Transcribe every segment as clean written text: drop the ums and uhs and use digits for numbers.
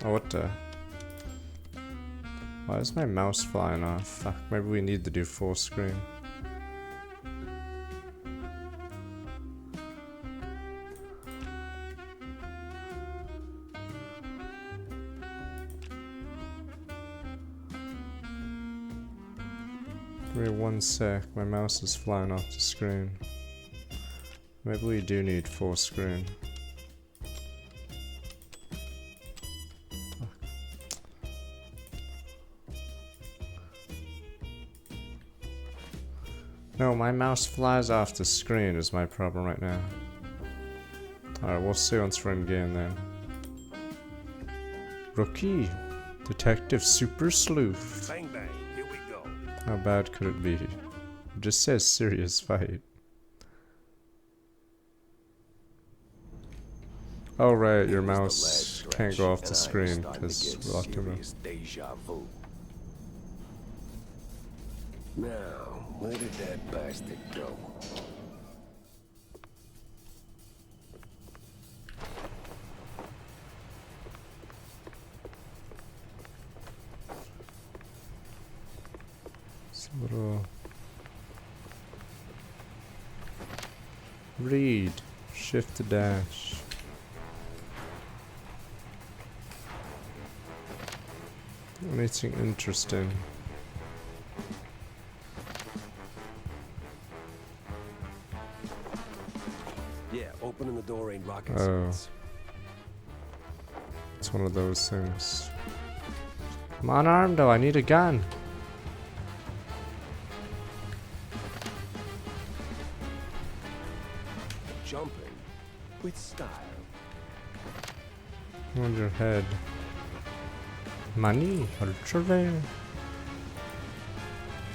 Oh, what the? Why is my mouse flying off? Fuck, maybe we need to do full screen. Give me 1 sec, my mouse is flying off the screen. Maybe we do need full screen. No, my mouse flies off the screen is my problem right now. Alright, we'll see once we're in game then. Rookie! Detective Supersleuth. Bang bang, here we go. How bad could it be? It just says serious fight. Oh right, your mouse can't go off the screen because we're locked in. Deja vu. Now, where did that bastard go? It's a little... Read. Shift to dash. Anything interesting? Yeah, opening the door ain't rocket Oh. science. It's one of those things. I'm unarmed though, I need a gun. Jumping with style. On your head. Money, ultra rare.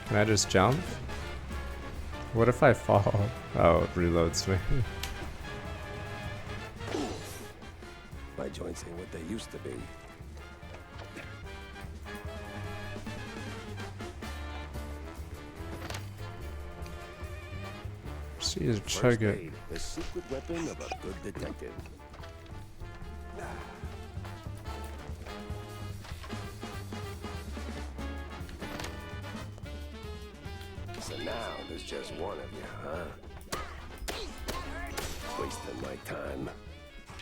Can I just jump? What if I fall? Oh, it reloads me. My joints ain't what they used to be. See you First chug it. aid, the secret weapon of a good detective. So now there's just one of you, huh? Wasting my time.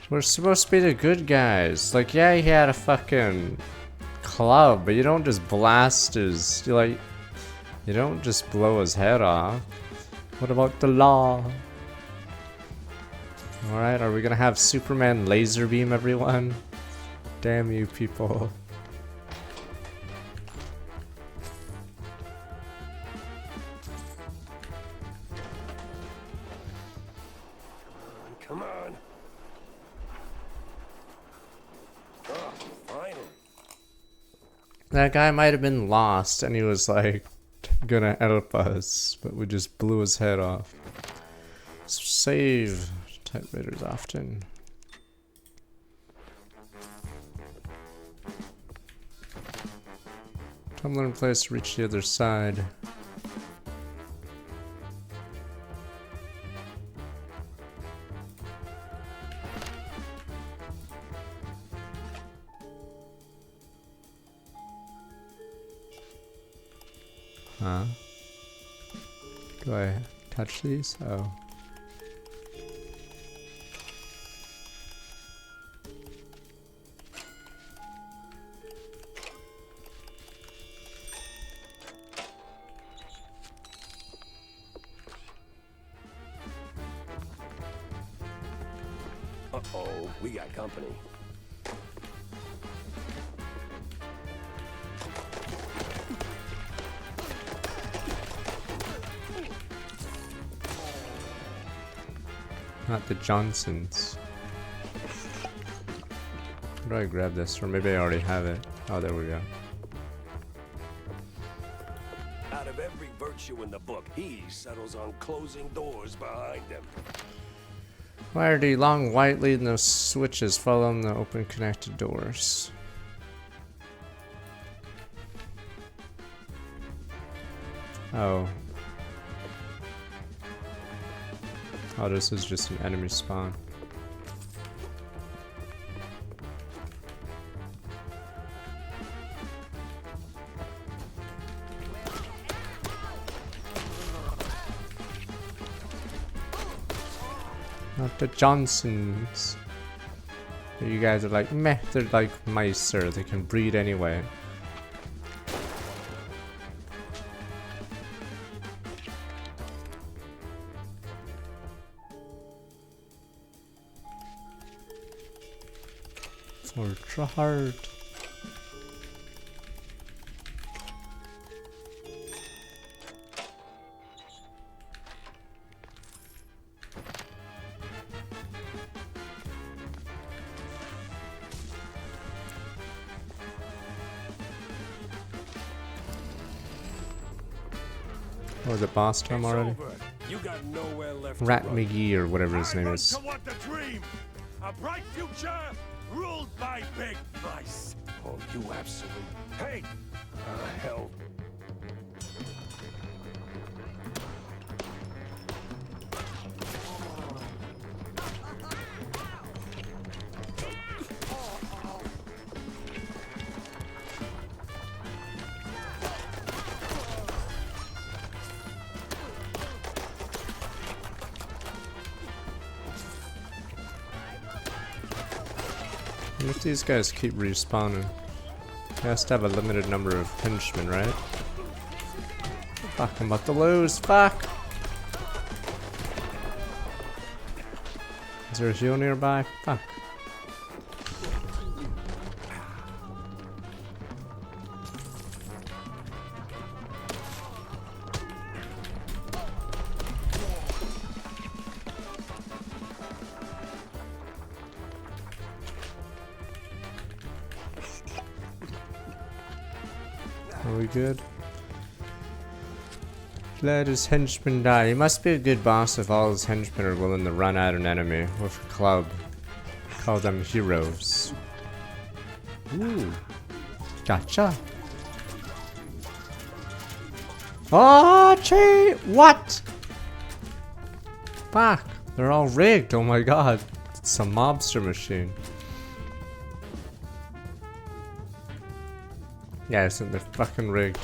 We're supposed to be the good guys. Like, yeah, he had a fucking club, but you don't just blast his... You don't just blow his head off. What about the law? Alright, are we gonna have Superman laser beam everyone? Damn you people. Come on. Oh, finally. That guy might have been lost and he was like gonna help us, but we just blew his head off. Save typewriters often. Tumbler in place to reach the other side. Huh? Do I touch these? Oh. Uh-oh, we got company. Not the Johnsons. Where do I grab this? Or maybe I already have it. Oh, there we go. Out of every virtue in the book, he settles on closing doors behind him. Wire D, long white leading those switches, follow them to open connected doors. Oh. Oh, this is just an enemy spawn. the Johnsons. You guys are like meh. They're like mice, or they can breed anyway. Ultra hard. Was it boss time already? You got nowhere left Rat to run. McGee or whatever his name I is. want the dream. A bright future ruled by big mice. Oh, you absolute. Hey! Hell. If these guys keep respawning, he has to have a limited number of henchmen, right? Fuck, I'm about to lose. Fuck! Is there a heal nearby? Fuck. Are we good? Let his henchmen die. He must be a good boss if all his henchmen are willing to run at an enemy with a club. Call them heroes. Ooh. Gotcha. Oh, cheat! What? Fuck. They're all rigged. Oh my god. It's a mobster machine. Yeah, isn't they're fucking rigged.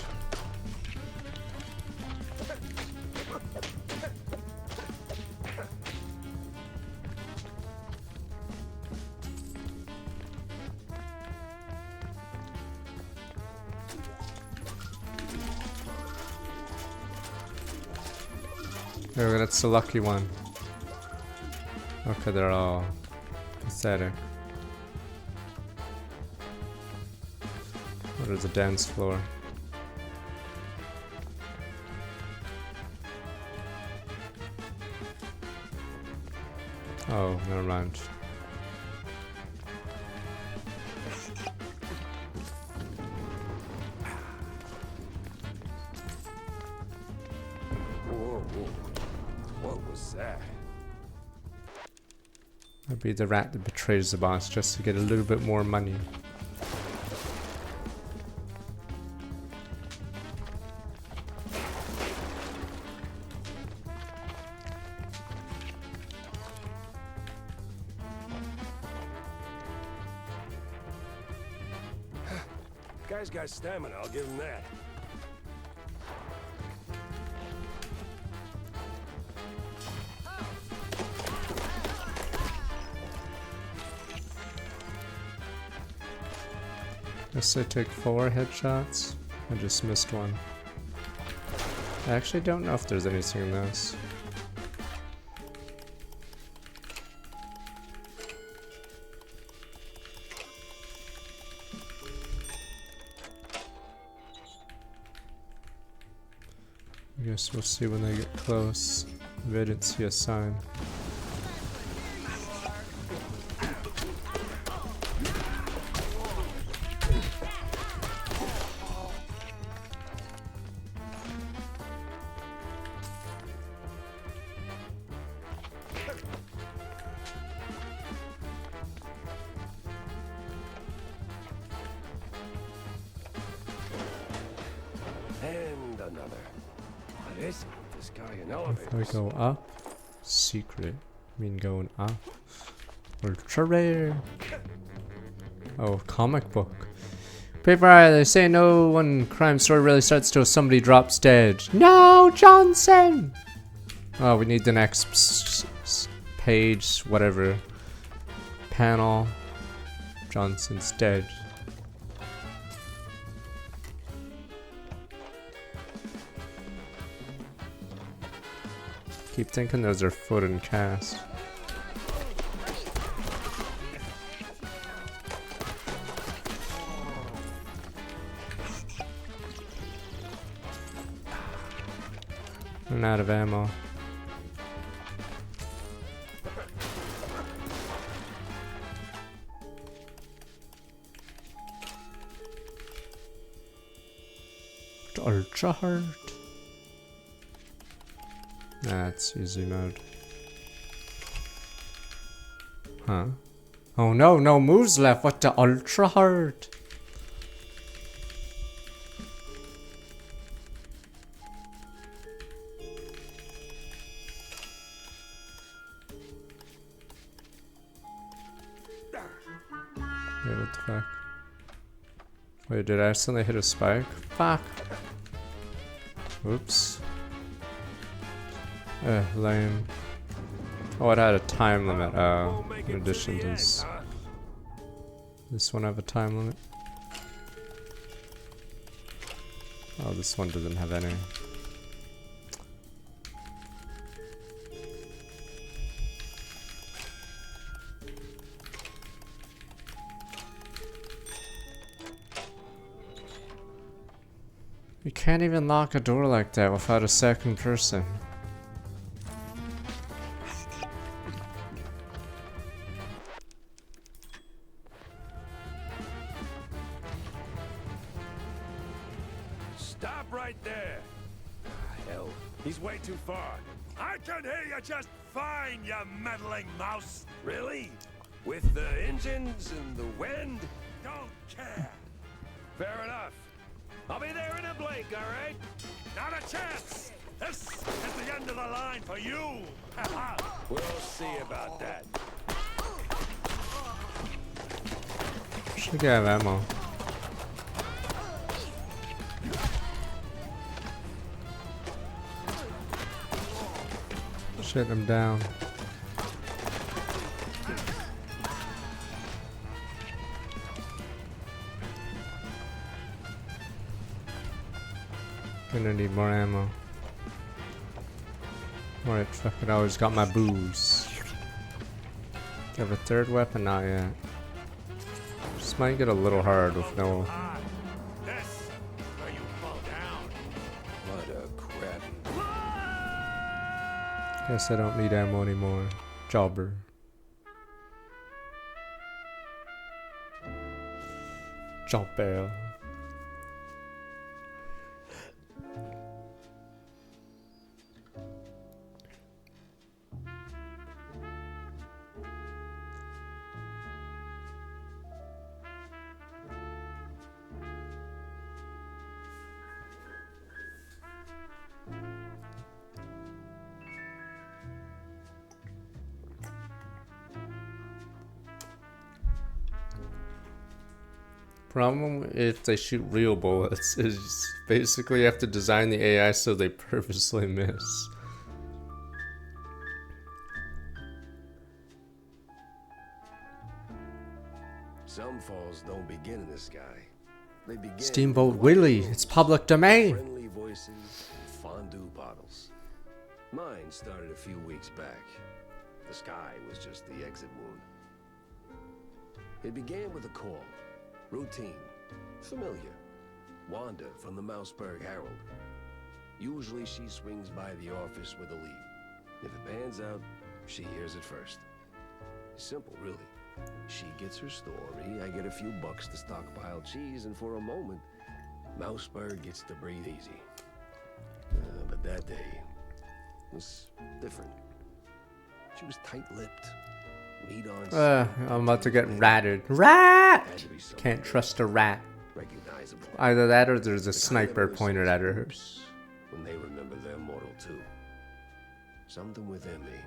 Oh, that's the lucky one. Okay, they're all pathetic. What is the dance floor? Oh, never mind. Whoa, whoa. What was that? I'd be the rat that betrays the boss just to get a little bit more money. Guy's got stamina, I'll give him that. Guess I took 4 headshots. I just missed one. I actually don't know if there's anything in this. I guess we'll see when they get close. Maybe I didn't see a sign. And another. What is this guy in If elevators? I go up, secret. I mean going up. Ultra rare. Oh, comic book. Paper, they say no one crime story really starts till somebody drops dead. No, Johnson! Oh, we need the next page, whatever. Panel. Johnson's dead. Keep thinking those are foot and cast. I'm out of ammo. Ultra hard. That's easy mode. Huh? Oh no, no moves left. What the ultra hard? Wait, what the fuck? Wait, did I accidentally hit a spike? Fuck. Oops. Lame. Oh, it had a time limit. In addition to this. This one have a time limit? Oh, this one doesn't have any. You can't even lock a door like that without a second person. Stop right there! Hell, he's way too far. I can hear you just fine, you meddling mouse. Really? With the engines and the wind? Don't care. Fair enough. I'll be there in a blink, all right? Not a chance! This is the end of the line for you! We'll see about that. Should have ammo. Shut him down. Gonna need more ammo. Alright, fuck it, I always got my booze. Do you have a third weapon? Not yet. Just might get a little hard with no. This where you fall down. What a crap. Guess I don't need ammo anymore. Jobber. Jobber. Problem if they shoot real bullets is basically you have to design the AI so they purposely miss. Some falls don't begin in the sky. They begin Steamboat Willie, it's public domain. friendly voices, fondue bottles. Mine started a few weeks back. The sky was just the exit wound. It began with a call. Routine. Familiar. Wanda from the Mouseburg Herald. Usually she swings by the office with a lead. If it pans out, she hears it first. Simple, really. She gets her story, I get a few bucks to stockpile cheese, and for a moment, Mouseburg gets to breathe easy. But that day was different. She was tight-lipped. Meat on I'm about to get ratted. Rat! Had to be something Can't trust a rat. recognizable. Either that or there's a The kind sniper of pointed at her. innocence when they remember they're mortal too. Something within me,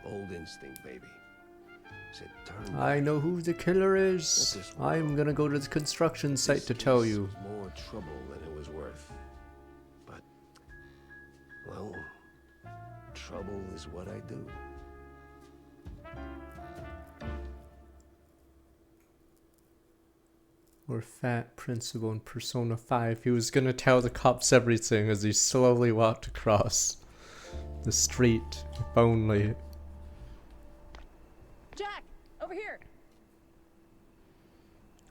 old instinct, baby, said turn. I know who the killer is. I'm gonna go to the construction site to tell you. More trouble than it was worth. But, well, trouble is what I do. Or Fat Principal in Persona 5. He was gonna tell the cops everything as he slowly walked across the street, if only. Jack, over here.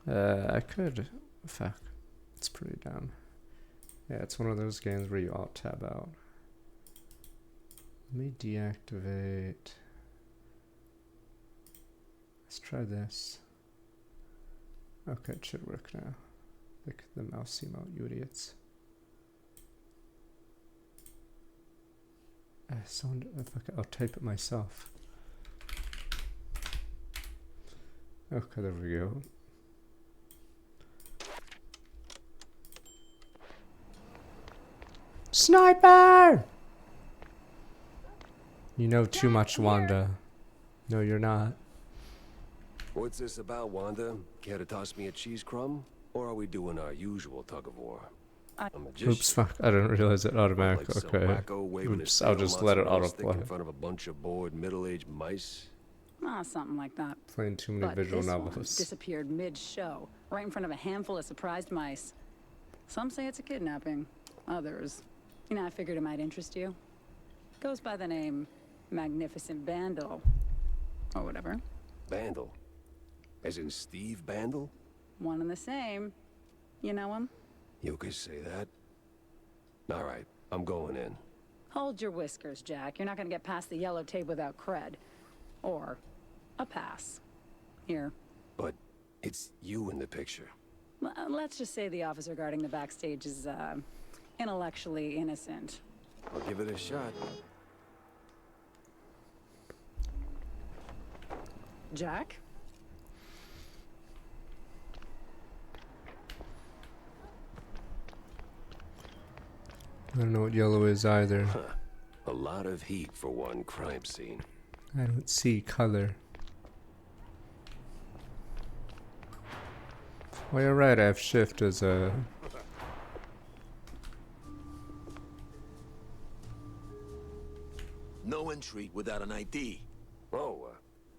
I could. Fuck. It's pretty dumb. Yeah, it's one of those games where you alt tab out. Let me deactivate. Let's try this. Okay, it should work now. Like the mouse emote, you idiots. Fuck it, I'll type it myself. Okay, there we go. Sniper! You know too much, Wanda. No, you're not. What's this about, Wanda? Care to toss me a cheese crumb? Or are we doing our usual tug of war? I'm a magician. Oops, fuck. I didn't realize it automatically. Like some Okay. wacko waving his Oops, I'll just let it mozzarella stick autoplay. in front of a bunch of bored middle-aged mice. Something like that. Playing too many But visual this one novels. disappeared mid-show, right in front of a handful of surprised mice. Some say it's a kidnapping. Others, I figured it might interest you. Goes by the name Magnificent Bandle, or whatever. Bandle? As in Steve Bandle? One and the same. You know him? You could say that. All right, I'm going in. Hold your whiskers, Jack. You're not gonna get past the yellow tape without cred. Or a pass. Here. But it's you in the picture. Let's just say the officer guarding the backstage is, intellectually innocent. I'll give it a shot. Jack? I don't know what yellow is either. A lot of heat for one crime scene. I don't see color. Well, you're right, I have shift as a... No entry without an ID. Oh,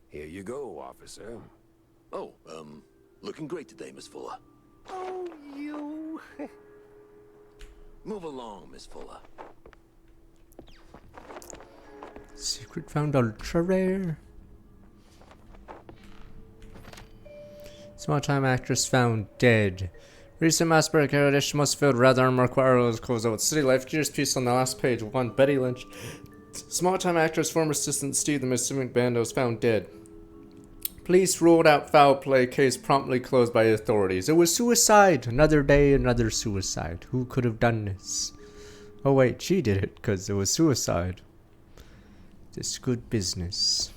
here you go, officer. Oh, looking great today, Miss Fuller. Oh, you... Move along, Miss Fuller. Secret found ultra rare. Small-time actress found dead. Recent mass break-out edition must filled red armor requires close out. City Life Gears piece on the last page. 1. Betty Lynch. Small-time actress, former assistant Steve the Missing Bando was found dead. Police ruled out foul play, case promptly closed by authorities. It was suicide. Another day, another suicide. Who could have done this? Oh wait, she did it because it was suicide. This good business.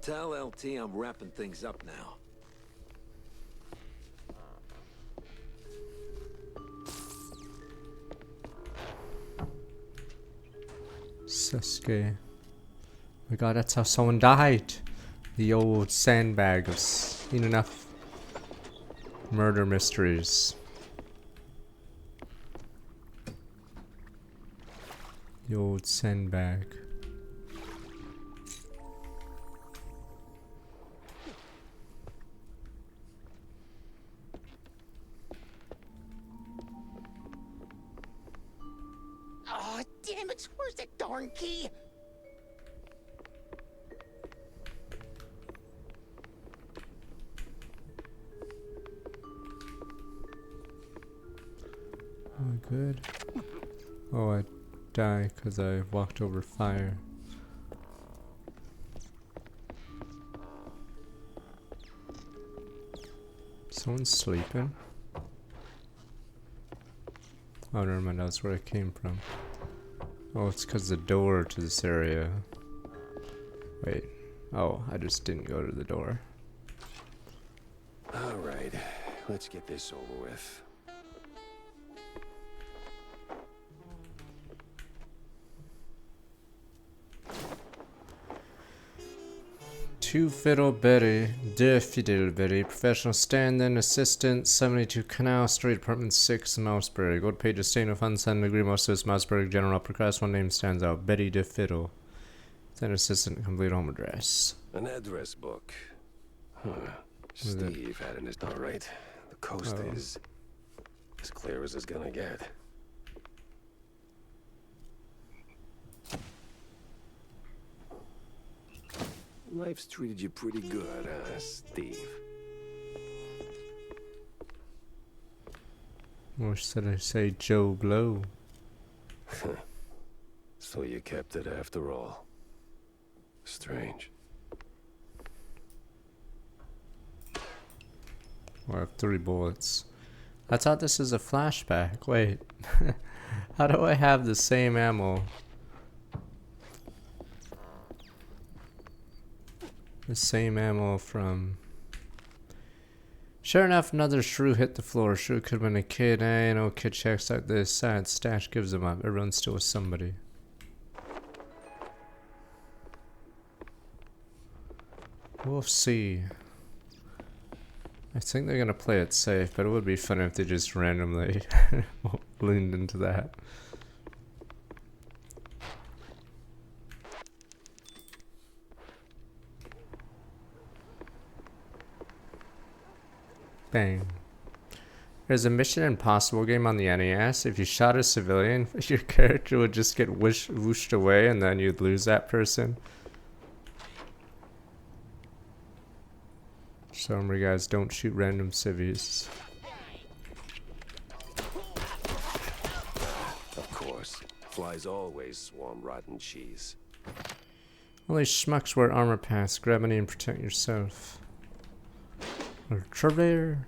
Tell LT I'm wrapping things up now. Sasuke. My god, that's how someone died. The old sandbag of seen enough murder mysteries. The old sandbag. Oh, damn it! Where's that darn key? Oh, good. Oh, I die because I walked over fire. Someone's sleeping. Oh, never mind, that's where I came from. Oh, it's because the door to this area. Wait. Oh, I just didn't go to the door. All right, let's get this over with. 2 Fiddleberry, De Fiddleberry, professional stand-in assistant, 72 Canal Street, apartment 6, Mouseburg. Old page of stain of unsend degree, most of this Mouseburg, general upper class, one name stands out, Betty De Fiddle. Then assistant, complete home address. An address book. Huh. Steve had it. All right. The coast is as clear as it's gonna get. Life's treated you pretty good, huh, Steve? Or should I say Joe Blow? So you kept it after all. Strange. I have 3 bullets. I thought this is a flashback. Wait. How do I have the same ammo? The same ammo from... Sure enough, another shrew hit the floor. Shrew could have been a kid. You know, kid checks out this side. Stash gives him up. Everyone's still with somebody. We'll see. I think they're gonna play it safe, but it would be fun if they just randomly leaned into that. Bang. There's a Mission Impossible game on the NES. If you shot a civilian, your character would just get whooshed away and then you'd lose that person. So remember guys, don't shoot random civvies. Of course. Flies always swarm rotten cheese. Only schmucks wear armor pants. Grab any and protect yourself. Or Trevor.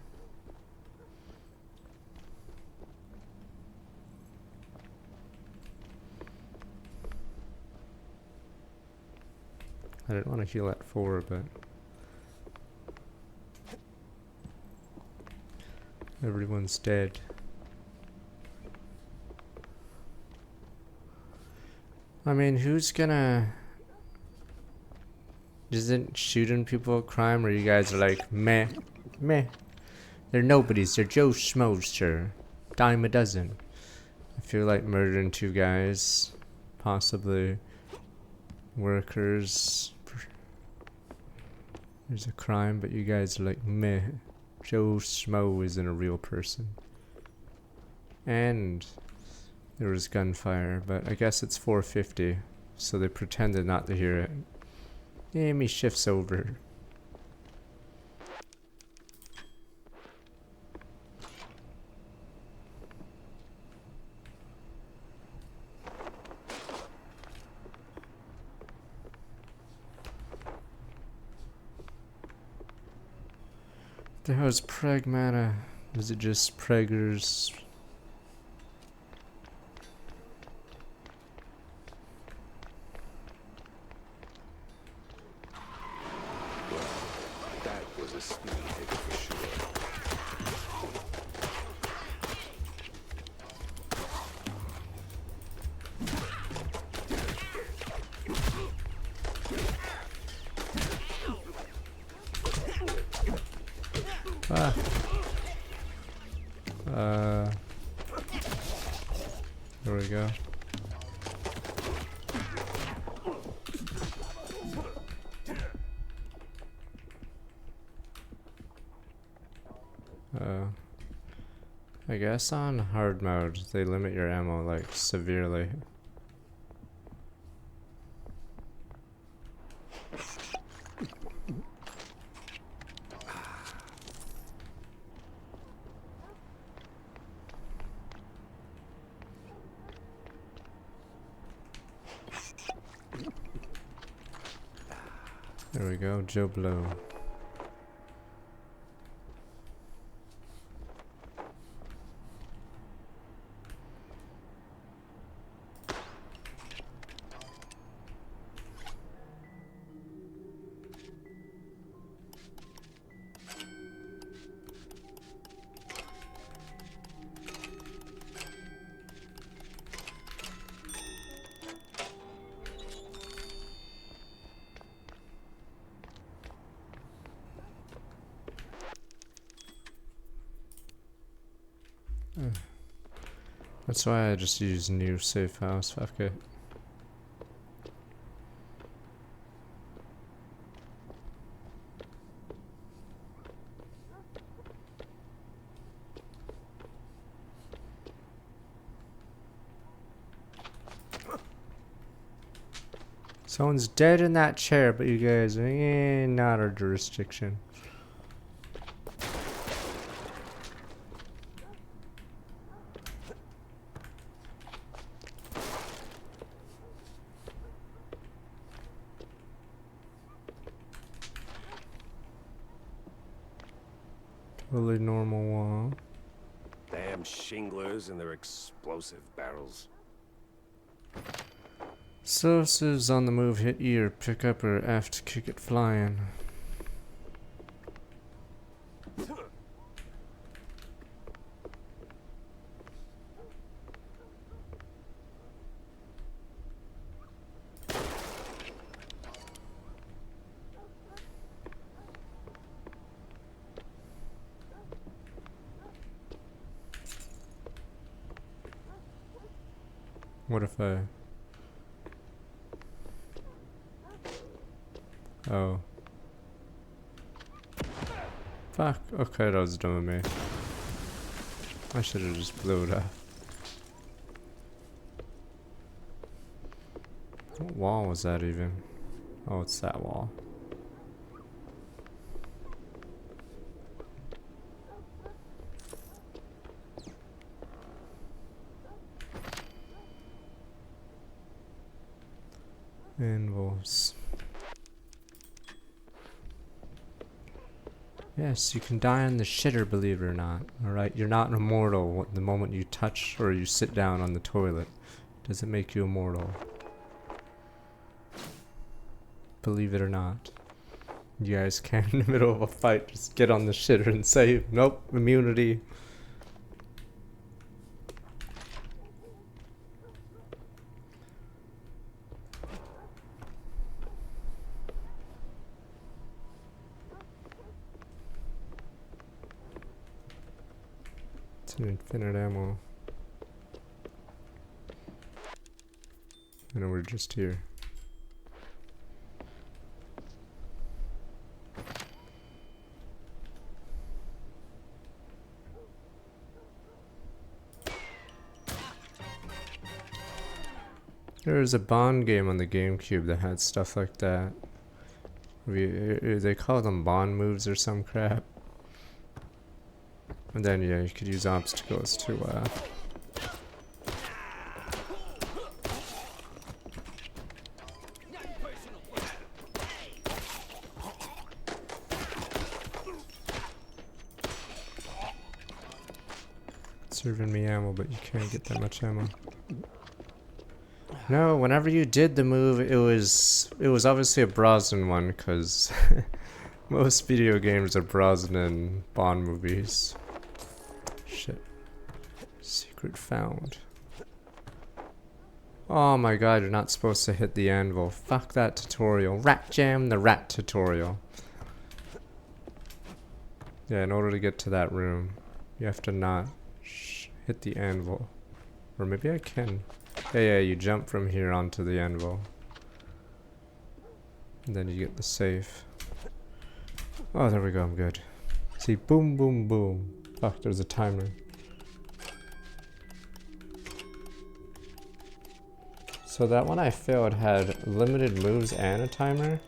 I didn't want to heal at 4, but everyone's dead. I mean, who's gonna... Isn't shooting people a crime, or you guys are like, meh, meh. They're nobodies, they're Joe Schmoes, sure. Dime a dozen. I feel like murdering 2 guys, possibly workers. There's a crime, but you guys are like, meh. Joe Schmo isn't a real person. And there was gunfire, but I guess it's 4:50, so they pretended not to hear it. Amy shifts over. The hell is Pragmata? Is it just Preggers? That was a speed ticket for sure. Ah. There we go. I guess on hard mode they limit your ammo like severely. There we go, Joe Blow. That's why I just use new safe house. Fuck it. Someone's dead in that chair, but you guys, not our jurisdiction. Totally normal wall. Damn shinglers and their explosive barrels. Explosives on the move, hit E or pick up or F to kick it flying. What if I... Oh. Fuck. Okay, that was dumb of me. I should have just blew it up. What wall was that even? Oh, it's that wall. Anvils. Yes, you can die on the shitter, believe it or not. Alright, you're not immortal the moment you touch or you sit down on the toilet. Doesn't make you immortal. Believe it or not. You guys can, in the middle of a fight, just get on the shitter and say, nope, immunity. It's an infinite ammo. I know we're just here. There was a Bond game on the GameCube that had stuff like that. They call them Bond moves or some crap. And then yeah, you could use obstacles to serving me ammo, but you can't get that much ammo. No, whenever you did the move, it was obviously a Brosnan one, because most video games are Brosnan Bond movies. Shit. Secret found. Oh my god, you're not supposed to hit the anvil. Fuck that tutorial. Rat jam the rat tutorial. Yeah, in order to get to that room, you have to not hit the anvil. Or maybe I can. Yeah, you jump from here onto the anvil. And then you get the safe. Oh, there we go, I'm good. See, boom, boom, boom. Fuck, there's a timer. So that one I failed had limited moves and a timer?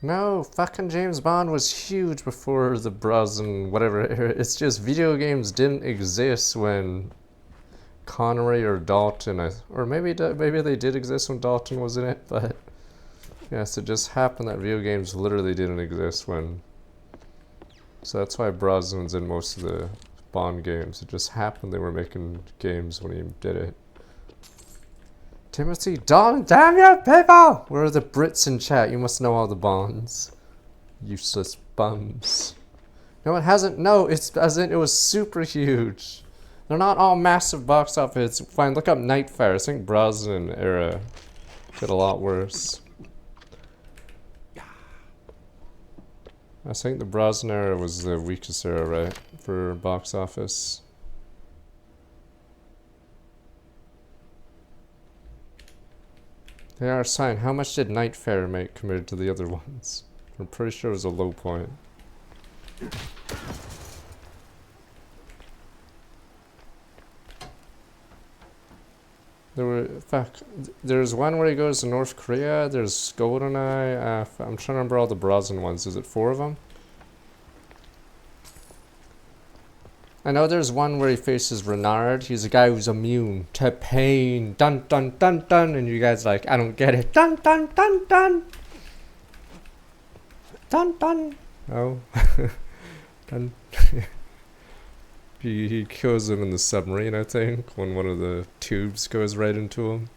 No, fucking James Bond was huge before the Brosnan whatever era. It's just video games didn't exist when Connery or Dalton, or maybe they did exist when Dalton was in it, but yes, it just happened that video games literally didn't exist when. So that's why Brosnan's in most of the Bond games. It just happened they were making games when he did it. Timothy Dalton, damn you people! Where are the Brits in chat? You must know all the Bonds. Useless bums. No, it hasn't. No, it's as in it was super huge. They're not all massive box office. Fine, look up Nightfire. I think Brosnan era did a lot worse. I think the Brosnan era was the weakest era, right? For box office. They are saying, how much did Nightfare make compared to the other ones? I'm pretty sure it was a low point. There's one where he goes to North Korea, there's GoldenEye, I'm trying to remember all the Brosnan ones, is it 4 of them? I know there's one where he faces Renard, he's a guy who's immune to pain, dun dun dun dun, and you guys like, I don't get it, dun dun dun dun! Dun dun! Oh. Dun. He kills him in the submarine, I think, when one of the tubes goes right into him.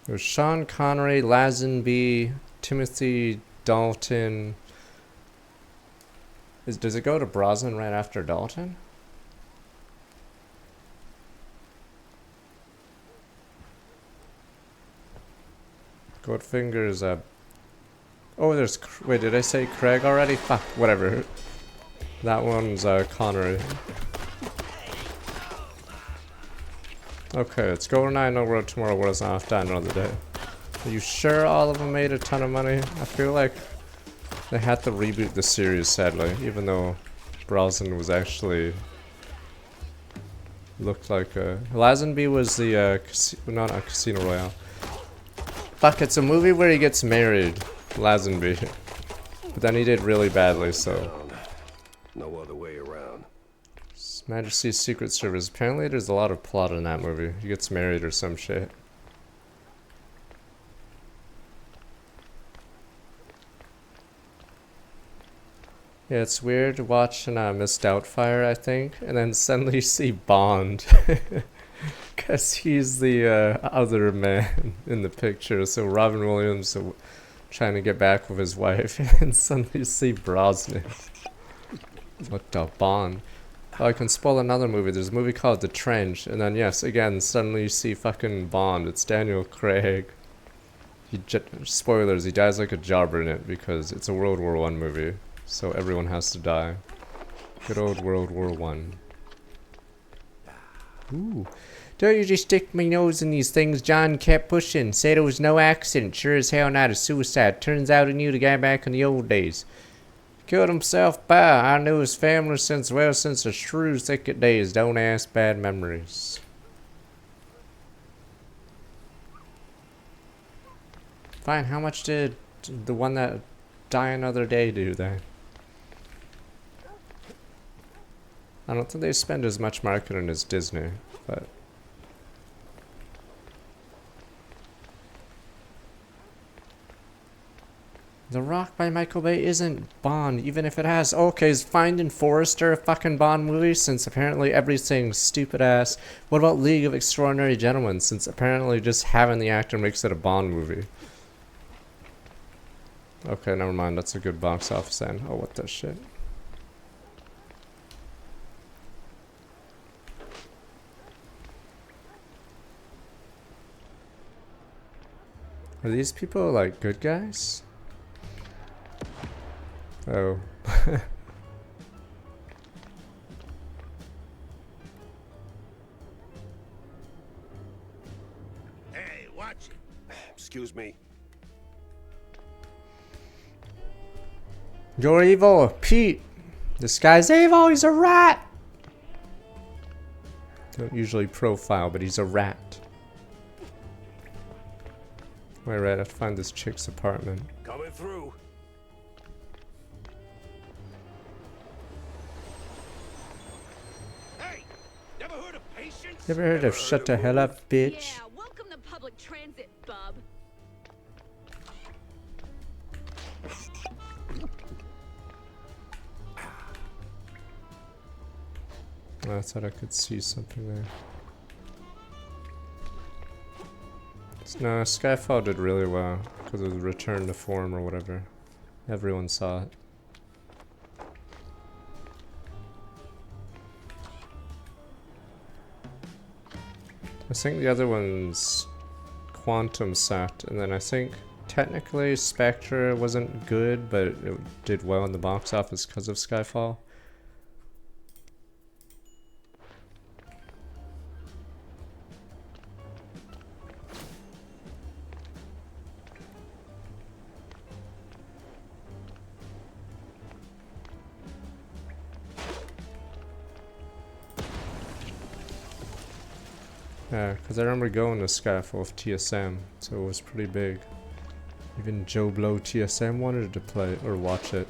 There's Sean Connery, Lazenby, Timothy Dalton. Does it go to Brosnan right after Dalton? Goldfinger's oh, there's... Wait, did I say Craig already? Fuck, whatever. That one's Connery. Okay, it's GoldenEye, No Road Tomorrow, World's Not Off, Die Another Day. Are you sure all of them made a ton of money? I feel like they had to reboot the series, sadly, even though Brosnan was actually... looked like a... Lazenby was the, not a Casino Royale. Fuck, it's a movie where he gets married, Lazenby. But then he did really badly, so... No other way around. His Majesty's Secret Service. Apparently there's a lot of plot in that movie. He gets married or some shit. Yeah, it's weird watching Miss Doubtfire, I think, and then suddenly you see Bond. Because he's the other man in the picture. So Robin Williams trying to get back with his wife, and suddenly you see Brosnan. What the Bond? Oh, I can spoil another movie. There's a movie called The Trench, and then yes, again, suddenly you see fucking Bond. It's Daniel Craig. Spoilers, he dies like a jobber in it because it's a World War I movie. So everyone has to die. Good old World War I. Ooh. Don't you just stick my nose in these things. John kept pushing. Said it was no accident. Sure as hell not a suicide. Turns out he knew the guy back in the old days. Killed himself by. I knew his family since the shrews thicket days. Don't ask, bad memories. Fine, how much did the one that Die Another Day do then? I don't think they spend as much marketing as Disney, but... The Rock by Michael Bay isn't Bond, even if it has... Okay, is Finding Forrester a fucking Bond movie, since apparently everything's stupid ass? What about League of Extraordinary Gentlemen, since apparently just having the actor makes it a Bond movie? Okay, never mind, that's a good box office then. Oh, what the shit. Are these people, like, good guys? Oh. Hey, watch it. Excuse me. You're evil, Pete! This guy's evil, he's a rat! Don't usually profile, but he's a rat. Wait, right, I have to find this chick's apartment. Coming through. Hey, never heard of patience? You ever heard of shut the hell up, bitch? Yeah, welcome to public transit, bub. Oh, I thought I could see something there. No, Skyfall did really well because it was Return to Form or whatever. Everyone saw it. I think the other one's Quantum Sat, and then I think technically Spectre wasn't good, but it did well in the box office because of Skyfall. Yeah, because I remember going to Skyfall with TSM, so it was pretty big. Even Joe Blow TSM wanted to play or watch it.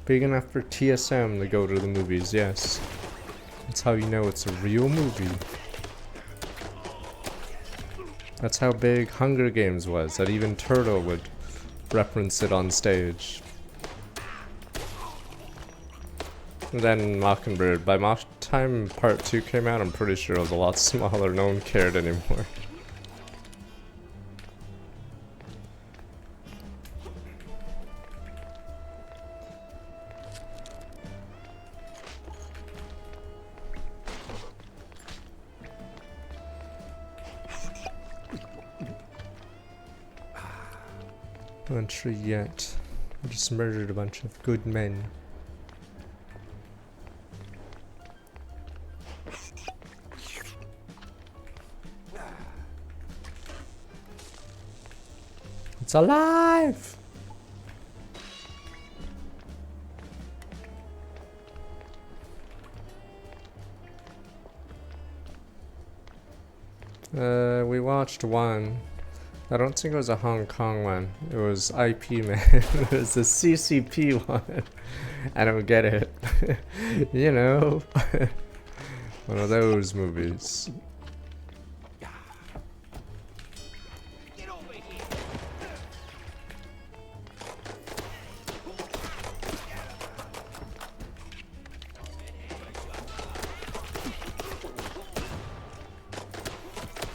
Big enough for TSM to go to the movies, yes. That's how you know it's a real movie. That's how big Hunger Games was, that even Turtle would reference it on stage. And then Mockingbird. By the time part 2 came out, I'm pretty sure it was a lot smaller. No one cared anymore. No entry yet. I just murdered a bunch of good men. It's alive! We watched one. I don't think it was a Hong Kong one. It was IP Man. It was a CCP one. I don't get it. You know. One of those movies.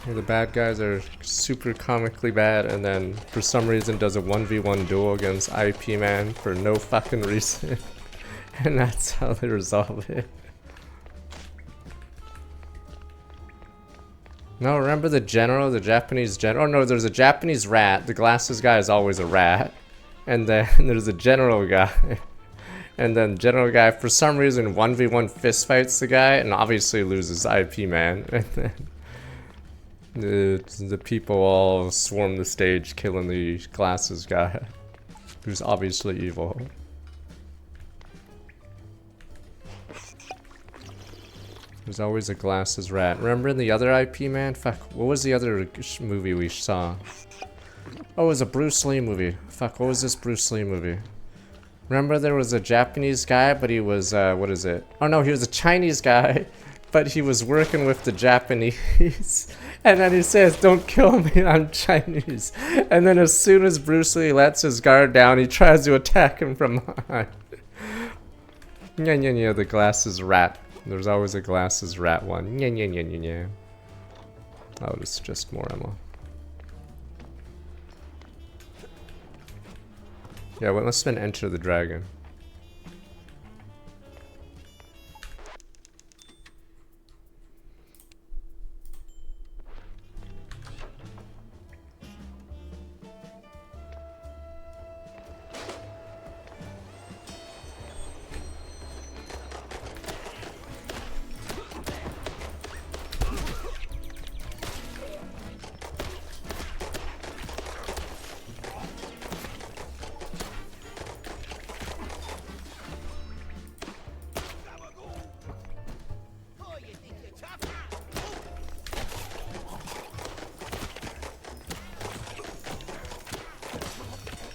Where the bad guys are super comically bad, and then for some reason does a 1v1 duel against IP Man for no fucking reason. And that's how they resolve it. No, remember the general, the Japanese general? Oh no, there's a Japanese rat. The glasses guy is always a rat. And then there's a general guy. And then general guy, for some reason, 1v1 fist fights the guy and obviously loses IP Man. And then the people all swarm the stage, killing the glasses guy, who's obviously evil. There's always a glasses rat. Remember in the other IP Man? Fuck, what was the other movie we saw? Oh, it was a Bruce Lee movie. Fuck, what was this Bruce Lee movie? Remember there was a Japanese guy, but he was, what is it? Oh no, he was a Chinese guy, but he was working with the Japanese. And then he says, "Don't kill me, I'm Chinese." And then as soon as Bruce Lee lets his guard down, he tries to attack him from behind. Yeah, the glasses rat. There's always a glasses rat one. Yeah. Oh, this is just more ammo. Yeah, well, let's spin Enter the Dragon.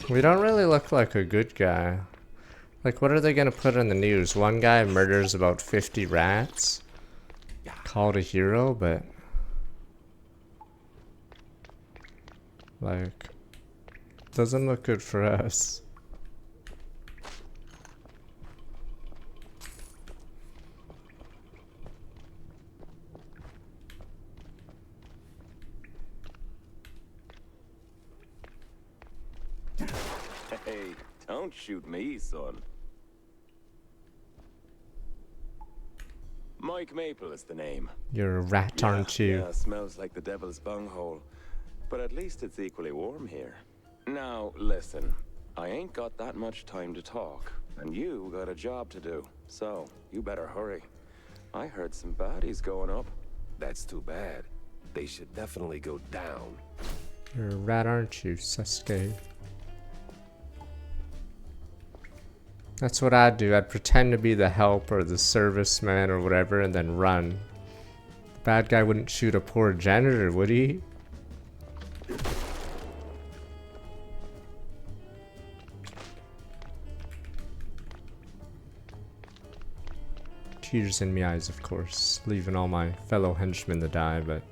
We don't really look like a good guy. Like, what are they gonna put in the news? One guy murders about 50 rats? Called a hero, but... like... doesn't look good for us. Hey, don't shoot me, son. Mike Maple is the name. You're a rat, aren't you? Yeah, smells like the devil's bunghole. But at least it's equally warm here. Now, listen. I ain't got that much time to talk. And you got a job to do. So, you better hurry. I heard some baddies going up. That's too bad. They should definitely go down. You're a rat, aren't you, Sasuke? That's what I'd do. I'd pretend to be the help or the serviceman or whatever and then run. The bad guy wouldn't shoot a poor janitor, would he? Tears in my eyes, of course, leaving all my fellow henchmen to die, but...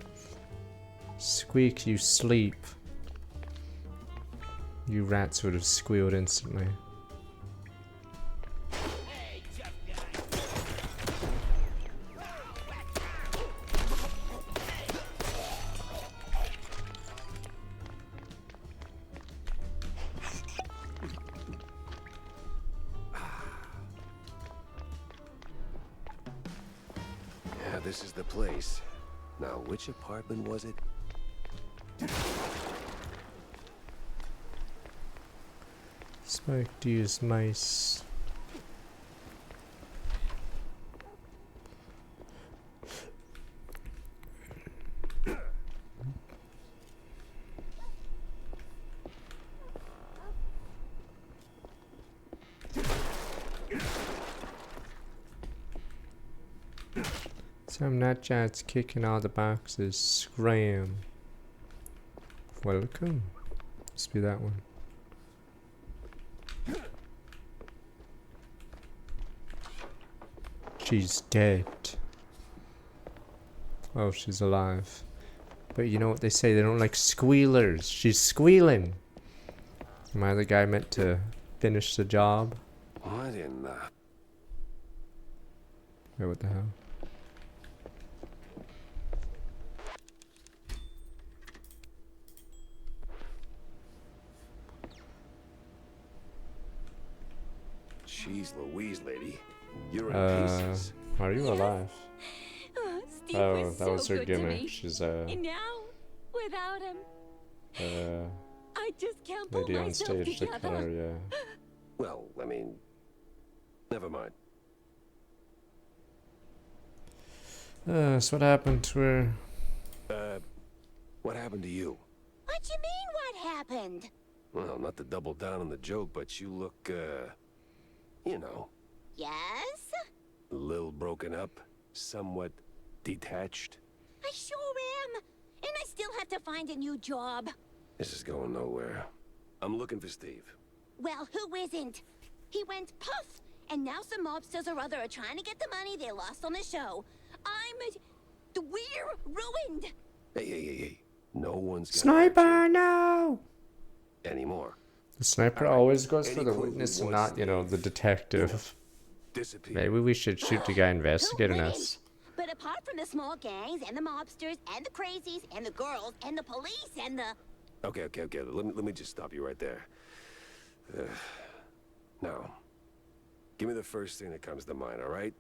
Squeak, you sleep. You rats would have squealed instantly. Yeah, this is the place. Now, which apartment was it? Smoke to use mice. Some nutjats kicking all the boxes. Scram. Welcome. Must be that one. She's dead. Oh, she's alive. But you know what they say, they don't like squealers. She's squealing. Am I the guy meant to finish the job? What in the... Wait, what the hell? Jeez Louise, lady. You're in pieces. Are you alive? Steve Oh, was that so was her good to gimmick. me. She's And now, without him, I just can't pull lady on myself stage, the together. killer, yeah. Well, I mean... Never mind. So what happened to her? What happened to you? What you mean, what happened? Well, not to double down on the joke, but you look, you know, Yes? a little broken up, somewhat detached. I sure am. And I still have to find a new job. This is going nowhere. I'm looking for Steve. Well, who isn't? He went puff, and now some mobsters or other are trying to get the money they lost on the show. We're ruined. Hey. No one's gonna Sniper, no! hurt you anymore. The sniper Alright, always goes any for the clue who witness and was not, you know, the Steve? detective. Disappear. Maybe we should shoot the guy investigating Who us. wouldn't? But apart from the small gangs and the mobsters and the crazies and the girls and the police and the... Okay. Let me just stop you right there. Now, give me the first thing that comes to mind, all right?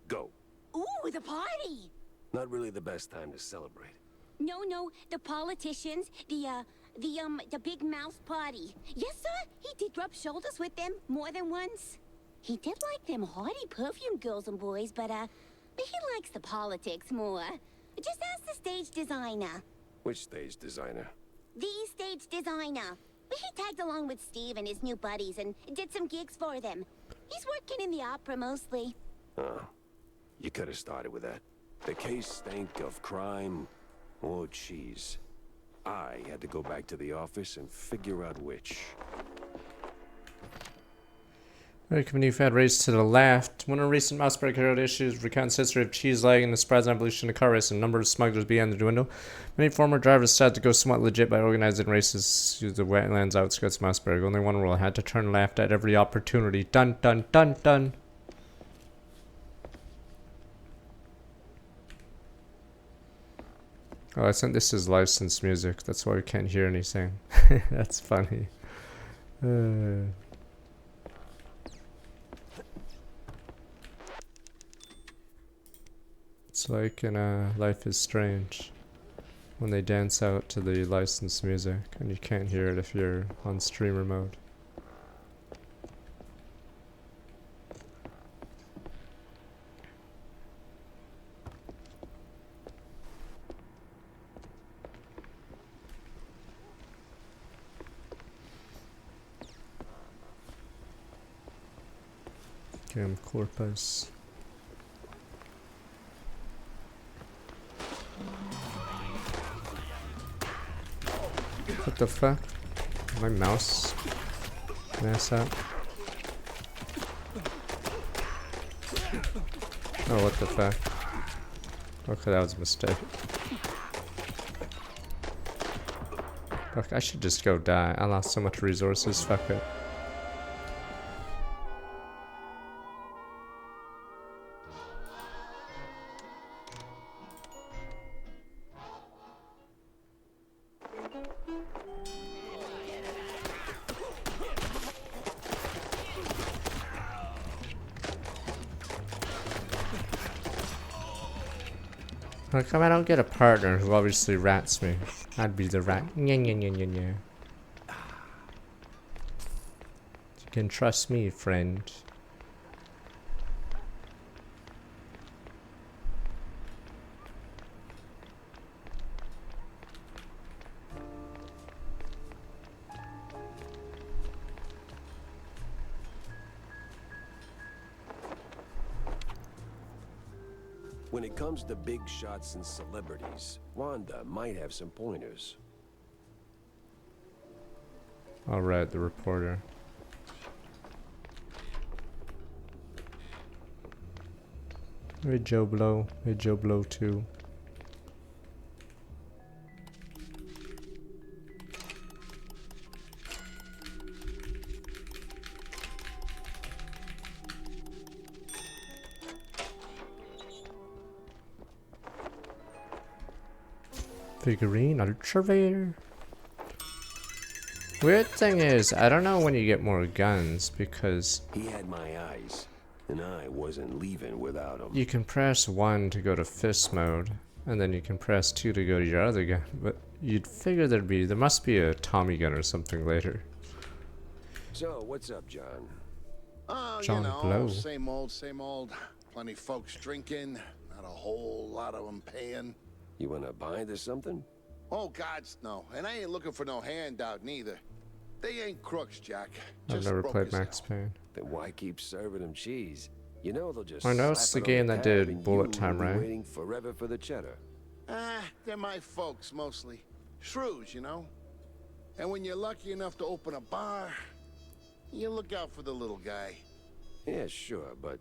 Go. Ooh, the party! Not really the best time to celebrate. No, the politicians, the big mouse party. Yes, sir, he did rub shoulders with them more than once. He did like them haughty perfume girls and boys, but he likes the politics more. Just ask the stage designer. Which stage designer? The stage designer. He tagged along with Steve and his new buddies and did some gigs for them. He's working in the opera mostly. Oh, you could have started with that. The case stank of crime or cheese. I had to go back to the office and figure out which. Alright, community fed race to the left. One of recent Mousebreak Herald issues recounts history of cheese lag and the spread and evolution of car racing. A number of smugglers began to dwindle. Many former drivers started to go somewhat legit by organizing races through the wetlands outskirts of Mousebreak. Only one rule: had to turn left at every opportunity. Dun dun dun dun. Oh, I think this is licensed music. That's why we can't hear anything. That's funny. It's like in Life is Strange when they dance out to the licensed music and you can't hear it if you're on streamer mode. Game corpus. What the fuck? My mouse mess up. Oh, what the fuck? Okay, that was a mistake. Fuck, I should just go die. I lost so much resources. Fuck it. How come I don't get a partner who obviously rats me? I'd be the rat. Nya, nya, nya, nya, nya. You can trust me, friend. When it comes to big shots and celebrities, Wanda might have some pointers. Alright, the reporter. Hey Joe Blow. Hey Joe Blow 2. Figurine ultra rare. Weird thing is, I don't know when you get more guns because He had my eyes, and I wasn't leaving without him. you can press 1 to go to fist mode, and then you can press 2 to go to your other gun. But you'd figure there must be a Tommy gun or something later. So, what's up, John? Oh, John you know, Blow. same old, same old. Plenty folks drinking, not a whole lot of them paying. You wanna bind or something? Oh, gods, no. And I ain't looking for no handout neither. They ain't crooks, Jack. I've Just never broke played as Max hell. Payne. Then why keep serving them cheese? You know they'll just. I know it's slap the it on game that tab did and bullet you time, will be right? Waiting forever for the cheddar. Ah, they're my folks, mostly. Shrews, you know? And when you're lucky enough to open a bar, you look out for the little guy. Yeah, sure, but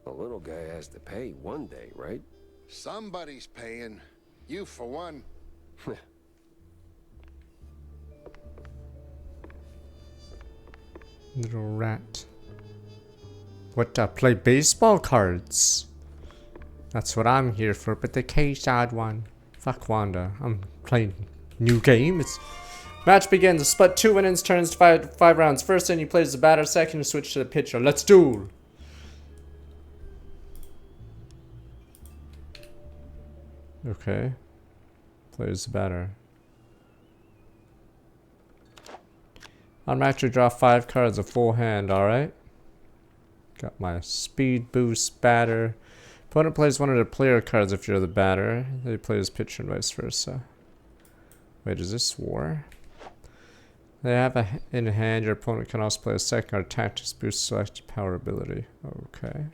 the little guy has to pay one day, right? Somebody's paying. You, for one. Little rat. What, play baseball cards? That's what I'm here for, but the K-side one. Fuck Wanda. I'm playing new game. Match begins. A split 2 innings turns to five rounds. First inning, plays the batter. Second, you switch to the pitcher. Let's duel. Okay. Plays the batter. Automatically draw 5 cards, a full hand, alright. Got my speed boost batter. Opponent plays one of the player cards if you're the batter. They play his pitcher and vice versa. Wait, is this war? They have in hand. Your opponent can also play a second card, tactics boost selected power ability. Okay.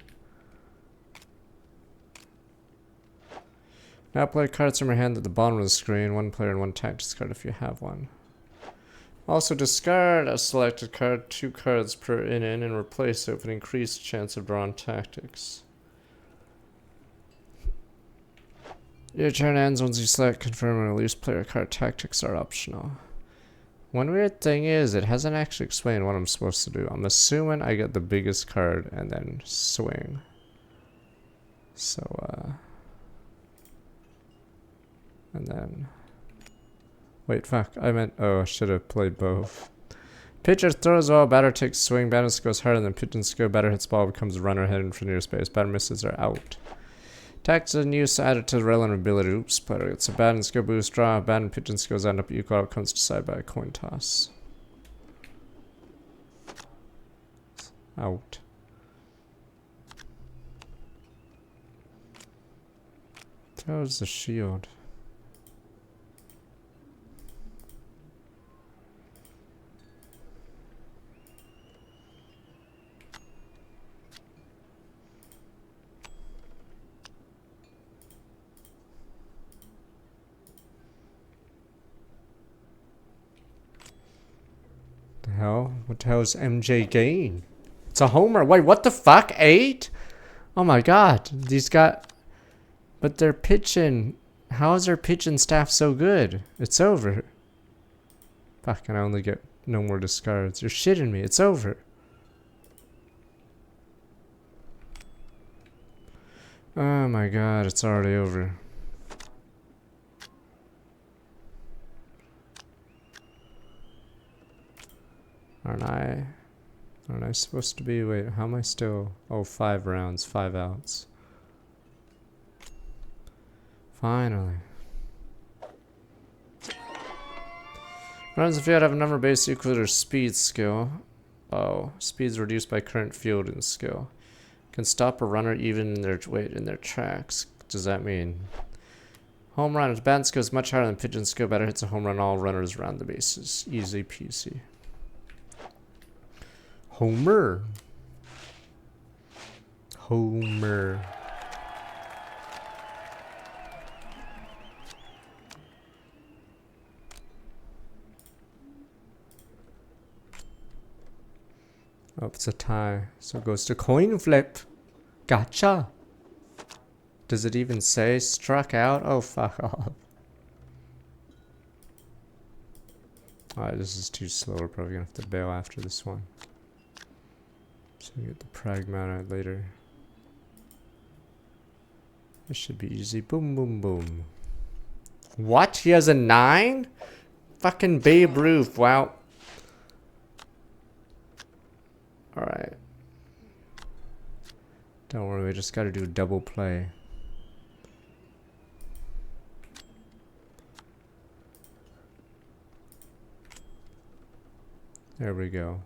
Now play cards from your hand at the bottom of the screen. One player and one tactics card if you have one. Also discard a selected card, 2 cards per inning, and replace it with an increased chance of drawing tactics. Your turn ends once you select, confirm, and release player card. Tactics are optional. One weird thing is, it hasn't actually explained what I'm supposed to do. I'm assuming I get the biggest card and then swing. So, and then... Wait, fuck. I meant... Oh, I should have played both. Pitcher throws well, batter takes swing, batter goes harder than pitch and skill, batter hits ball, becomes a runner heading for near space, batter misses are out. Tax and use added to the relevant ability. Oops, but it's a bad and skill boost. Draw. Bad and pigeon skills end up equal outcomes decided by a coin toss. Out. How's the shield? The hell? What the hell is MJ gain? It's a homer. Wait, what the fuck? 8? Oh my god. These got... But they're pitching. How is their pitching staff so good? It's over. Fuck, and I only get no more discards. You're shitting me. It's over. Oh my god, it's already over. Aren't I supposed to be... Wait, how am I still... Oh, 5 rounds, 5 outs. Finally. Runs if you have a number base equal to their speed skill. Oh, speed's reduced by current fielding skill. Can stop a runner even in their tracks. What does that mean? Home run. If bat skill is much higher than pigeon skill, batter hits a home run all runners around the bases. Easy peasy. Homer. Homer. Oh, it's a tie. So it goes to coin flip. Gotcha. Does it even say struck out? Oh, fuck off. Alright, this is too slow. We're probably gonna have to bail after this one. So we get the pragmata later. This should be easy. Boom, boom, boom. What? He has a 9? Fucking Babe Ruth. Wow. Alright. Don't worry, we just gotta do double play. There we go.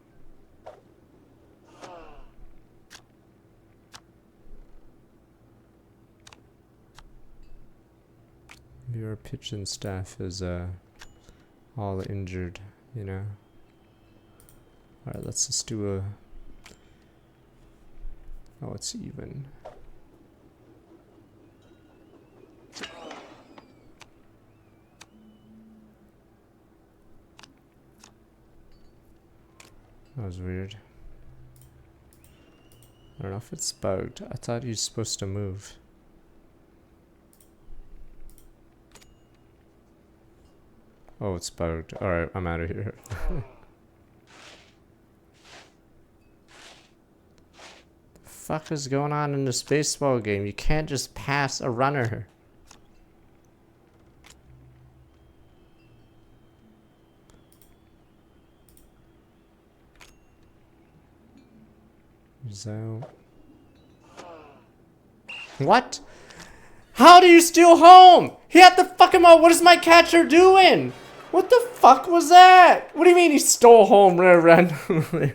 Your pitching staff is all injured, you know. Alright, let's just do a... Oh, it's even. That was weird. I don't know if it's bugged. I thought he was supposed to move. Oh, it's bugged. Alright, I'm out of here. The fuck is going on in this baseball game? You can't just pass a runner. So... What? How do you steal home? He had to fuck him up. What is my catcher doing? What the fuck was that? What do you mean he stole home randomly?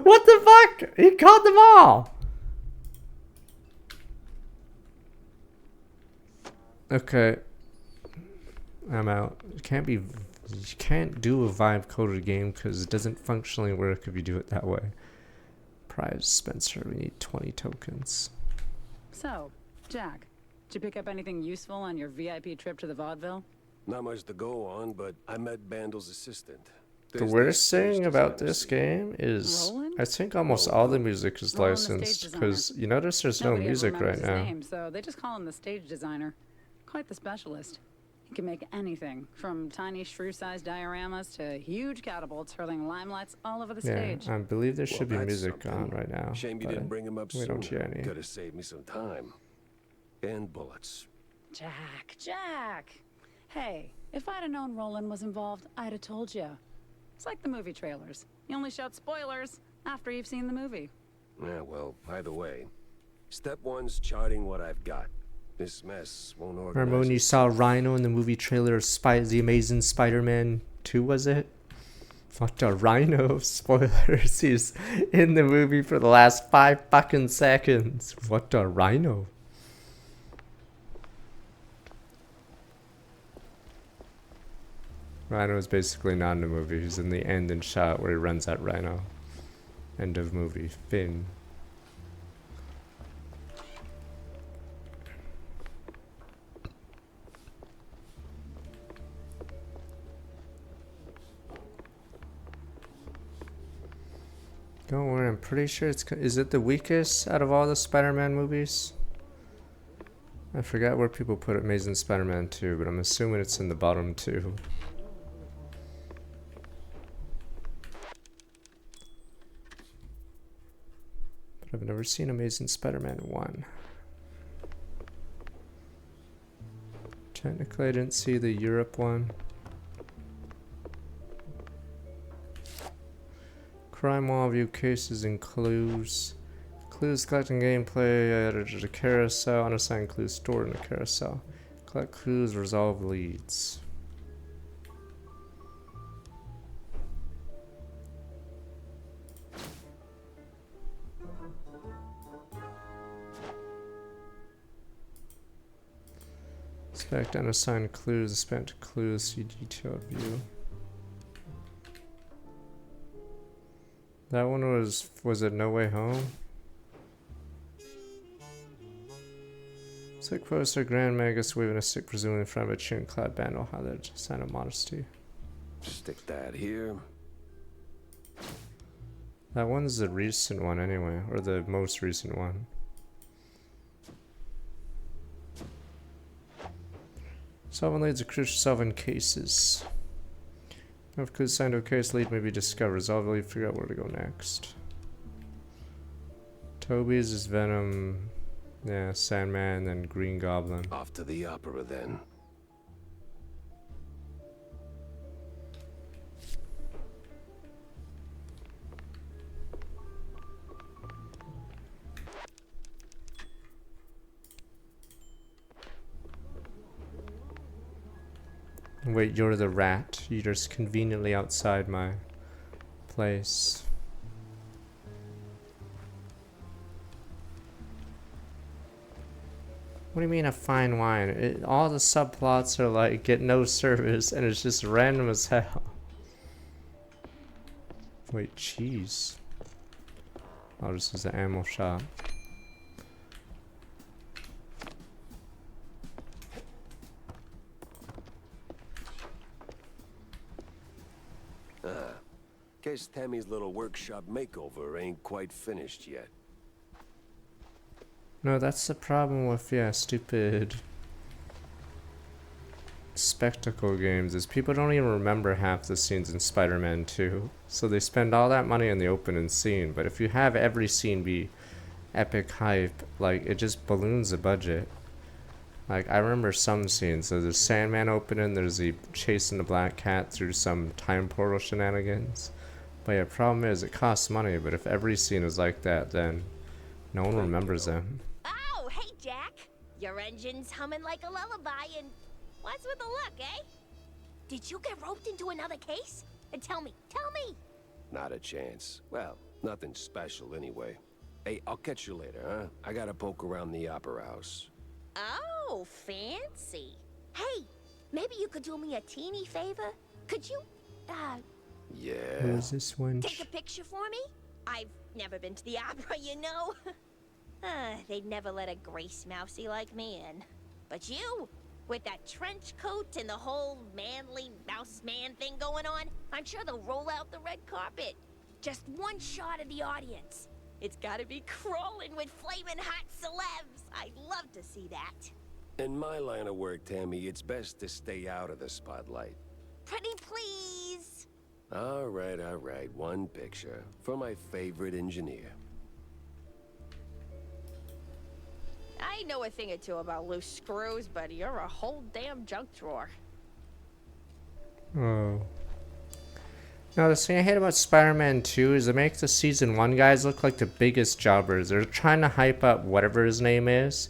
What the fuck? He caught the ball. Okay. I'm out. You can't do a vibe coded game because it doesn't functionally work if you do it that way. Prize Spencer, we need 20 tokens. So, Jack, did you pick up anything useful on your VIP trip to the vaudeville? Not much to go on, but I met Bandel's assistant. The worst thing about this game is I think almost all the music is licensed because you notice there's no music right now. Name, so they just call him the stage designer. Quite the specialist. He can make anything from tiny shrew-sized dioramas to huge catapults hurling limelights all over the stage. I believe there should be music on right now. Shame you didn't bring him up we sooner. Don't hear any. Could have saved me some time. And bullets. Jack! Hey, if I'd have known Roland was involved, I'd have told you. It's like the movie trailers. You only shout spoilers after you've seen the movie. Yeah, well, either way. Step one's charting what I've got. This mess won't organize. Remember when you saw Rhino in the movie trailer of The Amazing Spider-Man 2, was it? What a Rhino. Spoilers. He's in the movie for the last 5 fucking seconds. What a Rhino. Rhino is basically not in the movie. He's in the ending shot where he runs at Rhino. End of movie. Finn. Don't worry, I'm pretty sure it's... Is it the weakest out of all the Spider-Man movies? I forgot where people put Amazing Spider-Man 2, but I'm assuming it's in the bottom 2. But I've never seen Amazing Spider-Man 1. Technically, I didn't see the Europe one. Crime wall view cases and clues. Clues collecting gameplay added to the carousel. Unassigned clues stored in the carousel. Collect clues, resolve leads. Inspect unassigned clues. Inspect clues. See detailed view. That one was it No Way Home? Sick poster, Grand Magus waving a stick presumably in front of a chin-clad bandit, highlighted a sign of modesty. Stick that here. That one's the recent one anyway, or the most recent one. Solving leads are crucial solving cases. If clues signed to a case lead may be discovered, resolve the lead, figure out where to go next. Toby's is Venom, yeah, Sandman, then Green Goblin. Off to the opera then. Wait, you're the rat. You're just conveniently outside my place. What do you mean a fine wine? All the subplots are like get no service and it's just random as hell. Wait, cheese. Oh, this is the ammo shop. Guess Tammy's little workshop makeover ain't quite finished yet. No, that's the problem with, yeah, stupid spectacle games, is people don't even remember half the scenes in Spider-Man 2. So they spend all that money on the opening scene, but if you have every scene be epic hype, like, it just balloons the budget. Like, I remember some scenes. So there's Sandman opening, there's the chasing the black cat through some time portal shenanigans. But yeah, problem is, it costs money, but if every scene is like that, then no one remembers them. Oh, hey, Jack. Your engine's humming like a lullaby, and what's with the look, eh? Did you get roped into another case? And tell me. Not a chance. Well, nothing special anyway. Hey, I'll catch you later, huh? I gotta poke around the opera house. Oh, fancy. Hey, maybe you could do me a teeny favor? Could you, Yeah. Who's this wench? take a picture for me? I've never been to the opera, you know. They'd never let a grace mousey like me in. But you, with that trench coat and the whole manly mouse man thing going on, I'm sure they'll roll out the red carpet. Just one shot of the audience. It's gotta be crawling with flaming hot celebs. I'd love to see that. In my line of work, Tammy, it's best to stay out of the spotlight. Pretty please. All right. One picture for my favorite engineer. I know a thing or two about loose screws, but you're a whole damn junk drawer. Oh. No, the thing I hate about Spider-Man 2 is it makes the Season 1 guys look like the biggest jobbers. They're trying to hype up whatever his name is,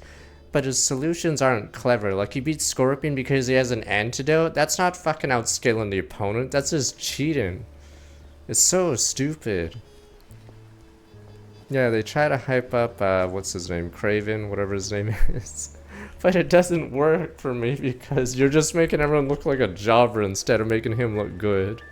but his solutions aren't clever. Like, he beats Scorpion because he has an antidote. That's not fucking outscaling the opponent. That's just cheating. It's so stupid. Yeah, they try to hype up, what's his name? Craven, whatever his name is. But it doesn't work for me because you're just making everyone look like a jobber instead of making him look good.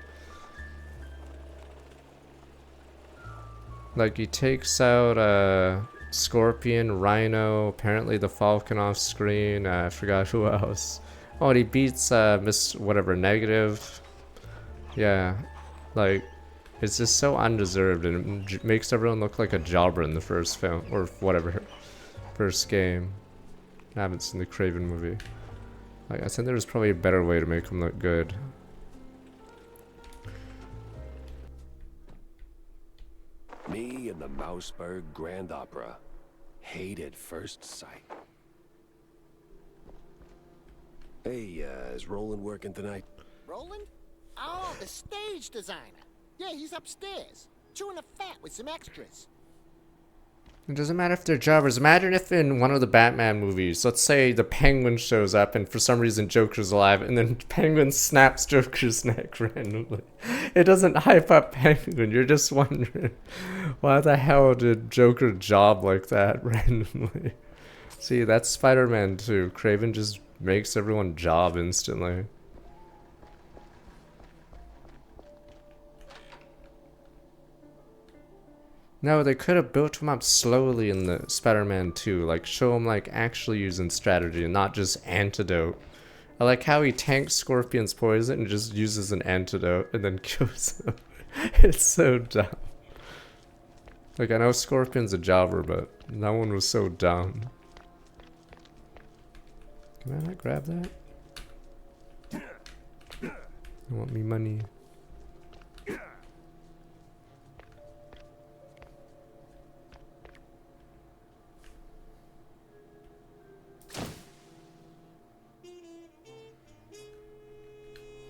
Like, he takes out, Scorpion, Rhino, apparently the Falcon off screen, I forgot who else. Oh, and he beats, Miss whatever, Negative. Yeah, like, it's just so undeserved, and it makes everyone look like a jobber in the first film, or whatever, first game. I haven't seen the Craven movie. Like, I think there was probably a better way to make him look good. Me and the Mouseburg Grand Opera. Hate at first sight. Hey, is Roland working tonight? Roland? Oh, the stage designer. Yeah, he's upstairs, chewing the fat with some extras. It doesn't matter if they're jobbers. Imagine if in one of the Batman movies, let's say the Penguin shows up and for some reason Joker's alive, and then Penguin snaps Joker's neck randomly. It doesn't hype up Penguin. You're just wondering, why the hell did Joker job like that randomly? See, that's Spider-Man too. Craven just makes everyone job instantly. No, they could have built him up slowly in the Spider-Man 2, like show him like actually using strategy and not just antidote. I like how he tanks Scorpion's poison and just uses an antidote and then kills him. It's so dumb. Like, I know Scorpion's a jobber, but that one was so dumb. Can I not grab that? I want me money.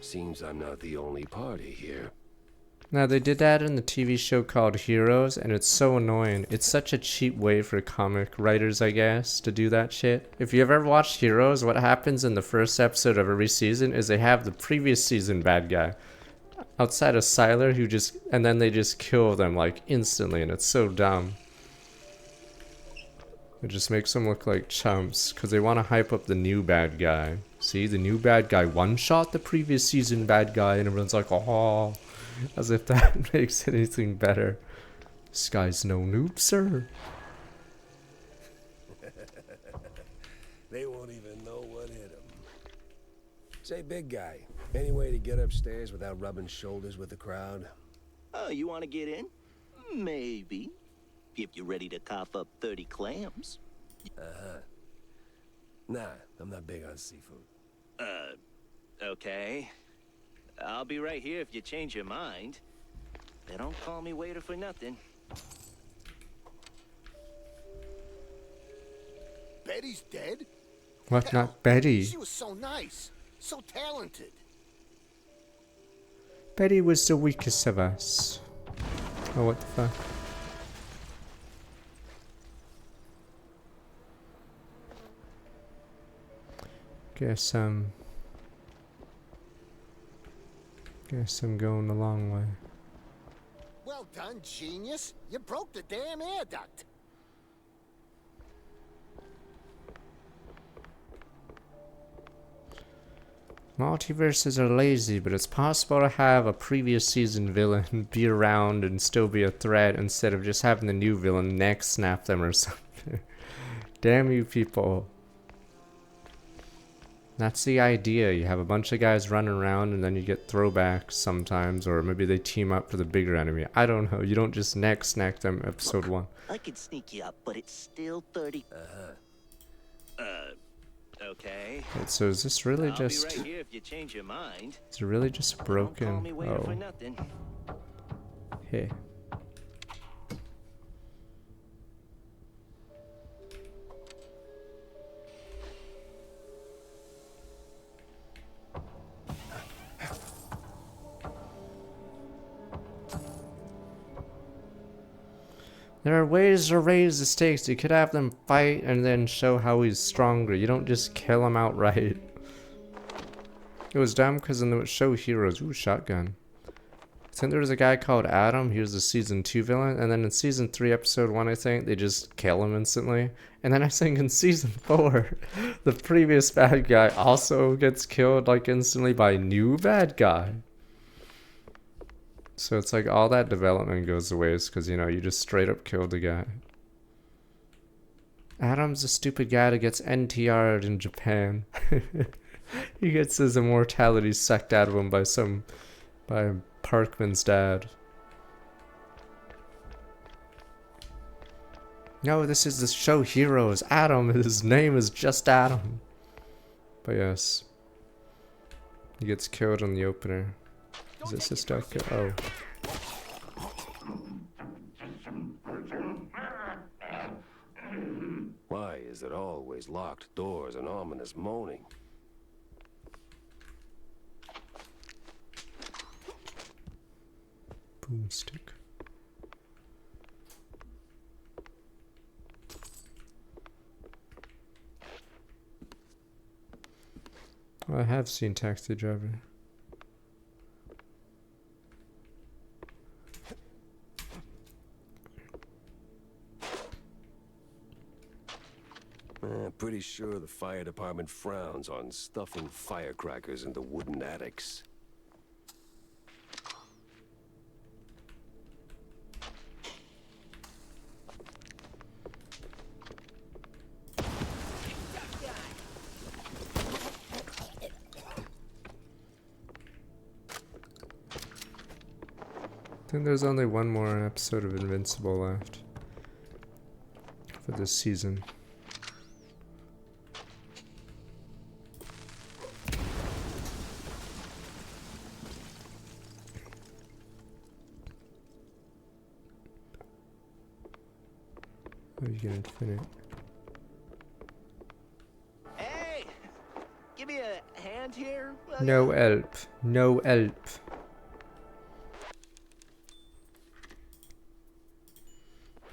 Seems I'm not the only party here. Now, they did that in the TV show called Heroes, and it's so annoying. It's such a cheap way for comic writers, I guess, to do that shit. If you ever watched Heroes, what happens in the first episode of every season is they have the previous season bad guy outside of Siler, who just, and then they just kill them, like, instantly, and it's so dumb. It just makes them look like chumps, because they want to hype up the new bad guy. See, the new bad guy one-shot the previous season bad guy, and everyone's like, oh, as if that makes anything better. This guy's no noob, sir. They won't even know what hit him. Say, big guy, any way to get upstairs without rubbing shoulders with the crowd? Oh, you want to get in? Maybe. If you're ready to cough up 30 clams. Uh-huh. Nah, I'm not big on seafood. Okay. I'll be right here if you change your mind. They don't call me waiter for nothing. Betty's dead? What, not Betty? She was so nice, so talented. Betty was the weakest of us. Oh, what the fuck? Guess I'm going the long way. Well done, genius. You broke the damn air duct. Multiverses are lazy, but it's possible to have a previous season villain be around and still be a threat instead of just having the new villain neck snap them or something. Damn you people. That's the idea. You have a bunch of guys running around and then you get throwbacks sometimes, or maybe they team up for the bigger enemy. I don't know. You don't just neck snack them episode 1. I could sneak you up, but it's still 30. Okay. Wait, so is this really I'll just... be right here if you change your mind. Is it really just broken? Don't call me waiter for Oh. nothing. Hey. There are ways to raise the stakes. You could have them fight and then show how he's stronger. You don't just kill him outright. It was dumb because in the show Heroes, ooh, shotgun. I think there was a guy called Adam. He was the season 2 villain. And then in season 3, episode 1, I think, they just kill him instantly. And then I think in season 4, the previous bad guy also gets killed like instantly by a new bad guy. So it's like all that development goes to waste because, you know, you just straight up killed the guy. Adam's a stupid guy that gets NTR'd in Japan. He gets his immortality sucked out of him by Parkman's dad. No, this is the show Heroes. Adam, his name is just Adam. But yes. He gets killed in the opener. Is this his stuff? Oh. Why is it always locked doors and ominous moaning? Boomstick. I have seen Taxi Driver. Pretty sure the fire department frowns on stuffing firecrackers into wooden attics. I think there's only one more episode of Invincible left for this season. Oh, you get infinite. Hey! Give me a hand here. No help. No help.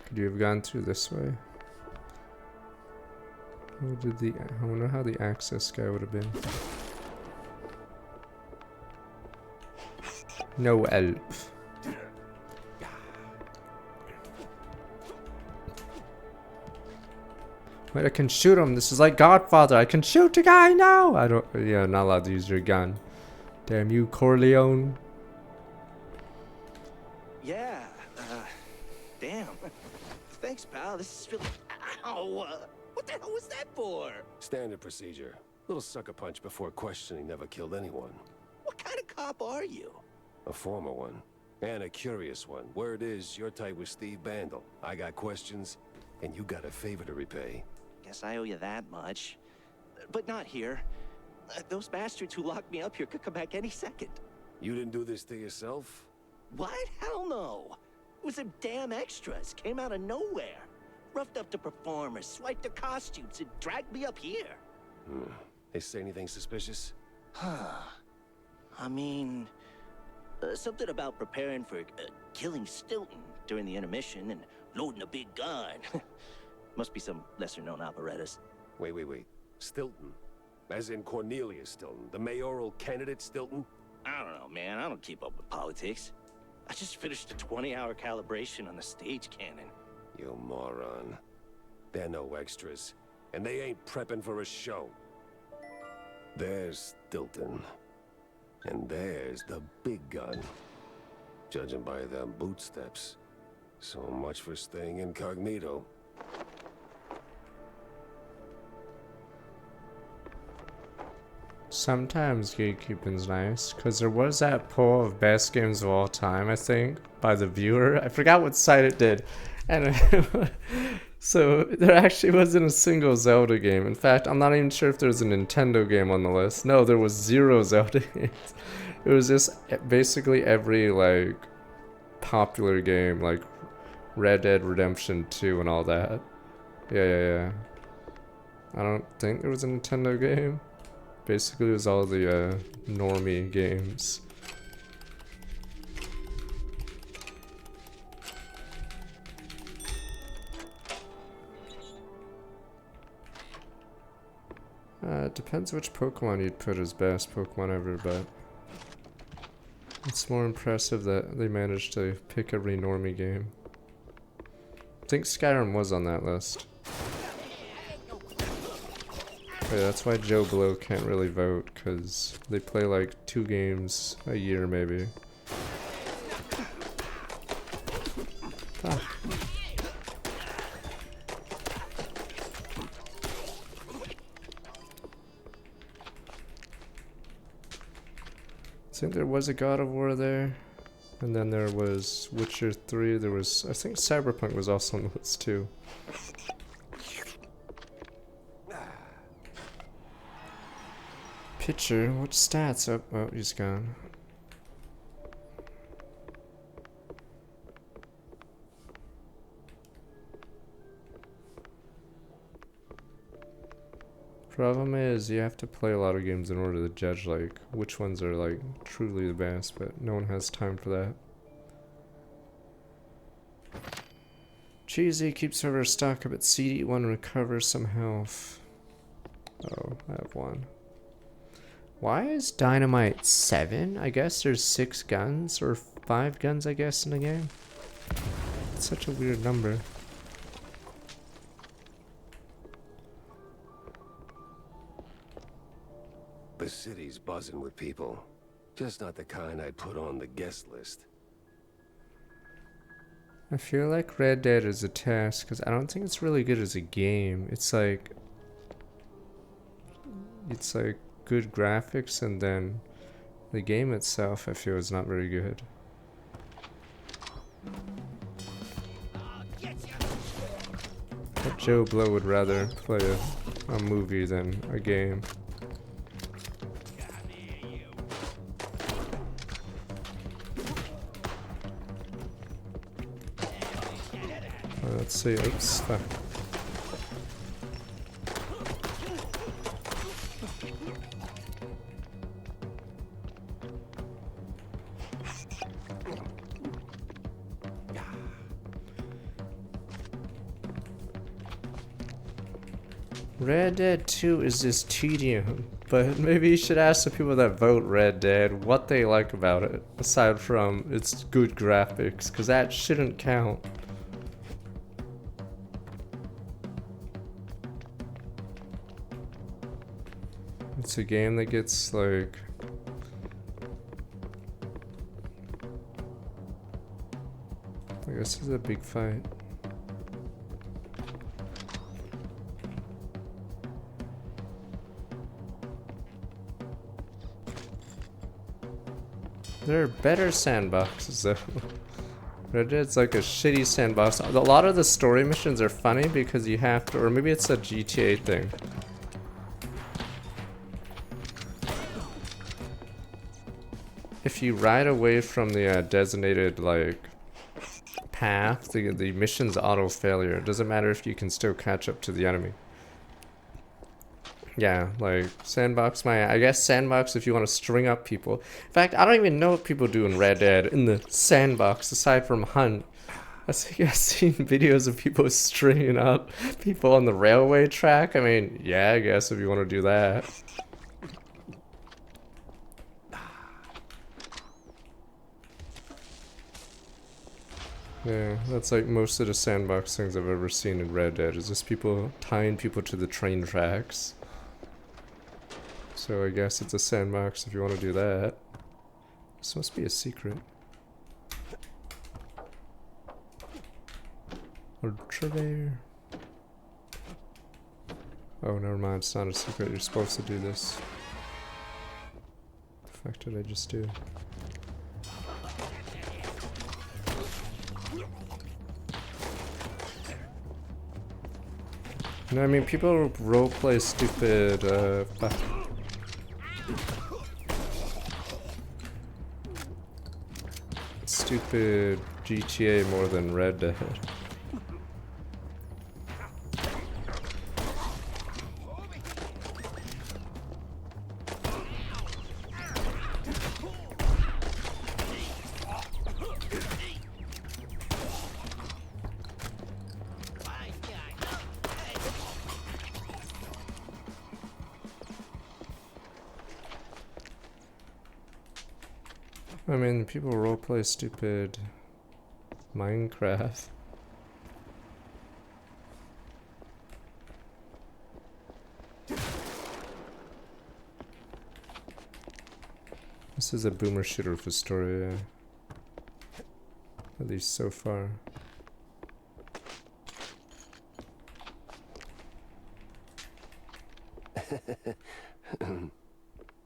Could you have gone through this way? I wonder how the access guy would have been. No help. Wait, I can shoot him. This is like Godfather. I can shoot the guy now. I don't. Yeah, not allowed to use your gun. Damn you, Corleone. Yeah. Damn. Thanks, pal. This is really. Ow! What the hell was that for? Standard procedure. Little sucker punch before questioning never killed anyone. What kind of cop are you? A former one. And a curious one. Word is, you're tight with Steve Bandel. I got questions, and you got a favor to repay. Guess I owe you that much. But not here. Those bastards who locked me up here could come back any second. You didn't do this to yourself? What? Hell no. It was them damn extras. Came out of nowhere. Roughed up the performers, swiped their costumes, and dragged me up here. They say anything suspicious? I mean, something about preparing for killing Stilton during the intermission and loading a big gun. Must be some lesser-known operettas. Wait. Stilton? As in Cornelius Stilton, the mayoral candidate Stilton? I don't know, man. I don't keep up with politics. I just finished a 20-hour calibration on the stage cannon. You moron. They're no extras, and they ain't prepping for a show. There's Stilton. And there's the big gun. Judging by them bootsteps. So much for staying incognito. Sometimes gatekeeping's nice, because there was that poll of best games of all time, I think, by the viewer. I forgot what site it did. And so there actually wasn't a single Zelda game. In fact, I'm not even sure if there's a Nintendo game on the list. No, there was 0 Zelda games. It was just basically every, like, popular game, like Red Dead Redemption 2 and all that. Yeah. I don't think there was a Nintendo game. Basically, it was all the normie games. It depends which Pokemon you'd put as best Pokemon ever, but it's more impressive that they managed to pick every normie game. I think Skyrim was on that list. Okay, that's why Joe Blow can't really vote, because they play like 2 games a year maybe. Ah. I think there was a God of War there, and then there was Witcher 3, there was, I think Cyberpunk was also on the list too. Pitcher, what stats? Oh, he's gone. Problem is, you have to play a lot of games in order to judge, like, which ones are, like, truly the best, but no one has time for that. Cheesy, keep server stock up at CD1, recover some health. Oh, I have 1. Why is Dynamite 7? I guess there's 6 guns, or 5 guns, I guess, in the game. It's such a weird number. The city's buzzing with people. Just not the kind I'd put on the guest list. I feel like Red Dead is a test, because I don't think it's really good as a game. It's like good graphics, and then the game itself I feel is not very good. But Joe Blow would rather play a movie than a game. Let's see, oops, fuck. Red Dead 2 is just tedium, but maybe you should ask the people that vote Red Dead what they like about it, aside from its good graphics, because that shouldn't count. It's a game that gets like I guess it's a big fight. There are better sandboxes though. Red Dead's like a shitty sandbox. A lot of the story missions are funny because you have to, or maybe it's a GTA thing. If you ride away from the designated like path, the mission's auto failure. It doesn't matter if you can still catch up to the enemy. Yeah, like sandbox, I guess sandbox if you want to string up people. In fact, I don't even know what people do in Red Dead in the sandbox aside from hunt. I've seen videos of people stringing up people on the railway track. I mean, yeah, I guess if you want to do that. Yeah, that's like most of the sandbox things I've ever seen in Red Dead is just people tying people to the train tracks. So I guess it's a sandbox if you want to do that. This must be a secret. Ultra. Oh, never mind. It's not a secret. You're supposed to do this. The fuck did I just do? No, I mean, people roleplay stupid, stupid GTA more than Red Dead. I mean, people roleplay stupid Minecraft. This is a boomer shooter for story, yeah. At least so far.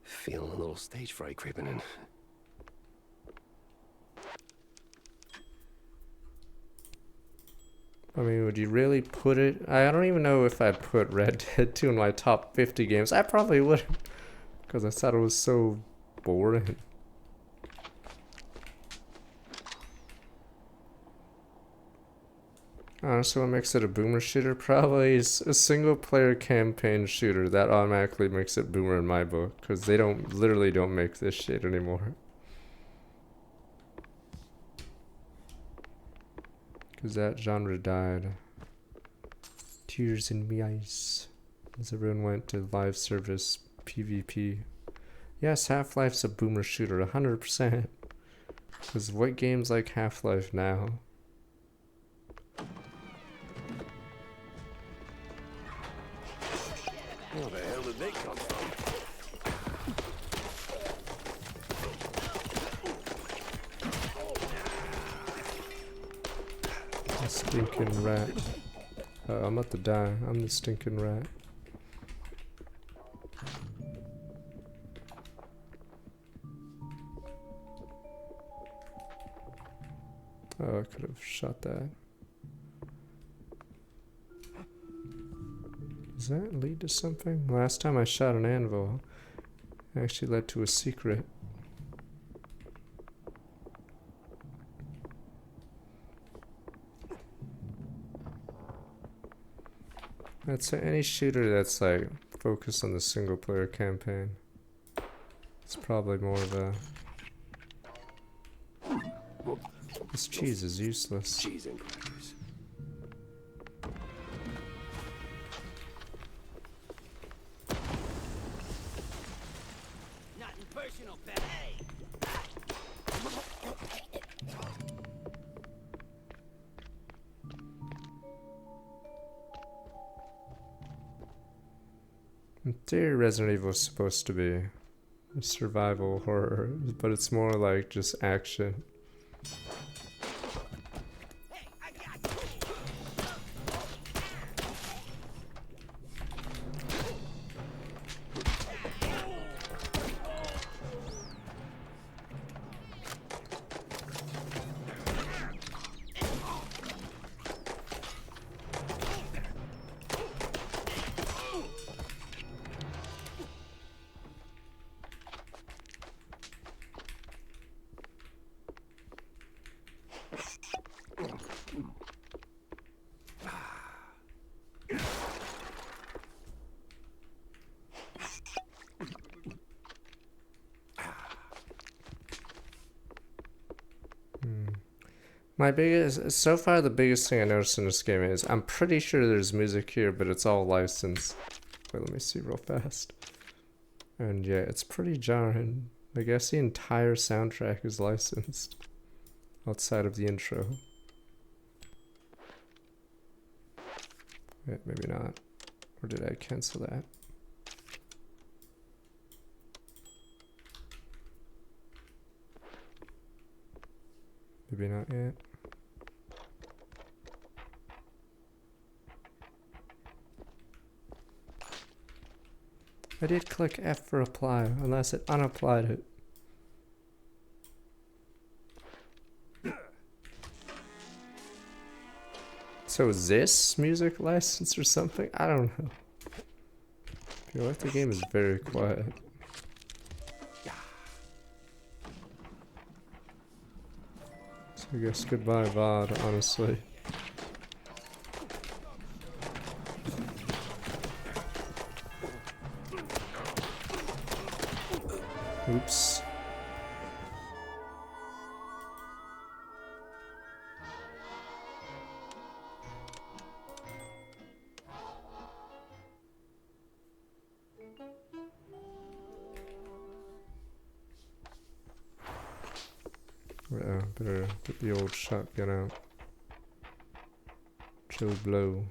Feeling a little stage fright creeping in. I mean, would you really put it? I don't even know if I'd put Red Dead 2 in my top 50 games. I probably wouldn't. Because I thought it was so boring. So what makes it a boomer shooter? Probably a single player campaign shooter. That automatically makes it boomer in my book. Because they literally don't make this shit anymore. Because that genre died. Tears in my eyes. As everyone went to live service PvP. Yes, Half-Life's a boomer shooter, 100%. Because what games like Half-Life now? Where the hell did they come from? A stinking rat. I'm about to die. I'm the stinking rat. Oh, I could have shot that. Does that lead to something? Last time I shot an anvil, it actually led to a secret. That's any shooter that's like focused on the single player campaign. It's probably more of a... This cheese is useless. Cheese and crackers. Nothing personal, pal. In theory, Resident Evil is supposed to be a survival horror, but it's more like just action. My biggest, so far the biggest thing I noticed in this game is, I'm pretty sure there's music here, but it's all licensed. Wait, let me see real fast. And yeah, it's pretty jarring. I guess the entire soundtrack is licensed. Outside of the intro. Wait, maybe not. Or did I cancel that? Maybe not yet. I did click F for apply, unless it unapplied it. So is this music license or something? I don't know. I feel like the game is very quiet. So I guess goodbye VOD, honestly. Oops. Better get the old shotgun out. Chill blow.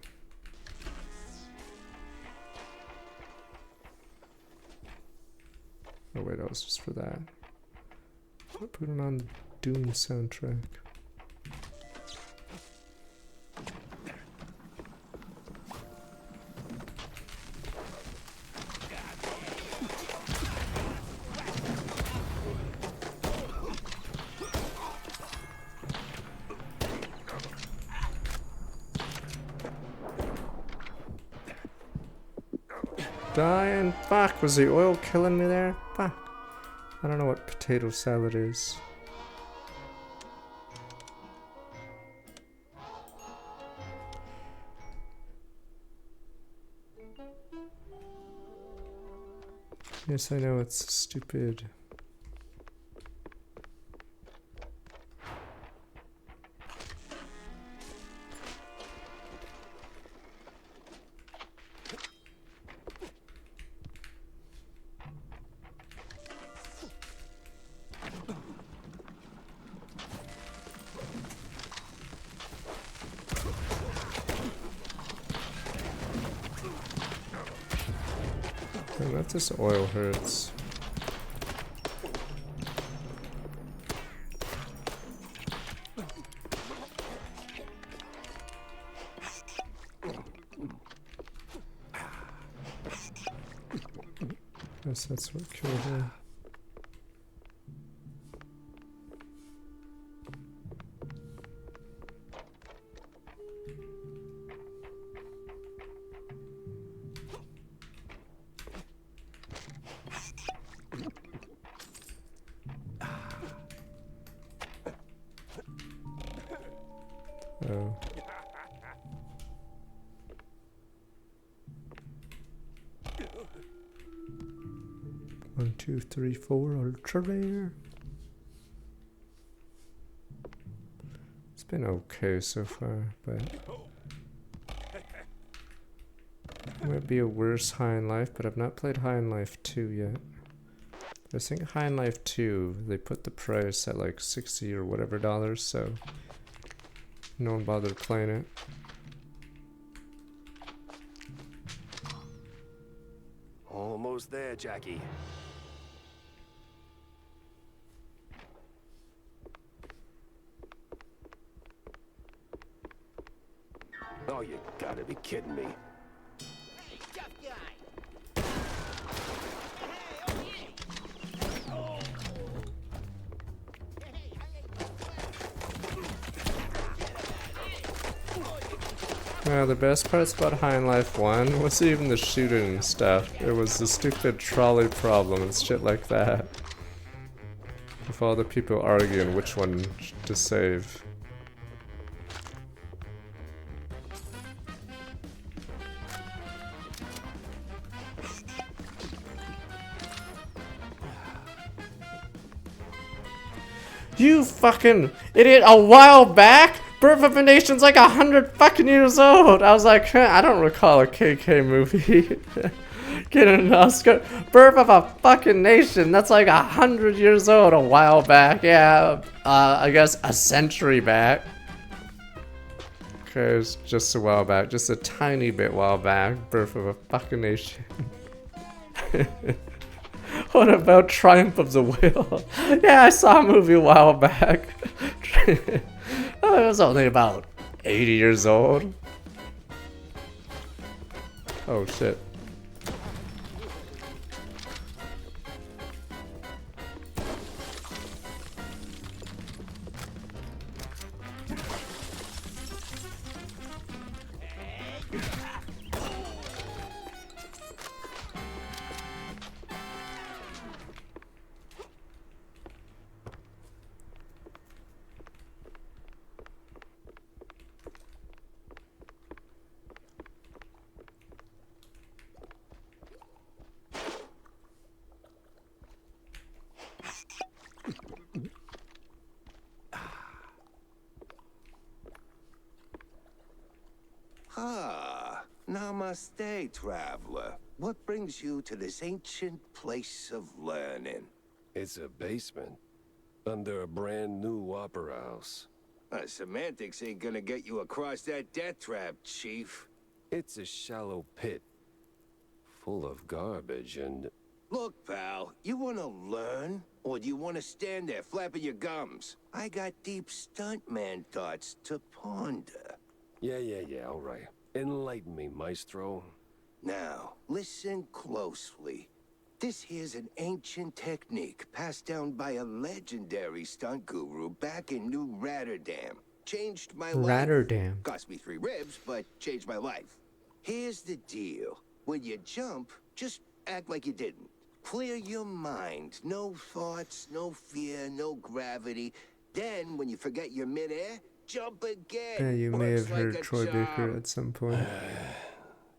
Oh wait, that was just for that. Put it on the Doom soundtrack. Dying. Fuck, was the oil killing me there? Fuck. I don't know what potato salad is. Yes, I know it's stupid. That this oil hurts. Guess that's what killed her. Oh. 1, 2, 3, 4, ultra rare. It's been okay so far, but it might be a worse High in Life, but I've not played High in Life 2 yet. I think High in Life 2, they put the price at like 60 or whatever dollars, so no one bothered playing it. Almost there, Jackie. Oh, you gotta be kidding me. Hey, tough guy. The best parts about High in Life 1 wasn't even the shooting and stuff. It was the stupid trolley problem and shit like that. With all the people arguing which one to save. You fucking idiot! A while back, Birth of a Nation's like 100 fucking years old. I was like, huh, I don't recall a KK movie getting an Oscar. Birth of a fucking Nation, that's like 100 years old. A while back, yeah. I guess a century back. Okay, it's just a while back, just a tiny bit while back. Birth of a fucking Nation. What about Triumph of the Will? Yeah, I saw a movie a while back. Oh, it was only about 80 years old. Oh shit. Ah, namaste, traveler. What brings you to this ancient place of learning? It's a basement. Under a brand new opera house. Semantics ain't gonna get you across that death trap, Chief. It's a shallow pit. Full of garbage and... Look, pal, you wanna learn? Or do you wanna stand there flapping your gums? I got deep stuntman thoughts to ponder. Yeah, all right. Enlighten me, maestro. Now, listen closely. This here's an ancient technique passed down by a legendary stunt guru back in New Rotterdam. Changed my life. Rotterdam. Cost me 3 ribs, but changed my life. Here's the deal. When you jump, just act like you didn't. Clear your mind. No thoughts, no fear, no gravity. Then, when you forget you're midair, jump again. Yeah, you may have Works like heard a Troy Baker charm. at some point.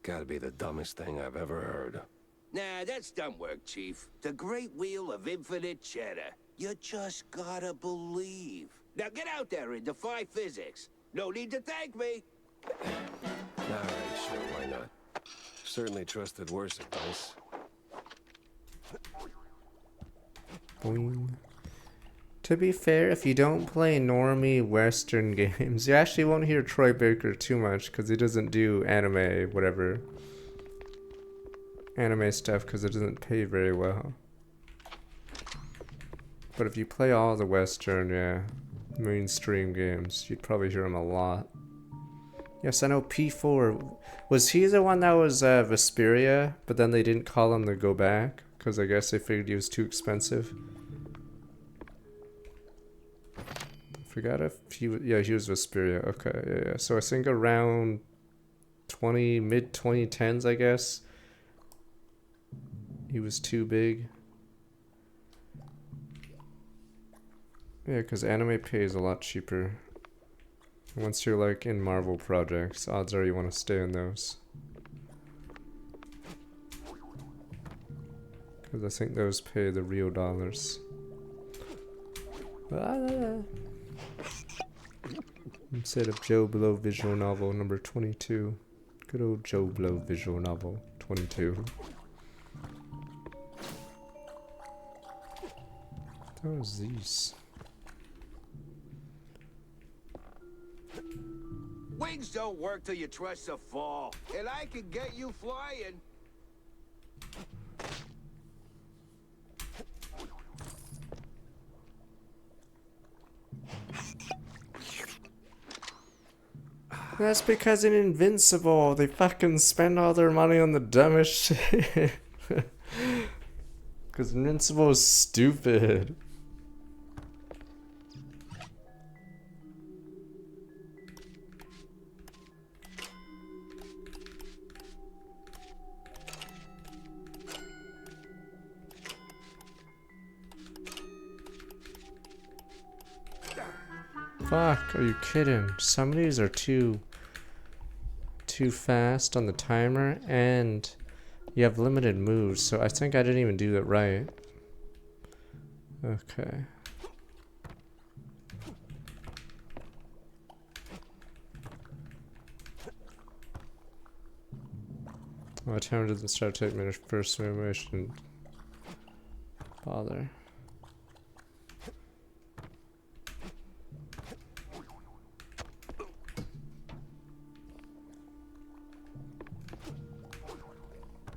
Gotta be the dumbest thing I've ever heard. Nah, that's dumb work, Chief. The great wheel of infinite cheddar. You just gotta believe. Now get out there and defy physics. No need to thank me. Alright, sure, why not? Certainly trusted worse advice. Boing. To be fair, if you don't play normie Western games, you actually won't hear Troy Baker too much because he doesn't do anime, whatever. Anime stuff because it doesn't pay very well. But if you play all the Western, yeah, mainstream games, you'd probably hear him a lot. Yes, I know P4. Was he the one that was Vesperia, but then they didn't call him to go back? Because I guess they figured he was too expensive. Forgot if he was, yeah, he was Vesperia. Okay, yeah. So I think around mid 2010s, I guess. He was too big. Yeah, because anime pays a lot cheaper. Once you're like in Marvel projects, odds are you want to stay in those. Because I think those pay the real dollars. Instead of Joe Blow visual novel number 22. Good old Joe Blow visual novel 22. What was these? Wings don't work till you trust the fall. And I can get you flying. That's because in Invincible, they fucking spend all their money on the dumbest shit. Because Invincible is stupid. Fuck, are you kidding? Some of these are too fast on the timer, and you have limited moves, so I think I didn't even do that right. Okay. My timer doesn't start taking my first move, I shouldn't bother.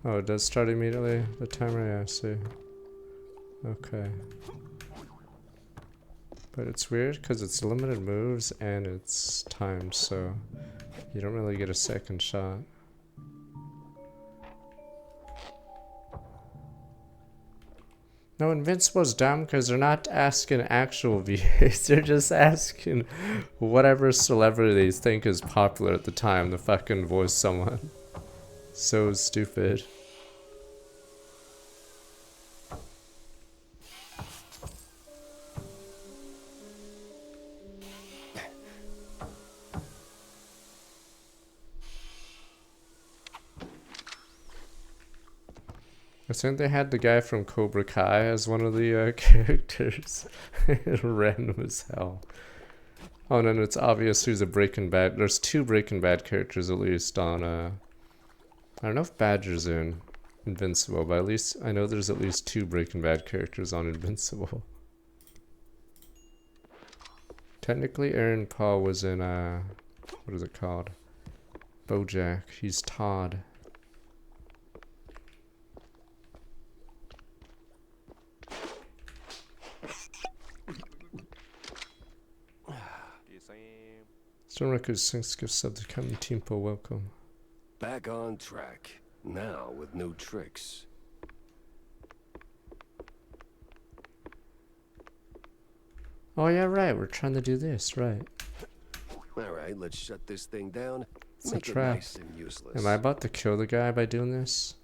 Oh, it does start immediately? The timer? Yeah, I see. Okay. But it's weird because it's limited moves and it's timed, so you don't really get a second shot. No, Invincible's dumb because they're not asking actual VAs. They're just asking whatever celebrities think is popular at the time to fucking voice someone. So stupid. I think they had the guy from Cobra Kai as one of the characters. Random as hell. Oh, and then it's obvious who's a Breaking Bad. There's 2 Breaking Bad characters at least on I don't know if Badger's in Invincible, but at least I know there's at least 2 Breaking Bad characters on Invincible. Technically, Aaron Paul was in, what is it called? BoJack. He's Todd. Stone Records thanks gift sub to Captain Timpo. Welcome. Back on track. Now with new tricks. Oh yeah, right. We're trying to do this, right? Alright, let's shut this thing down. It's a Make it trap. nice and useless. Am I about to kill the guy by doing this?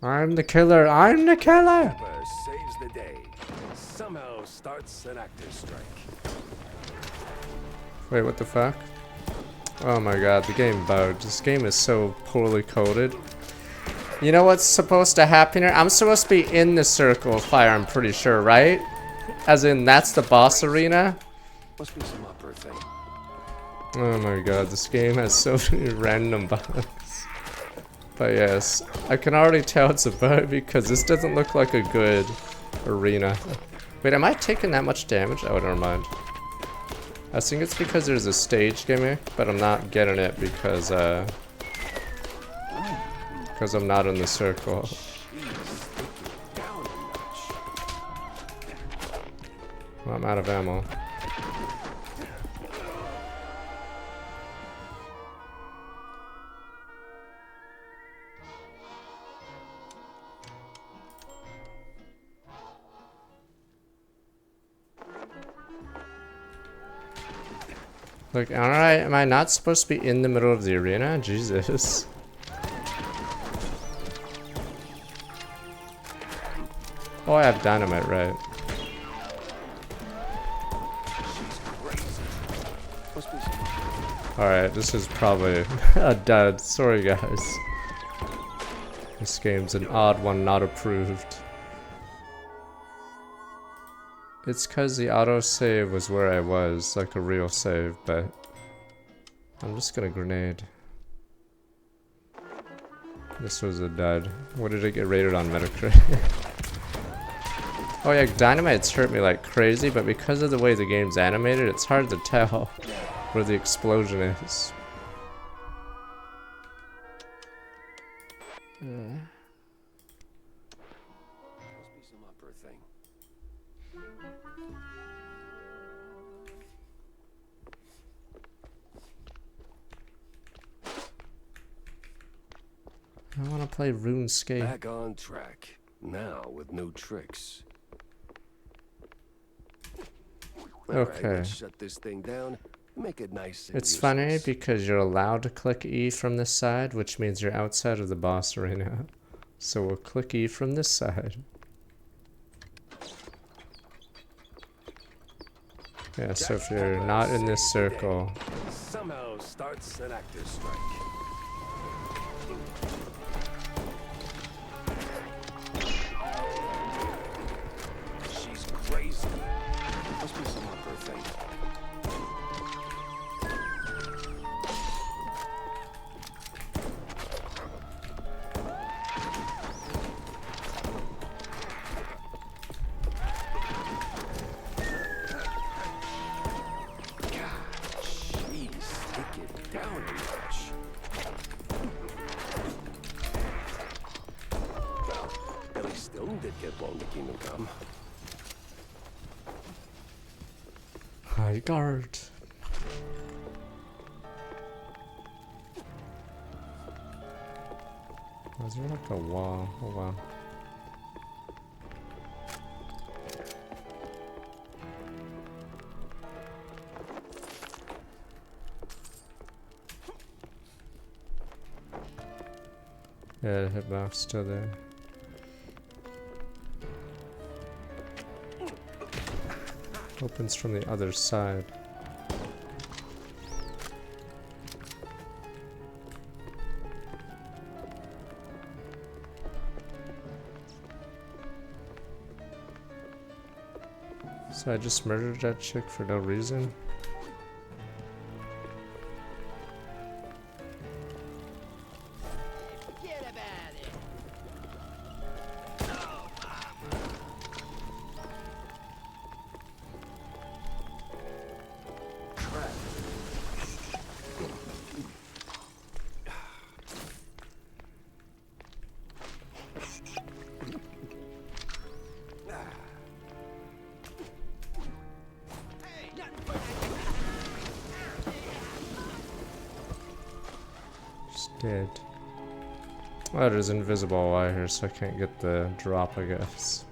I'm the killer. I'm the killer. Pepper saves the day. Somehow starts an actor's strike. Wait, what the fuck? Oh my god, the game bugged. This game is so poorly coded. You know what's supposed to happen here? I'm supposed to be in the circle of fire, I'm pretty sure, right? As in, that's the boss arena? Must be some upper thing. Oh my god, this game has so many random bugs. But yes, I can already tell it's a bug because this doesn't look like a good arena. Wait, am I taking that much damage? Oh, never mind. I think it's because there's a stage gimmick, but I'm not getting it because I'm not in the circle. Well, I'm out of ammo. Like, alright, am I not supposed to be in the middle of the arena? Jesus. Oh, I have dynamite, right. Alright, this is probably a dud. Sorry, guys. This game's an odd one, not approved. It's cause the autosave was where I was, like a real save, but I'm just gonna grenade. This was a dud. What did it get rated on Metacritic? Oh yeah, dynamite's hurt me like crazy, but because of the way the game's animated, it's hard to tell where the explosion is. Must be some upper thing. I wanna play RuneScape. Back on track. Now with new tricks. Okay. Alright, let's shut this thing down. Make it nice and It's useless. funny because you're allowed to click E from this side, which means you're outside of the boss arena. So we'll click E from this side. Yeah, so if you're not in this circle, Somehow starts an actor's strike. She's crazy. Must be some upper thing. high guard. Was there like a wall? Oh wow. Yeah, the hitbox still there. Opens from the other side. So I just murdered that chick for no reason? Dead. Oh, there's invisible wire here, so I can't get the drop, I guess.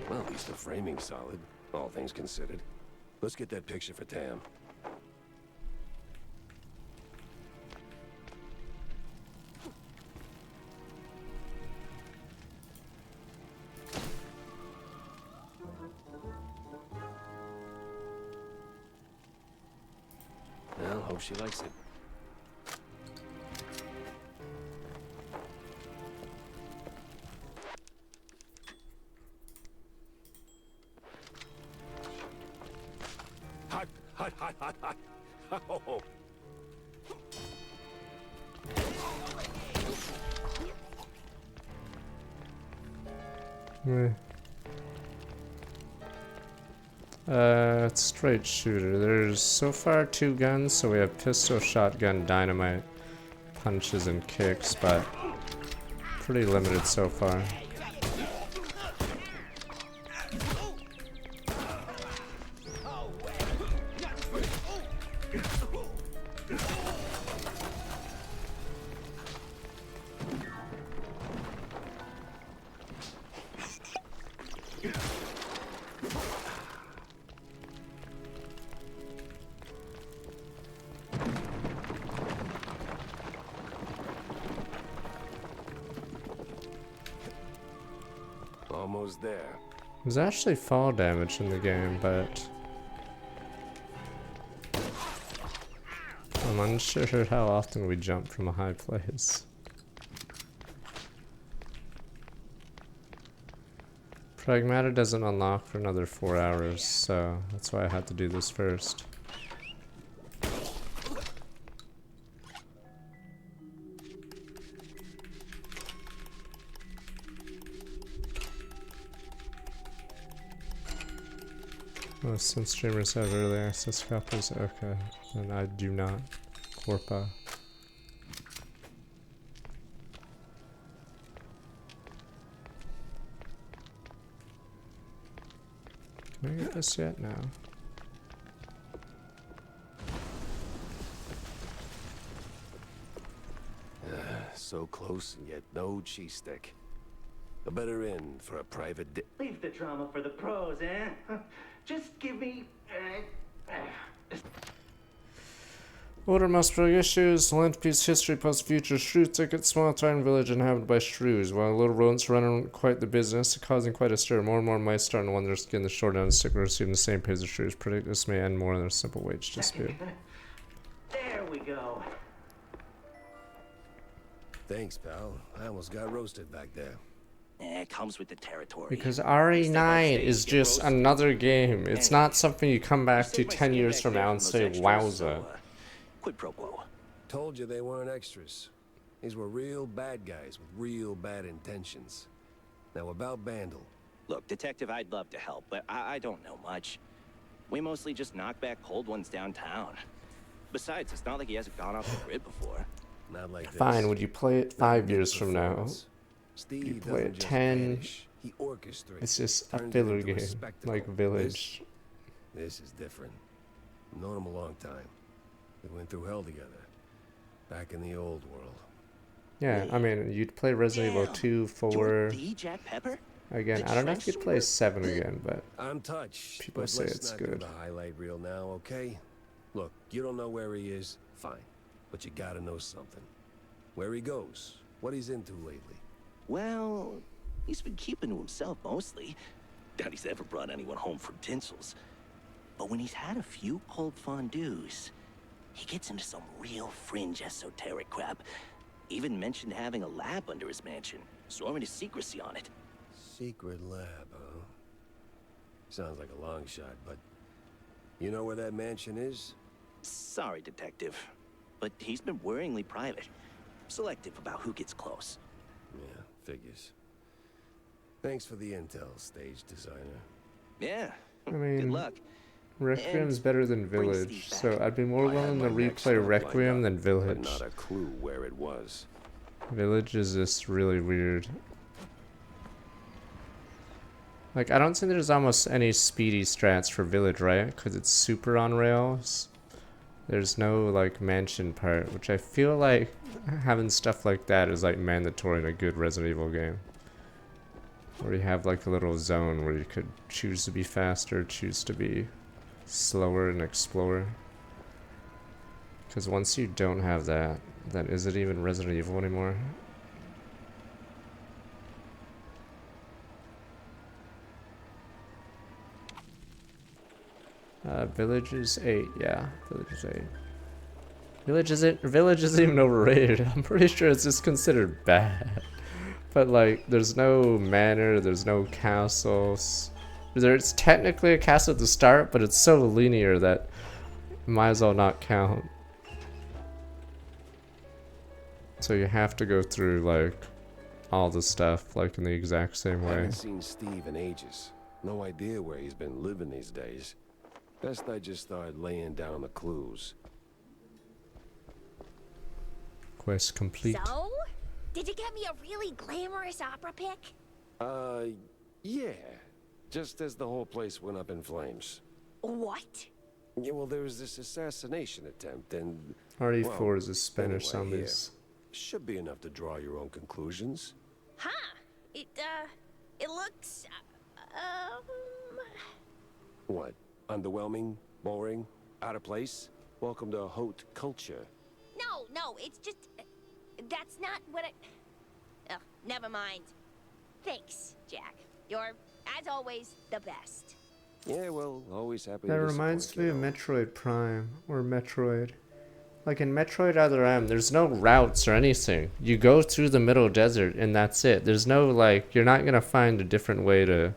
Well, at least the framing's solid, all things considered. Let's get that picture for Tam. Well, hope she likes it. Hot, hot, hot, hot, hot. Oh. Meh. It's straight shooter. There's so far 2 guns, so we have pistol, shotgun, dynamite, punches, and kicks, but pretty limited so far. Almost there. There's actually fall damage in the game, but I'm unsure how often we jump from a high place. Pragmata doesn't unlock for another 4 hours, so that's why I had to do this first. Oh, some streamers have early access copies. Okay, and I do not. Corpa. Can I get this yet? No. So close and yet no cheese stick. A better inn for a private Leave the drama for the pros, eh? Just give me... Order most big issues, Lentpiece history plus future shrew ticket, small town village inhabited by shrews, while little rodents running quite the business, causing quite a stir. More and more mice starting to wonder if getting the short end of the stick will receive the same pay as the shrews. Predict this may end more than a simple wage dispute. There we go. Thanks, pal. I almost got roasted back there. It comes with the territory. Because RE9 is just another game. It's not something you come back to 10 years from now and say, wowza. Quid pro quo. Told you they weren't extras. These were real bad guys with real bad intentions. Now about Bandle. Look, Detective, I'd love to help, but I don't know much. We mostly just knock back cold ones downtown. Besides, it's not like he hasn't gone off the grid before. Not like this. Fine, would you play it 5 years from now? Steve You play it 10. He orchestrates. It's just a turns it filler into a game, spectacle. like Village. This is different. I've known him a long time. We went through hell together. Back in the old world. Yeah, I mean, you'd play Resident Evil 2, 4. Jack Pepper? Again, I don't know if you'd play 7 again, but I'm touched. people but say let's it's not good. do the highlight reel now, okay? Look, you don't know where he is, fine. But you gotta know something. Where he goes, what he's into lately. Well, he's been keeping to himself mostly. Doubt he's ever brought anyone home from Tinsel's. But when he's had a few cold fondues, he gets into some real fringe esoteric crap. Even mentioned having a lab under his mansion, sworn to secrecy on it. Secret lab, huh? Sounds like a long shot, but you know where that mansion is? Sorry, Detective, but he's been worryingly private. Selective about who gets close. Yeah, figures. Thanks for the intel, stage designer. Yeah, I mean, good luck. Requiem's better than Village, so I'd be more willing to replay Requiem than But Village. not a clue where it was. Village is just really weird. Like, I don't think there's almost any speedy strats for Village, right? Because it's super on rails. There's no like mansion part, which I feel like having stuff like that is like mandatory in a good Resident Evil game. Where you have like a little zone where you could choose to be faster, choose to be slower and explore. Because once you don't have that, then is it even Resident Evil anymore? Village is 8, yeah. Village is 8. Village isn't even overrated. I'm pretty sure it's just considered bad. But like, there's no manor, there's no castles. There's technically a castle at the start, but it's so linear that it might as well not count. So you have to go through like all the stuff like in the exact same way. Haven't seen Steve in ages. No idea where he's been living these days. Best I just start laying down the clues. Quest complete. So? Did you get me a really glamorous opera pic? Yeah. Just as the whole place went up in flames. What? Yeah, well, there was this assassination attempt, and... RE4 well, is a Spanish anyway, zombies. Should be enough to draw your own conclusions. Huh. It looks, What? Underwhelming? Boring? Out of place? Welcome to haute culture. No, it's just... that's not what I... Oh, never mind. Thanks, Jack. You're, as always, the best. Yeah, well, always happy That to reminds me disappoint, of Metroid Prime, or Metroid. Like in Metroid Other M, there's no routes or anything. You go through the middle desert and that's it. There's no like, you're not gonna find a different way to,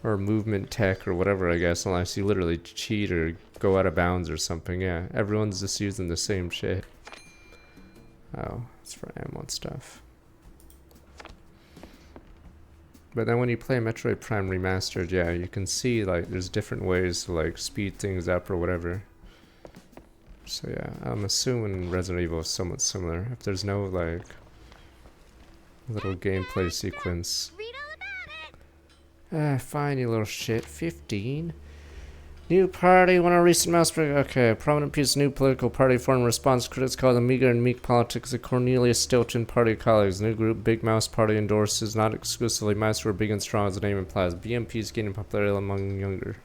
or movement tech or whatever I guess, unless you literally cheat or go out of bounds or something. Yeah, everyone's just using the same shit. Oh, it's for ammo and stuff. But then when you play Metroid Prime Remastered, yeah, you can see like there's different ways to like speed things up or whatever. So yeah, I'm assuming Resident Evil is somewhat similar. If there's no like little gameplay sequence. Read all about it. Fine, you little shit. 15. New party, one of recent mouse break. Okay, a prominent piece of new political party formed in response to critics call the meager and meek politics of Cornelius Stilton party colleagues. New group, Big Mouse Party, endorses not exclusively mice who are big and strong as the name implies. BMP is gaining popularity among younger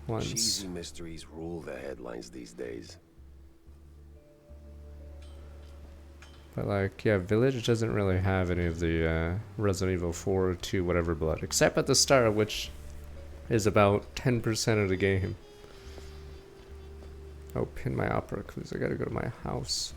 ones. Cheesy mysteries rule the headlines these days. But like, yeah, Village doesn't really have any of the Resident Evil 4 or 2 whatever blood, except at the start, which is about 10% of the game. Oh, pin my opera clues. I gotta go to my house.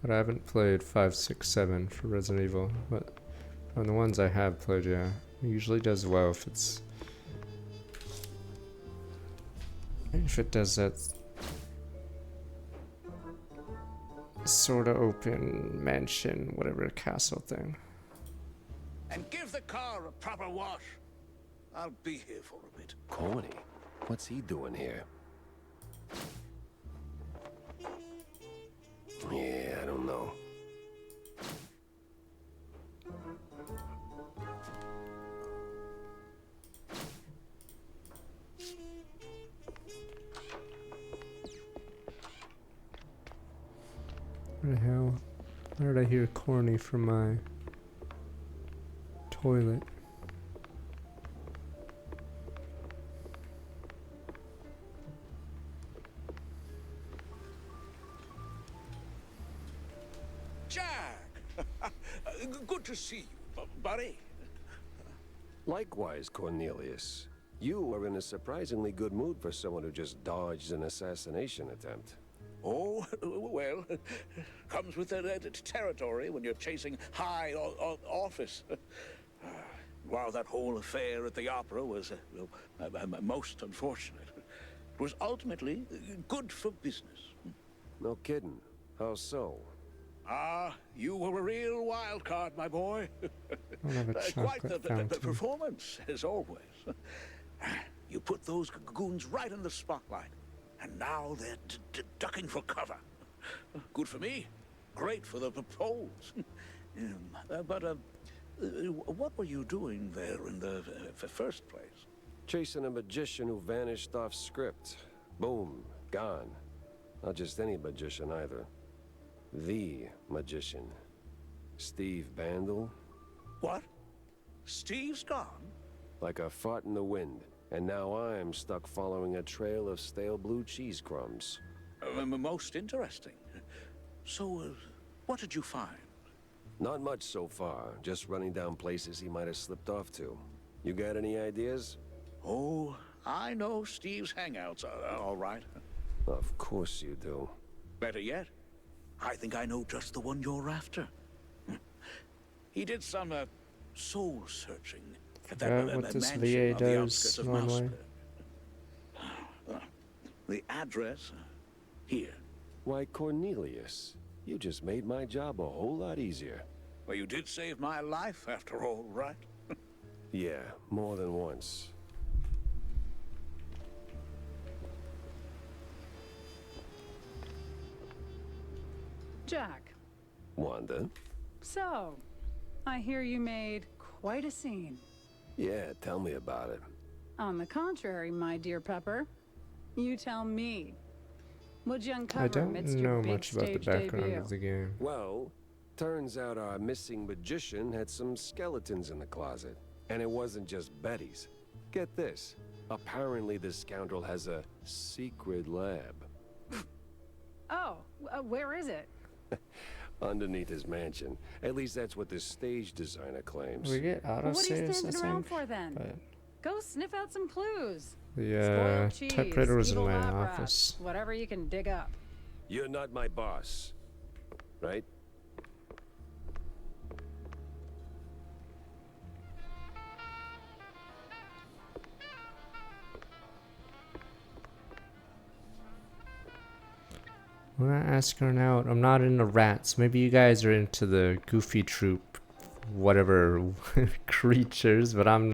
But I haven't played 5, 6, 7 for Resident Evil, but on the ones I have played, yeah, it usually does well if it does that sort of open mansion, whatever, castle thing. And give the car a proper wash. I'll be here for a bit. Corny? What's he doing here? Yeah, I don't know. Where the hell? Where did I hear corny from my toilet? Jack! Good to see you, buddy. Likewise, Cornelius. You are in a surprisingly good mood for someone who just dodged an assassination attempt. Oh, well, comes with the territory when you're chasing high office. While that whole affair at the opera was most unfortunate, it was ultimately good for business. No kidding. How so? You were a real wild card, my boy. I have a Quite chocolate the fountain. performance, as always. You put those goons right in the spotlight, and now they're ducking for cover. Good for me. Great for the polls. What were you doing there in the first place? Chasing a magician who vanished off script. Boom, gone. Not just any magician either. The magician. Steve Bandel. What? Steve's gone? Like a fart in the wind. And now I'm stuck following a trail of stale blue cheese crumbs. Most interesting. So, what did you find? Not much so far. Just running down places he might have slipped off to. You got any ideas? Oh, I know Steve's hangouts are all right. Of course you do. Better yet, I think I know just the one you're after. He did some soul searching at that what this mansion VA on the does outskirts of normally. Mousepit. The address here. Why, Cornelius, you just made my job a whole lot easier. Well, you did save my life after all, right? Yeah, more than once. Jack, Wanda? so, I hear you made quite a scene. Yeah, tell me about it. On the contrary, my dear Pepper, you tell me. What'd you uncover I don't amidst know your big much about the stage background debut? of the game. Well, turns out our missing magician had some skeletons in the closet. And it wasn't just Betty's. Get this. Apparently this scoundrel has a secret lab. Oh, where is it? Underneath his mansion. At least that's what the stage designer claims. We get Well, auto what are you saves, I standing around think. for then? But Go sniff out some clues. the Spoiled cheese, typewriter was in evil my lab rats, office. whatever you can dig up. You're not my boss. Right? We're not asking her out. I'm not into rats. Maybe you guys are into the Goofy Troop, whatever creatures, but I'm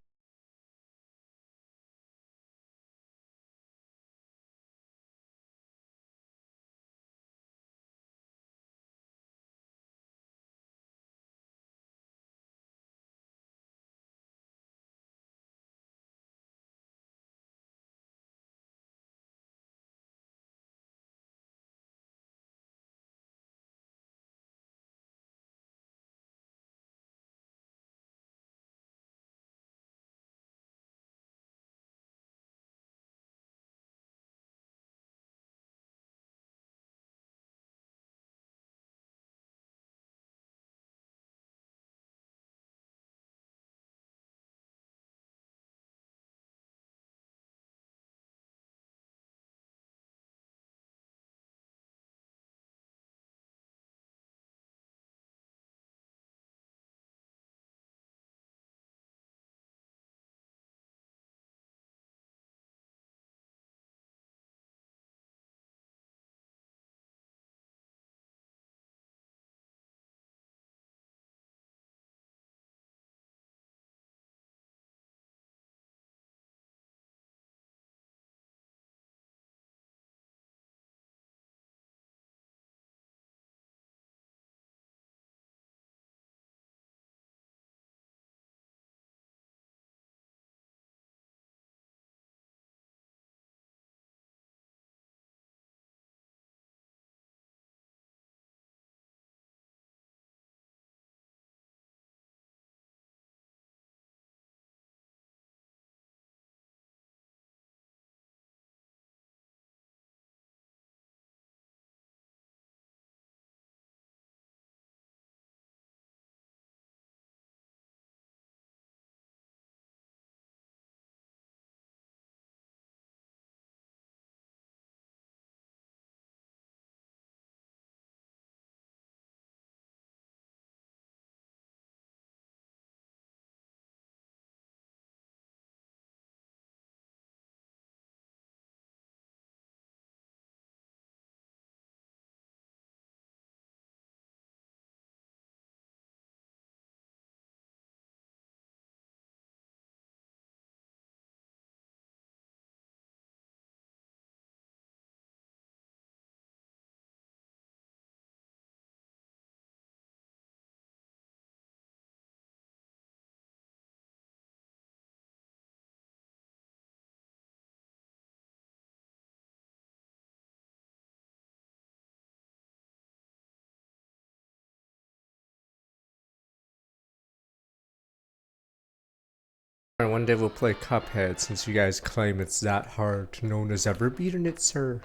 Alright, one day we'll play Cuphead since you guys claim it's that hard. No one has ever beaten it, sir.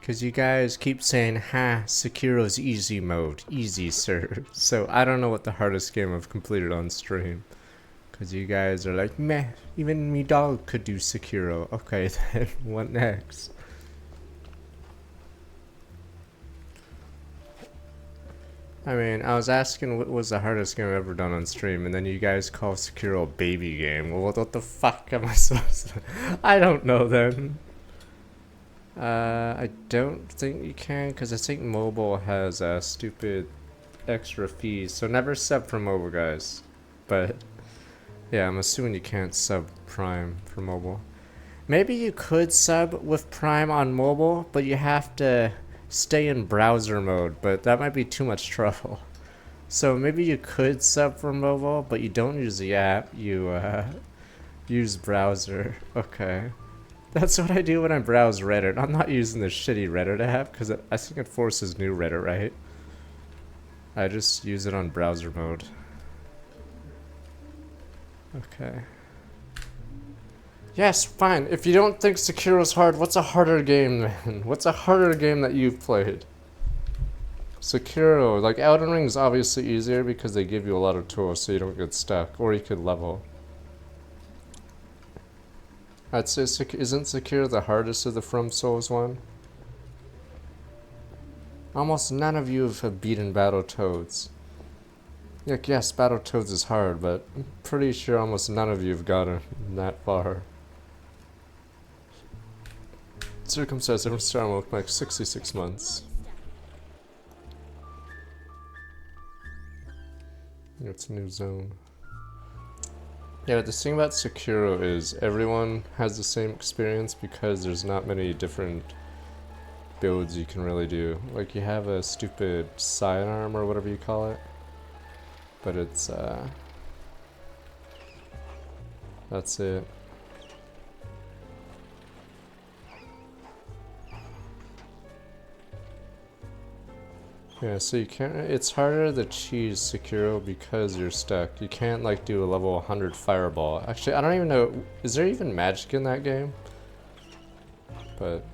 Because you guys keep saying, ha, Sekiro's easy mode. Easy, sir. So I don't know what the hardest game I've completed on stream. Because you guys are like, meh, even me dog could do Sekiro. Okay, then what next? I mean, I was asking what was the hardest game I've ever done on stream, and then you guys call Sekiro a baby game. Well, what the fuck am I supposed to... I don't know then. I don't think you can, because I think mobile has stupid extra fees. So never sub for mobile, guys. But, yeah, I'm assuming you can't sub Prime for mobile. Maybe you could sub with Prime on mobile, but you have to stay in browser mode, but that might be too much trouble. So maybe you could sub for mobile, but you don't use the app, you use browser. Okay. That's what I do when I browse Reddit. I'm not using the shitty Reddit app, because I think it forces new Reddit, right? I just use it on browser mode. Okay. Yes, fine. If you don't think Sekiro's hard, what's a harder game, then? What's a harder game that you've played? Sekiro, like Elden Ring is obviously easier because they give you a lot of tools so you don't get stuck, or you could level. I'd say, isn't Sekiro the hardest of the From Souls one? Almost none of you have beaten Battletoads. Like, yes, Battletoads is hard, but I'm pretty sure almost none of you have gotten that far. Circumcised every star will like 66 months. It's a new zone. Yeah, but the thing about Sekiro is everyone has the same experience because there's not many different builds you can really do. Like, you have a stupid sidearm or whatever you call it, but it's that's it. Yeah, so you can't, it's harder to cheese Sekiro because you're stuck. You can't like do a level 100 fireball. Actually, I don't even know, is there even magic in that game? But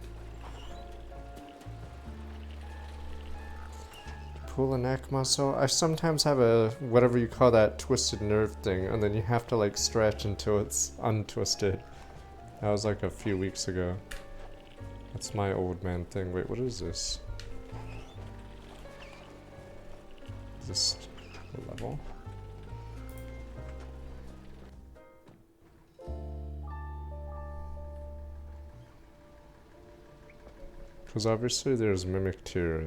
pull a neck muscle. I sometimes have a, whatever you call that twisted nerve thing, and then you have to like stretch until it's untwisted. That was like a few weeks ago. That's my old man thing. Wait, what is this? Is this a level? Because obviously there's Mimic Tier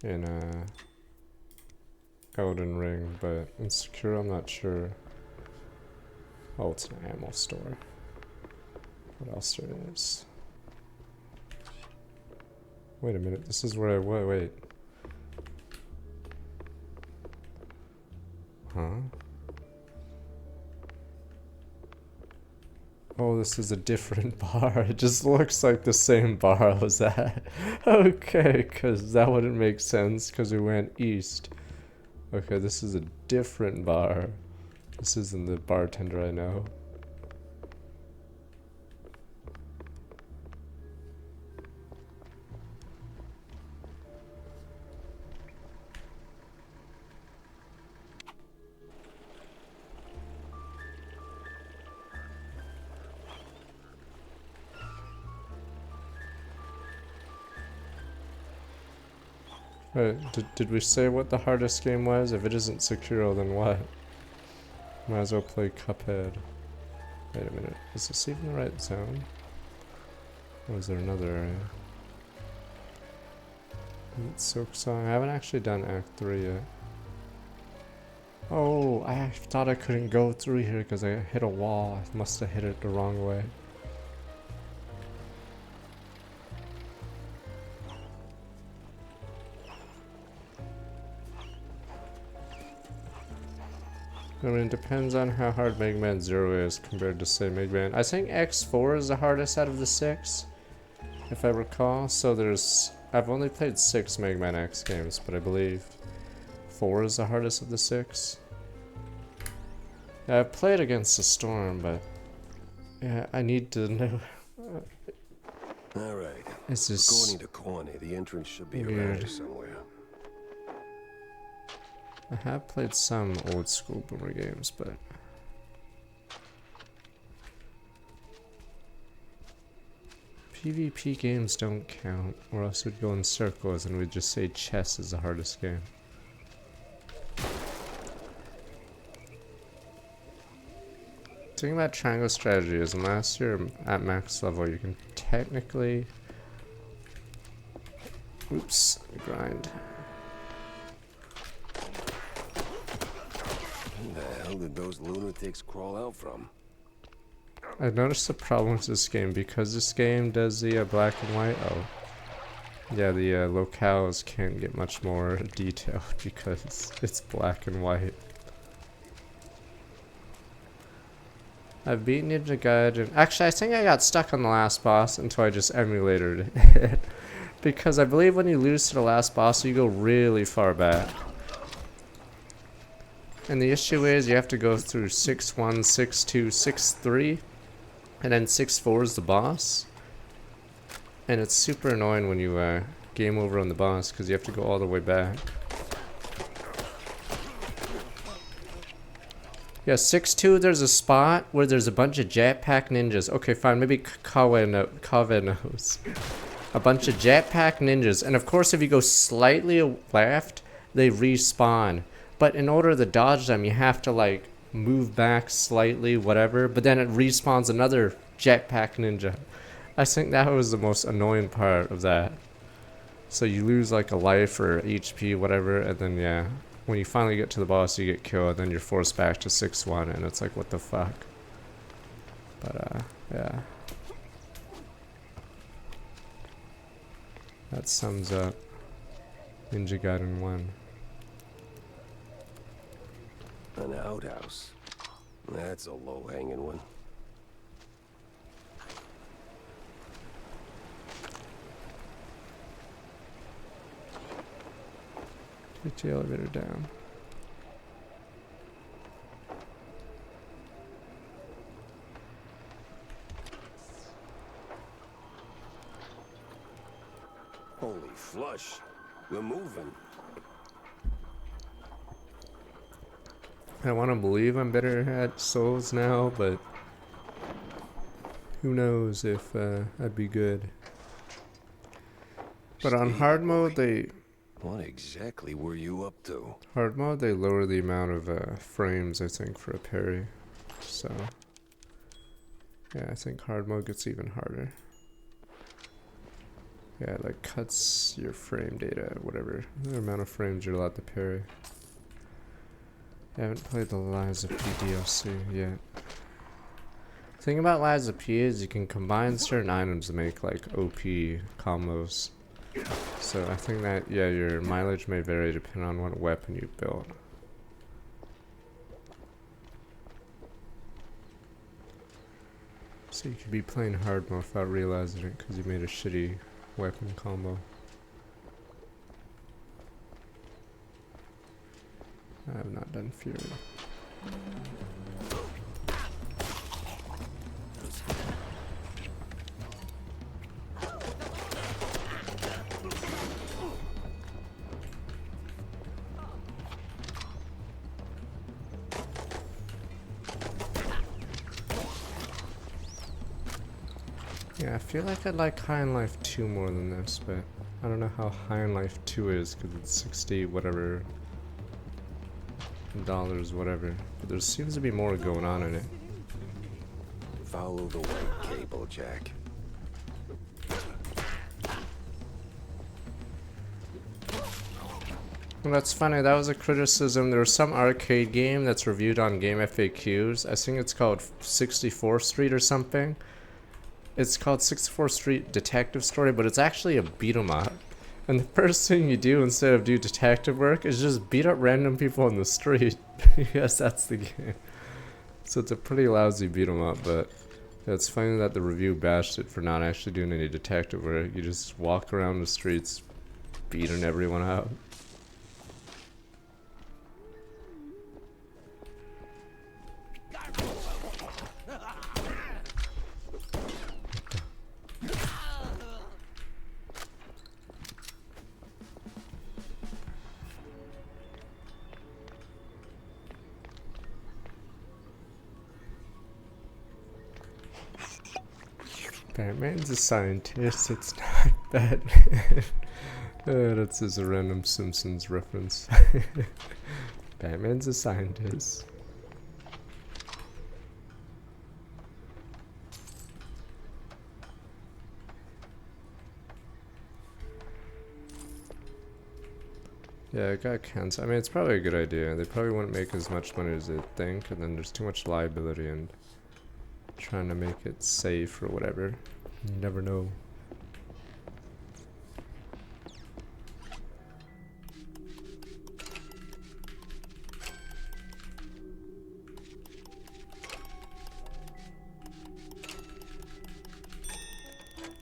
in Elden Ring, but in Sekiro I'm not sure. Oh, it's an ammo store. What else there is? Wait a minute, this is where I wait. Huh? Oh, this is a different bar. It just looks like the same bar I was at. Okay, because that wouldn't make sense because we went east. Okay, this is a different bar. This isn't the bartender I know. Wait, did we say what the hardest game was? If it isn't Sekiro, then what? Might as well play Cuphead. Wait a minute, is this even the right zone? Or is there another area? Silk Song, I haven't actually done Act 3 yet. Oh, I thought I couldn't go through here because I hit a wall. I must have hit it the wrong way. I mean, it depends on how hard Mega Man 0 is compared to, say, Mega Man. I think X4 is the hardest out of the 6, if I recall. So there's I've only played 6 Mega Man X games, but I believe 4 is the hardest of the 6. Yeah, I've played Against the Storm, but yeah, I need to know. All right. It's just According to Corny, the entrance should be around weird. here somewhere. I have played some old school Boomer games, but PvP games don't count, or else we'd go in circles and we'd just say chess is the hardest game. The thing about triangle strategy is unless you're at max level, you can technically... Oops, grind. Who the hell did those lunatics crawl out from? I've noticed the problem with this game because this game does the black and white. Oh, yeah, the locales can't get much more detailed because it's black and white. I've beaten Ninja Gaiden. Actually, I think I got stuck on the last boss until I just emulated it. Because I believe when you lose to the last boss, you go really far back. And the issue is you have to go through 6-1, 6-2, 6-3, and then 6-4 is the boss. And it's super annoying when you game over on the boss because you have to go all the way back. Yeah, 6-2, there's a spot where there's a bunch of jetpack ninjas. Okay, fine, maybe Kave knows. A bunch of jetpack ninjas. And of course, if you go slightly left, they respawn. But in order to dodge them, you have to, like, move back slightly, whatever. But then it respawns another jetpack ninja. I think that was the most annoying part of that. So you lose, like, a life or HP, whatever, and then, yeah. When you finally get to the boss, you get killed, then you're forced back to 6-1, and it's like, what the fuck? But, yeah. That sums up Ninja Gaiden 1. An outhouse. That's a low-hanging one. Take the elevator down. Holy flush. We're moving. I want to believe I'm better at Souls now, but who knows if I'd be good. But on hard mode, What exactly were you up to? Hard mode, they lower the amount of frames, I think, for a parry. So, yeah, I think hard mode gets even harder. Yeah, it, like, cuts your frame data, whatever, the amount of frames you're allowed to parry. I haven't played the Lies of P DLC yet. The thing about Lies of P is you can combine certain items to make, like, OP combos. So I think that, yeah, your mileage may vary depending on what weapon you build. So you could be playing hard mode without realizing it because you made a shitty weapon combo. I have not done Fury. Yeah, I feel like I'd like High on Life 2 more than this, but I don't know how High on Life 2 is because it's 60 whatever dollars, whatever. But there seems to be more going on in it. Follow the white cable, Jack. Well, that's funny. That was a criticism. There was some arcade game that's reviewed on Game FAQs. I think it's called 64th Street or something. It's called 64th Street Detective Story, but it's actually a beat 'em up. And the first thing you do instead of do detective work is just beat up random people on the street. Yes, that's the game. So it's a pretty lousy beat 'em up, but It's funny that the review bashed it for not actually doing any detective work. You just walk around the streets beating everyone out. Batman's a scientist, it's not Batman. That's just a random Simpsons reference. Batman's a scientist. Yeah, it got canceled. I mean, it's probably a good idea. They probably wouldn't make as much money as they think, and then there's too much liability and trying to make it safe or whatever. You never know.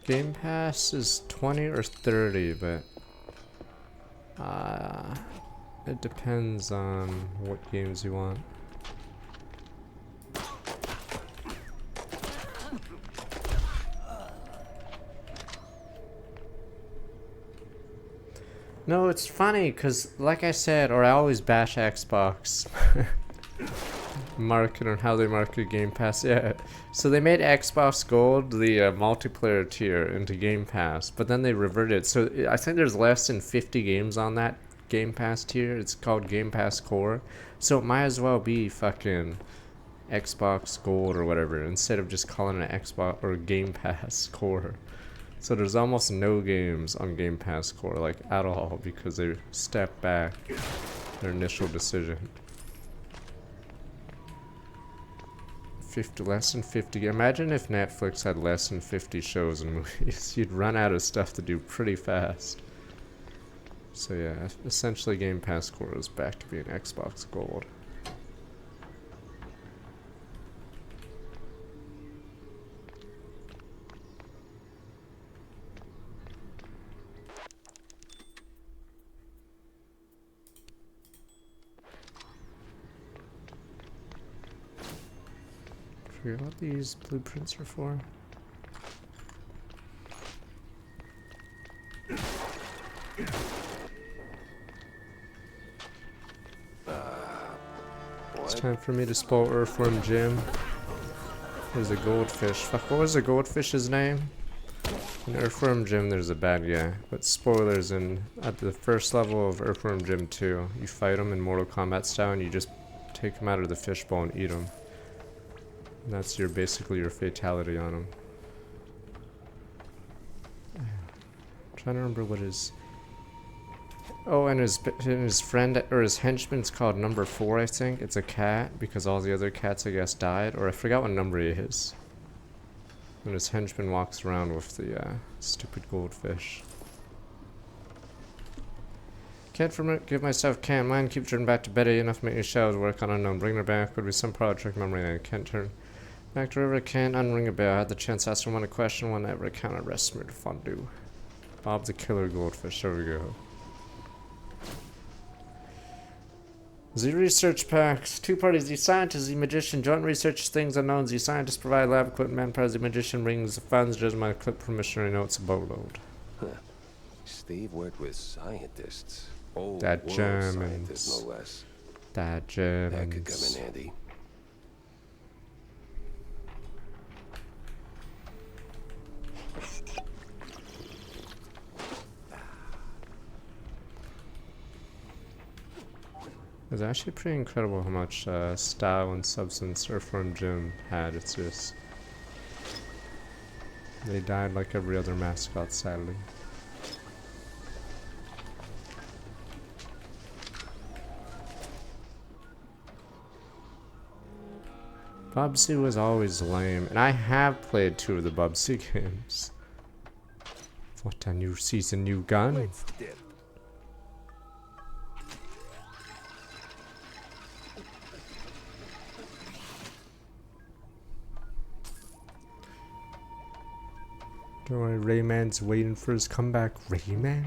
Game Pass is 20 or 30, but it depends on what games you want. No, it's funny, because like I said, or I always bash Xbox market on how they market Game Pass. Yeah, so they made Xbox Gold the multiplayer tier into Game Pass, but then they reverted it. So I think there's less than 50 games on that Game Pass tier. It's called Game Pass Core, so it might as well be fucking Xbox Gold or whatever, instead of just calling it Xbox or Game Pass Core. So there's almost no games on Game Pass Core, like, at all, because they stepped back their initial decision. 50, less than 50. Imagine if Netflix had less than 50 shows and movies. You'd run out of stuff to do pretty fast. So yeah, essentially Game Pass Core is back to being Xbox Gold. I forget what these blueprints are for. It's time for me to spoil Earthworm Jim. There's a goldfish. Fuck, what was the goldfish's name? In Earthworm Jim, there's a bad guy. But spoilers, at the first level of Earthworm Jim 2, you fight him in Mortal Kombat style and you just take him out of the fishbowl and eat him. And that's basically your fatality on him. I'm trying to remember what his... Oh, and his friend, or his henchman's called number 4, I think. It's a cat, because all the other cats, I guess, died. Or I forgot what number he is. And his henchman walks around with the stupid goldfish. Can't forgive myself, can't mind. Keep turning back to Betty. Enough to make your shells work on unknown. Bring her back. Would be some project memory I can't turn back to River. Can't unring a bell. I had the chance to ask him one a question. One ever kind of rest me to fondue. Bob the Killer Goldfish. There we go. The research packs. 2 parties. The scientist, the magician. Joint research things unknown. The scientist provide lab equipment. Manpower. The magician brings the funds. Just my clip promissory notes a boatload. Huh. Steve worked with scientists. Old That world Germans. scientists, no less. That Germans. That could come in handy. It's actually pretty incredible how much style and substance Earthworm Jim had. It's just... they died like every other mascot, sadly. Bubsy was always lame, and I have played 2 of the Bubsy games. What, a new season, new gun? Don't worry, Rayman's waiting for his comeback. Rayman?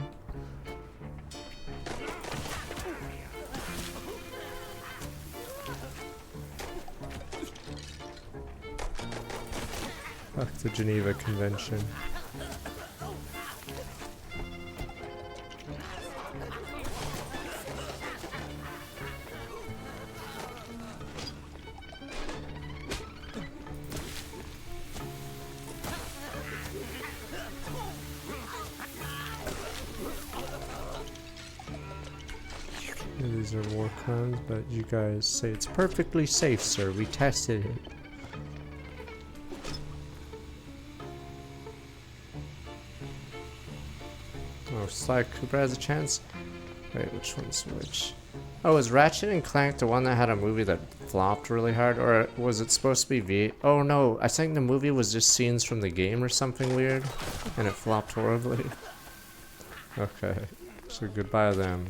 Fuck the Geneva Convention. These are war crimes, but you guys say it's perfectly safe, sir. We tested it. Oh, Sly Cooper has a chance? Wait, which one's which? Oh, was Ratchet and Clank the one that had a movie that flopped really hard? Or was it supposed to be Oh no, I think the movie was just scenes from the game or something weird. And it flopped horribly. Okay, so goodbye them.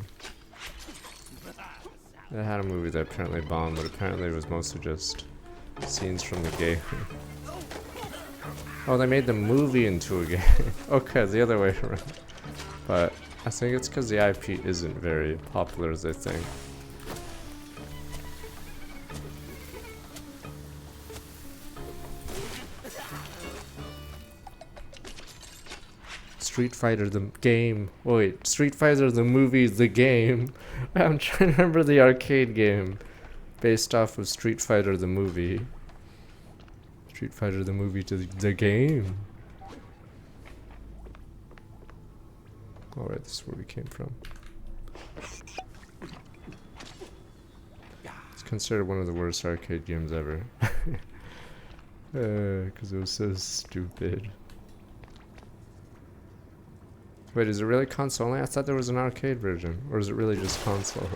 They had a movie that apparently bombed, but apparently it was mostly just scenes from the game. Oh, they made the movie into a game. Okay, the other way around. But I think it's because the IP isn't very popular as they think. Street Fighter the game. Oh, wait, Street Fighter the movie, the game. I'm trying to remember the arcade game based off of Street Fighter the movie. Street Fighter the movie to the game. Alright, this is where we came from. It's considered one of the worst arcade games ever. Because it was so stupid. Wait, is it really console only? I thought there was an arcade version. Or is it really just console?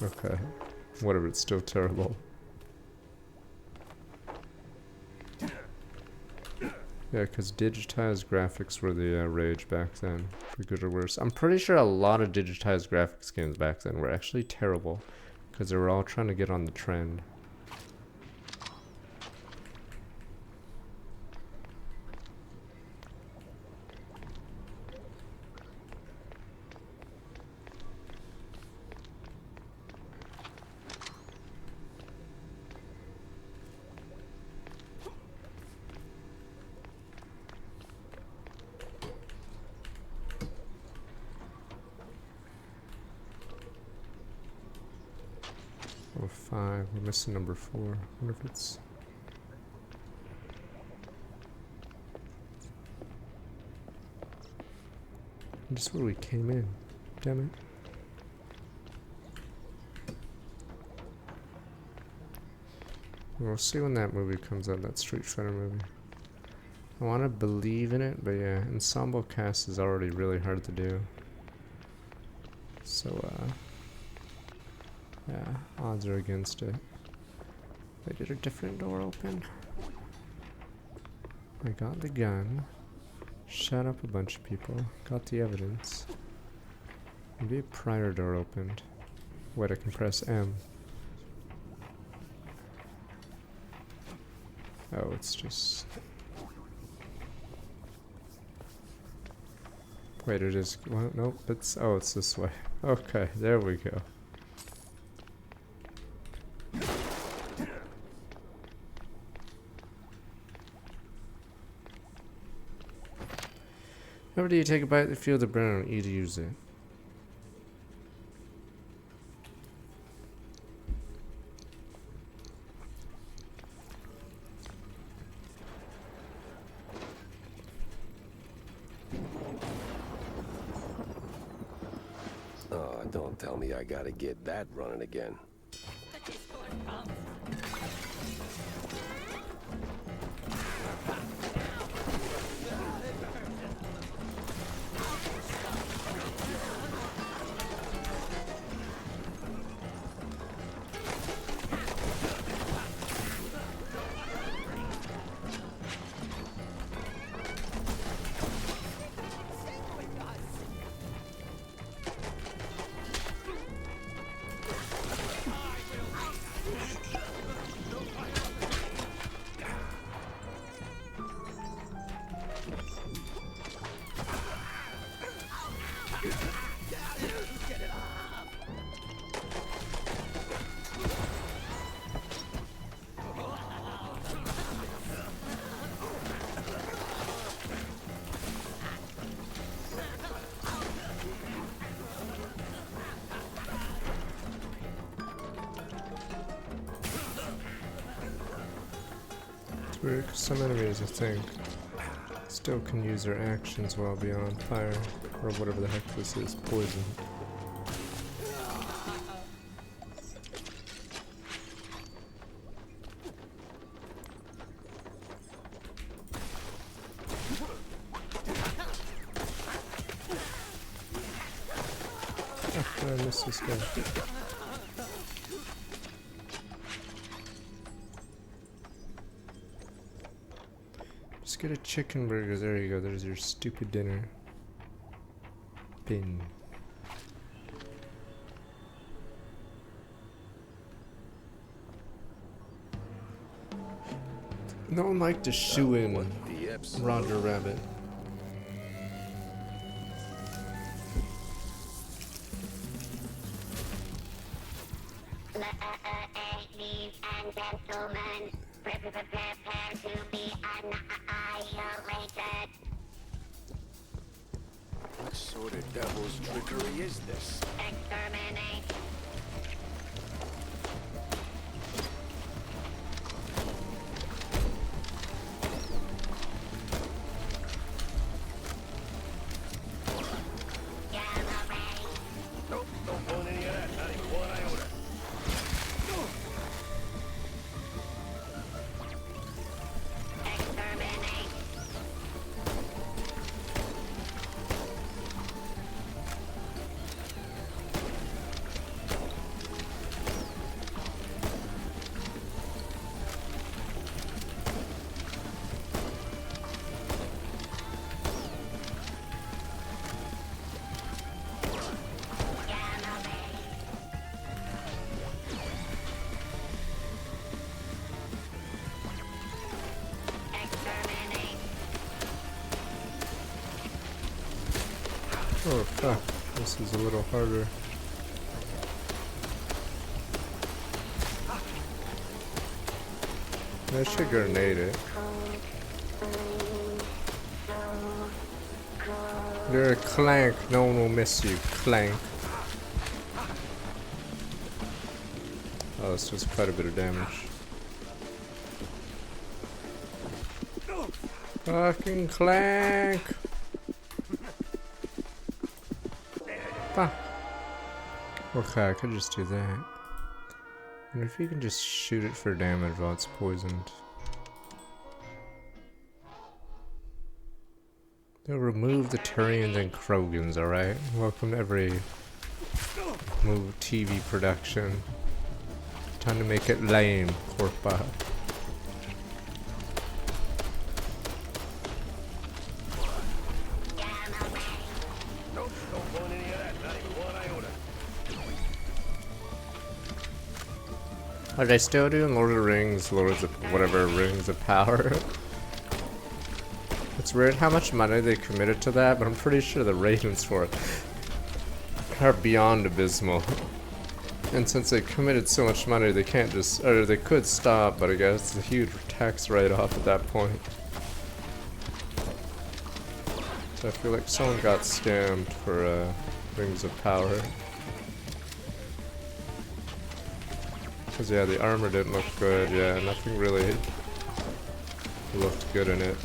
Okay. Whatever, it's still terrible. Yeah, because digitized graphics were the rage back then, for good or worse. I'm pretty sure a lot of digitized graphics games back then were actually terrible, because they were all trying to get on the trend. Oh, 5. We're missing number 4. I wonder if it's... Just where we came in. Damn it. We'll see when that movie comes out, that Street Fighter movie. I want to believe in it, but yeah, ensemble cast is already really hard to do. So, yeah, odds are against it. Wait, did a different door open? I got the gun. Shot up a bunch of people. Got the evidence. Maybe a prior door opened. Wait, I can press M. Oh, it's just... Wait, it is... Well, nope, it's... Oh, it's this way. Okay, there we go. Whenever do you take a bite of the feel the burn and E to use it? Oh, don't tell me I gotta get that running again. Weird, 'cause some enemies, I think, still can use their actions while beyond fire, or whatever the heck this is, poison. I missed this guy. Just get a chicken burger. There you go. There's your stupid dinner. Bin. No one liked to shoe in Roger Rabbit. Ladies and gentlemen, prepare to be annihilated. What sort of devil's trickery is this? Exterminate. Nope, don't want any of that. Not even one iota. Exterminate. Oh fuck, this is a little harder. I should grenade it. You're a clank, no one will miss you, clank. Oh, this does quite a bit of damage. Fucking clank! Ah. Okay, I could just do that. I wonder if you can just shoot it for damage while it's poisoned. They'll remove the Turians and Krogans, alright? Welcome to every TV production. Time to make it lame, Corpa. Nope, don't want any of that. Not even one iota. Are they still doing Lord of the Rings, Lords of whatever, Rings of Power? It's weird how much money they committed to that, but I'm pretty sure the ratings for it are beyond abysmal. And since they committed so much money, they can't just, or they could stop, but I guess it's a huge tax write-off at that point. So I feel like someone got scammed for Rings of Power. Because yeah, the armor didn't look good, yeah, nothing really looked good in it.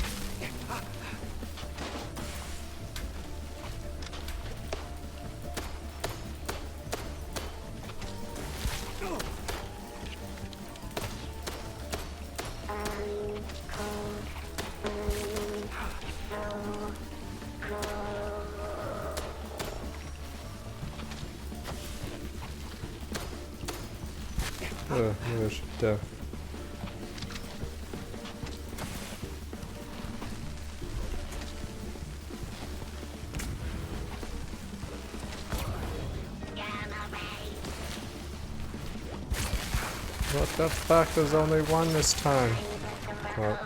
Maybe I should What the fuck? There's only one this time. Well.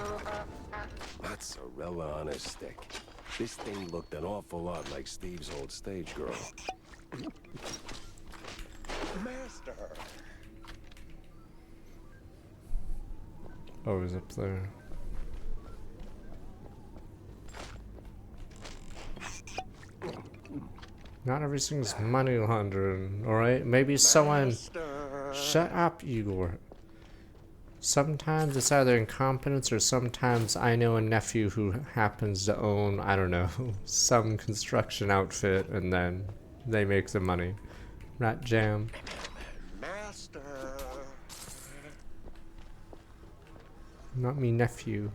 Mozzarella on a stick. This thing looked an awful lot like Steve's old stage girl. Master. Oh, he's up there. Not everything's money laundering, alright? Maybe someone... Shut up, Igor. Sometimes it's either incompetence or sometimes I know a nephew who happens to own, I don't know, some construction outfit and then they make the money. Right, Jam? Master. Not me nephew.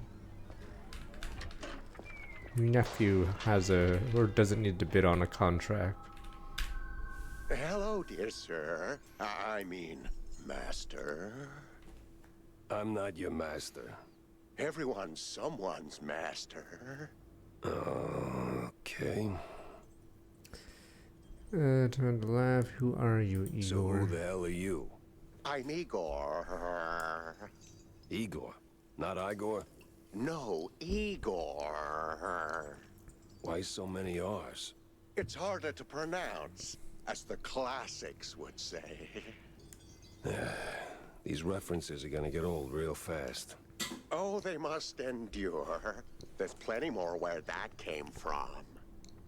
Me nephew has a, or doesn't need to bid on a contract. Hello, dear sir. I mean, master. I'm not your master. Everyone's someone's master. Okay. Turn to lab. Who are you, Igor? So who the hell are you? I'm Igor. Igor, not Igor? No, Igor. Why so many R's? It's harder to pronounce, as the classics would say. These references are gonna get old real fast. Oh, they must endure. There's plenty more where that came from.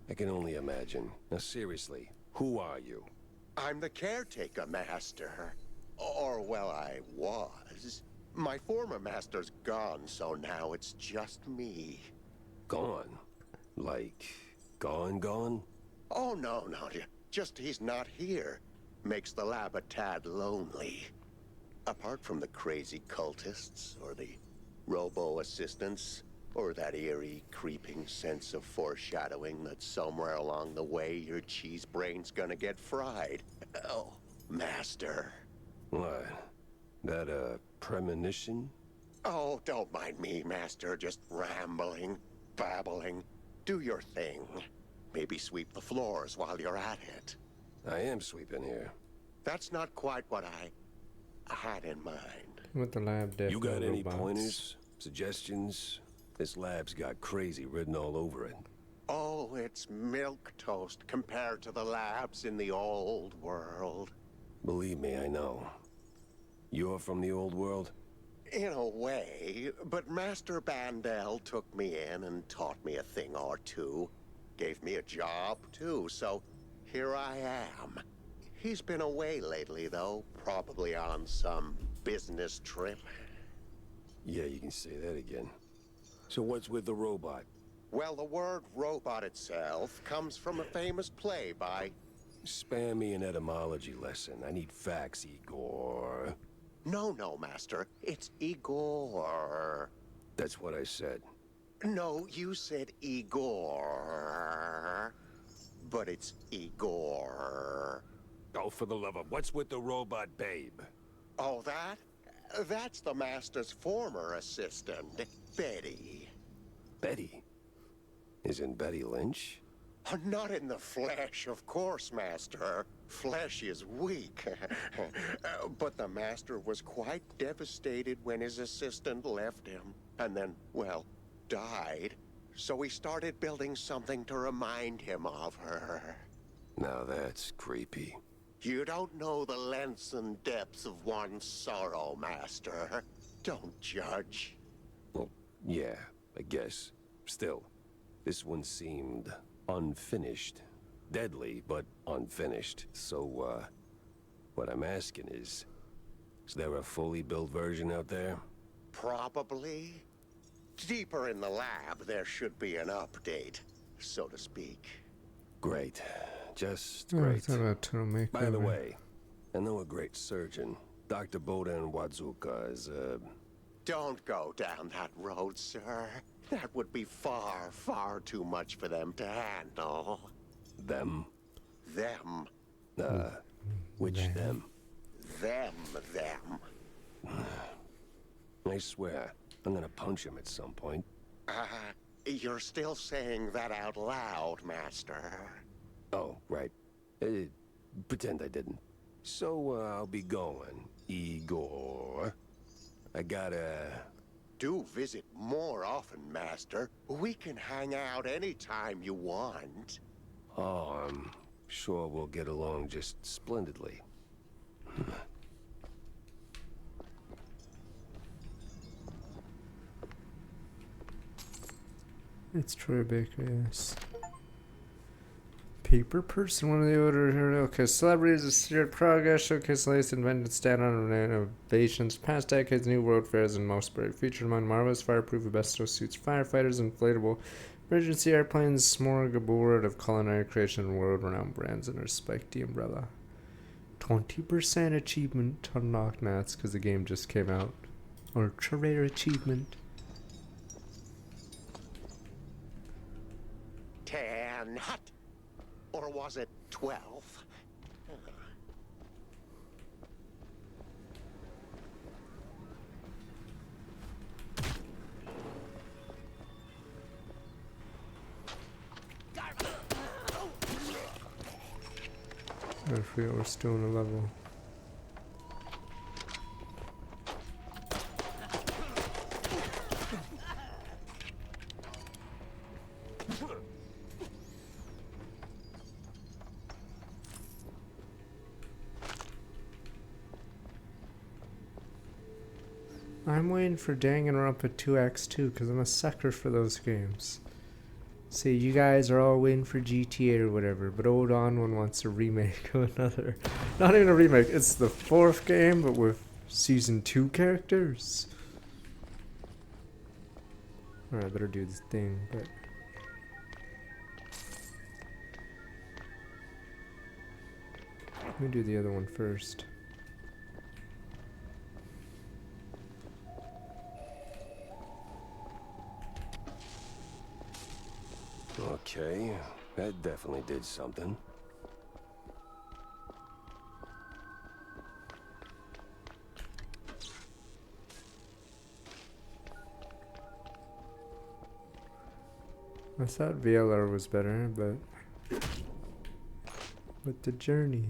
I can only imagine. Now seriously, who are you? I'm the caretaker master. Or, well, I was. My former master's gone, so now it's just me. Gone? Like, gone? Oh, no, just he's not here. Makes the lab a tad lonely. Apart from the crazy cultists, or the robo-assistants, or that eerie, creeping sense of foreshadowing that somewhere along the way your cheese brain's gonna get fried. Oh, master. What? That a premonition? Oh, don't mind me, master, just rambling, babbling. Do your thing. Maybe sweep the floors while you're at it. I am sweeping here. That's not quite what I had in mind. With the lab death. You got any robots. pointers? Suggestions? This lab's got crazy written all over it. Oh, it's milquetoast compared to the labs in the old world. Believe me, I know. You're from the old world? In a way, but Master Bandel took me in and taught me a thing or two. Gave me a job, too, so here I am. He's been away lately, though, probably on some business trip. Yeah, you can say that again. So what's with the robot? Well, the word robot itself comes from a famous play by... Spare me an etymology lesson. I need facts, Igor. No, Master. It's Igor. That's what I said. No, you said Igor. But it's Igor. Oh, for the love of... What's with the robot babe? Oh, that? That's the Master's former assistant, Betty. Betty? Isn't Betty Lynch? Not in the flesh, of course, Master. Flesh is weak. But the Master was quite devastated when his assistant left him. And then, well, died. So he started building something to remind him of her. Now that's creepy. You don't know the lengths and depths of one's sorrow, Master. Don't judge. Well, yeah, I guess. Still, this one seemed unfinished. Deadly, but unfinished. So, what I'm asking is there a fully built version out there? Probably. Deeper in the lab, there should be an update, so to speak. Great. Just Oh, I great. thought about total makeover. By the way, I know a great surgeon. Dr. Bodan Wadzuka is, Don't go down that road, sir. That would be far, far too much for them to handle. Them? Them. Which them? Them. I swear, I'm gonna punch him at some point. You're still saying that out loud, Master. Oh, right. Pretend I didn't. So, I'll be going, Igor. I gotta... Do visit more often, Master. We can hang out anytime you want. Oh, I'm sure we'll get along just splendidly. It's Troy Baker, yes. paper person, one of the older, okay, celebrities of steered progress, showcase the latest invented stat on innovations, past decades, new world fairs, and most break. Featured among marvelous fireproof asbestos suits, firefighters, inflatable emergency airplanes, smorgasbord of culinary creation, and world-renowned brands under Spike the umbrella. 20% achievement unlocked. Nah, that's because the game just came out. Ultra rare achievement. 10 hot. Or was it 12? I forget we're still in a level. I'm waiting for Danganronpa 2X2 because I'm a sucker for those games. See, you guys are all waiting for GTA or whatever, but Old On One wants a remake of another. Not even a remake, it's the 4th game, but with Season 2 characters. Alright, I better do this thing, but... let me do the other one first. Okay, that definitely did something. I thought VLR was better, but with the journey.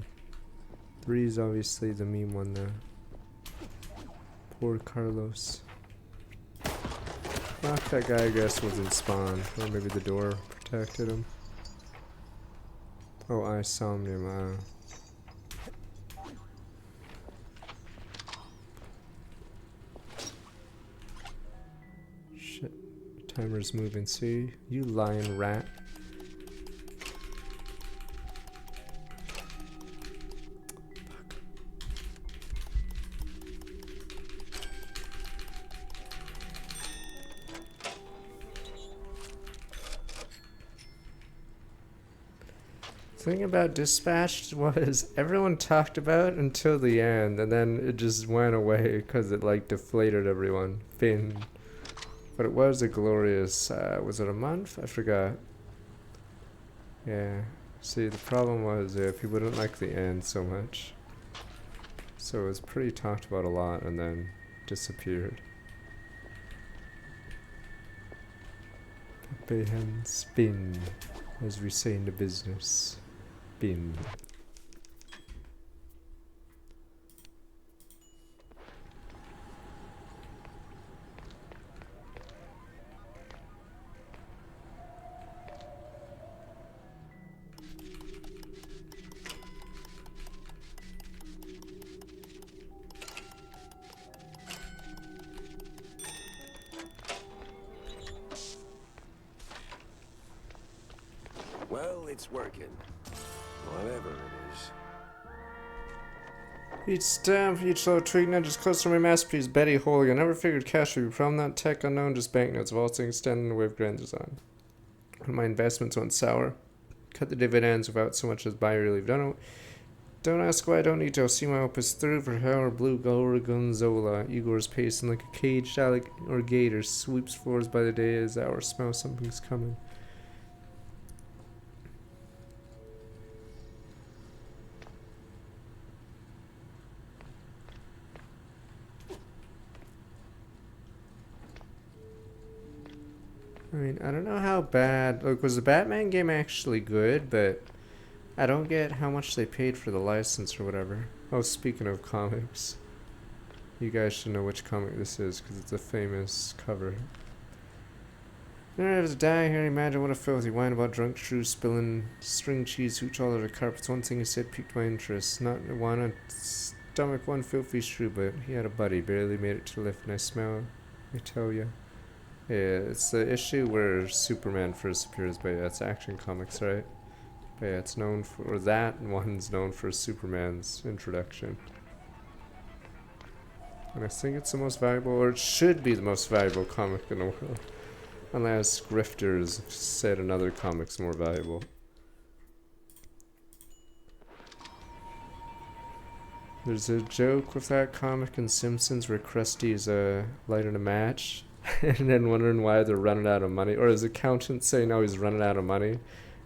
3 is obviously the meme one though. Poor Carlos. Fuck, that guy I guess was in spawn, or maybe the door protected him. Oh, I saw him. Shit, timer's moving. See, you lying rat. The thing about Dispatched was everyone talked about it until the end, and then it just went away because it like deflated everyone. Finn. But it was a glorious, was it a month? I forgot. Yeah. See, the problem was people didn't like the end so much. So it was pretty talked about a lot and then disappeared. Pepe and spin, as we say in the business. Bin. Well, it's working. Whatever it is. Each stamp, each little tweak nudges closer to my masterpiece, Betty Holy. I never figured cash would be a problem, not tech unknown, just banknotes of all things standing in the way of grand design. When my investments went sour, cut the dividends without so much as buy relief. Don't ask why I don't need to. I'll see my opus through for Howard Blue Gorgonzola. Igor's pacing like a caged alligator, sweeps floors by the day as hours. Smell something's coming. I mean, I don't know how bad... Look, was the Batman game actually good? But I don't get how much they paid for the license or whatever. Oh, speaking of comics. You guys should know which comic this is, because it's a famous cover. You don't have to die here. Imagine what a filthy whine about drunk shrews spilling string cheese hooch all over the carpets. One thing he said piqued my interest. Not want to stomach one filthy shrew, but he had a buddy. Barely made it to the lift, and I smell, I tell ya. Yeah, it's the issue where Superman first appears, but yeah, it's Action Comics, right? But yeah, it's known for that, and one's known for Superman's introduction. And I think it's the most valuable, or it should be the most valuable comic in the world. Unless grifters said another comic's more valuable. There's a joke with that comic in Simpsons where Krusty's lighting a match and then wondering why they're running out of money. Or his accountant saying, no, he's running out of money.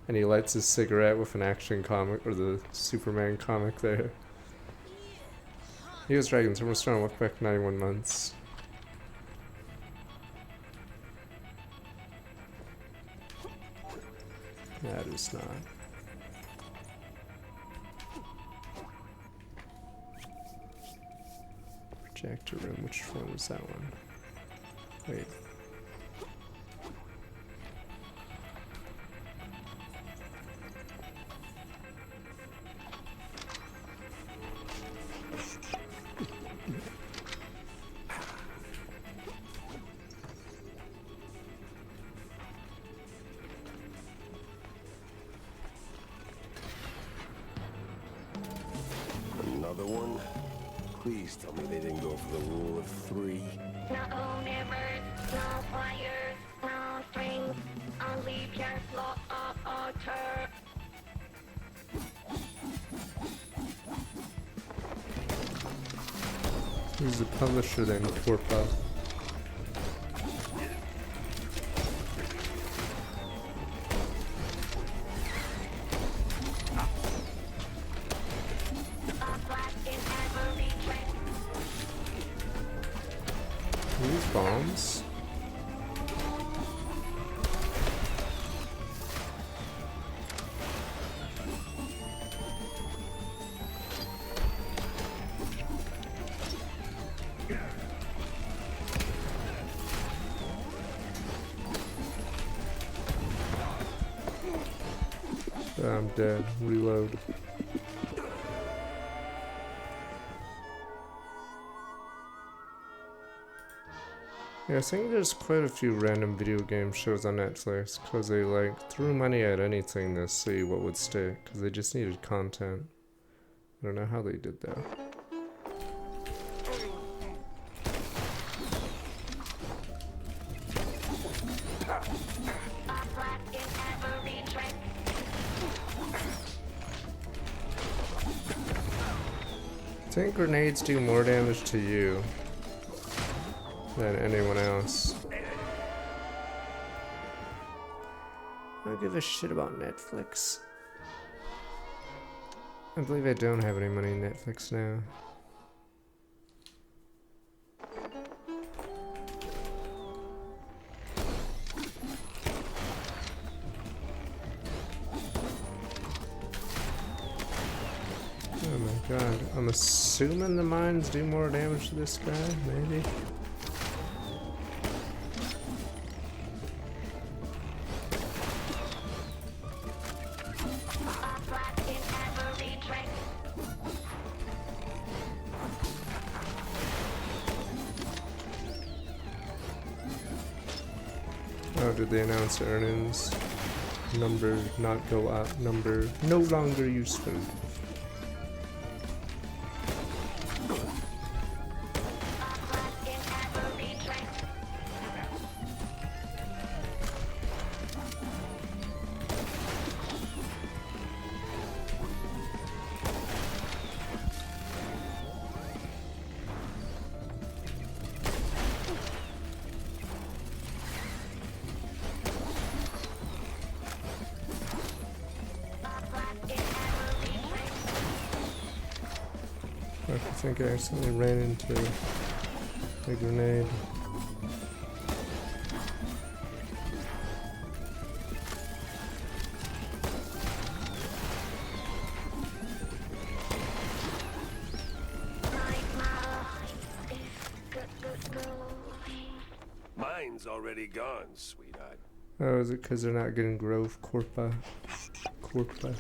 And he lights his cigarette with an action comic, or the Superman comic there. He was Dragons, Summer Storm, look back 91 months. That is not. Projector room, which one was that one? Wait. Another one? Please tell me they didn't go for the rule of 3. No mirrors, no wires, no strings, only pure slaughter. Who's the publisher then, Corpa? These bombs. I'm dead. Reload. Yeah, I think there's quite a few random video game shows on Netflix because they like threw money at anything to see what would stick because they just needed content. I don't know how they did that. I think grenades do more damage to you than anyone else. I don't give a shit about Netflix. I believe I don't have any money in Netflix now. Oh my god, I'm assuming the mines do more damage to this guy, maybe? Oh, did they announce earnings? Number not go up, number no longer useful. I think I accidentally ran into a grenade. Mine's already gone, sweetheart. Oh, is it because they're not getting growth? Corpa. Corpa.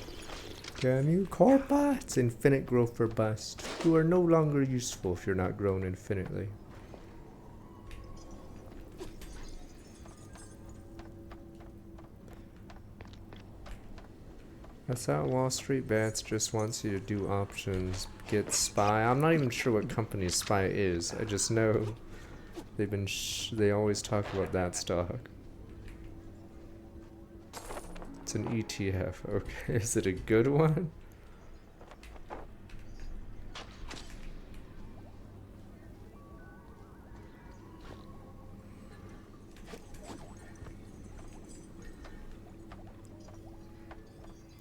Damn you, Corpa! It's infinite growth or bust. You are no longer useful if you're not grown infinitely. I thought Wall Street Bets just wants you to do options, get SPY. I'm not even sure what company SPY is. I just know they've been they always talk about that stock. It's an ETF. Okay, is it a good one?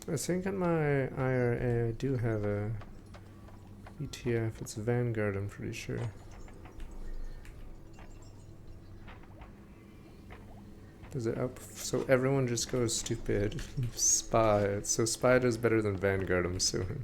I think on my IRA I do have a ETF. It's Vanguard, I'm pretty sure. Does it up? So everyone just goes stupid. SPY. So SPY does better than Vanguard, I'm assuming.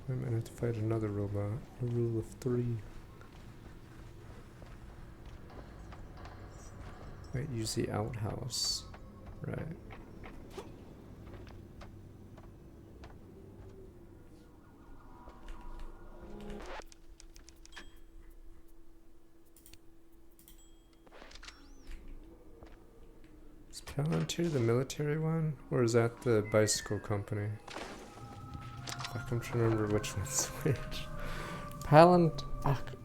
I might have to fight another robot. A rule of 3. Might use the outhouse. Right. Is Palantir the military one? Or is that the bicycle company? I'm trying to remember which one's which.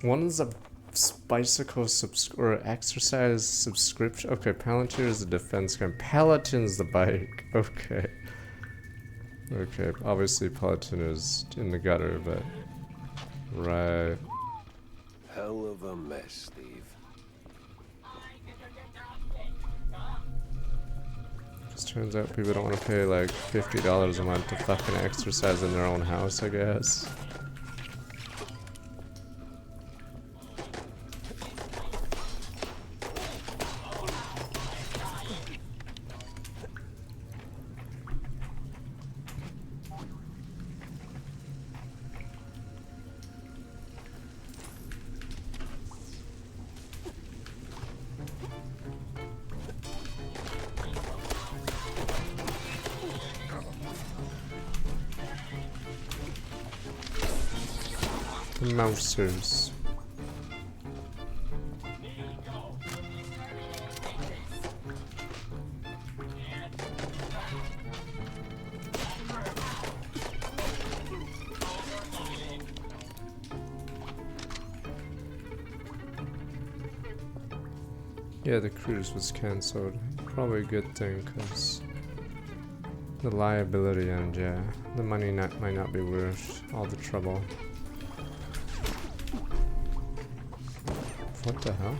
One is a bicycle or exercise subscription. Okay, Palantir is the defense gun. Peloton's the bike. Okay. Okay, obviously Peloton is in the gutter, but... Right. Hell of a mess, Steve. Turns out people don't want to pay like $50 a month to fucking exercise in their own house, I guess. The mousers. Yeah, the cruise was cancelled. Probably a good thing, because the liability and yeah, the money might not be worth all the trouble. What the hell?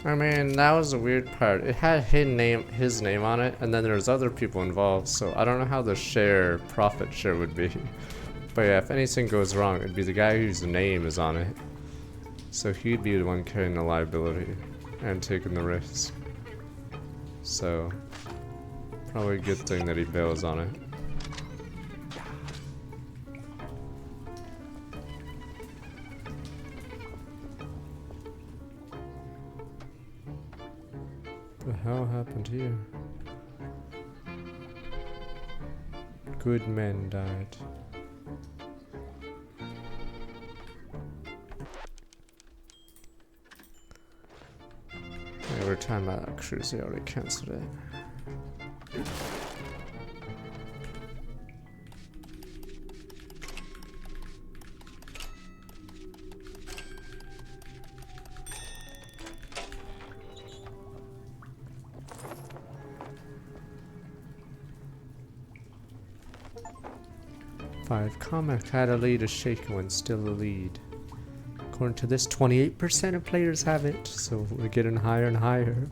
I mean, that was a weird part. It had his name on it, and then there's other people involved, so I don't know how the profit share would be. But yeah, if anything goes wrong, it'd be the guy whose name is on it. So he'd be the one carrying the liability and taking the risk. So, probably a good thing that he bails on it. What the hell happened here? Good men died. Yeah, we're talking about that cruise, they already cancelled it. Comic had a lead, a shaky one, still a lead. According to this, 28% of players have it, so we're getting higher and higher.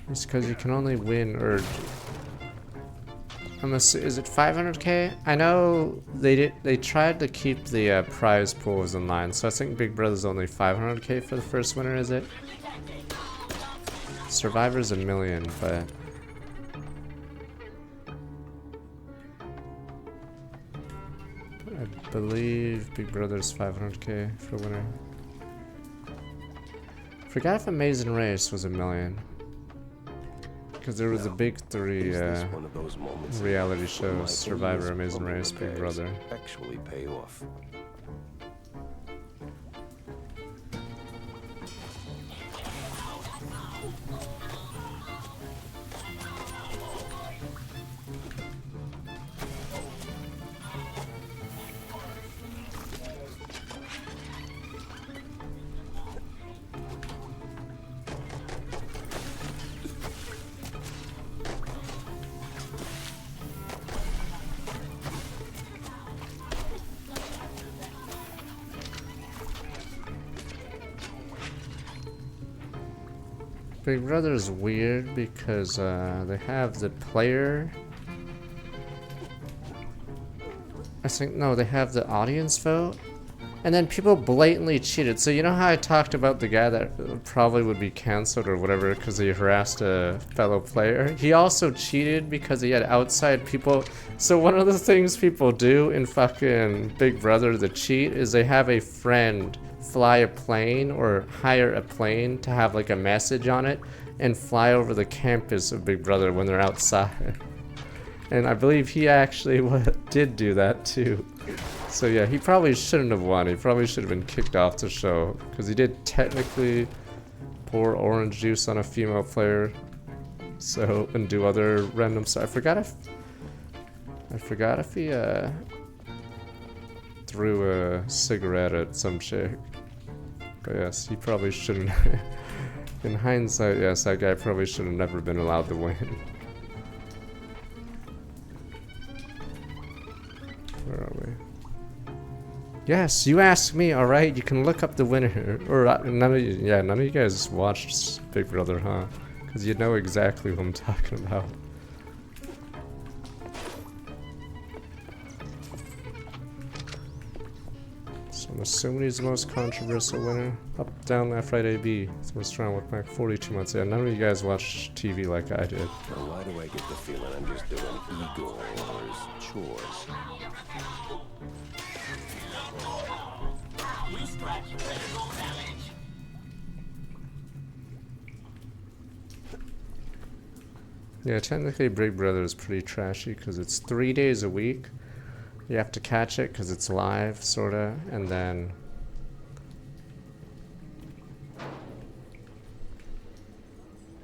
It's because you can only win, or Is it 500k? I know they tried to keep the prize pools in line, so I think Big Brother's only 500k for the first winner, is it? Survivor's $1 million, but I believe Big Brother's 500k for winner. Forgot if Amazing Race was $1 million. Because there was the big three reality shows: Survivor, Amazing Race, Big Brother. Actually pay off. Big Brother is weird because they have the player. I think, no, they have the audience vote. And then people blatantly cheated. So you know how I talked about the guy that probably would be cancelled or whatever because he harassed a fellow player? He also cheated because he had outside people. So one of the things people do in fucking Big Brother to cheat is they have a friend fly a plane or hire a plane to have like a message on it and fly over the campus of Big Brother when they're outside. And I believe he actually did do that too. So yeah, he probably shouldn't have won. He probably should have been kicked off the show because he did technically pour orange juice on a female player, so, and do other random stuff. I forgot if he threw a cigarette at some chick. But yes, he probably shouldn't. In hindsight, yes, that guy probably should have never been allowed to win. Where are we? Yes, you asked me, alright? You can look up the winner. Or none of you guys watched Big Brother, huh? Because you know exactly who I'm talking about. So I'm assuming he's the most controversial winner. Up, down, left, right, A, B. So we're strong with back 42 months. Yeah, none of you guys watch TV like I did. Now why do I get the feeling I'm just doing Igor's chores? Yeah, technically Big Brother is pretty trashy because it's 3 days a week. You have to catch it because it's live, sorta, and then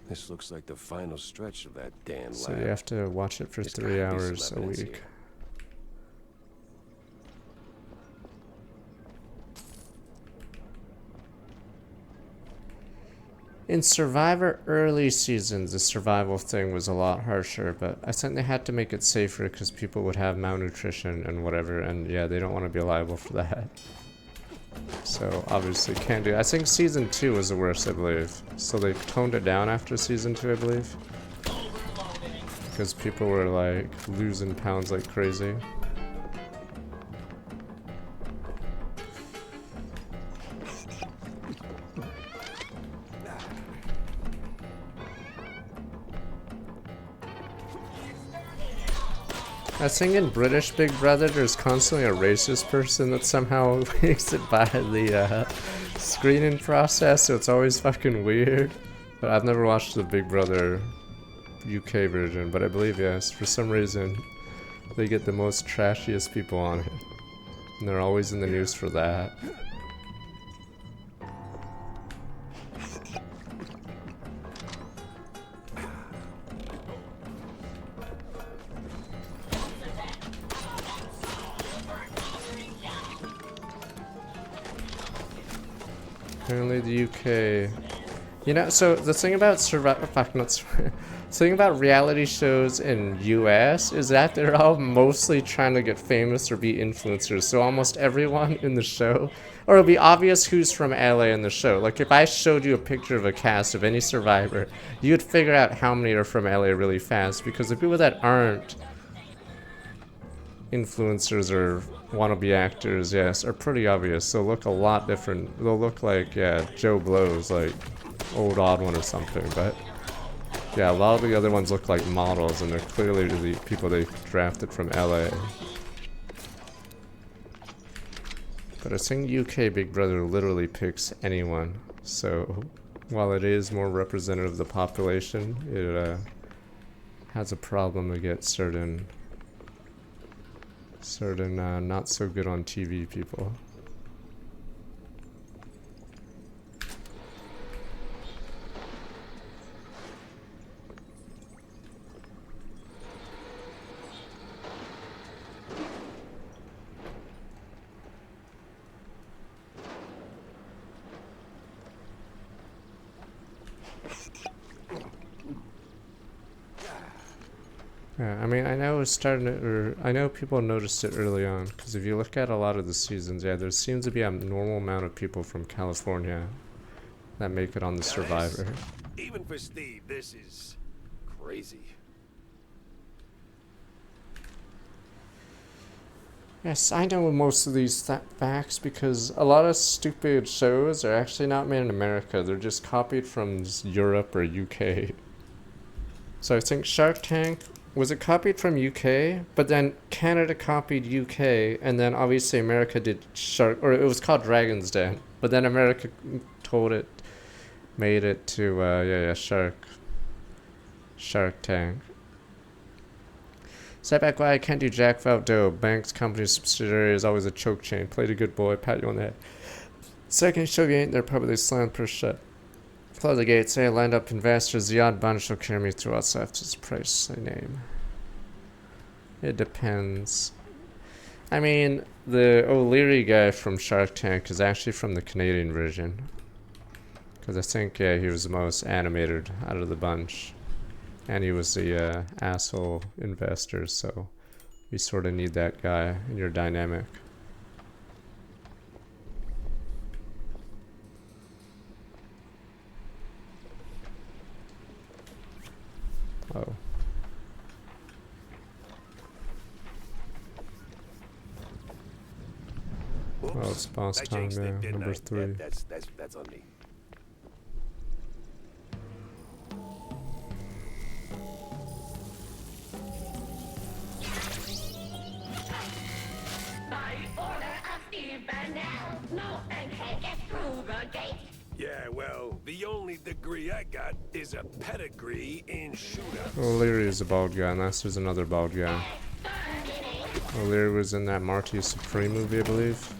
This looks like the final stretch of that damn so lab. you have to watch it for There's 3 gotta be some hours a evidence week. here. In Survivor early seasons, the survival thing was a lot harsher, but I think they had to make it safer because people would have malnutrition and whatever, and yeah, they don't want to be liable for that. So obviously can't do. I think season 2 was the worst, I believe. So they toned it down after season 2, I believe, because people were like losing pounds like crazy. I think in British Big Brother, there's constantly a racist person that somehow makes it by the screening process, so it's always fucking weird. But I've never watched the Big Brother UK version, but I believe, yes, for some reason, they get the most trashiest people on it. And they're always in the news for that. Apparently the UK, you know, so the thing about the thing about reality shows in US is that they're all mostly trying to get famous or be influencers. So almost everyone in the show, or it'll be obvious who's from LA in the show. Like if I showed you a picture of a cast of any Survivor, you'd figure out how many are from LA really fast, because the people that aren't influencers or wannabe actors, yes, are pretty obvious. They'll look a lot different. They'll look like, yeah, Joe Blow's like old odd one or something, but yeah, a lot of the other ones look like models, and they're clearly the people they drafted from LA. But I think UK Big Brother literally picks anyone, so while it is more representative of the population, it has a problem to get certain not so good on TV people. Yeah, I mean, I know it's starting to, or I know people noticed it early on, because if you look at a lot of the seasons, yeah, there seems to be a normal amount of people from California that make it on the Survivor. Even for Steve, this is crazy. Yes, I know most of these facts because a lot of stupid shows are actually not made in America. They're just copied from Europe or UK. So I think Shark Tank, was it copied from UK? But then Canada copied UK, and then obviously America did or it was called Dragon's Den. But then America made it to, Shark Tank. Setback why I can't do jack without dough. Banks, companies, subsidiary is always a choke chain. Played a good boy, pat you on the head. Second show you ain't there, probably slammed per shut. Close the gate, say I lined up investors, the odd bunch will carry me through what's left is price I name. It depends. I mean, the O'Leary guy from Shark Tank is actually from the Canadian version. Because I think, yeah, he was the most animated out of the bunch. And he was the asshole investor, so you sort of need that guy in your dynamic. Oh. Oops, oh, it's boss time, yeah, number 3. That's on me. Yeah, well, the only degree I got is a pedigree in shootouts. O'Leary is a bald guy, unless there's another bald guy. O'Leary was in that Marty Supreme movie, I believe.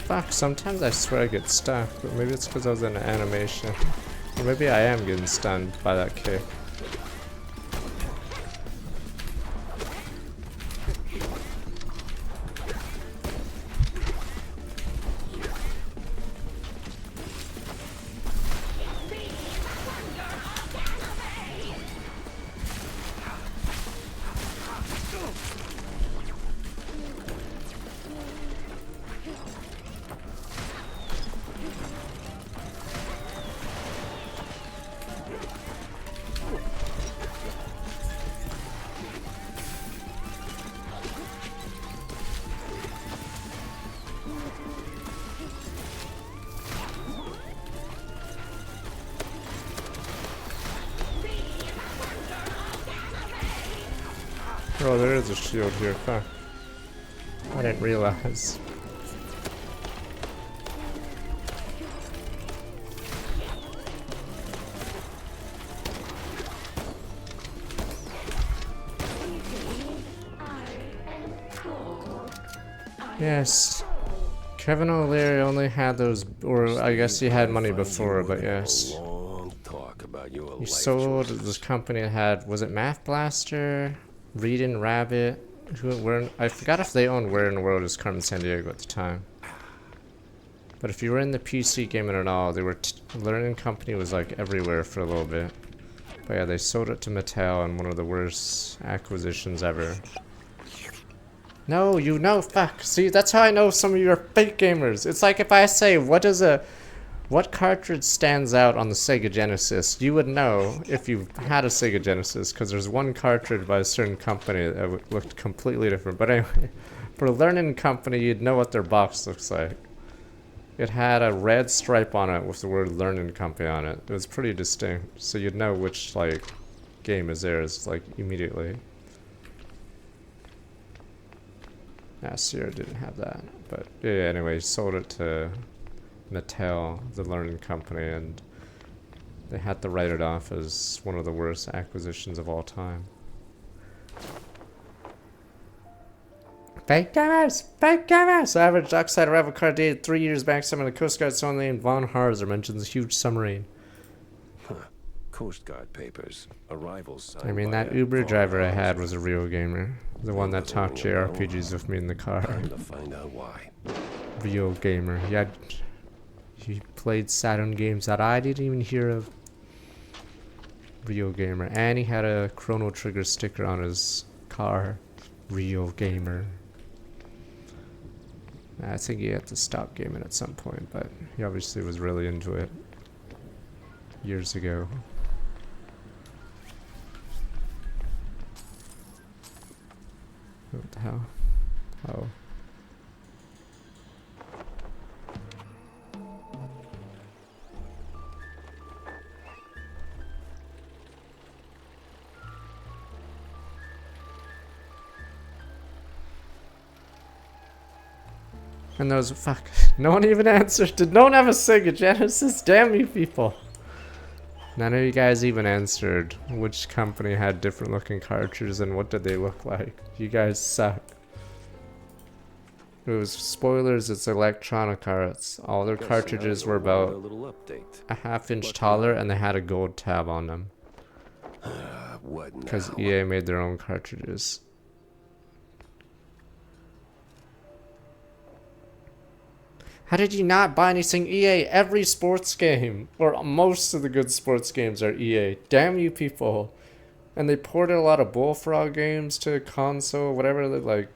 Fuck, sometimes I swear I get stuck, but maybe it's because I was in an animation. Or maybe I am getting stunned by that kick. Oh, there is a shield here, fuck. didn't realize. Yes. Kevin O'Leary only had those, or I guess he had money before, but yes. He sold this company that had, was it Math Blaster, Reading Rabbit, I forgot if they owned Where in the World is Carmen Sandiego at the time. But if you were in the PC gaming at all, they were, Learning Company was like everywhere for a little bit. But yeah, they sold it to Mattel in one of the worst acquisitions ever. No, you know, fuck. See, that's how I know some of you are fake gamers. It's like if I say, what cartridge stands out on the Sega Genesis? You would know if you had a Sega Genesis, because there's one cartridge by a certain company that looked completely different. But anyway, for a Learning Company, you'd know what their box looks like. It had a red stripe on it with the word Learning Company on it. It was pretty distinct, so you'd know which, like, game is theirs, like, immediately. Yeah, Sierra didn't have that, but yeah, anyway, sold it to Mattel, the Learning Company, and they had to write it off as one of the worst acquisitions of all time. Fake gamers! Fake gamers! Average Dockside arrival car dated 3 years back. Some of the Coast Guard song named Von Harzer mentions a huge submarine. Coast Guard papers. Arrivals. I mean, that Uber driver I had was a real gamer. The one that talked JRPGs with me in the car. Time to find out why. Real gamer. He played Saturn games that I didn't even hear of. Real gamer. And he had a Chrono Trigger sticker on his car. Real gamer. I think he had to stop gaming at some point, but he obviously was really into it years ago. What the hell? Oh. And those, fuck, no one even answered. Did no one have a Sega Genesis? Damn you people. None of you guys even answered which company had different looking cartridges and what did they look like. You guys suck. It was spoilers, it's Electronic Arts. All their cartridges were about a half-inch taller and they had a gold tab on them. Because EA made their own cartridges. How did you not buy anything EA? Every sports game, or most of the good sports games are EA. Damn you people. And they ported a lot of Bullfrog games to console, whatever, like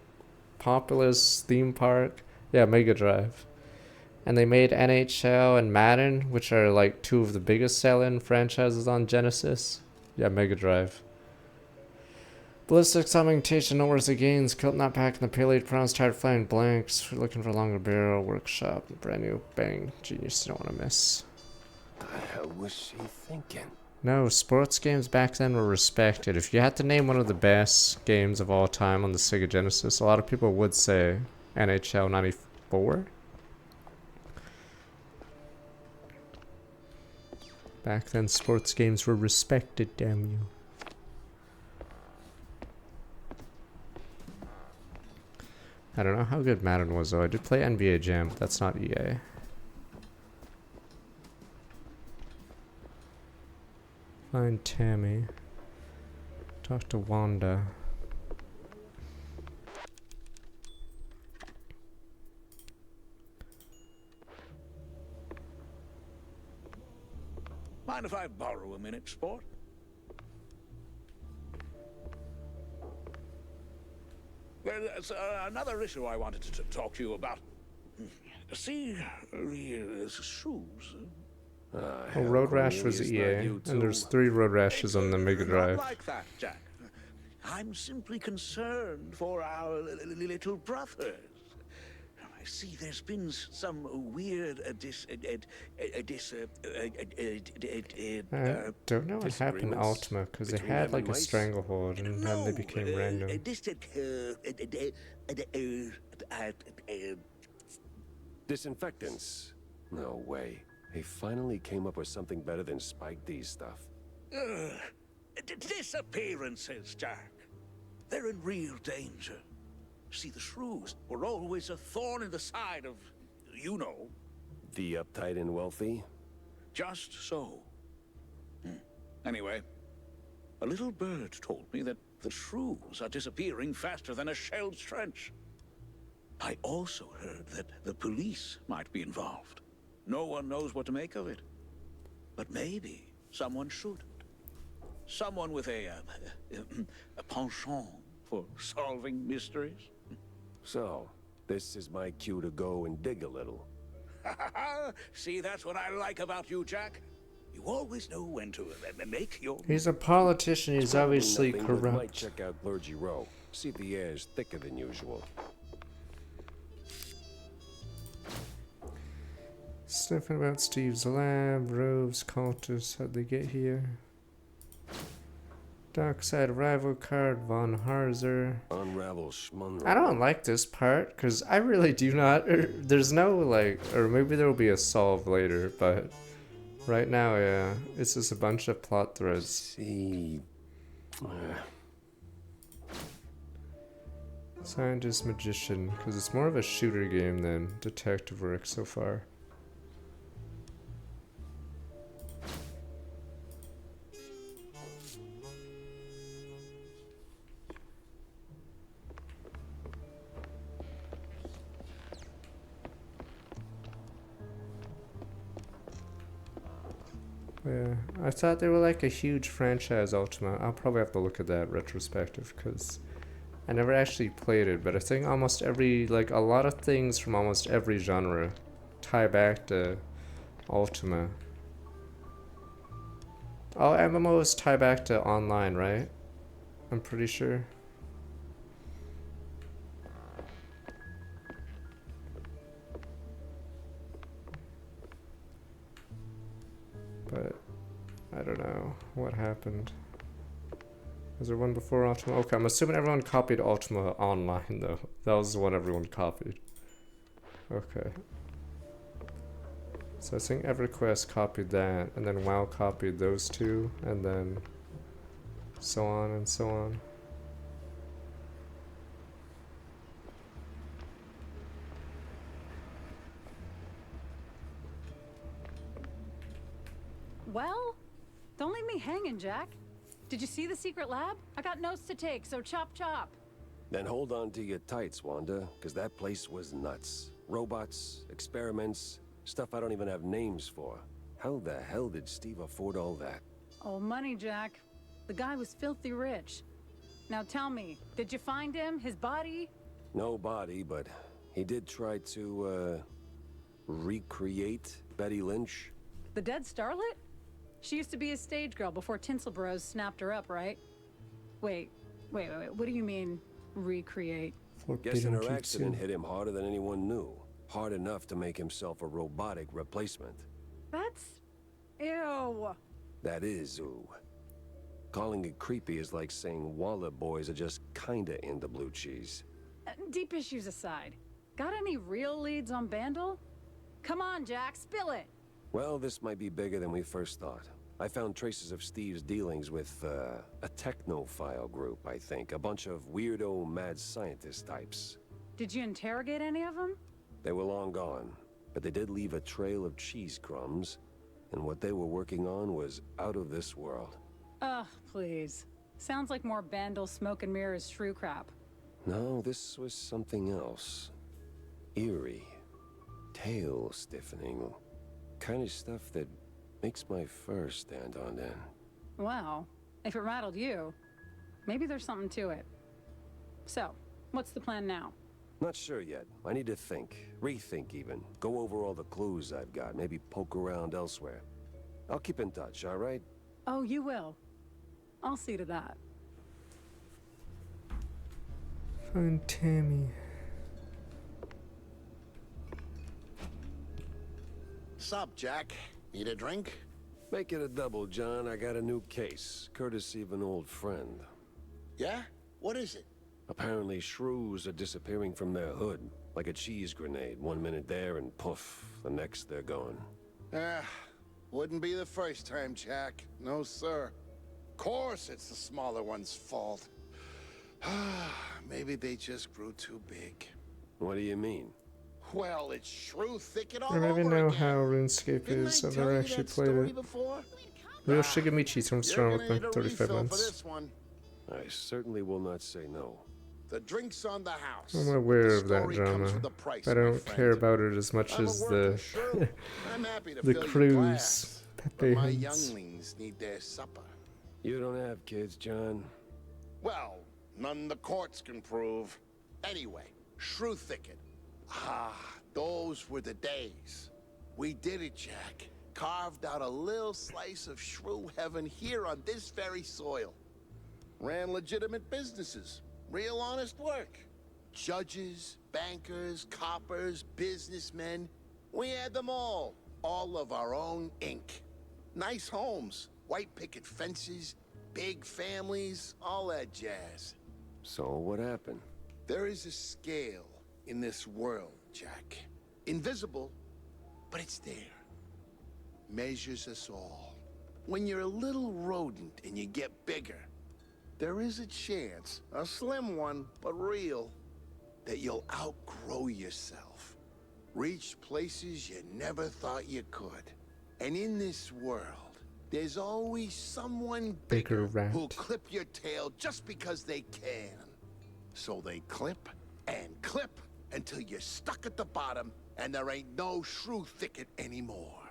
Populous, Theme Park. Yeah, Mega Drive. And they made NHL and Madden, which are like two of the biggest selling franchises on Genesis. Yeah, Mega Drive. Ballistic augmentation, no worse gains. Kilt not back in the Pale Prawns, tired flying blanks. We're looking for a longer barrel. Workshop. Brand new bang. Genius, you don't want to miss. What the hell was she thinking? No, sports games back then were respected. If you had to name one of the best games of all time on the Sega Genesis, a lot of people would say NHL 94. Back then, sports games were respected, damn you. I don't know how good Madden was though. I did play NBA Jam, but that's not EA. Find Tammy. Talk to Wanda. Mind if I borrow a minute, sport? Well, there's another issue I wanted to talk to you about. See, these shoes. Oh, Road Rash was EA, and there's 3 Road Rashes on the Mega Drive. Not like that, Jack. I'm simply concerned for our little brothers. see, there's been some weird I don't know what happened to Ultima, because they had like a stranglehold and then they became random. Disinfectants? No way. They finally came up with something better than Spike D's stuff. Disappearances, Jack. They're in real danger. See, the shrews were always a thorn in the side of, you know. The uptight and wealthy? Just so. Anyway, a little bird told me that the shrews are disappearing faster than a shelled trench. I also heard that the police might be involved. No one knows what to make of it. But maybe someone should. Someone with a penchant for solving mysteries. So, this is my cue to go and dig a little. See, that's what I like about you, Jack. You always know when to make your... He's a politician, he's obviously corrupt. Might check out Clergy Row. See if the air is thicker than usual. Sniffing about Steve's lab, Rove's cultists, how'd they get here? Darkside rival card, Von Harzer. Unravel Schmunravel. I don't like this part, because I really do not, there's no like, or maybe there will be a solve later, but right now, yeah, it's just a bunch of plot threads. See. Scientist Magician, because it's more of a shooter game than detective work so far. Yeah, I thought they were like a huge franchise, Ultima. I'll probably have to look at that retrospective because I never actually played it, but I think almost every, like a lot of things from almost every genre tie back to Ultima. All MMOs tie back to online, right? I'm pretty sure. But I don't know what happened. Was there one before Ultima? Okay, I'm assuming everyone copied Ultima Online though. That was the one everyone copied. Okay. So I think EverQuest copied that, and then WoW copied those two, and then so on and so on. Well, don't leave me hanging, Jack. Did you see the secret lab? I got notes to take, so chop chop. Then hold on to your tights, Wanda, because that place was nuts. Robots, experiments, stuff I don't even have names for. How the hell did Steve afford all that? Oh, money, Jack. The guy was filthy rich. Now tell me, did you find him? His body? No body, but he did try to, recreate Betty Lynch. The dead starlet? She used to be a stage girl before Tinsel Bros snapped her up, right? Wait. What do you mean, recreate? Guessing her accident hit him harder than anyone knew. Hard enough to make himself a robotic replacement. That's... ew. That is ooh. Calling it creepy is like saying Waller boys are just kinda into blue cheese. Deep issues aside, got any real leads on Bandle? Come on, Jack, spill it. Well, this might be bigger than we first thought. I found traces of Steve's dealings with, a technophile group, I think. A bunch of weirdo mad scientist types. Did you interrogate any of them? They were long gone, but they did leave a trail of cheese crumbs, and what they were working on was out of this world. Ugh, please. Sounds like more Bandle smoke and mirrors shrew crap. No, this was something else. Eerie. Tail stiffening. Kind of stuff that makes my fur stand on end. Well, if it rattled you, maybe there's something to it. So, what's the plan now? Not sure yet. I need to think. Rethink even. Go over all the clues I've got. Maybe poke around elsewhere. I'll keep in touch, all right? Oh, you will. I'll see to that. Find Tammy. Sup, Jack? Need a drink? Make it a double, John. I got a new case, courtesy of an old friend. Yeah? What is it? Apparently shrews are disappearing from their hood, like a cheese grenade. 1 minute there and poof, the next they're gone. Wouldn't be the first time, Jack. No, sir. Course it's the smaller one's fault. Maybe they just grew too big. What do you mean? Well, it's shrew thicket all I don't over even know again. how RuneScape Didn't is. I I've tell never you actually that played story it. before? Real Shigamichi from You're Strong gonna with my need a 35 refill for months. this one. I certainly will not say no. The drink's on the house. I'm aware of that story comes drama, with a price, but I my don't friend. care about it as much I'm a as working the shrew. I'm happy to the fill your cruise glass, that but they my hunt. younglings need their supper. You don't have kids, John. Well, none the courts can prove. Anyway, shrew thicket. Those were the days. We did it, Jack. Carved out a little slice of shrew heaven here on this very soil. Ran legitimate businesses. Real honest work. Judges, bankers, coppers, businessmen. We had them all. All of our own ink. Nice homes, white picket fences, big families, all that jazz. So what happened? There is a scale in this world, Jack. Invisible, but it's there. Measures us all. When you're a little rodent and you get bigger, there is a chance, a slim one, but real, that you'll outgrow yourself. Reach places you never thought you could. And in this world, there's always someone Bigger bigger rat. who'll clip your tail just because they can. So they clip and clip until you're stuck at the bottom and there ain't no shrew thicket anymore.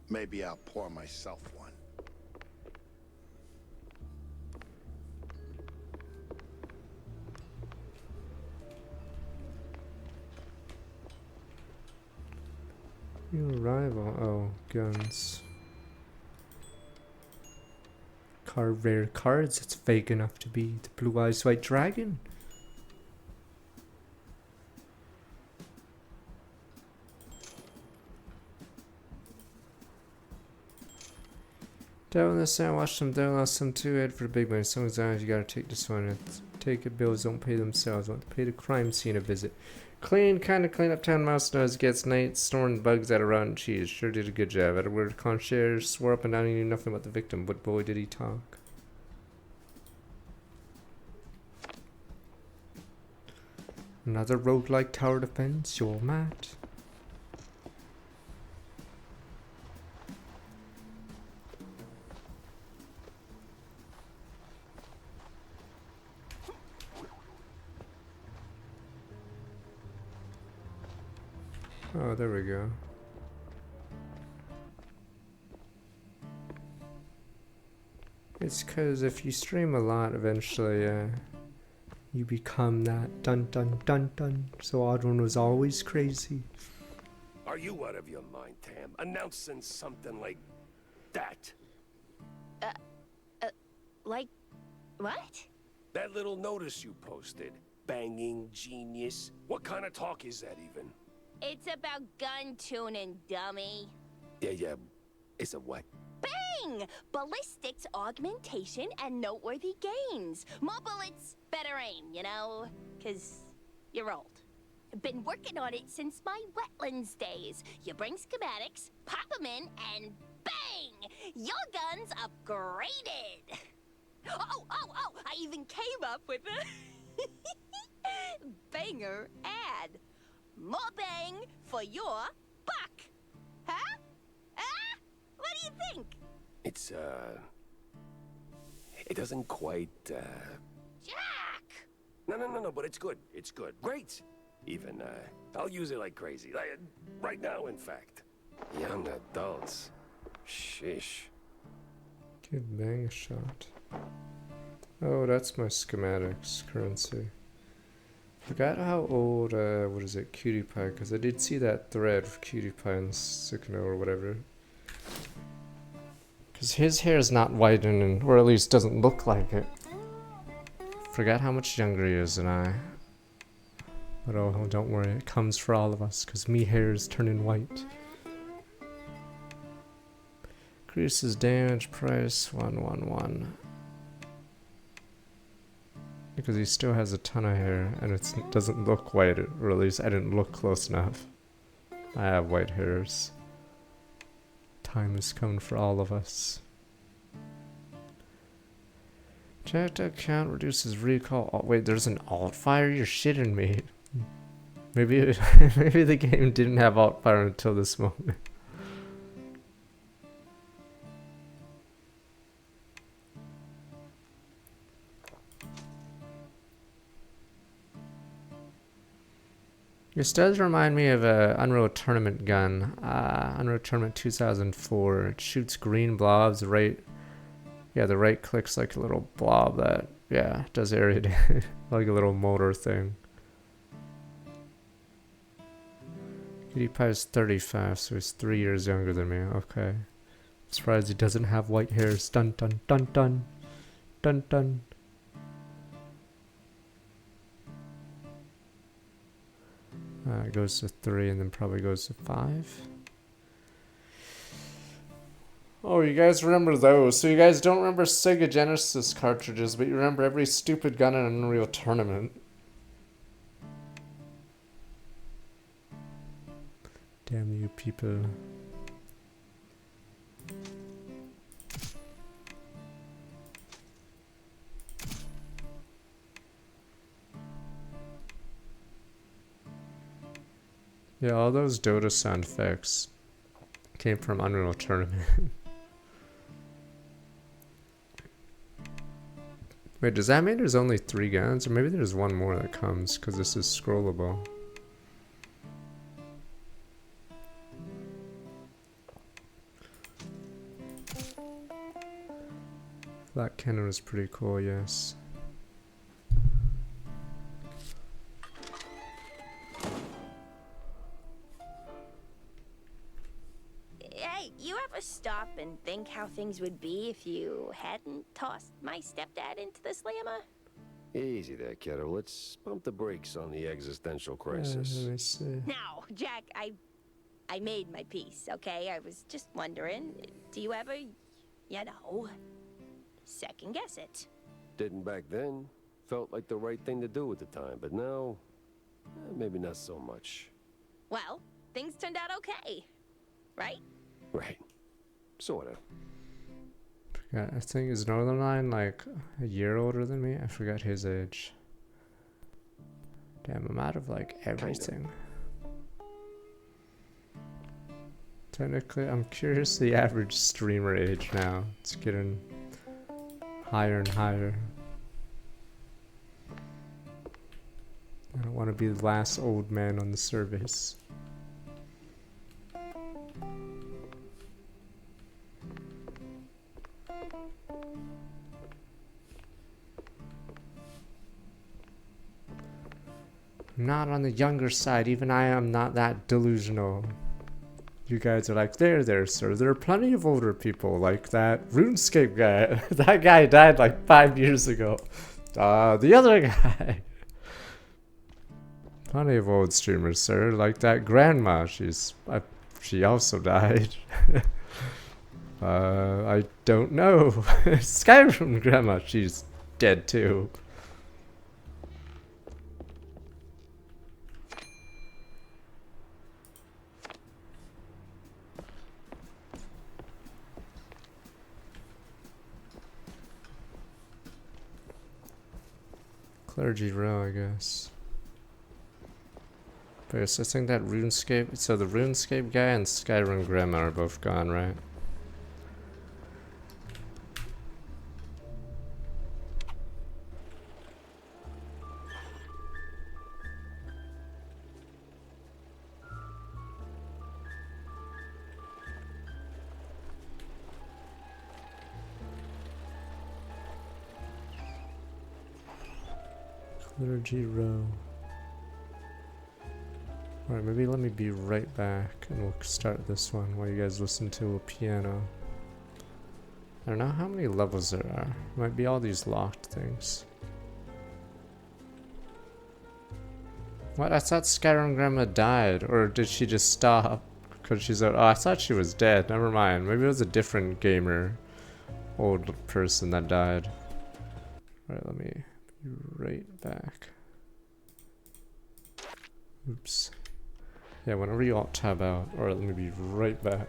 Maybe I'll pour myself one. New arrival. Oh, guns. Rare cards. It's fake enough to be the Blue Eyes White Dragon. Down this I watched them down last some too. Head for the big money. Sometimes you gotta take this one. Take it. Bills don't pay themselves. Want to pay the crime scene a visit. Clean, kinda clean uptown mouse nose. Gets night storing bugs out of rotten cheese. Sure did a good job. At a word, concierge swore up and down he knew nothing about the victim, but boy did he talk. Another roguelike tower defense. You're mad. Oh, there we go. It's because if you stream a lot, eventually, you become that dun dun dun dun. So Audrun was always crazy. Are you out of your mind, Tam? Announcing something like that? Like, what? That little notice you posted. Banging genius. What kind of talk is that even? It's about gun tuning, dummy. Yeah. It's a what? Bang! Ballistics, augmentation, and noteworthy gains. More bullets, better aim, you know? 'Cause you're old. Been working on it since my wetlands days. You bring schematics, pop them in, and bang! Your gun's upgraded. Oh, I even came up with a banger ad. More bang for your buck. Huh? Ah? What do you think? It's, it doesn't quite, Jack! No, but it's good. It's good. Great! Even, I'll use it like crazy. Like, right now, in fact. Young adults. Sheesh. Good bang shot. Oh, that's my schematics currency. Forgot how old, what is it, Cutie Pie, because I did see that thread of Cutie Pie and Sykkuno or whatever. Because his hair is not whitening, or at least doesn't look like it. Forgot how much younger he is than I. But oh, don't worry, it comes for all of us, because me hair is turning white. Increases damage price 111. Because he still has a ton of hair, and it doesn't look white, or at least I didn't look close enough. I have white hairs. Time is coming for all of us. Checked account reduces recall. Oh, wait, there's an alt fire? You're shitting me. Maybe maybe the game didn't have alt fire until this moment. This does remind me of a Unreal Tournament gun. Unreal Tournament 2004. It shoots green blobs right. Yeah, the right click's like a little blob that, yeah, does area damage. Like a little motor thing. PewDiePie is 35, so he's 3 years younger than me. Okay. I'm surprised he doesn't have white hairs. Dun dun dun dun. Dun dun. It goes to 3 and then probably goes to 5. Oh, you guys remember those. So you guys don't remember Sega Genesis cartridges, but you remember every stupid gun in an Unreal Tournament. Damn you people. Yeah, all those Dota sound effects came from Unreal Tournament. Wait, does that mean there's only 3 guns? Or maybe there's one more that comes, because this is scrollable. That cannon was pretty cool, yes. Hey, you ever stop and think how things would be if you hadn't tossed my stepdad into the slammer? Easy there, kiddo. Let's pump the brakes on the existential crisis. Let me see. Now, Jack, I made my peace, okay? I was just wondering, do you ever, you know, second guess it? Didn't back then. Felt like the right thing to do at the time, but now, maybe not so much. Well, things turned out okay, right? Right. Sorta. Yeah, I think is Northern Line like a year older than me? I forgot his age. Damn, I'm out of like everything. Technically, I'm curious the average streamer age now. It's getting higher and higher. I don't want to be the last old man on the service. Not on the younger side, even I am not that delusional. You guys are like, there, sir. There are plenty of older people, like that RuneScape guy. That guy died like 5 years ago. The other guy. Plenty of old streamers, sir, like that grandma. She also died. I don't know. Skyrim grandma, she's dead too. Clergy row, I guess. But yes, I think that RuneScape. So the RuneScape guy and Skyrim Grandma are both gone, right? Clergy row. Alright, maybe let me be right back and we'll start this one while you guys listen to a piano. I don't know how many levels there are. Might be all these locked things. What? I thought Skyrim Grandma died, or did she just stop? Because she's out. Oh, I thought she was dead. Never mind. Maybe it was a different gamer, old person that died. Alright, let me be right back. Oops. Yeah, whenever you alt tab out. Alright, let me be right back.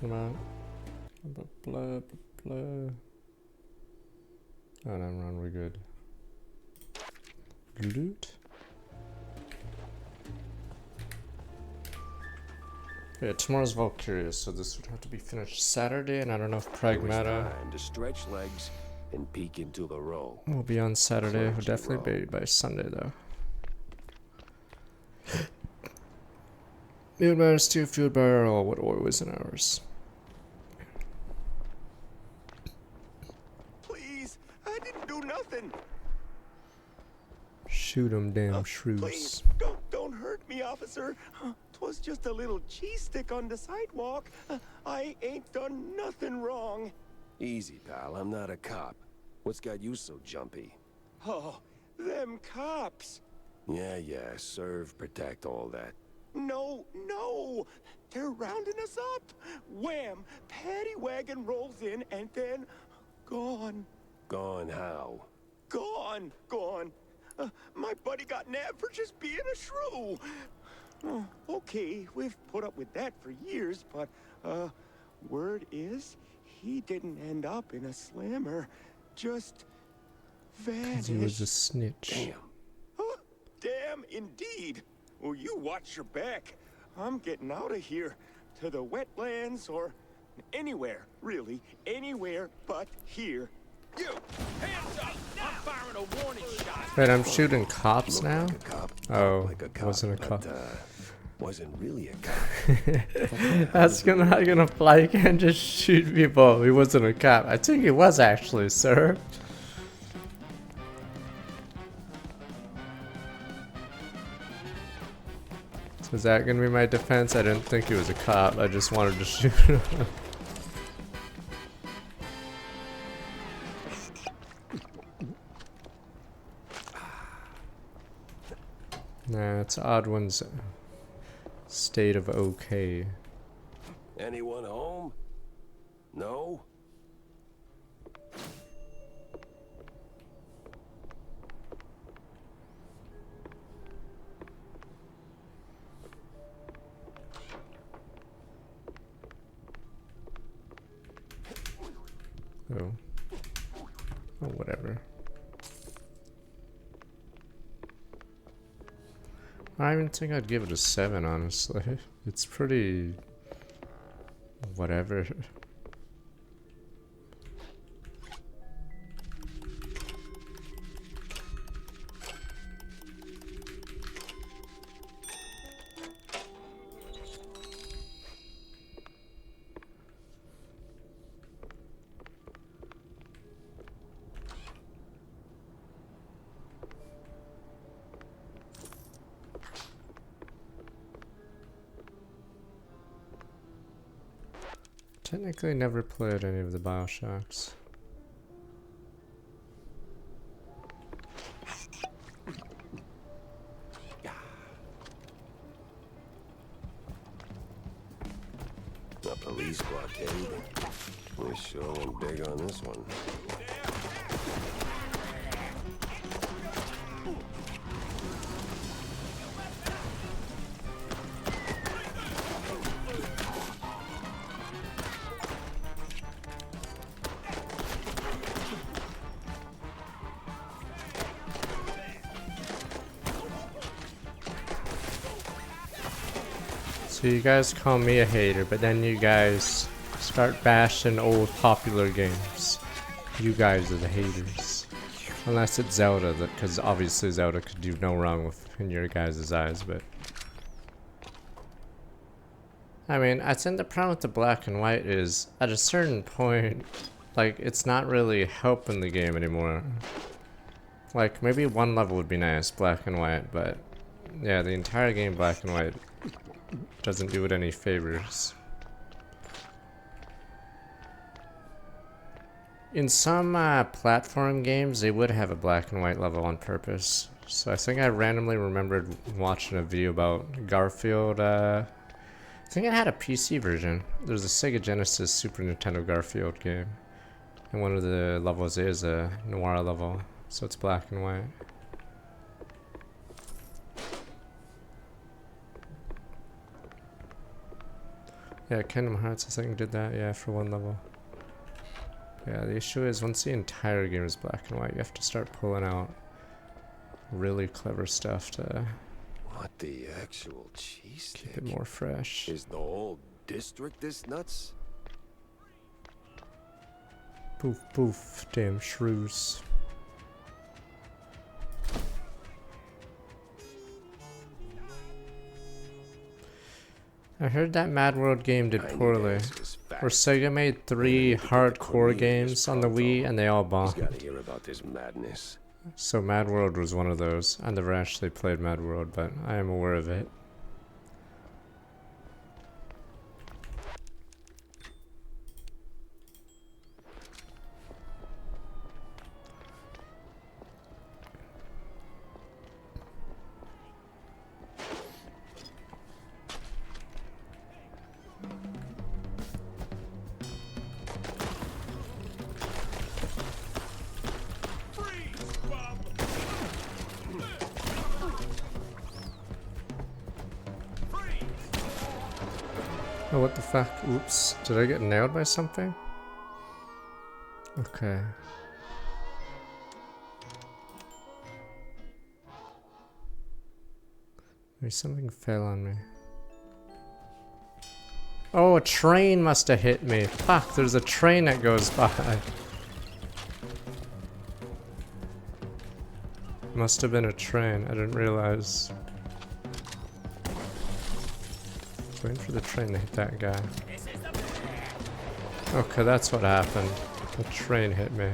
talking about? Blah, blah, blah. Oh, never mind, we're good. Loot. Yeah, tomorrow's Valkyria, so this would have to be finished Saturday, and I don't know if Pragmata Time to stretch legs and peek into the role. will be on Saturday. Will definitely be by Sunday, though. It matters to fueled by our all what oil is in ours. Please, I didn't do nothing. Shoot 'em, damn shrews. Please, don't hurt me, officer. 'Twas just a little cheese stick on the sidewalk. I ain't done nothing wrong. Easy, pal. I'm not a cop. What's got you so jumpy? Oh, them cops. Yeah, serve, protect, all that. No, they're rounding us up. Wham! Paddy wagon rolls in and then gone. Gone how? Gone. My buddy got nabbed for just being a shrew. Okay, we've put up with that for years, but word is he didn't end up in a slammer. Just vanished. He was a snitch. Damn. Damn indeed. Well, you watch your back. I'm getting out of here. To the wetlands or anywhere, really. Anywhere but here. You! Hands up! I'm firing a warning shot! Wait, I'm shooting cops now? Like a cop. Oh, Like a cop, wasn't a cop. but, wasn't really a cop. That's not gonna fly. You can't just shoot people. He wasn't a cop. I think he was actually, sir. So is that gonna be my defense? I didn't think he was a cop. I just wanted to shoot him. Nah, it's odd one's state of okay. Anyone home? No? Oh. Oh, whatever. I don't even think I'd give it a 7, honestly. It's pretty... whatever. Technically never played any of the Bioshocks. A police blockade. We sure went big on this one. So you guys call me a hater, but then you guys start bashing old popular games. You guys are the haters. Unless it's Zelda, because obviously Zelda could do no wrong in your guys' eyes, but... I mean, I think the problem with the black and white is, at a certain point, like, it's not really helping the game anymore. Like, maybe one level would be nice, black and white, but... yeah, the entire game black and white doesn't do it any favors. In some platform games, they would have a black and white level on purpose. So I think I randomly remembered watching a video about Garfield. I think it had a PC version. There's a Sega Genesis Super Nintendo Garfield game. And one of the levels is a noir level, so it's black and white. Yeah, Kingdom Hearts I think did that, yeah, for one level. Yeah, the issue is once the entire game is black and white, you have to start pulling out really clever stuff to What the actual cheese keep it more fresh. Is the whole district this nuts? Poof, poof, damn shrews. I heard that Mad World game did poorly. Or Sega made 3 hardcore games on the Wii and they all bombed. Gotta hear about this madness. So Mad World was one of those. I never actually played Mad World, but I am aware of it. Oh, what the fuck? Oops. Did I get nailed by something? Okay. Maybe something fell on me. Oh, a train must have hit me. Fuck, there's a train that goes by. Must have been a train. I didn't realize. Waiting for the train to hit that guy. Okay, that's what happened. The train hit me.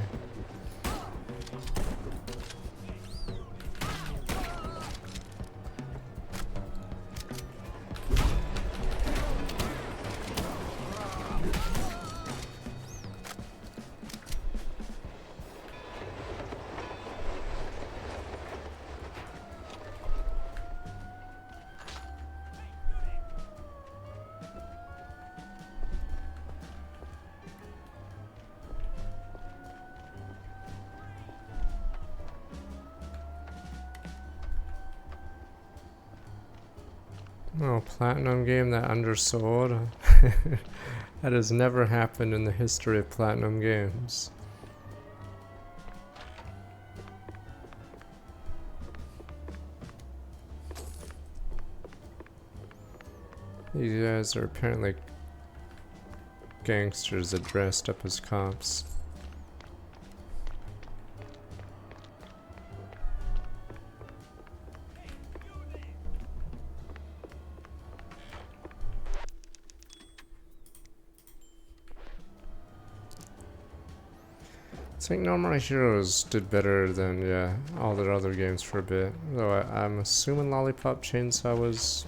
Oh, Platinum game that undersold? That has never happened in the history of Platinum games. These guys are apparently gangsters that dressed up as cops. I think No More Heroes did better than, yeah, all their other games for a bit. Though I'm assuming Lollipop Chainsaw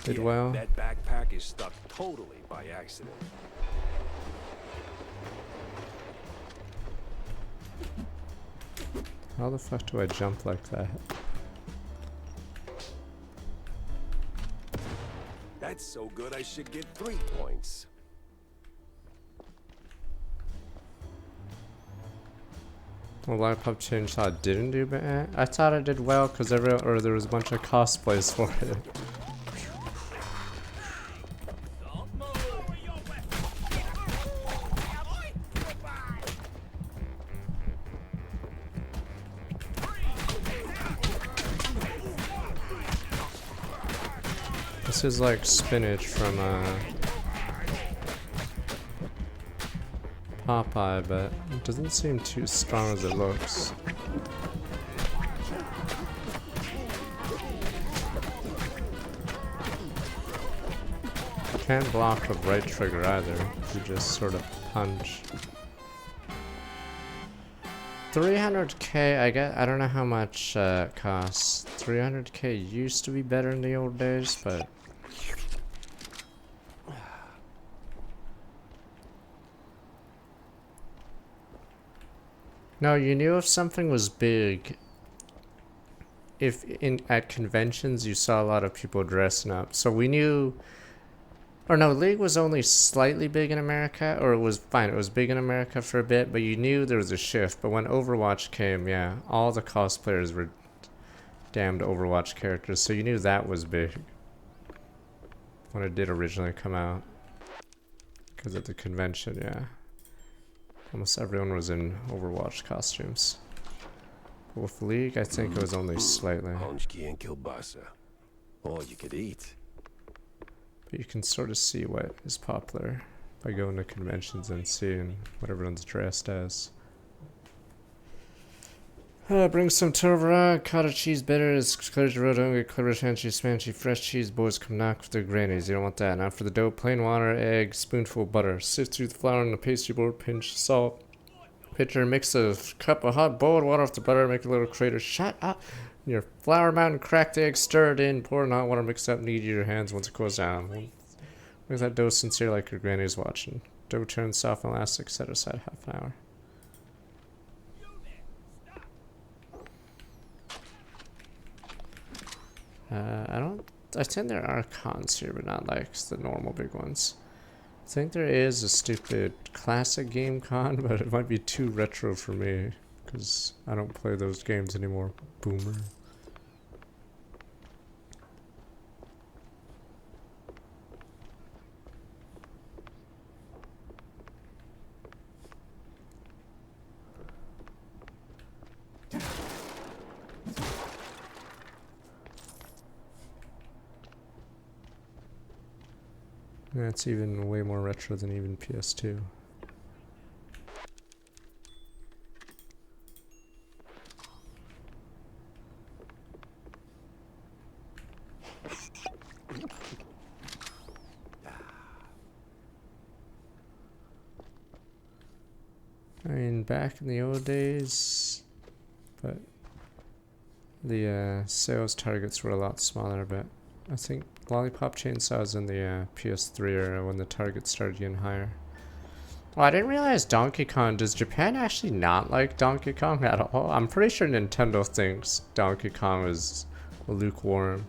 did well. That backpack is stuck totally by accident. How the fuck do I jump like that? That's so good I should get 3 points. Well, Lollipop Chainsaw didn't do bad. I thought it did well because there was a bunch of cosplays for it. This is like spinach from Popeye, but it doesn't seem too strong as it looks. Can't block with right trigger either. You just sort of punch. 300k, I don't know how much it costs. 300k used to be better in the old days, but no, you knew if something was big, if at conventions you saw a lot of people dressing up. So we knew, or no, League was only slightly big in America, or it was fine, it was big in America for a bit, but you knew there was a shift. But when Overwatch came, yeah, all the cosplayers were damned Overwatch characters, so you knew that was big. when it did originally come out. Because at the convention, yeah. Almost everyone was in Overwatch costumes. But with League, I think it was only slightly. Honchki and kielbasa. All you could eat. But you can sort of see what is popular by going to conventions and seeing what everyone's dressed as. Bring some Toblerone, cottage cheese, bitters, clear the road, hungry, clever, fancy, smanchy, fresh cheese. Boys come knock with their grannies. You don't want that. Now for the dough, plain water, egg, spoonful of butter. Sift through the flour on the pastry board, pinch salt. Pitcher, mix a cup of hot boiled water off the butter, make a little crater. Shut up! In your flour mountain, crack the egg, stir it in, pour in hot water, mix up, knead your hands once it cools down. Make that dough sincere like your granny's watching. Dough turns soft and elastic, set aside half an hour. I think there are cons here, but not like the normal big ones. I think there is a stupid classic game con, but it might be too retro for me, because I don't play those games anymore, boomer. That's even way more retro than even PS2. I mean, back in the old days, but the sales targets were a lot smaller, but I think Lollipop Chainsaws in the PS3 era when the targets started getting higher. Well, I didn't realize Donkey Kong. Does Japan actually not like Donkey Kong at all? I'm pretty sure Nintendo thinks Donkey Kong is lukewarm.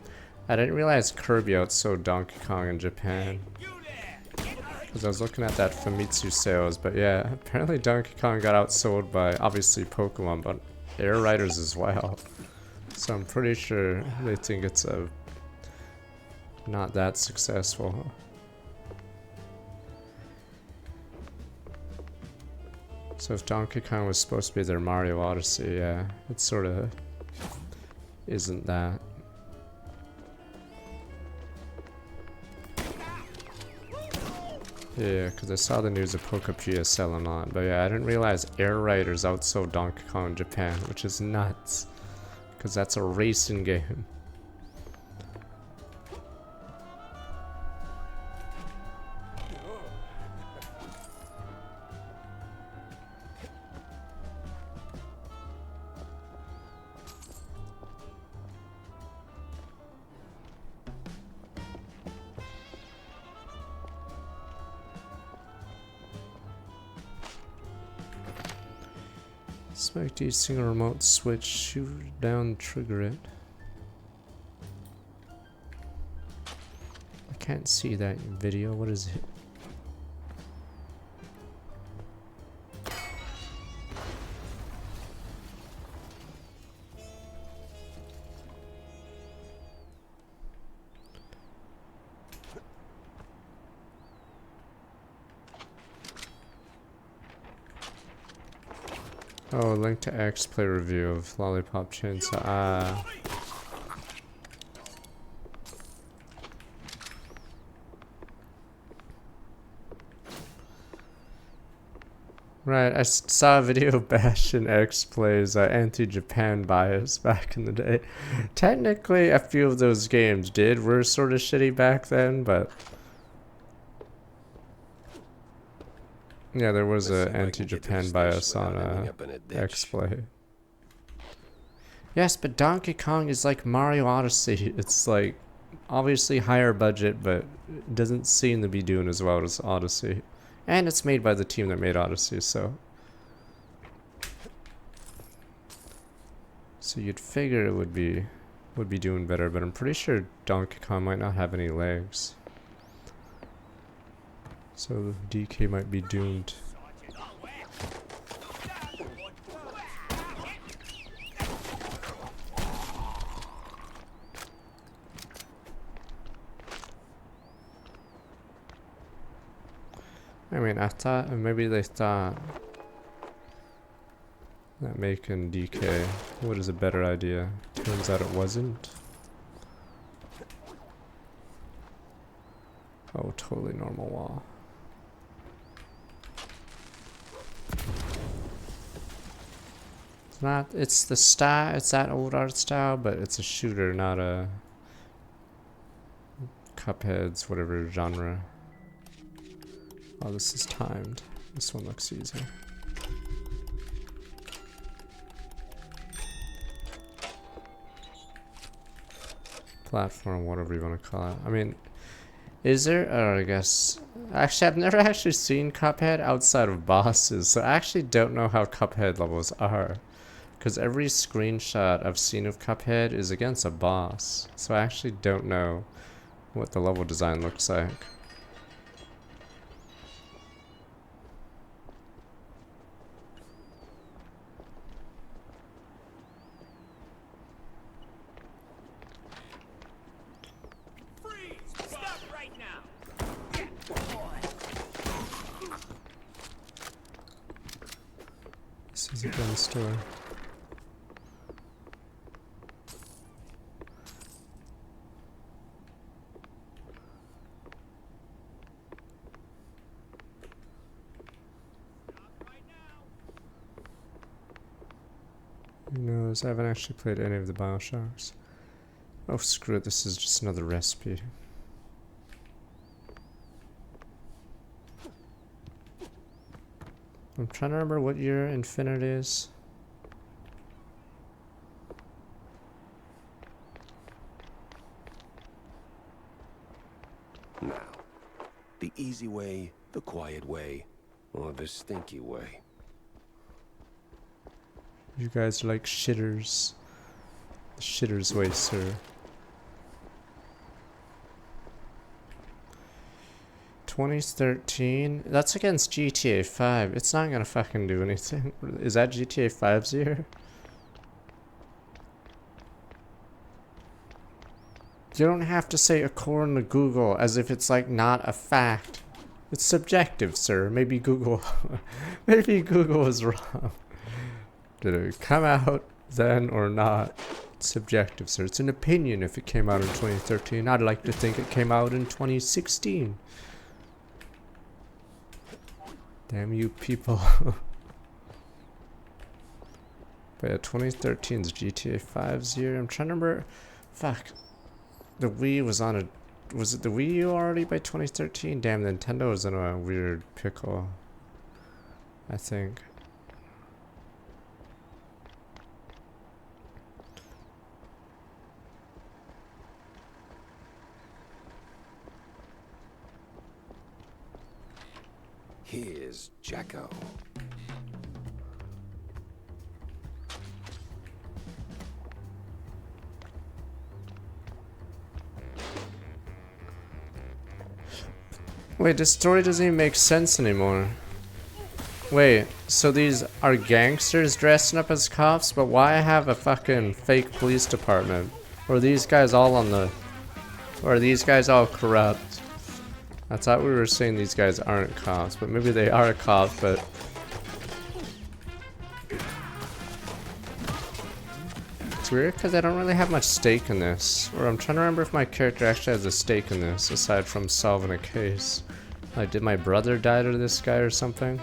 I didn't realize Kirby outsold Donkey Kong in Japan. Because I was looking at that Famitsu sales, but yeah, apparently Donkey Kong got outsold by obviously Pokemon, but Air Riders as well. So I'm pretty sure they think it's a not that successful. So if Donkey Kong was supposed to be their Mario Odyssey, yeah, it sort of isn't that. Yeah, because I saw the news of Pokepiya selling on, but yeah, I didn't realize Air Riders outsold Donkey Kong in Japan, which is nuts, because that's a racing game. Select each single remote switch, shoot down, trigger it. I can't see that video, what is it? Oh, link to X play review of Lollipop Chainsaw. Right, I saw a video of Bash and X plays anti-Japan bias back in the day. Technically, a few of those games were sort of shitty back then, but yeah, there was an anti-Japan bias on X-Play. Yes, but Donkey Kong is like Mario Odyssey. It's like obviously higher budget, but it doesn't seem to be doing as well as Odyssey. And it's made by the team that made Odyssey, so you'd figure it would be doing better, but I'm pretty sure Donkey Kong might not have any legs. So DK might be doomed. I mean, I thought maybe they thought that making DK was a better idea. Turns out it wasn't. Oh, totally normal wall. It's not, it's the style, it's that old art style, but it's a shooter, not a Cuphead's whatever genre. Oh, this is timed. This one looks easy. Platform, whatever you want to call it. I mean, is there? I guess. Actually, I've never actually seen Cuphead outside of bosses, so I actually don't know how Cuphead levels are. Because every screenshot I've seen of Cuphead is against a boss, so I actually don't know what the level design looks like. This is a gun store. Who knows? I haven't actually played any of the Bioshocks. Oh, screw it. This is just another recipe. I'm trying to remember what year Infinite is. Now, the easy way, the quiet way, or the stinky way. You guys are like shitters. The shitters way, sir. 2013? That's against GTA 5. It's not gonna fucking do anything. Is that GTA 5's year? You don't have to say according to Google as if it's like not a fact. It's subjective, sir. Maybe Google maybe Google is wrong. Did it come out then or not? It's subjective, sir. It's an opinion if it came out in 2013. I'd like to think it came out in 2016. Damn you people. But yeah, 2013's GTA 5's year. I'm trying to remember. Fuck. The Wii was on a... Was it the Wii U already by 2013? Damn, Nintendo was in a weird pickle. I think. Here's Jacko. Wait, this story doesn't even make sense anymore. Wait, so these are gangsters dressing up as cops, but why have a fucking fake police department? Or are these guys all on the... Or are these guys all corrupt? I thought we were saying these guys aren't cops, but maybe they are cops, but... It's weird because I don't really have much stake in this. Or I'm trying to remember if my character actually has a stake in this, aside from solving a case. Like, did my brother die to this guy or something?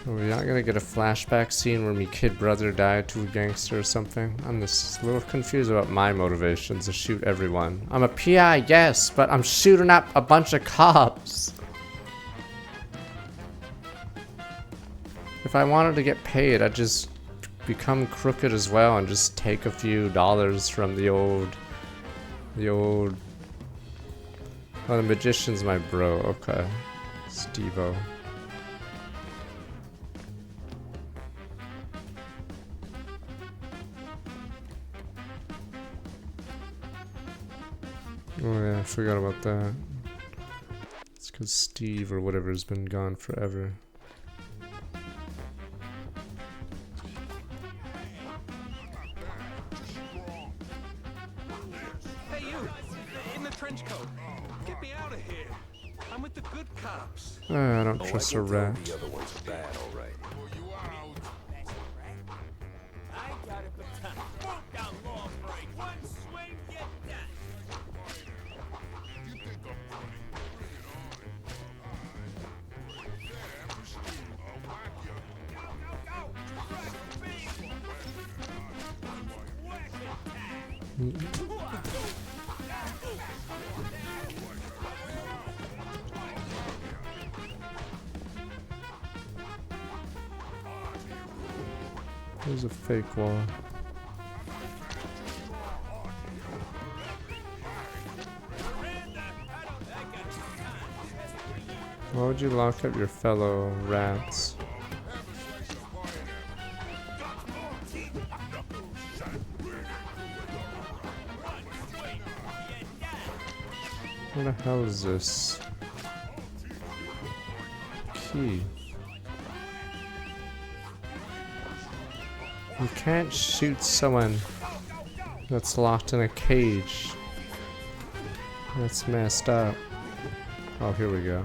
Are we not gonna get a flashback scene where my kid brother died to a gangster or something? I'm just a little confused about my motivations to shoot everyone. I'm a PI, yes, but I'm shooting up a bunch of cops. If I wanted to get paid, I'd just become crooked as well and just take a few dollars from the old... Oh, the magician's my bro, okay. Steve-O. Oh yeah, I forgot about that. It's because Steve or whatever's been gone forever. Hey you! In the trench coat! Get me out of Cops. I don't Oh, trust I a can tell rat. the other ones are bad, all right. There's a fake wall. Why would you lock up your fellow rats? What the hell is this? Key. You can't shoot someone that's locked in a cage. That's messed up. Oh, here we go.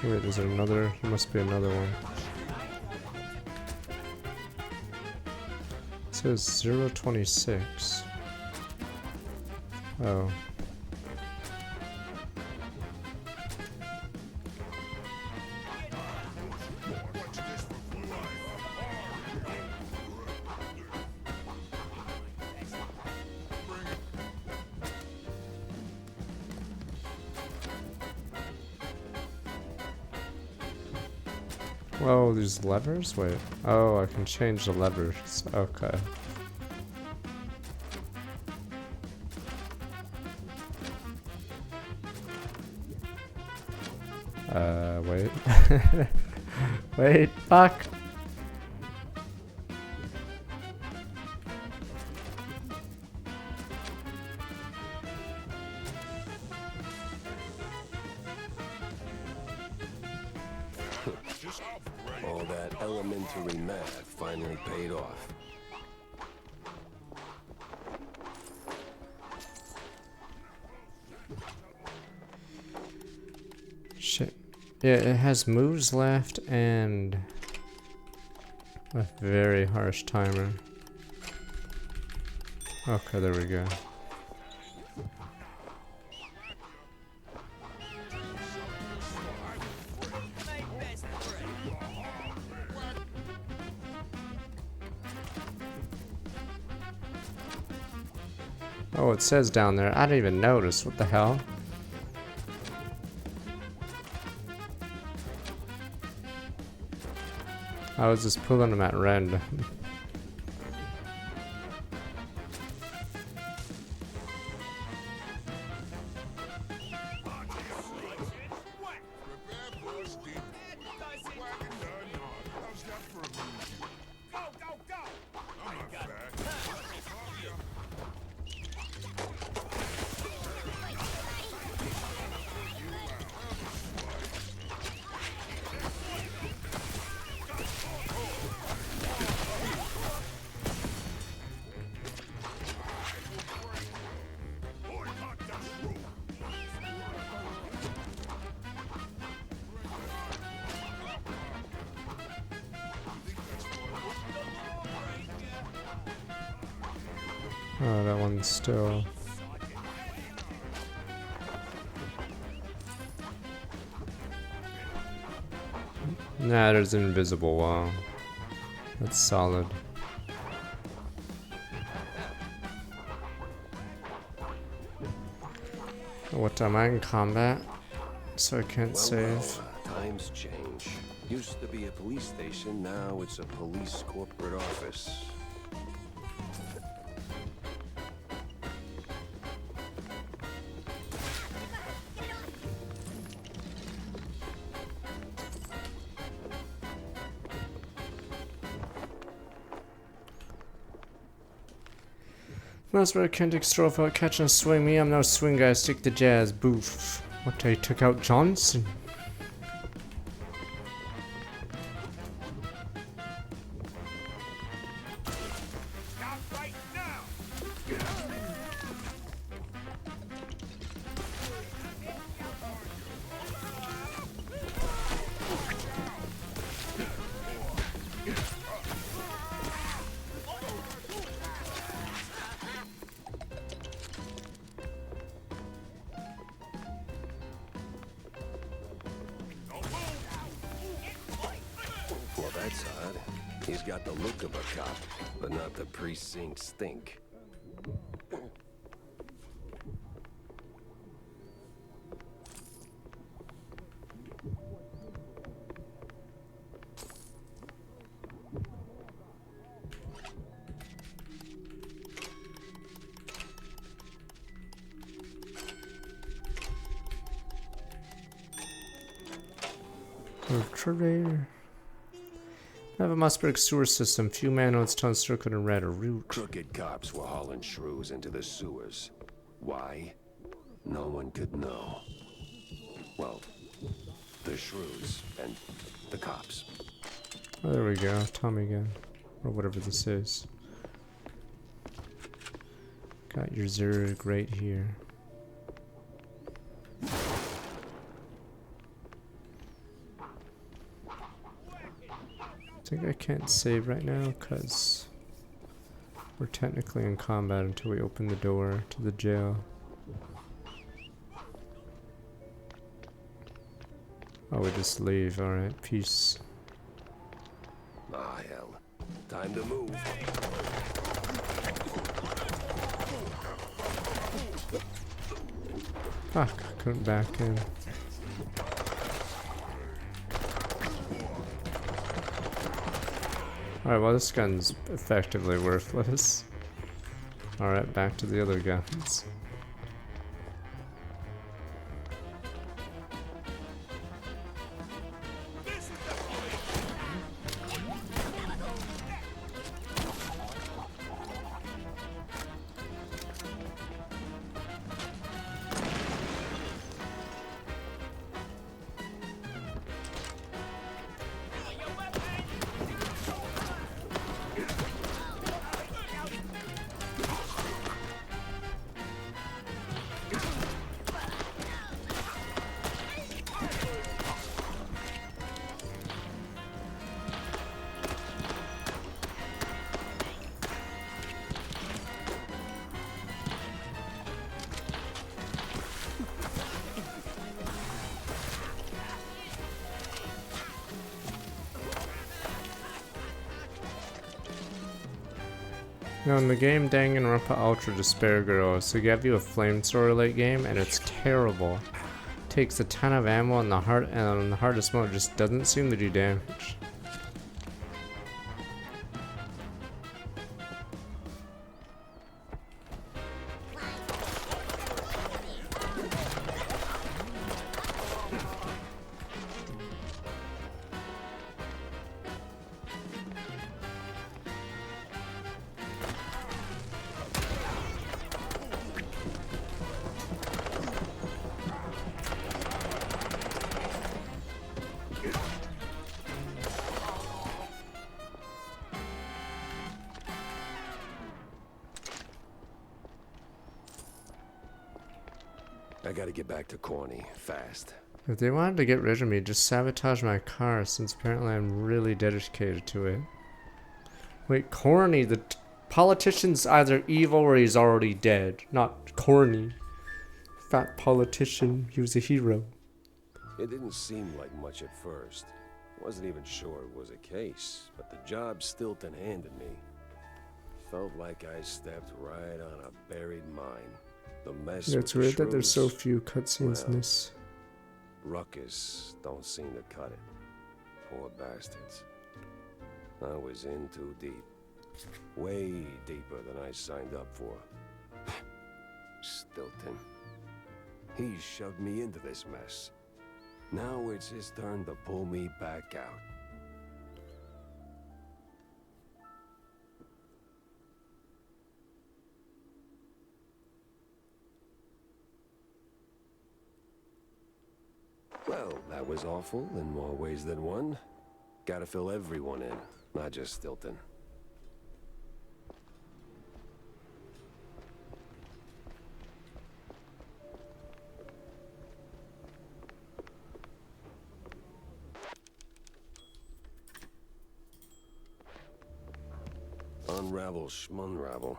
Wait, is there another? There must be another one. It says 026. Oh. Whoa, these levers? Wait. Oh, I can change the levers. Okay. Wait. Wait, fuck! All that elementary math finally paid off. Shit. Yeah, it has moves left and a very harsh timer. Okay, there we go. Oh, it says down there. I didn't even notice. What the hell? I was just pulling them at random. Oh, that one's still... Nah, there's an invisible wall. That's solid. What time am I in combat? So I can't save. Times change. Used to be a police station, now it's a police corporate office. That's where I can't extra without catching a swing. Me, I'm no swing guy. Stick to jazz. Boof. What, I took out Johnson? Well, that's odd. He's got the look of a cop, but not the precinct stink. Trader. I have a Mossberg sewer system. Few man on its tongue circled and red a route. Crooked cops were hauling shrews into the sewers. Why? No one could know. Well, the shrews and the cops. Oh, there we go. Tommy gun. Or whatever this is. Got your Zerg right here. I think I can't save right now because we're technically in combat until we open the door to the jail. Oh, we just leave. Alright, peace. Ah, hell. Time to move. Fuck, couldn't back in. Alright, well this gun's effectively worthless. Alright, back to the other guns. Now in the game Danganronpa Ultra Despair Girls, they give you a flamethrower late game and it's terrible. Takes a ton of ammo and on the hardest mode just doesn't seem to do damage. I gotta get back to Corny, fast. If they wanted to get rid of me, just sabotage my car since apparently I'm really dedicated to it. Wait, Corny, the politician's either evil or he's already dead, not Corny. Fat politician, he was a hero. It didn't seem like much at first. Wasn't even sure it was a case, but the job Stilton handed me felt like I stepped right on a buried mine. The mess. Yeah, it's weird that there's so few cutscenes in this. Ruckus don't seem to cut it. Poor bastards. I was in too deep. Way deeper than I signed up for. Stilton. He shoved me into this mess. Now it's his turn to pull me back out. Well, that was awful in more ways than one. Gotta fill everyone in, not just Stilton. Unravel schmunravel.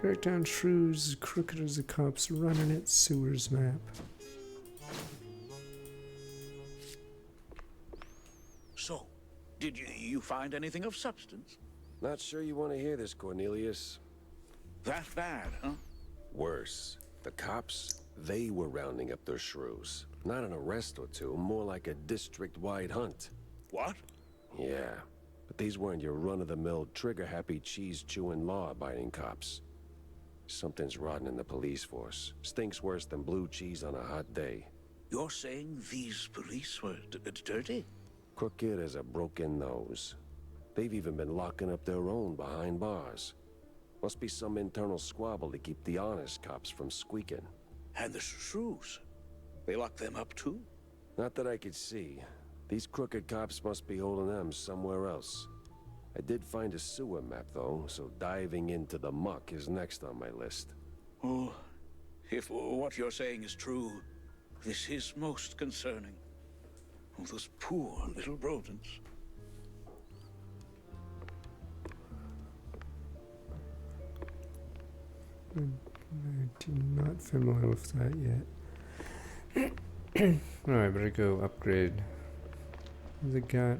Crackdown shrews as crooked as the cops running its sewers map. So, did you find anything of substance? Not sure you want to hear this, Cornelius. That bad, huh? Worse. The cops, they were rounding up their shrews. Not an arrest or two, more like a district-wide hunt. What? Yeah, but these weren't your run-of-the-mill, trigger-happy, cheese-chewing, law-abiding cops. Something's rotten in the police force. Stinks worse than blue cheese on a hot day. You're saying these police were dirty? Crooked as a broken nose. They've even been locking up their own behind bars. Must be some internal squabble to keep the honest cops from squeaking. And the shrews? They lock them up too? Not that I could see. These crooked cops must be holding them somewhere else. I did find a sewer map, though, so diving into the muck is next on my list. Oh, if what you're saying is true, this is most concerning. Oh, those poor little rodents. I'm not familiar with that yet. Alright, better go upgrade the got.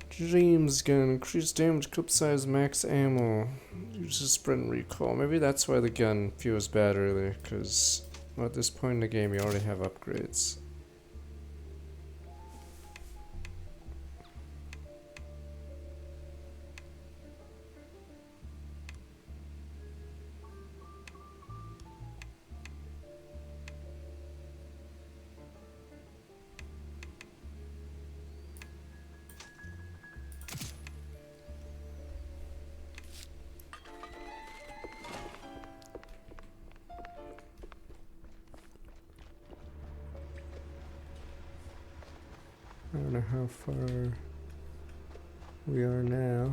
Dreams gun, increased damage, clip size, max ammo, uses sprint recoil. Maybe that's why the gun feels bad earlier, because at this point in the game you already have upgrades. I don't know how far we are now.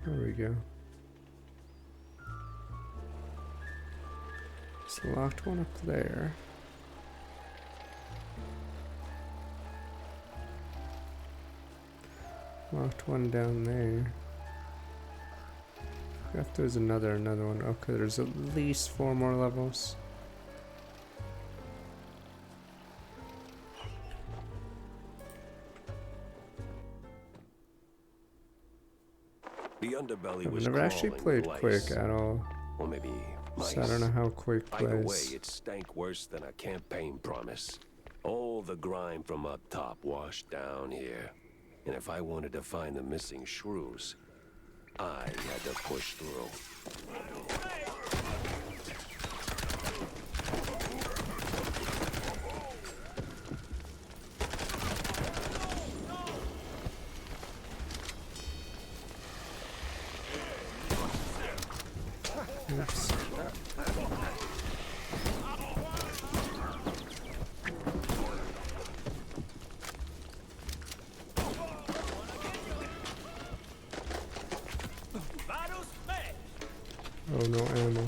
There we go. It's a locked one up there. Locked one down there. If there's another one. Okay, there's at least 4 more levels. The underbelly I've was never actually crawling played with Quick lice. at all. Or maybe mice. So I don't know how Quick plays. Either way, it stank worse than a campaign promise. All the grime from up top washed down here. And if I wanted to find the missing shrews, I had to push through. Oops. Oh, no ammo.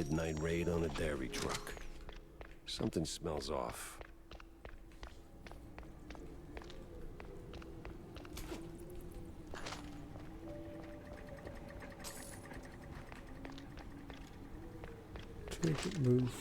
midnight raid on a dairy truck. Something smells off. Take it, move.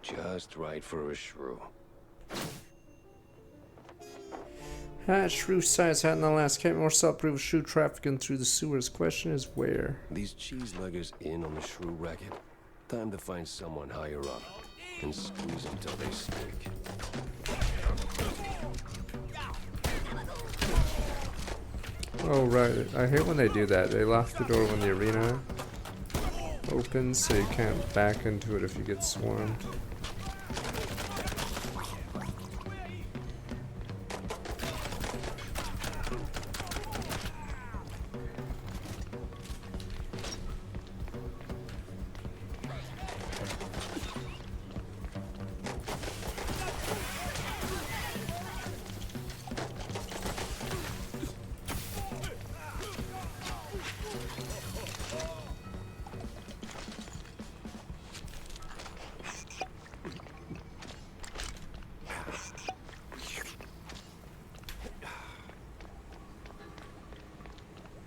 Just right for a shrew. Shrew size hat in the last camp. More self-proof shrew trafficking through the sewers. Question is where? These cheese leggers in on the shrew racket. Time to find someone higher up and squeeze them till they stick. Oh right, I hate when they do that. They lock the door when the arena opens, so you can't back into it if you get swarmed.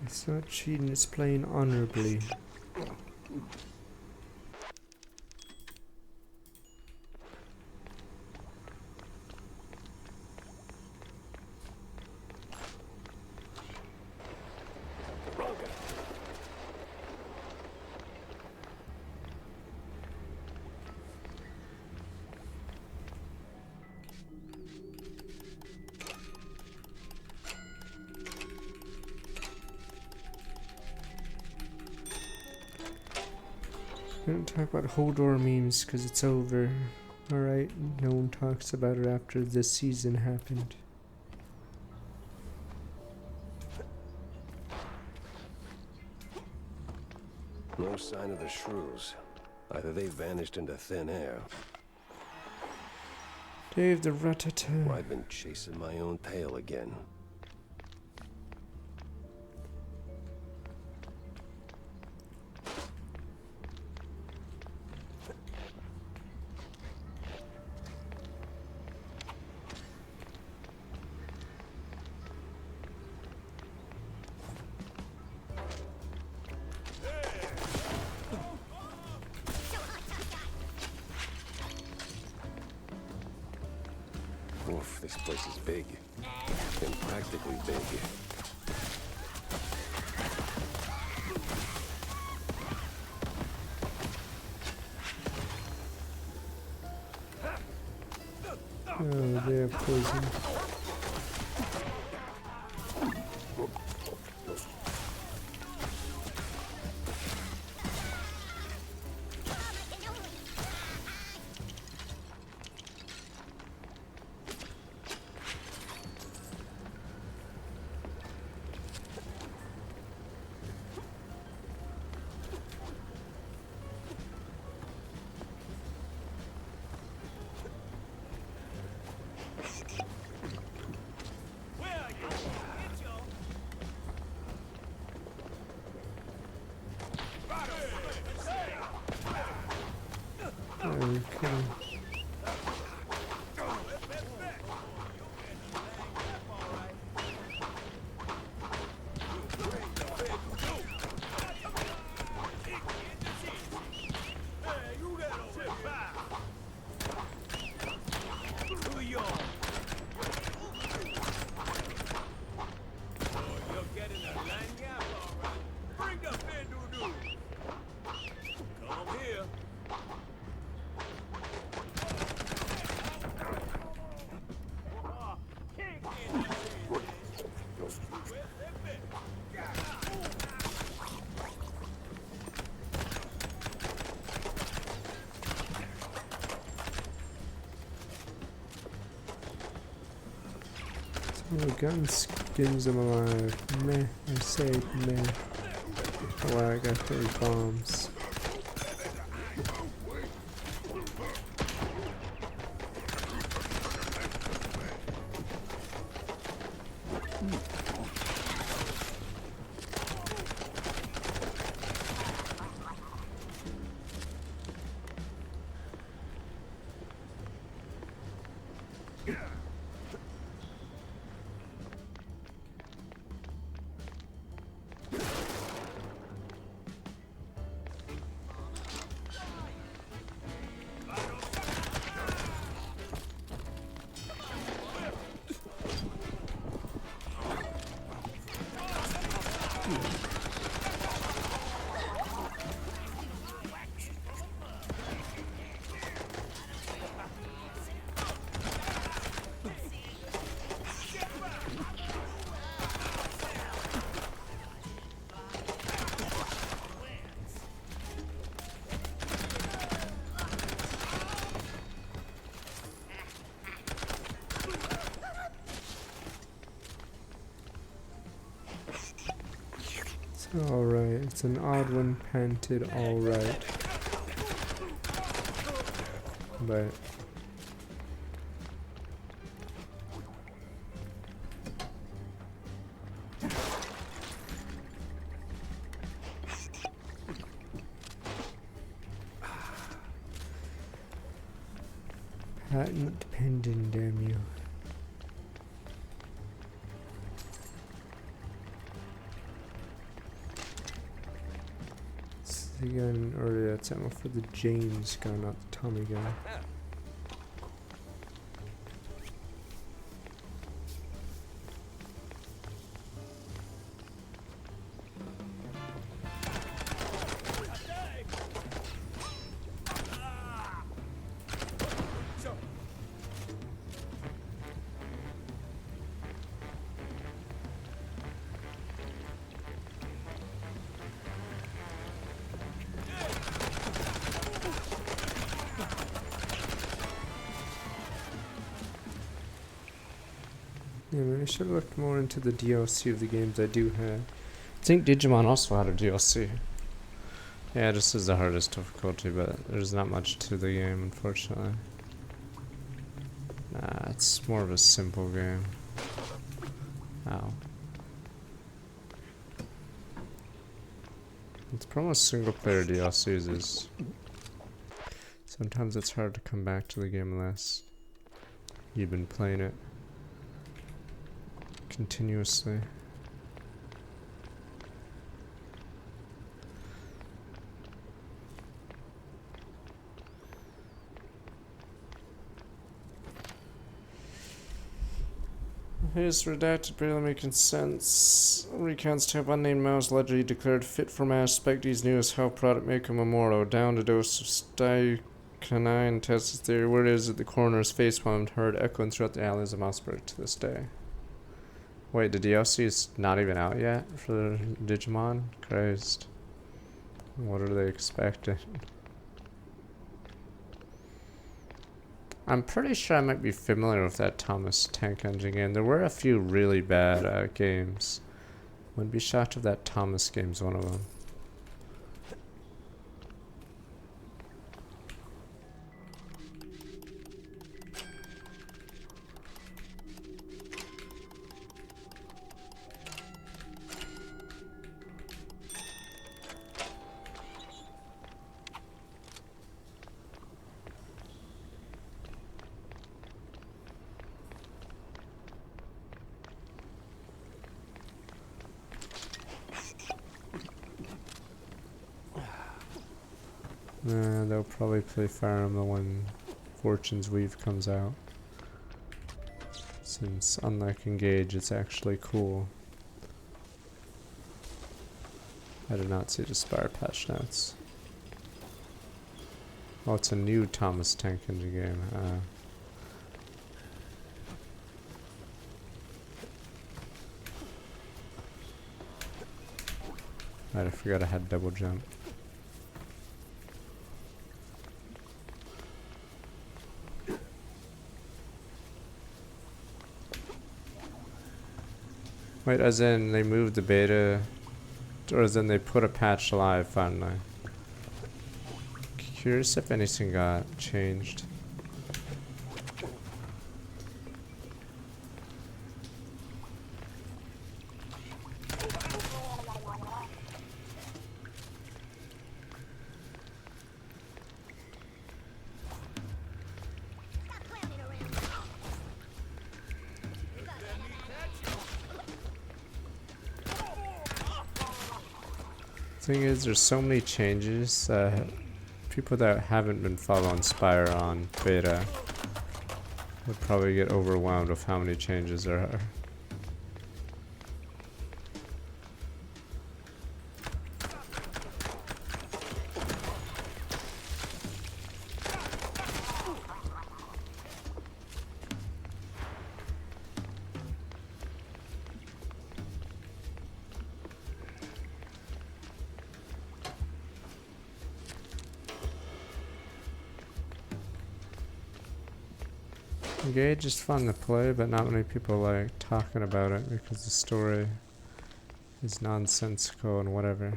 It's not cheating, it's playing honorably. We don't talk about Hodor memes because it's over. Alright, no one talks about it after this season happened. No sign of the shrews. Either they vanished into thin air, Dave the Ratata. or I've been chasing my own tail again. Oof, this place is big. And practically big. Oh, they have poison. Okay. Oh, gun skins them alive. Meh, I say meh. why I got 3 bombs. Alright, it's an odd one painted alright. But patent pending, damn you. The gun, or that's ammo for the James gun, not the Tommy gun. Yeah, maybe I should have looked more into the DLC of the games I do have. I think Digimon also had a DLC. Yeah, this is the hardest difficulty, but there's not much to the game, unfortunately. Nah, it's more of a simple game. Ow. It's probably single player DLCs is. Sometimes it's hard to come back to the game unless you've been playing it continuously. Here's redacted, barely making sense. Recounts type unnamed mouse allegedly declared fit for mass Spectre's newest health product maker Memoro. Down a dose of strychnine tests its theory. Word is that the coroner's face palm heard echoing throughout the alleys of Mossberg to this day. Wait, the DLC is not even out yet for Digimon? Christ. What are they expecting? I'm pretty sure I might be familiar with that Thomas Tank Engine game. There were a few really bad games. Wouldn't be shocked if that Thomas game's one of them. They'll probably play Fire Emblem when Fortune's Weave comes out. Since unlike Engage, it's actually cool. I did not see the Spire patch notes. Oh, it's a new Thomas Tank Engine game. Right, I forgot I had double jump. Wait, as in they moved the beta or as in they put a patch live finally. Curious if anything got changed. Thing is, there's so many changes that people that haven't been following Spire on beta would probably get overwhelmed with how many changes there are. Engage is fun to play, but not many people like talking about it because the story is nonsensical and whatever.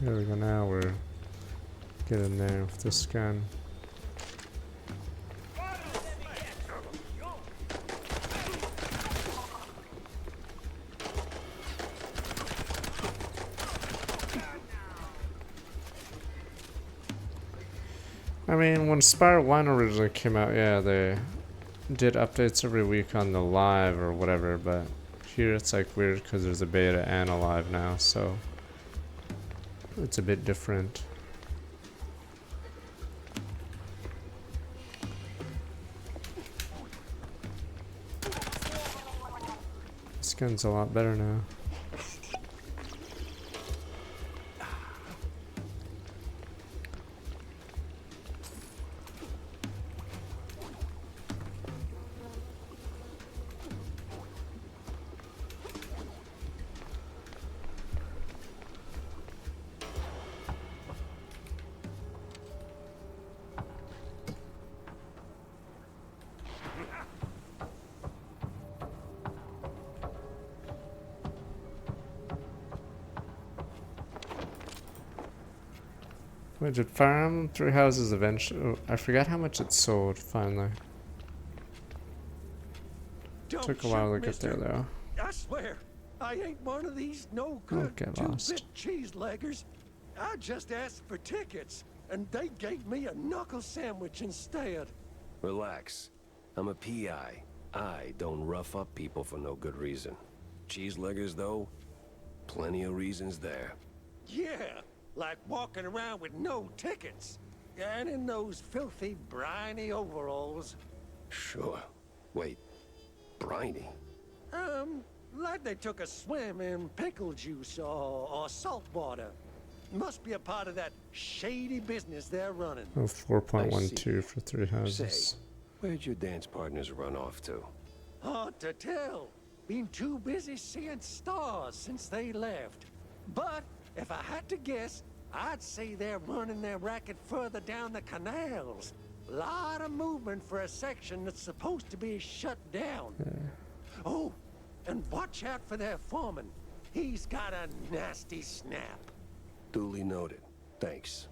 There we go, now we're getting there with this gun. I mean, when Spire 1 originally came out, yeah, they did updates every week on the live or whatever, but here it's like weird because there's a beta and a live now, so it's a bit different. This gun's a lot better now. Widget farm, 3 houses eventually. Oh, I forgot how much it sold finally. Took a while to get there though. I swear, I ain't one of these no good get lost. two-bit cheese leggers. I just asked for tickets, and they gave me a knuckle sandwich instead. Relax. I'm a PI. I don't rough up people for no good reason. Cheeseleggers, though, plenty of reasons there. Yeah, like walking around with no tickets, and in those filthy, briny overalls. Sure. Wait, briny? Like they took a swim in pickle juice or salt water. Must be a part of that shady business they're running. Oh, 4.12 for 3 houses. Say, where'd your dance partners run off to? Hard to tell. Been too busy seeing stars since they left. But if I had to guess, I'd say they're running their racket further down the canals. Lot of movement for a section that's supposed to be shut down. Oh, and watch out for their foreman. He's got a nasty snap. Duly noted. Thanks.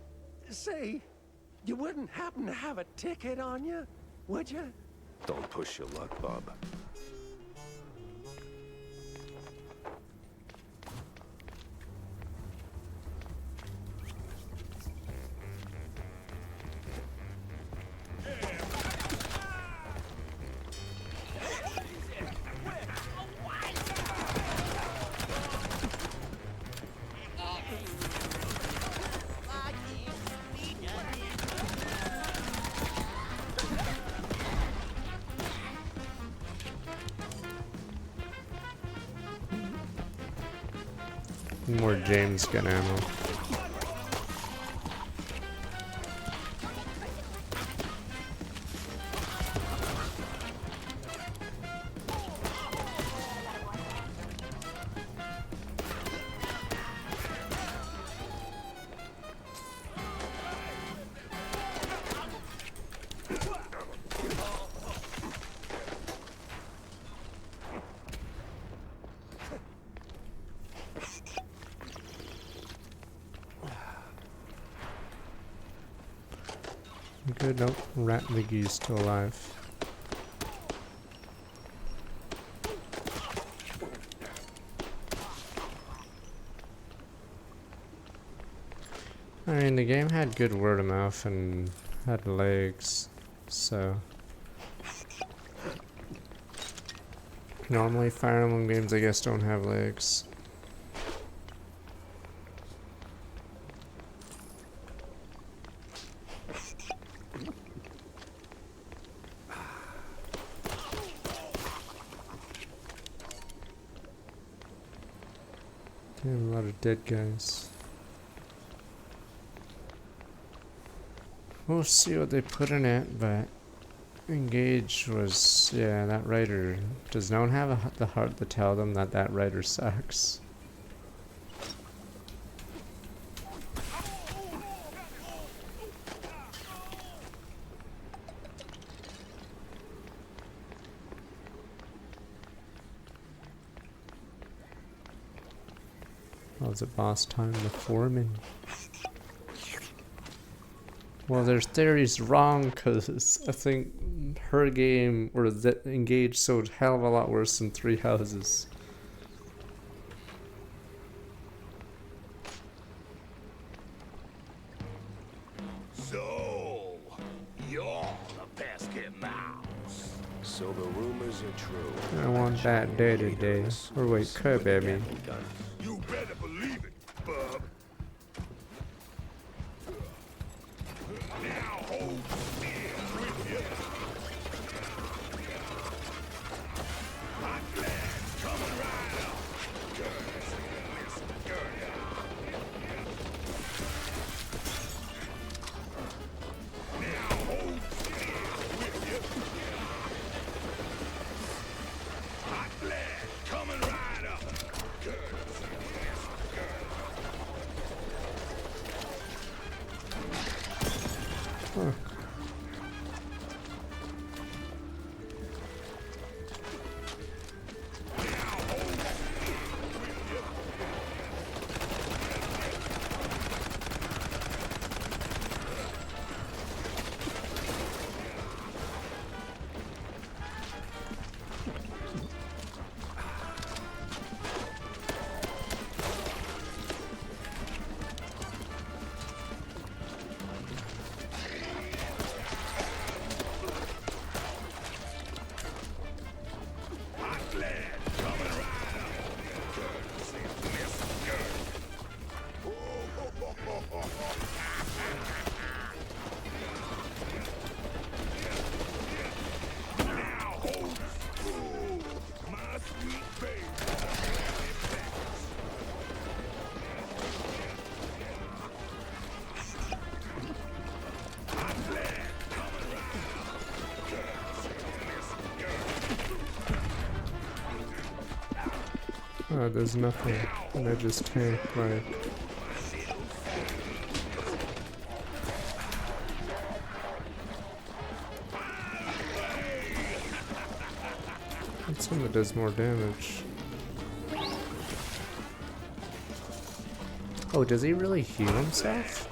Say, you wouldn't happen to have a ticket on you, would you? Don't push your luck, Bob. More James gun ammo. Good, nope. Rat McGee's still alive. I mean, the game had good word of mouth and had legs, so... Normally Fire Emblem games, I guess, don't have legs. Damn, a lot of dead guys. We'll see what they put in it, but Engage was, yeah, that writer does not have the heart to tell them that that writer sucks. Oh, is it boss time? The foreman. Well, their theory's wrong, because I think her game, or that Engage, sold hell of a lot worse than Three Houses. So, you're the pesky mouse. So the rumors are true. I want that day to day. Or wait, could baby. You better believe it, bub. Now hold still with you. Hot glass coming right up. Now hold still with you. Hot glass coming right up. Huh. Oh, there's nothing. And I just tank, like... That's one that does more damage. Oh, does he really heal himself?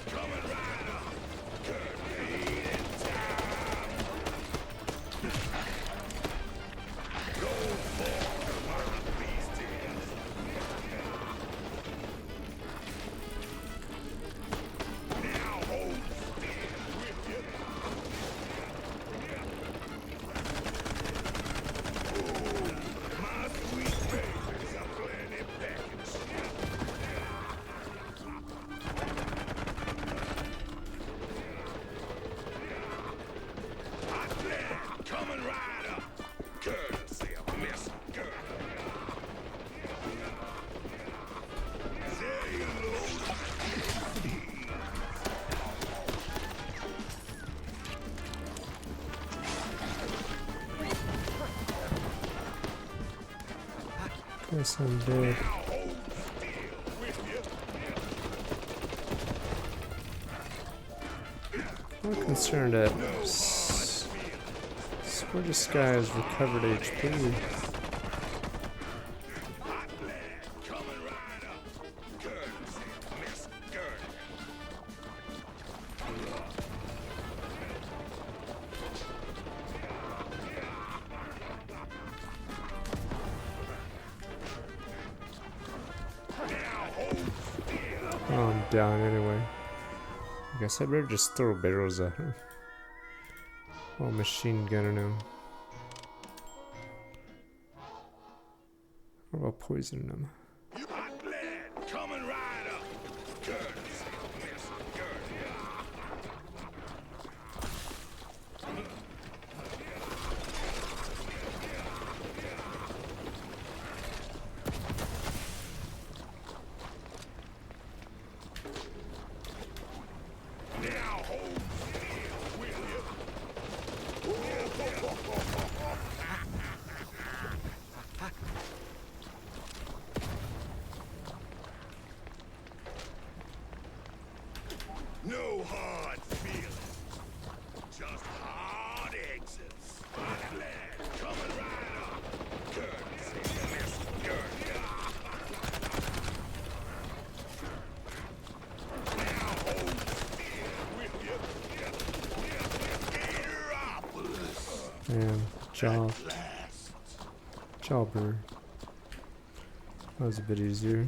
Guess I'm dead. I'm concerned at where this guy has recovered HP. Oh, I'm down anyway. I guess I better just throw barrels at her. Oh, machine gunning him. What about poisoning him? Hot lead coming right up. Good. Miss. Good. Now hold still, will you? No hard feelings, just hard exits. Hot lead coming right up. Good. Miss. Good. Now hold still, will you? Gateropolis. Damn, job. Jobber. That was a bit easier.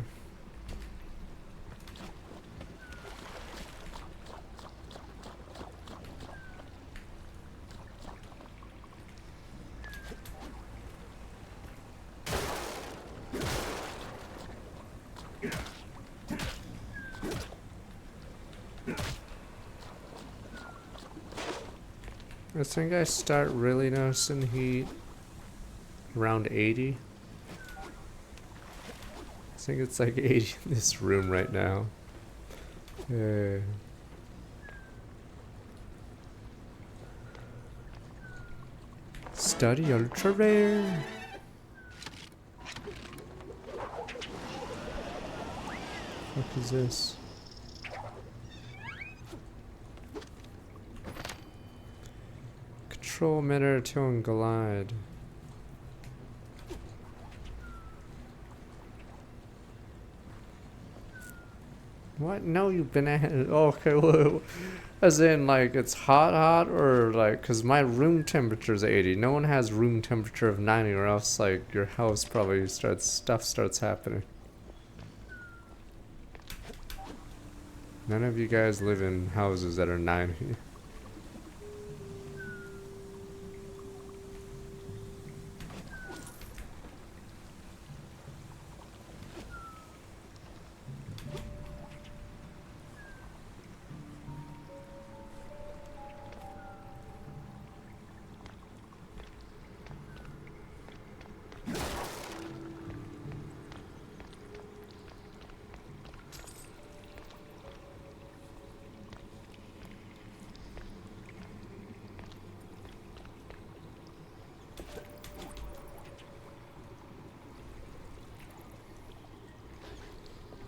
I think I start really noticing heat around 80. I think it's like 80 in this room right now. Yeah. Study ultra rare. What is this? Control emitter to glide. What? No, you banana. Oh, okay, well, as in like it's hot, or like, cause my room temperature is 80. No one has room temperature of 90, or else like your house probably stuff starts happening. None of you guys live in houses that are 90.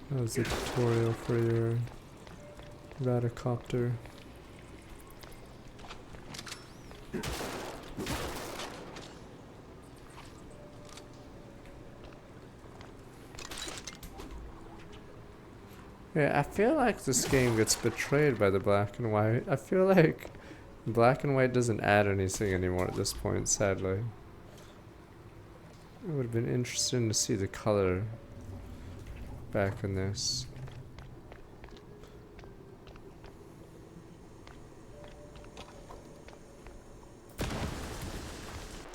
That was a tutorial for your radicopter. Yeah, I feel like this game gets betrayed by the black and white. I feel like black and white doesn't add anything anymore at this point, sadly. It would have been interesting to see the color back in this.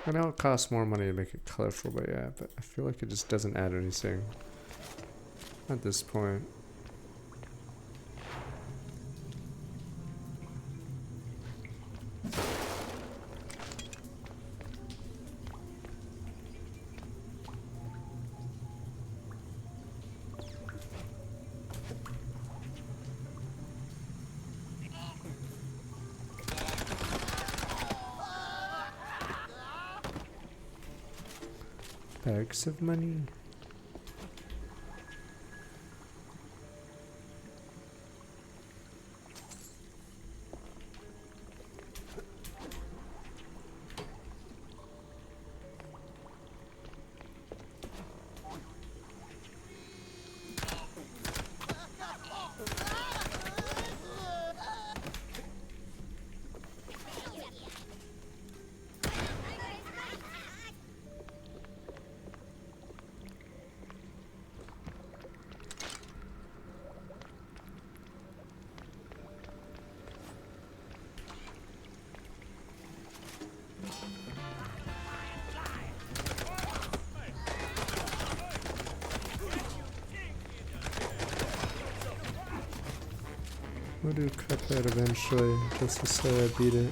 I know it costs more money to make it colorful, but yeah, but I feel like it just doesn't add anything at this point. Bags of money. We'll do Cuphead eventually, just to say I beat it.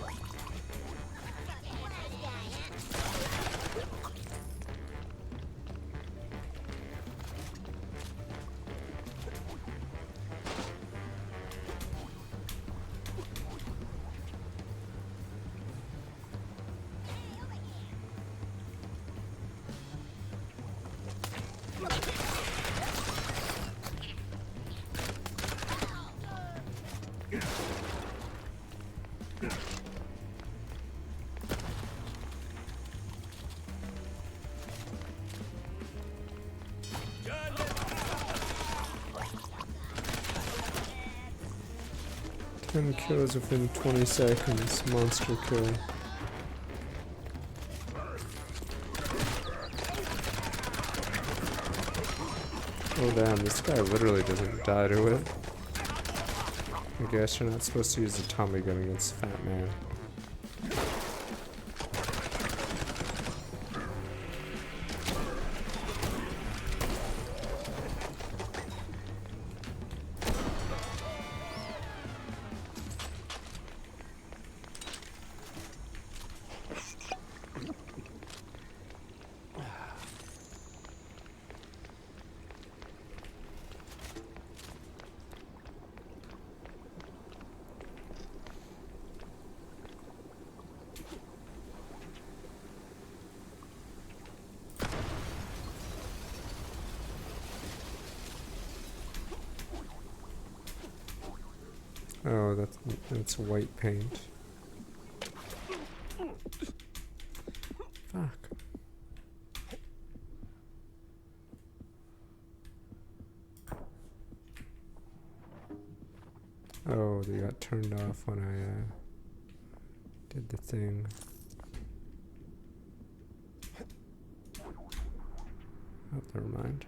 Ten kills within 20 seconds, monster kill. Oh damn, this guy literally doesn't die to it. I guess you're not supposed to use the Tommy gun against Fat Man. Oh, that's white paint. Fuck. Oh, they got turned off when I did the thing. Oh, never mind.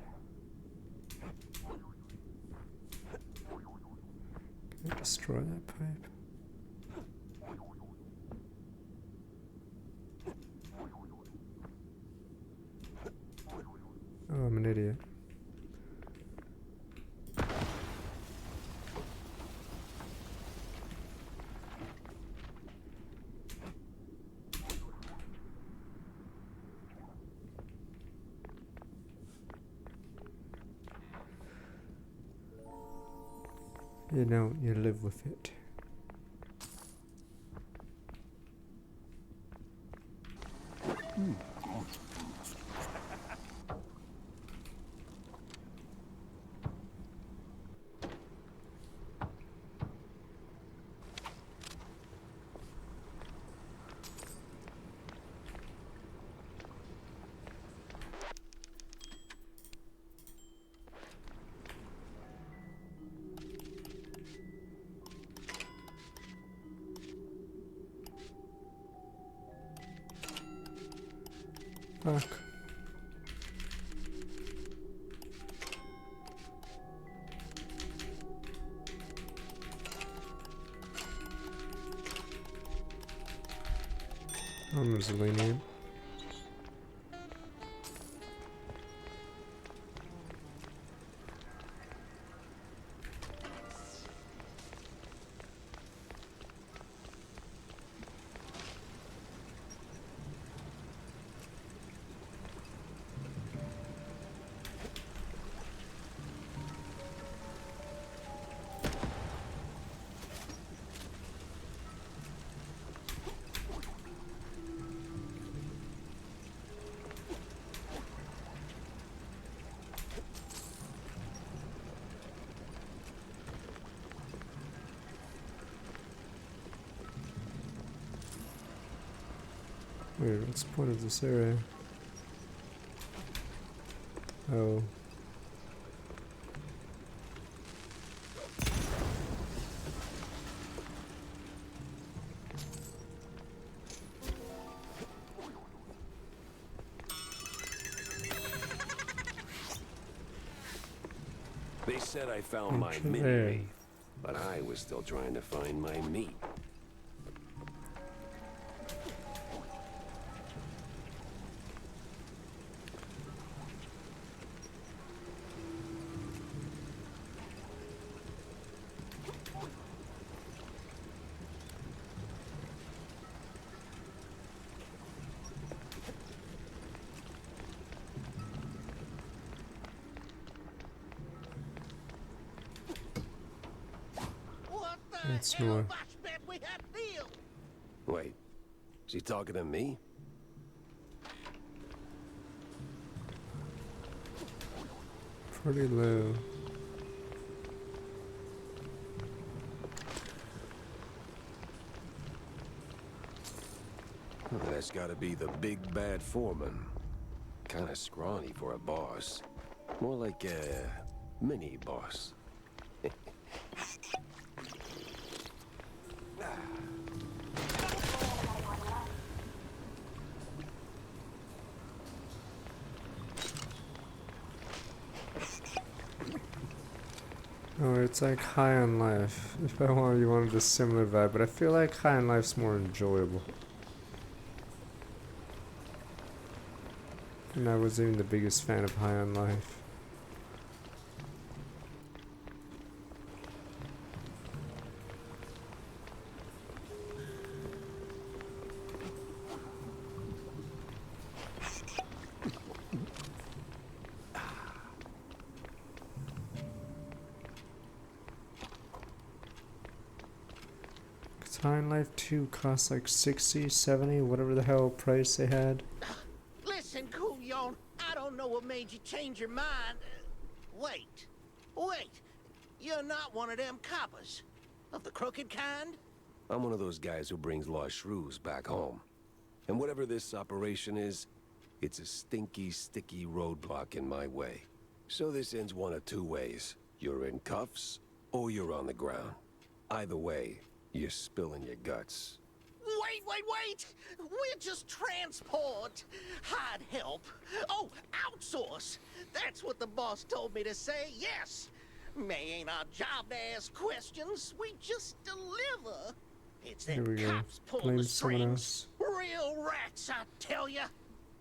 Can I destroy that pipe? Oh, I'm an idiot. You know, you live with it. Fuck. I'm just lenient. Weird, what's the point of this area? Oh. They said I found my mini-me, but I was still trying to find my meat. It's more. Wait, is he talking to me? Pretty low. That's gotta be the big bad foreman. Kinda scrawny for a boss. More like a mini boss. Oh, it's like High on Life. If I want, you wanted a similar vibe, but I feel like High on Life's more enjoyable. And I wasn't even the biggest fan of High on Life. High on Life 2 costs like 60, 70, whatever the hell price they had. Listen, Couillon, I don't know what made you change your mind. Wait. You're not one of them coppers. Of the crooked kind? I'm one of those guys who brings lost shrews back home. And whatever this operation is, it's a stinky, sticky roadblock in my way. So this ends one of two ways. You're in cuffs, or you're on the ground. Either way, you're spilling your guts. Wait! We're just transport. I'd help. Oh, outsource. That's what the boss told me to say, yes. May ain't our job to ask questions. We just deliver. It's Here them we go. cops pulling Blame the someone strings. else. Real rats, I tell ya.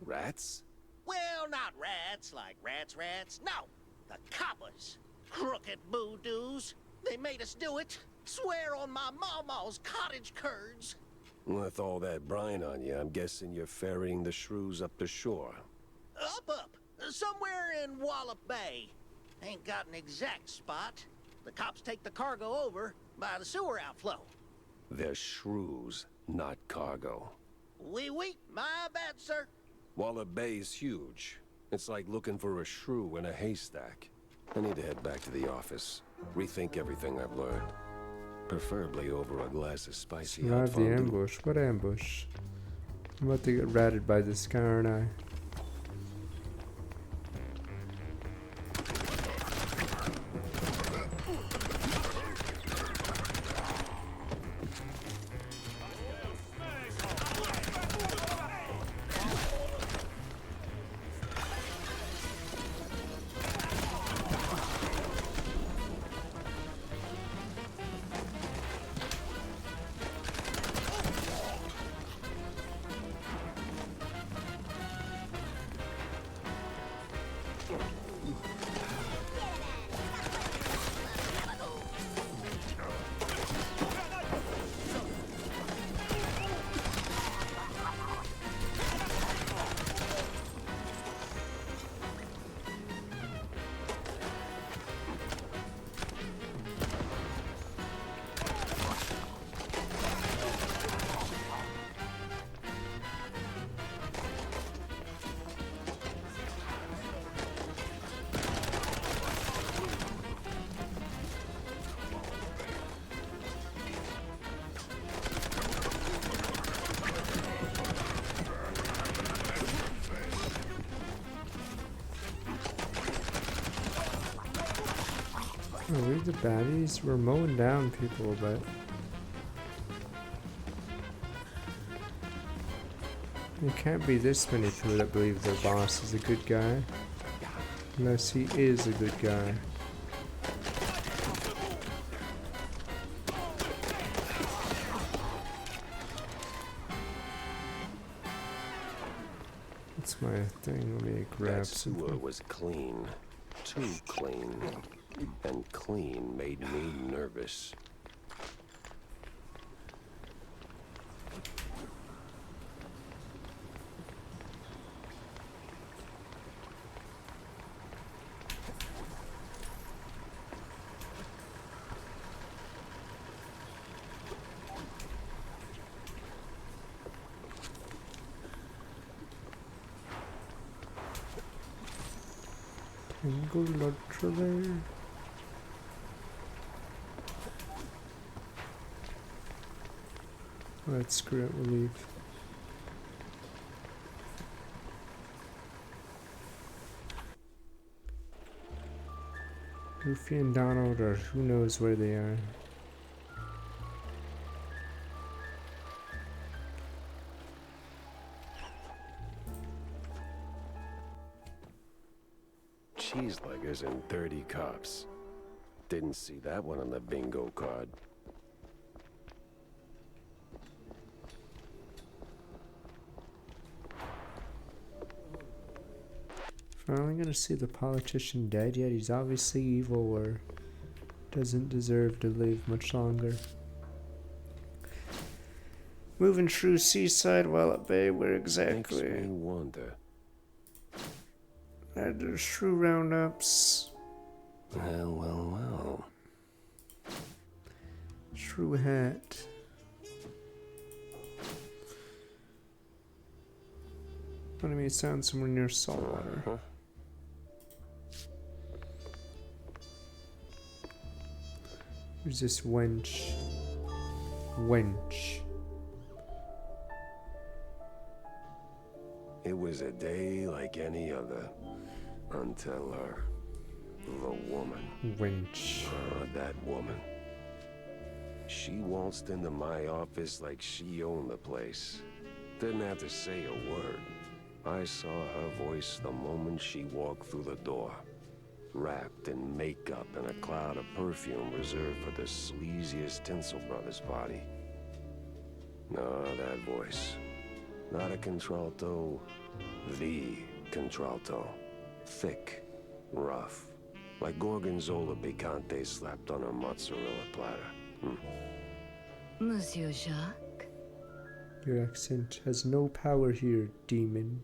Rats? Well, not rats like rats. No, the coppers. Crooked boo-doos. They made us do it. Swear on my mama's cottage curds. With all that brine on you, I'm guessing you're ferrying the shrews up the shore. Up. Somewhere in Wallop Bay. Ain't got an exact spot. The cops take the cargo over by the sewer outflow. They're shrews, not cargo. Oui, my bad, sir. Wallop Bay is huge. It's like looking for a shrew in a haystack. I need to head back to the office. Rethink everything I've learned. Preferably over a glass of spicy hot Survive the fondue. ambush. What ambush? I'm about to get ratted by this guy, aren't I? Are we the baddies? We're mowing down people, but there can't be this many people that believe their boss is a good guy. Unless he is a good guy. That's my thing. Let me grab That sewer something. was clean. Too clean. And clean made me nervous. Singularly. Alright, screw it, we'll leave. Goofy and Donald, or who knows where they are. Cheeseluggers and dirty cops. Didn't see that one on the bingo card. Finally gonna see the politician dead yet. He's obviously evil or doesn't deserve to live much longer. Moving through Seaside while at bay, where exactly? Makes me wonder. There's true roundups. Well. True hat. Enemy sound somewhere near saltwater. Who's this wench? Wench. It was a day like any other. Until her. The woman. Wench. That woman. She waltzed into my office like she owned the place. Didn't have to say a word. I saw her voice the moment she walked through the door. Wrapped in makeup and a cloud of perfume reserved for the sleaziest Tinsel Brothers party. No, that voice. Not a contralto. The contralto. Thick. Rough. Like Gorgonzola picante slapped on a mozzarella platter. Monsieur Jacques? Your accent has no power here, demon.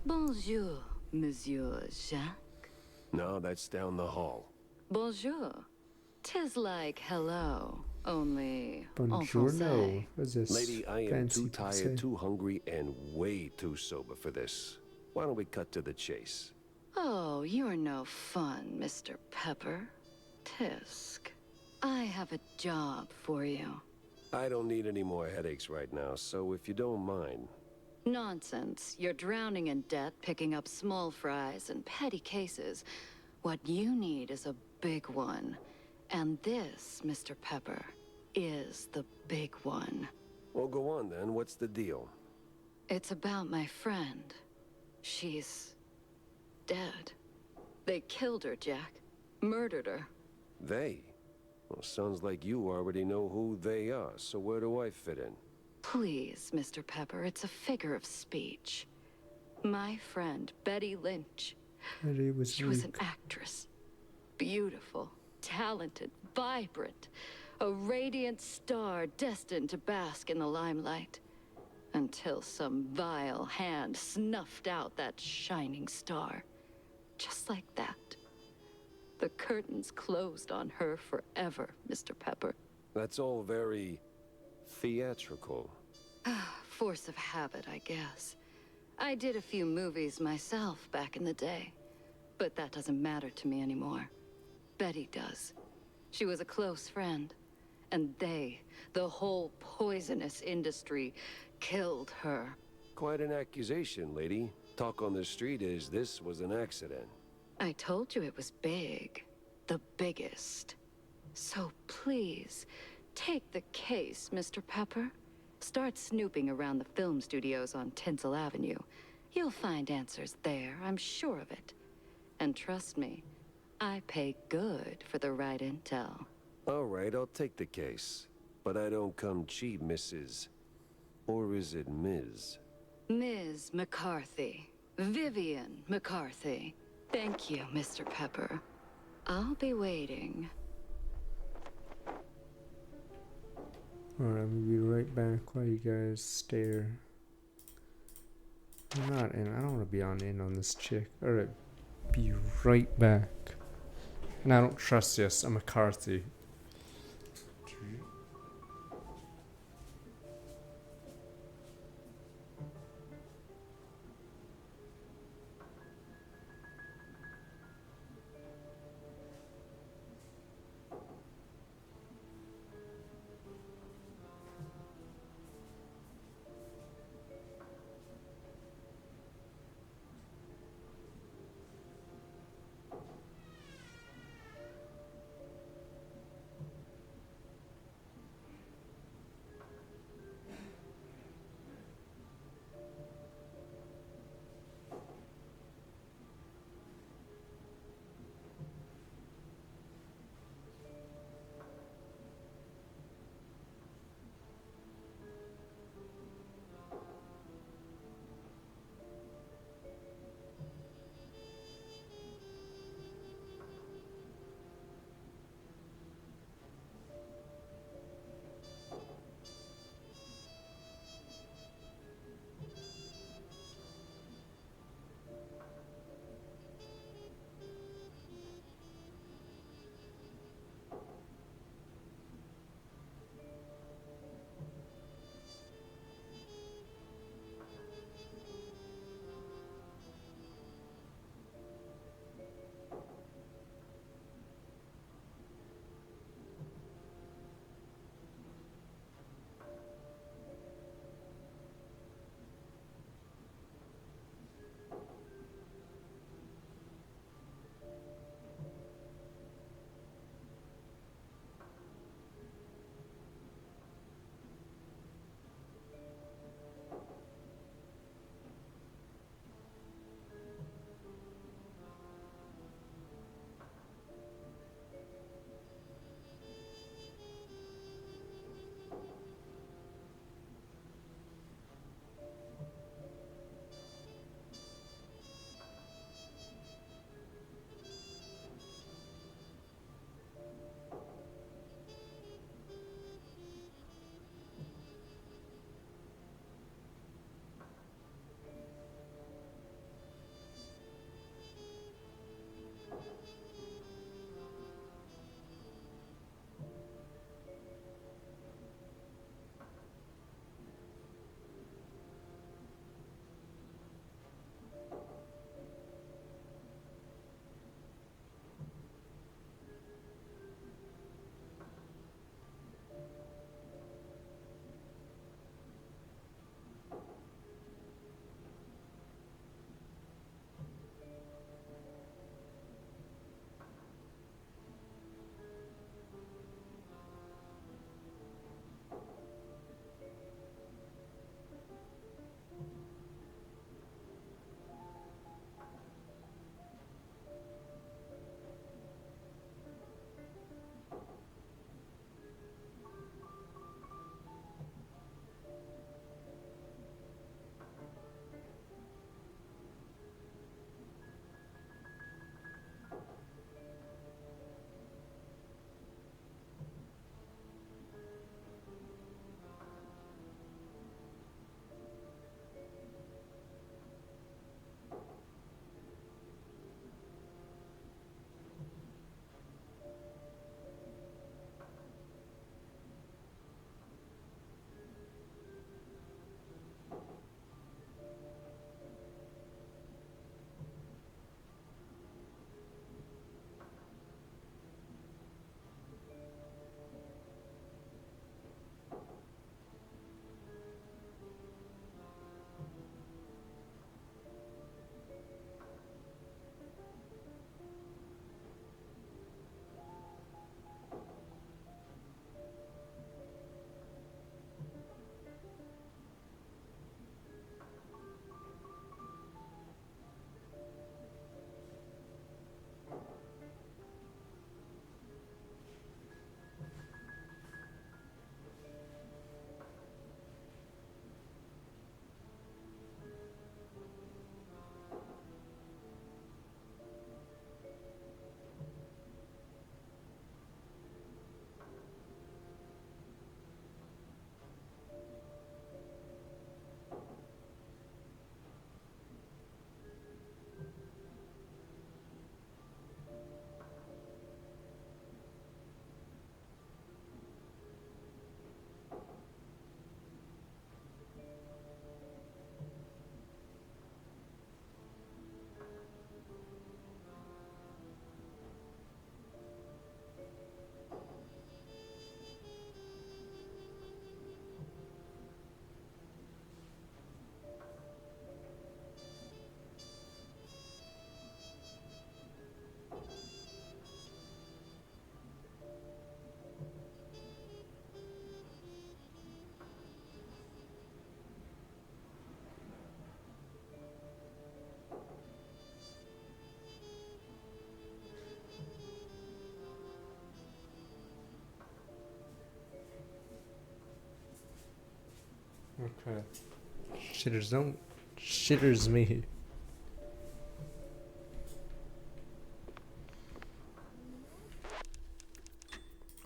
Bonjour, Monsieur Jacques. No, that's down the hall. Bonjour. 'Tis like hello, only en Buongiorno. français. What's this? Lady, I am fancy too to say? tired, too hungry, and way too sober for this. Why don't we cut to the chase? Oh, you're no fun, Mr. Pepper. Tisk. I have a job for you. I don't need any more headaches right now, so if you don't mind. Nonsense. You're drowning in debt, picking up small fries and petty cases. What you need is a big one. And this, Mr. Pepper, is the big one. Well, go on then. What's the deal? It's about my friend. She's dead. They killed her, Jack. Murdered her. They? Well, sounds like you already know who they are, so where do I fit in? Please, Mr. Pepper, it's a figure of speech. My friend, Betty Lynch. She was an actress. Beautiful, talented, vibrant. A radiant star destined to bask in the limelight. Until some vile hand snuffed out that shining star. Just like that. The curtains closed on her forever, Mr. Pepper. That's all very theatrical. Force of habit, I guess. I did a few movies myself back in the day. But that doesn't matter to me anymore. Betty does. She was a close friend. And they, the whole poisonous industry, killed her. Quite an accusation, lady. Talk on the street is this was an accident. I told you it was big. The biggest. So please, take the case, Mr. Pepper. Start snooping around the film studios on Tinsel Avenue. You'll find answers there, I'm sure of it. And trust me, I pay good for the right intel. All right, I'll take the case. But I don't come cheap, Mrs. Or is it Ms.? Ms. McCarthy. Vivian McCarthy. Thank you, Mr. Pepper. I'll be waiting. Alright, I'm gonna be right back while you guys stare. I'm not in. I don't want to be on this chick. Alright, be right back. And I don't trust this. I'm McCarthy. Okay. Shitters don't. Shitters me.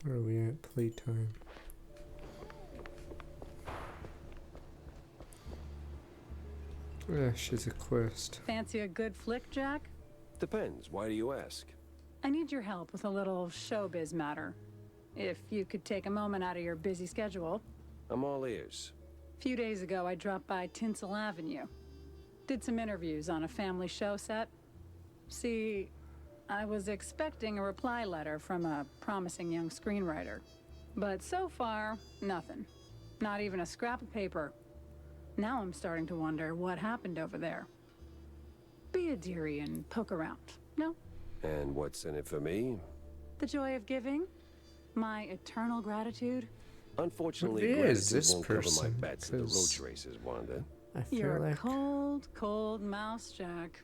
Where are we at? Playtime. She's a quest. Fancy a good flick, Jack? Depends. Why do you ask? I need your help with a little showbiz matter. If you could take a moment out of your busy schedule. I'm all ears. A few days ago, I dropped by Tinsel Avenue. Did some interviews on a family show set. See, I was expecting a reply letter from a promising young screenwriter. But so far, nothing. Not even a scrap of paper. Now I'm starting to wonder what happened over there. Be a dearie and poke around, no? And what's in it for me? The joy of giving? My eternal gratitude? Unfortunately, Who is gratitude this won't cover my person? bets at the road 'Cause races, Wanda. I feel You're a like cold, cold mouse, Jack.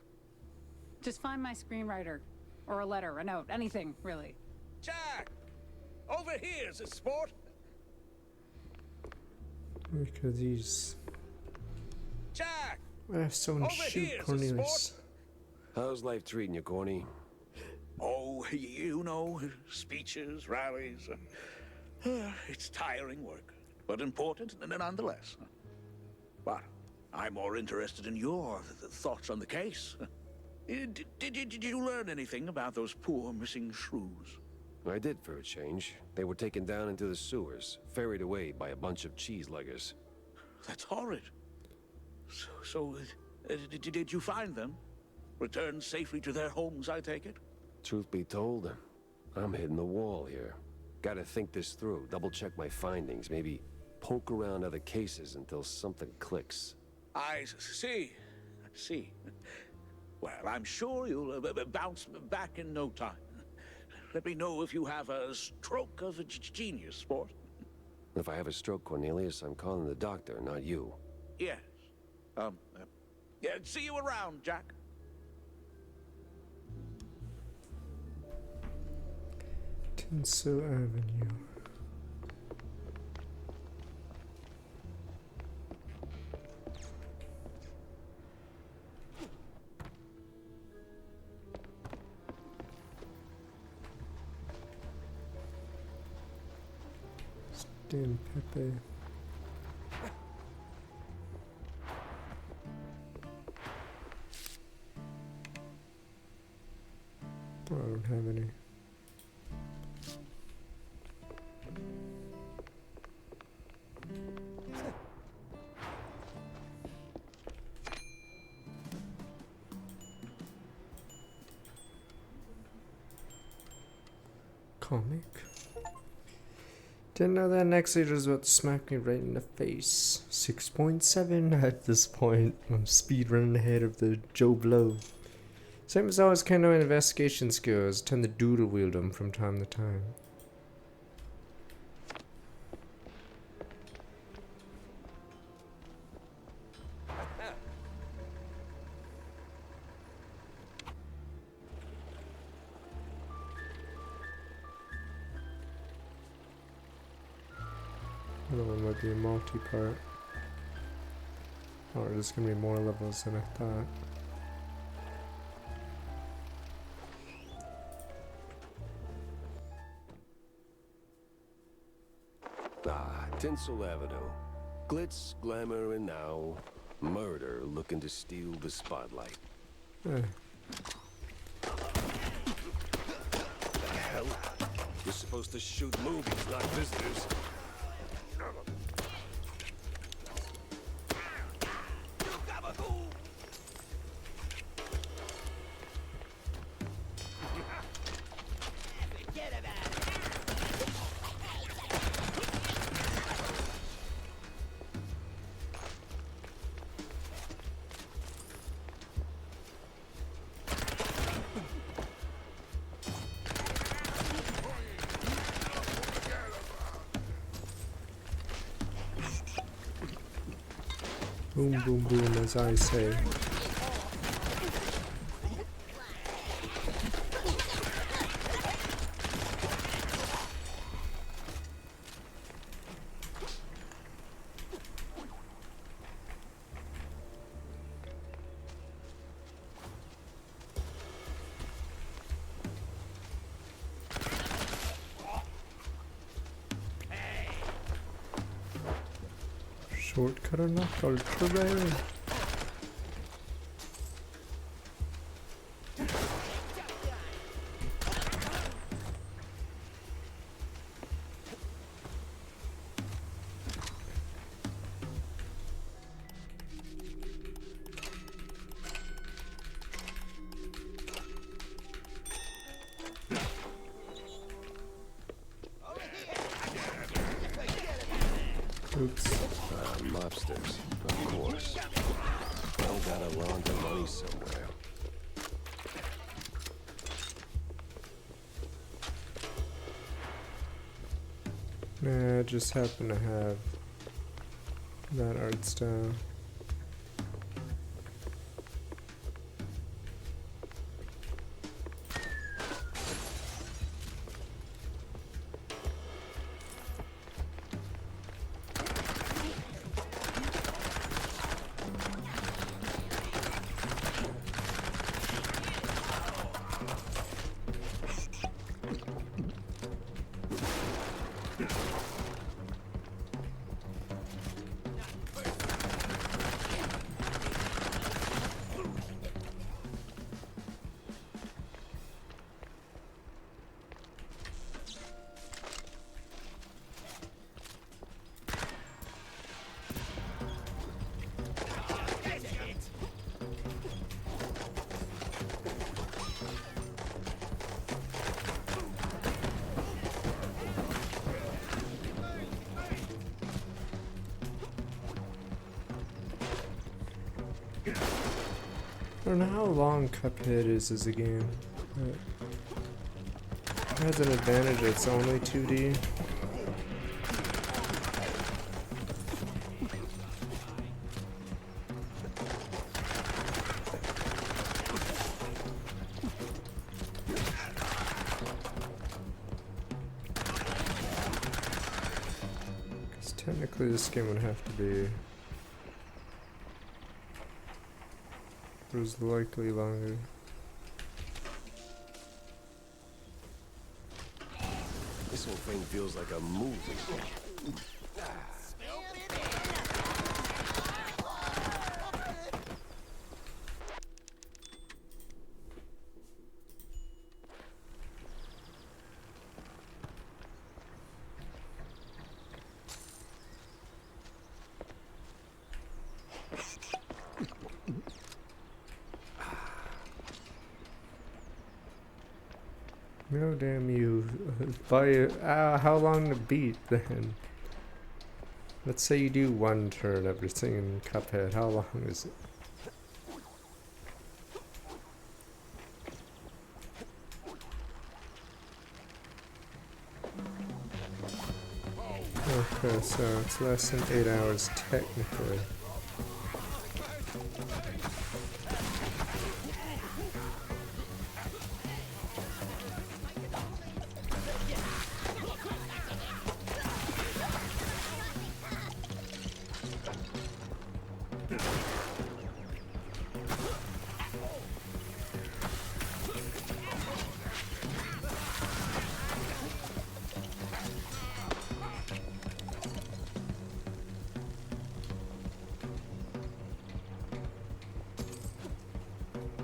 Just find my screenwriter. Or a letter, a note, anything, really. Jack! Over here, sport! look at these. Jack! Someone Over shoot here, Cornelius. How's life treating you, Corny? Oh, you know, speeches, rallies. It's tiring work, but important nonetheless. But I'm more interested in your thoughts on the case. Did you learn anything about those poor missing shrews? I did for a change. They were taken down into the sewers, ferried away by a bunch of cheese-leggers. That's horrid. So, did you find them? Returned safely to their homes, I take it? Truth be told, I'm hitting the wall here. Gotta think this through, double-check my findings, maybe poke around other cases until something clicks. I see. Well, I'm sure you'll bounce back in no time. Let me know if you have a stroke of genius, sport. If I have a stroke, Cornelius, I'm calling the doctor, not you. Yes. Yeah, see you around, Jack. Tinsel Avenue. Stan Pepe. I don't have any. Comic. Didn't know that next leader was about to smack me right in the face. 6.7 at this point. I'm speed running ahead of the Joe Blow. Same as always, kind of investigation skills. Tend to doodle wield them from time to time. Another one might be a multi-part. Oh, there's gonna be more levels than I thought. Tinsel Avenue. Glitz, glamour, and now murder looking to steal the spotlight. Eh. The hell? You're supposed to shoot movies, not visitors. Boom, boom, boom, as I say. Shortcut unlocked, ultra rare. Oops. Mobsters, of course. Well, gotta launder money somewhere. Nah, I just happen to have that art style. I don't know how long Cuphead is as a game. It has an advantage, it's only 2D. Because technically this game would have to be... It was likely longer. This whole thing feels like a movie. No, damn you. How long to beat then? Let's say you do one turn everything in Cuphead. How long is it? Okay, so it's less than 8 hours technically.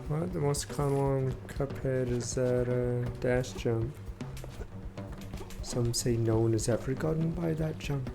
What? The most common one in Cuphead is that dash jump. Some say no one has ever gotten by that jump.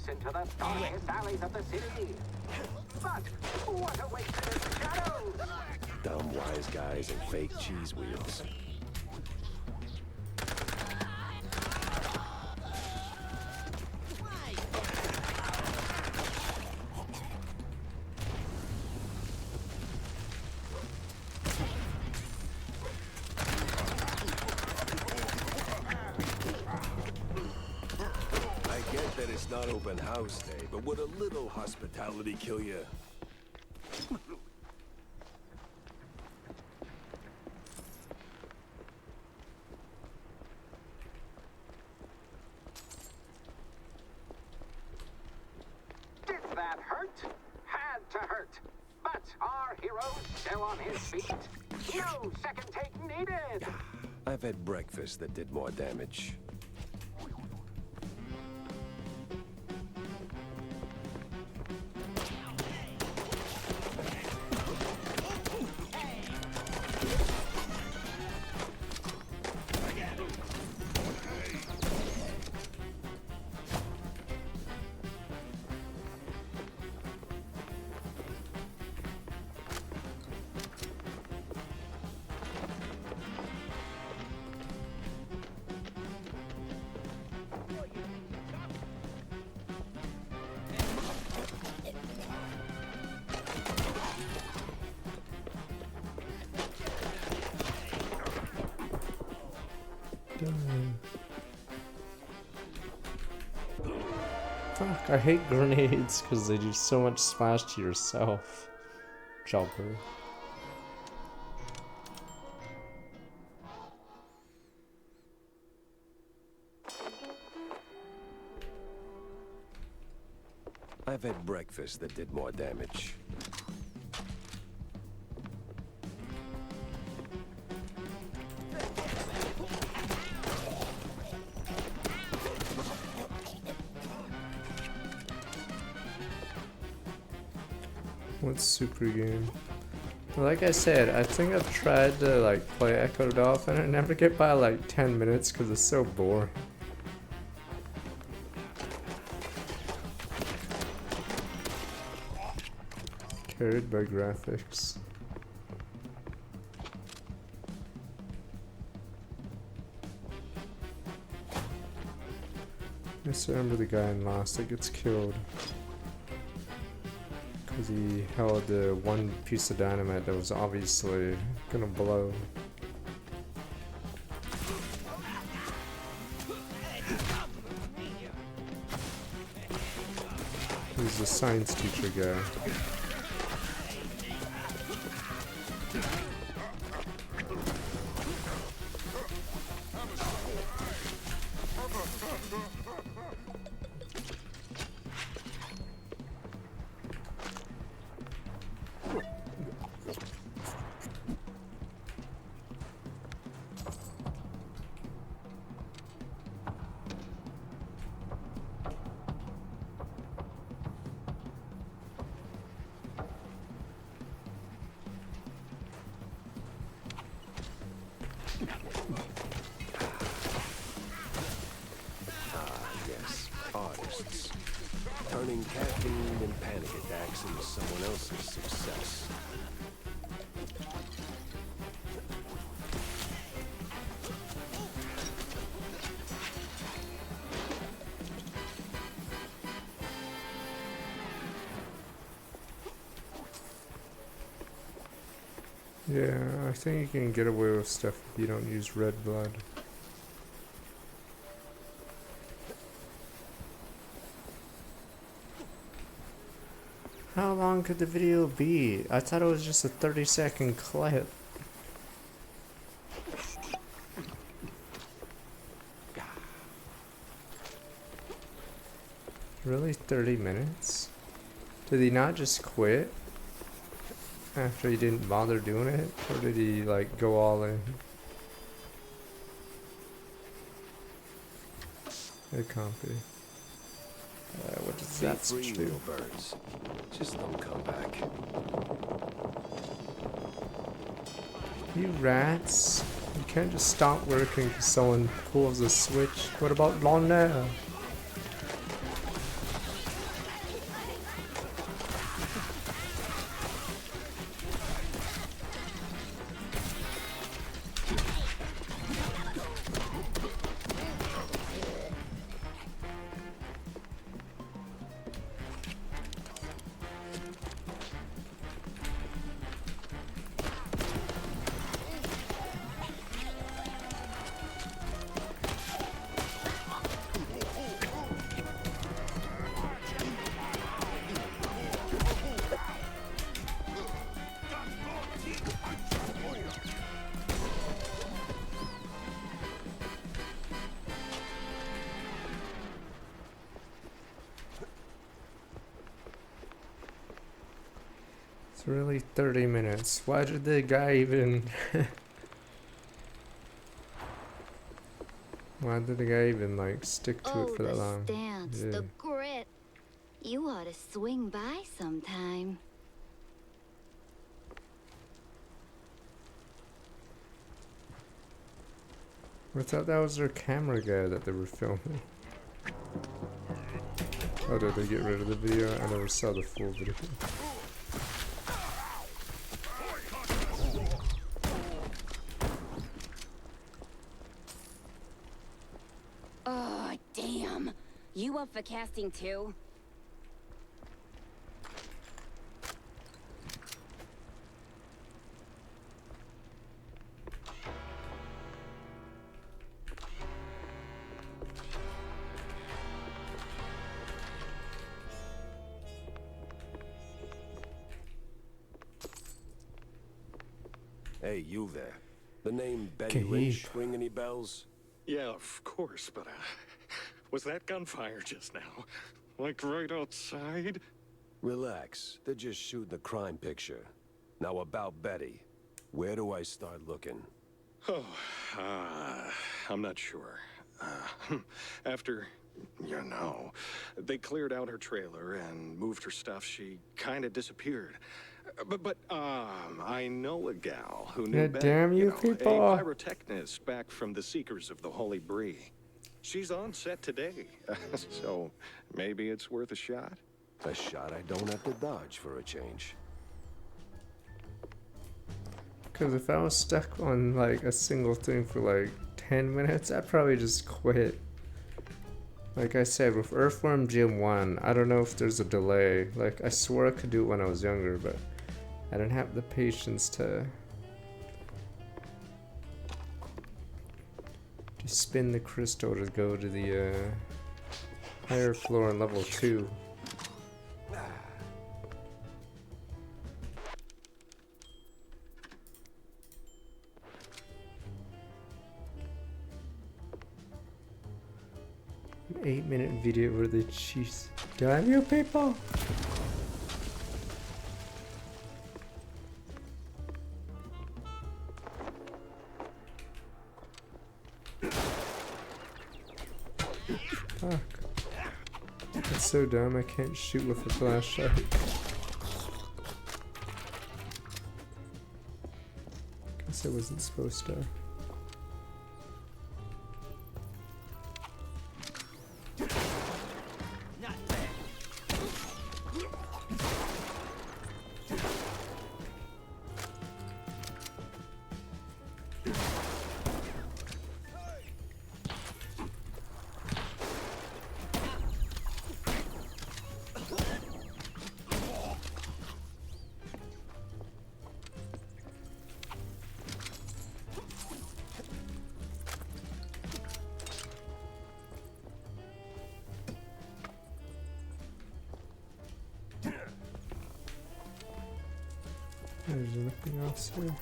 Into the darkest alleys of the city. But what awaits in the shadows? Dumb wise guys and fake cheese wheels. I get that it's not open house day, but would a little hospitality kill you? Did that hurt? Had to hurt. But our hero's still on his feet. No second take needed. I've had breakfast that did more damage. Fuck, I hate grenades because they do so much smash to yourself. Jumper. I've had breakfast that did more damage. What's super game? Like I said, I think I've tried to like play Echo Dolphin and I never get by like 10 minutes because it's so boring. Carried by graphics. I just remember the guy in Lost that gets killed because he held the one piece of dynamite that was obviously gonna blow. He's a science teacher guy. Turning caffeine and panic attacks into someone else's success. Yeah, I think you can get away with stuff if you don't use red blood. How long could the video be? I thought it was just a 30-second clip. Really? 30 minutes? Did he not just quit after he didn't bother doing it? Or did he like go all in? It can't be. What does that switch do? Birds. Just don't come back. You rats. You can't just stop working because someone pulls a switch. What about Lana? It's really 30 minutes. Why did the guy even... Why did the guy even, like, stick to it for that long? Stance, Yeah. the grit. You ought to swing by sometime. I thought that was their camera guy that they were filming. Oh, did they get rid of the video? I never saw the full video. Oh, damn. You up for casting too? Hey, you there. The name Betty Gabe. Lynch ring any bells? Yeah, of course, but was that gunfire just now? Like right outside? Relax. They're just shooting a crime picture. Now about Betty. Where do I start looking? Oh, I'm not sure. After, you know, they cleared out her trailer and moved her stuff, she kind of disappeared. But I know a gal who knew Yeah, Betty, damn you know, people. a pyrotechnist back from the Seekers of the Holy Bree. She's on set today, so maybe it's worth a shot. A shot I don't have to dodge for a change. Because if I was stuck on like a single thing for like 10 minutes, I'd probably just quit. Like I said, with Earthworm Jim 1, I don't know if there's a delay. Like, I swore I could do it when I was younger, but I didn't have the patience to spin the crystal to go to the higher floor on level 2. An 8-minute video where they cheese. Damn you people! Fuck. That's so dumb, I can't shoot with a flashlight. Guess I wasn't supposed to. There's nothing else here.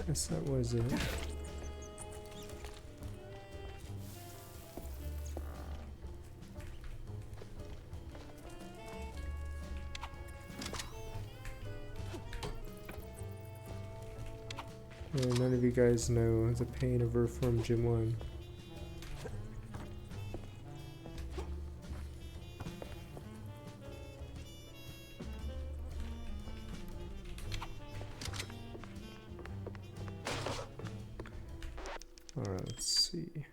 Guess that was it. Yeah, none of you guys know the pain of Earthworm Jim 1. Alright, let's see.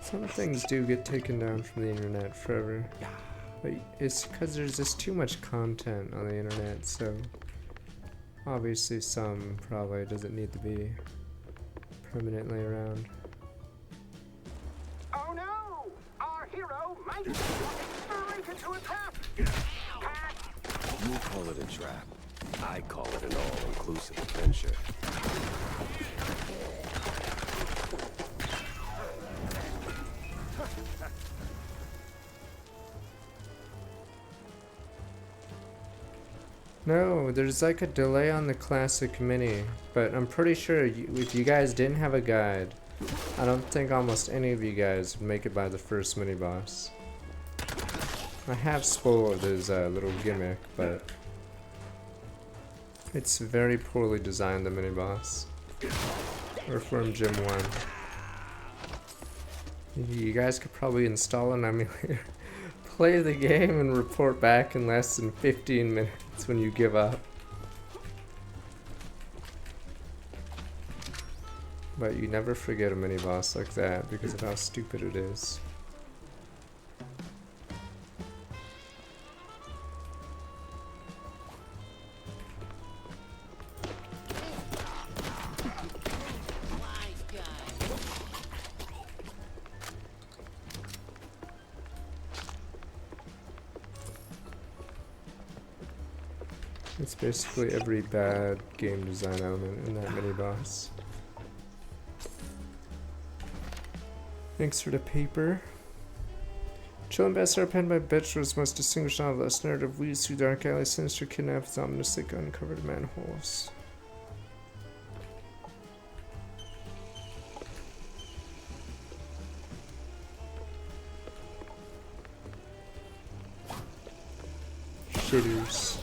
Some things do get taken down from the internet forever. But it's because there's just too much content on the internet, so obviously some probably doesn't need to be permanently around. Oh no! Our hero might be straight into a trap! You call it a trap. I call it an all-inclusive adventure. No, there's like a delay on the classic mini, but I'm pretty sure if you guys didn't have a guide, I don't think almost any of you guys would make it by the first mini boss. I have spoiled his little gimmick, but it's very poorly designed, the mini boss. Or from Gym 1. You guys could probably install an emulator, play the game, and report back in less than 15 minutes when you give up. But you never forget a mini boss like that because of how stupid it is. It's basically every bad game design element in that mini boss. Thanks for the paper. Chillin' best are penned by bitch was most distinguished novelist, narrative weaves through dark alleys, sinister kidnaps, ominously uncovered manholes. Shitters.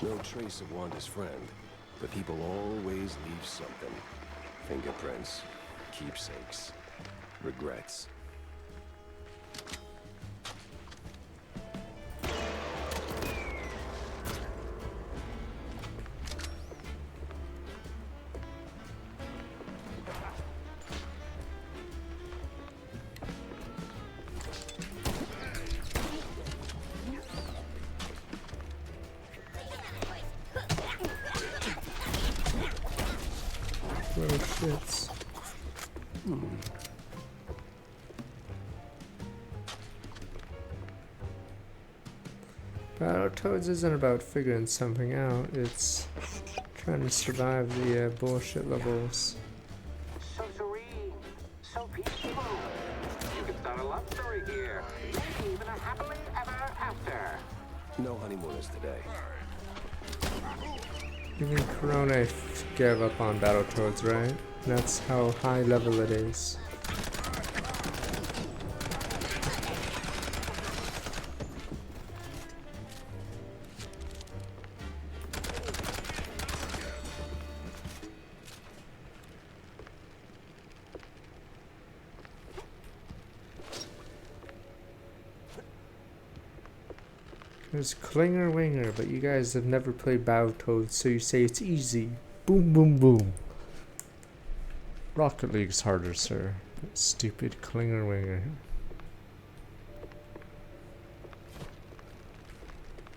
No trace of Wanda's friend, but people always leave something. Fingerprints, keepsakes, regrets. Little shits. Battletoads isn't about figuring something out, it's trying to survive the bullshit levels. So serene, so peaceful. You could start a love story here. Maybe even a happily ever after. No honeymooners today. Even Corona gave up on Battletoads, right? That's how high level it is. There's Klinger Winger, but you guys have never played Battletoads, so you say it's easy. Boom, boom, boom. Rocket League's harder, sir. Stupid Klinger Winger.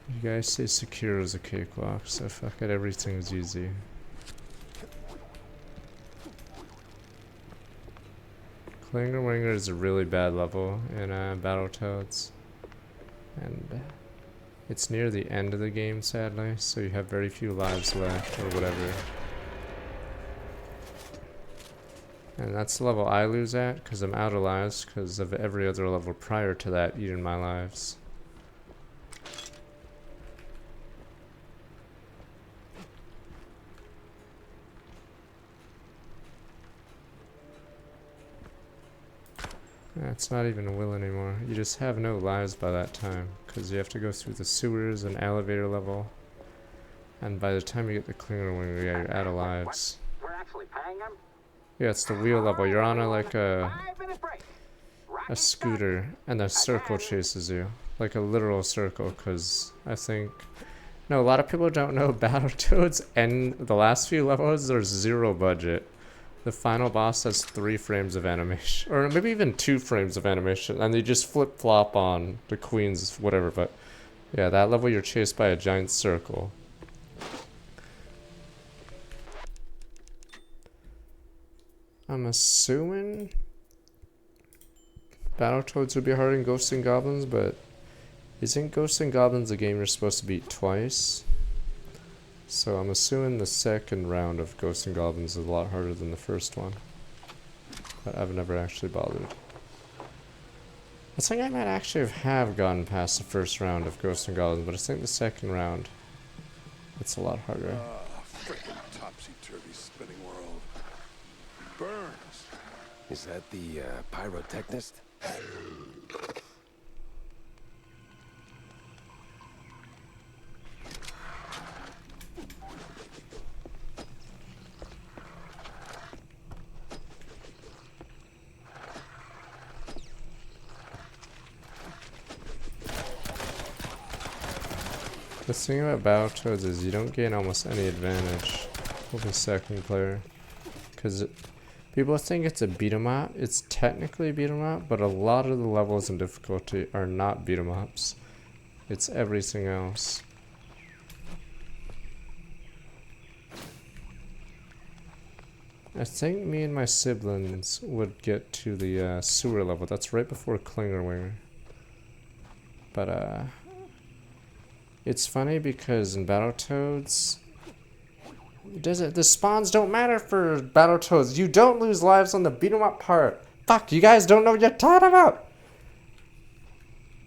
You guys say secure is a cakewalk, so fuck it, everything is easy. Klinger Winger is a really bad level in Battletoads. And it's near the end of the game, sadly, so you have very few lives left, or whatever. And that's the level I lose at, because I'm out of lives, because of every other level prior to that eating my lives. It's not even a will anymore. You just have no lives by that time, because you have to go through the sewers and elevator level. And by the time you get the Klinger Winger, yeah, you're out of lives. We're actually paying him? Yeah, it's the wheel level. You're on a scooter, and the circle chases you. Like a literal circle, because I think... No, a lot of people don't know Battletoads, and the last few levels, there's zero budget. The final boss has 3 frames of animation, or maybe even 2 frames of animation, and they just flip-flop on the queens, whatever, but yeah, that level you're chased by a giant circle. I'm assuming Battletoads would be harder than Ghosts and Goblins, but isn't Ghosts and Goblins a game you're supposed to beat twice? So I'm assuming the second round of Ghosts and Goblins is a lot harder than the first one. But I've never actually bothered. I think I might actually have gotten past the first round of Ghosts and Goblins, but I think the second round, it's a lot harder. Frickin' topsy-turvy spinning world. Burns. Is that the pyrotechnist? The thing about Battletoads is you don't gain almost any advantage over the second player. Because people think it's a beat 'em up. It's technically a beat 'em up, but a lot of the levels and difficulty are not beat 'em ups. It's everything else. I think me and my siblings would get to the sewer level. That's right before Klingerwinger. But it's funny because in Battletoads, the spawns don't matter for Battletoads. You don't lose lives on the beat 'em up part. Fuck, you guys don't know what you're talking about.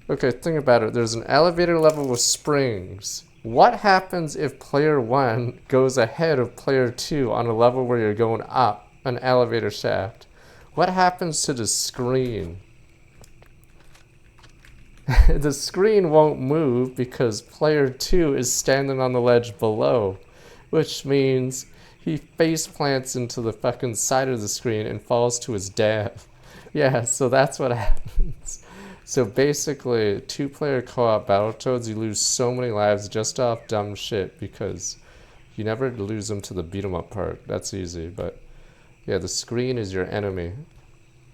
Okay, think about it. There's an elevator level with springs. What happens if player 1 goes ahead of player 2 on a level where you're going up an elevator shaft? What happens to the screen? The screen won't move because player 2 is standing on the ledge below, which means he face plants into the fucking side of the screen and falls to his death. Yeah, so that's what happens. So basically, 2-player co-op Battletoads, you lose so many lives just off dumb shit because you never lose them to the beat 'em up part. That's easy, but yeah, the screen is your enemy.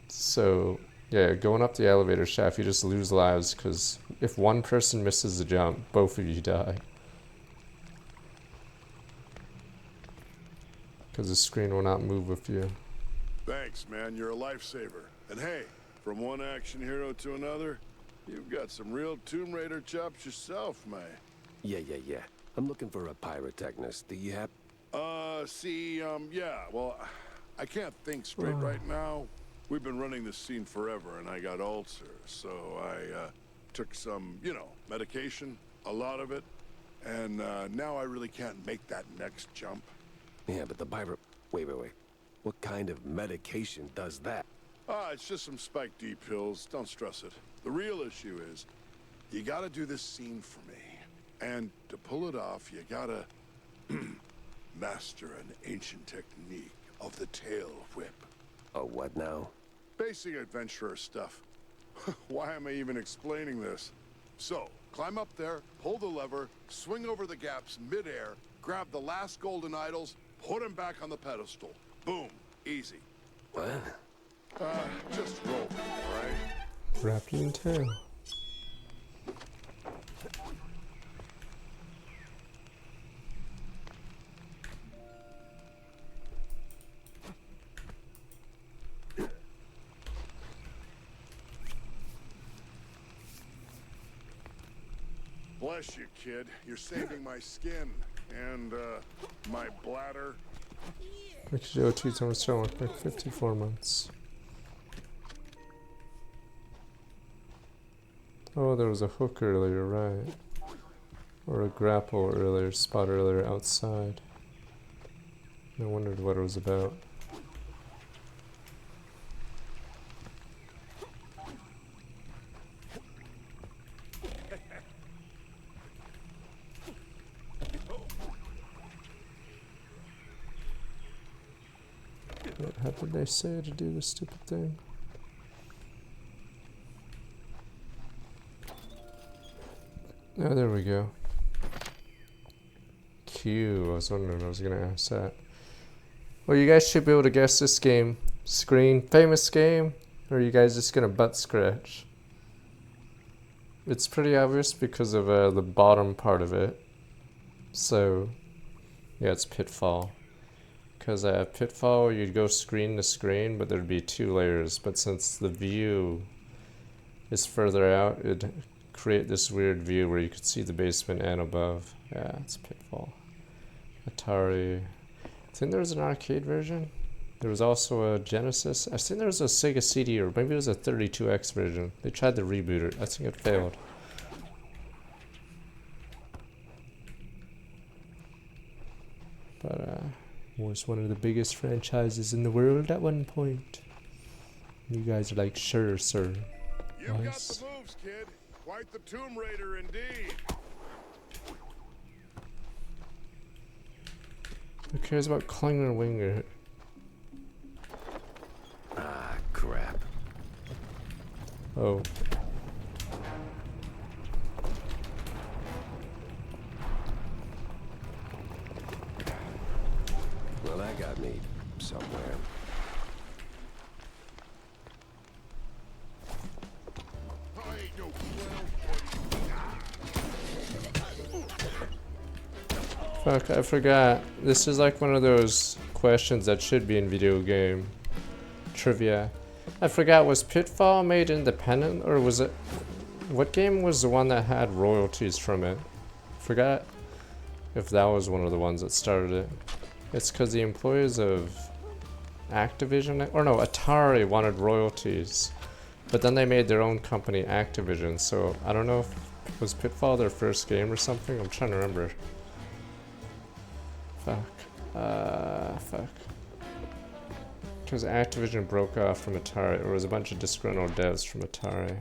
So yeah, going up the elevator shaft, you just lose lives because if one person misses the jump, both of you die. Because the screen will not move with you. Thanks, man. You're a lifesaver. And hey, from one action hero to another, you've got some real Tomb Raider chops yourself, man. Yeah. I'm looking for a pyrotechnist. Do you have... yeah, well, I can't think straight right now. We've been running this scene forever, and I got ulcers, so I took some, medication, a lot of it, and now I really can't make that next jump. Yeah, but the pyro... Wait. What kind of medication does that? It's just some Spike D pills. Don't stress it. The real issue is, you gotta do this scene for me. And to pull it off, you gotta master an ancient technique of the tail whip. Oh, what now? Basic adventurer stuff. Why am I even explaining this? So, climb up there, pull the lever, swing over the gaps midair, grab the last golden idols, put them back on the pedestal. Boom. Easy. What? Just roll, alright? Wrap you in tail. Bless you, kid. You're saving my skin and my bladder. Makes you 2 times strong, like 54 months. Oh, there was a hook earlier, right? Or a grapple earlier, spot earlier outside. I wondered what it was about. What did they say to do this stupid thing? Oh, there we go. Q. I was wondering if I was going to ask that. Well, you guys should be able to guess this game. Screen. Famous game? Or are you guys just going to butt scratch? It's pretty obvious because of the bottom part of it. So, yeah, it's Pitfall. Because Pitfall, you'd go screen to screen, but there'd be 2 layers. But since the view is further out, it'd create this weird view where you could see the basement and above. Yeah, it's Pitfall. Atari. I think there was an arcade version. There was also a Genesis. I think there was a Sega CD, or maybe it was a 32X version. They tried to reboot it. I think it failed. But was one of the biggest franchises in the world at one point. You guys are like, sure, sir. You got Nice. the moves, kid. Quite the Tomb Raider indeed. Who cares about Klinger Winger? Ah, crap. Oh. Well, that got me somewhere. Fuck, I forgot. This is like one of those questions that should be in video game trivia. I forgot, was Pitfall made independent, or was it... What game was the one that had royalties from it? Forgot if that was one of the ones that started it. It's because the employees of Activision, or no, Atari wanted royalties. But then they made their own company, Activision, so I don't know if was Pitfall their first game or something? I'm trying to remember. Fuck. Fuck. Because Activision broke off from Atari. There was a bunch of disgruntled devs from Atari.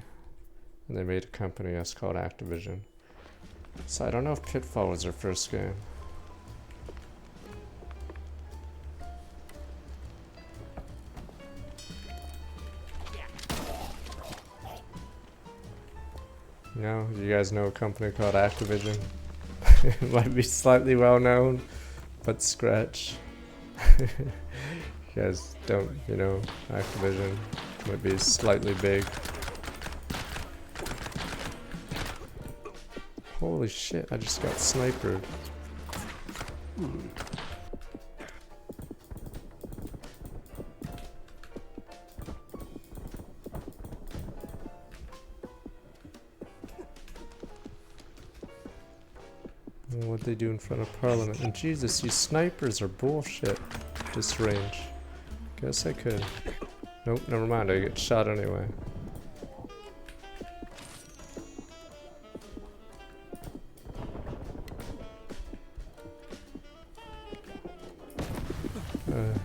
And they made a company that's called Activision. So I don't know if Pitfall was their first game. No, you guys know a company called Activision? It might be slightly well known, but scratch. You guys don't, you know, Activision might be slightly big. Holy shit, I just got snipered. What'd they do in front of Parliament? And Jesus, these snipers are bullshit. This range. Guess I could. Nope, never mind, I get shot anyway. Uh,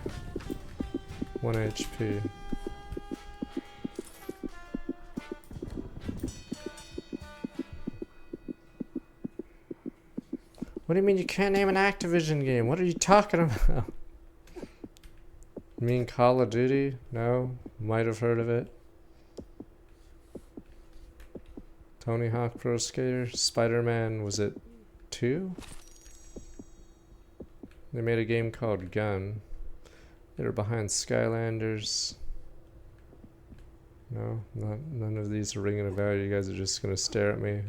1 HP. What do you mean you can't name an Activision game? What are you talking about? You mean Call of Duty? No? Might have heard of it. Tony Hawk Pro Skater? Spider-Man, was it 2? They made a game called Gun. They were behind Skylanders. No, none of these are ringing a bell. You guys are just gonna stare at me.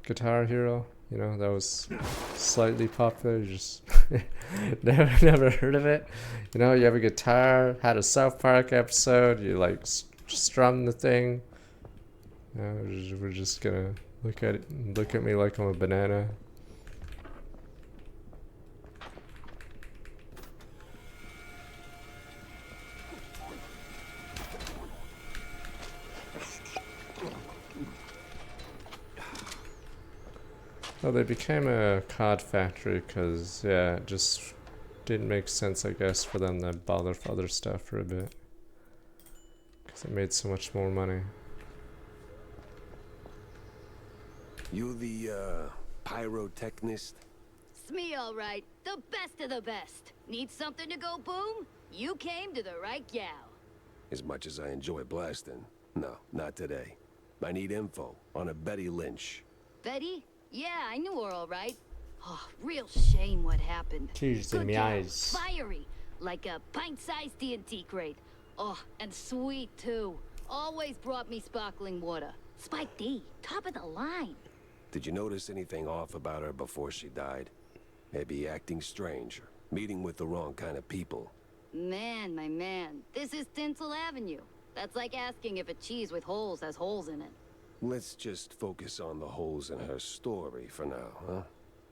Guitar Hero, you know, that was slightly popular. You just never heard of it. You know, you have a guitar, had a South Park episode, you like strum the thing. We're just gonna look at me like I'm a banana. Well, they became a COD factory because, yeah, it just didn't make sense, I guess, for them to bother with other stuff for a bit. Because it made so much more money. You the, pyrotechnist? It's me, all right. The best of the best. Need something to go boom? You came to the right gal. As much as I enjoy blasting, no, not today. I need info on a Betty Lynch. Betty? Yeah, I knew her all right. Oh, real shame what happened. Tears in Good my gal, eyes. fiery, like a pint-sized TNT crate. Oh, and sweet too. Always brought me sparkling water. Spike D, top of the line. Did you notice anything off about her before she died? Maybe acting strange, or meeting with the wrong kind of people? Man, my man, this is Tinsel Avenue. That's like asking if a cheese with holes has holes in it. Let's just focus on the holes in her story for now, huh?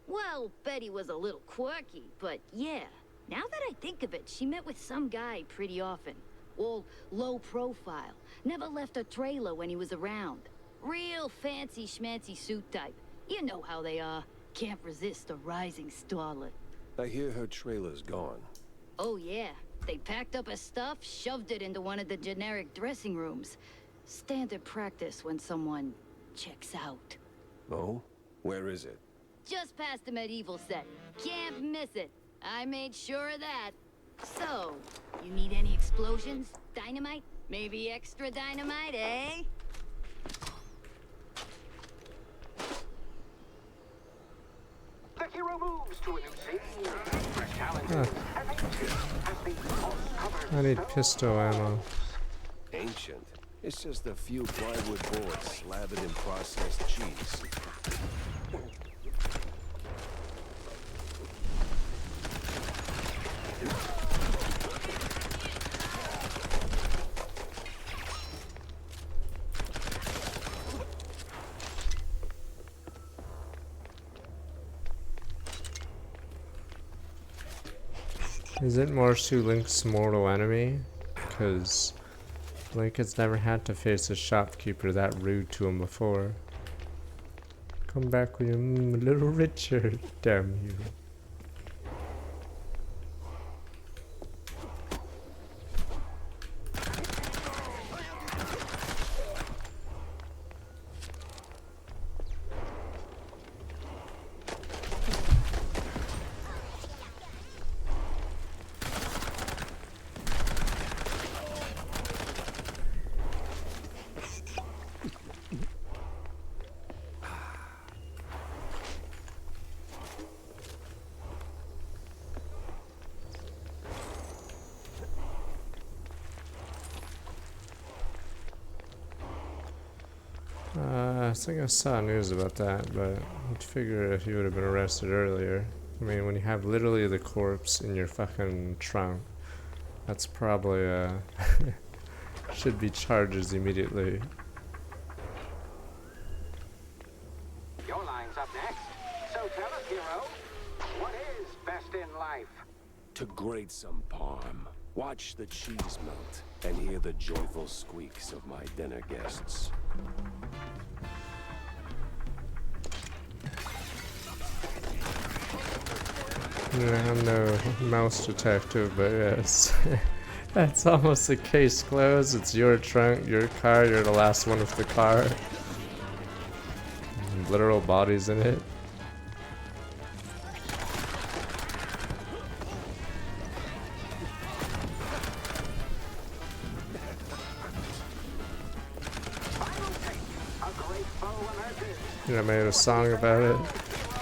Well, Betty was a little quirky, but yeah. Now that I think of it, she met with some guy pretty often. All low profile. Never left a trailer when he was around. Real fancy schmancy suit type. You know how they are. Can't resist a rising starlet. I hear her trailer's gone. Oh yeah. They packed up her stuff, shoved it into one of the generic dressing rooms. Standard practice when someone checks out. Oh? Where is it? Just past the medieval set. Can't miss it. I made sure of that. So, you need any explosions? Dynamite? Maybe extra dynamite, eh? The hero moves to a new scene. Fresh challenges. I need pistol ammo. Ancient. It's just a few plywood boards slathered in processed cheese. Is it Morsu Link's mortal enemy? Because Link has never had to face a shopkeeper that rude to him before. Come back when you're a little richer, damn you. I think I saw news about that, but I'd figure if you would have been arrested earlier. I mean, when you have literally the corpse in your fucking trunk, that's probably, should be charges immediately. Your line's up next. So tell us, hero, what is best in life? To grate some parm, watch the cheese melt, and hear the joyful squeaks of my dinner guests. Yeah, I'm no mouse detective, but yes. That's almost the case closed. It's your trunk, your car, you're the last one with the car. And literal bodies in it. I made a song about it.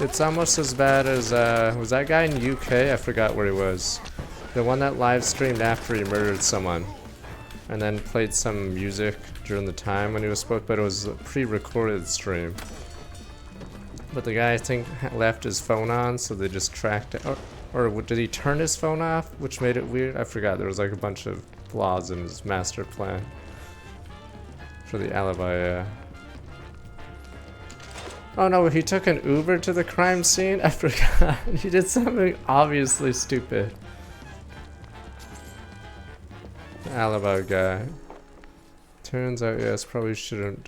It's almost as bad as, was that guy in UK? I forgot where he was. The one that live streamed after he murdered someone. And then played some music during the time when he was supposed, but it was a pre-recorded stream. But the guy, I think, left his phone on, so they just tracked it. Or did he turn his phone off, which made it weird? I forgot. There was like a bunch of flaws in his master plan. For the alibi, yeah. Oh no, he took an Uber to the crime scene? I forgot. He did something obviously stupid. Alibi guy. Turns out, yes, probably shouldn't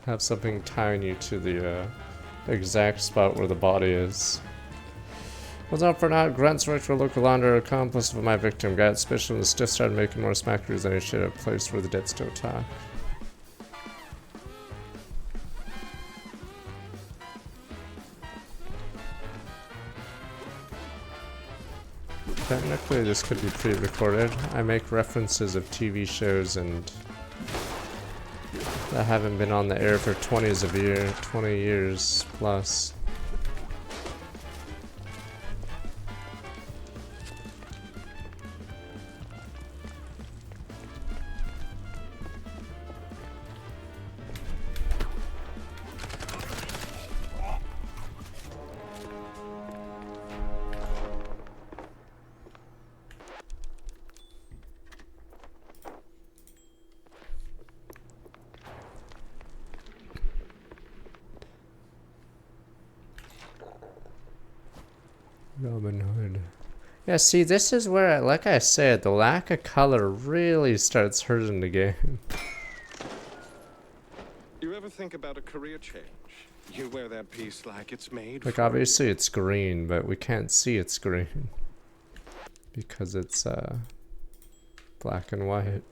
have something tying you to the exact spot where the body is. What's up for now? Grunts worked for a local launderer, accomplice of my victim. Got suspicion and stiff started making more smackeries than he should have. Place where the dead still talk. Technically, this could be pre-recorded. I make references of TV shows and that haven't been on the air for 20 years plus. Robin Hood. Yeah, see, this is where, like I said, the lack of color really starts hurting the game. You ever think about a career change? You wear that piece like it's made Like, for obviously it's green, but we can't see it's green. Because it's, black and white.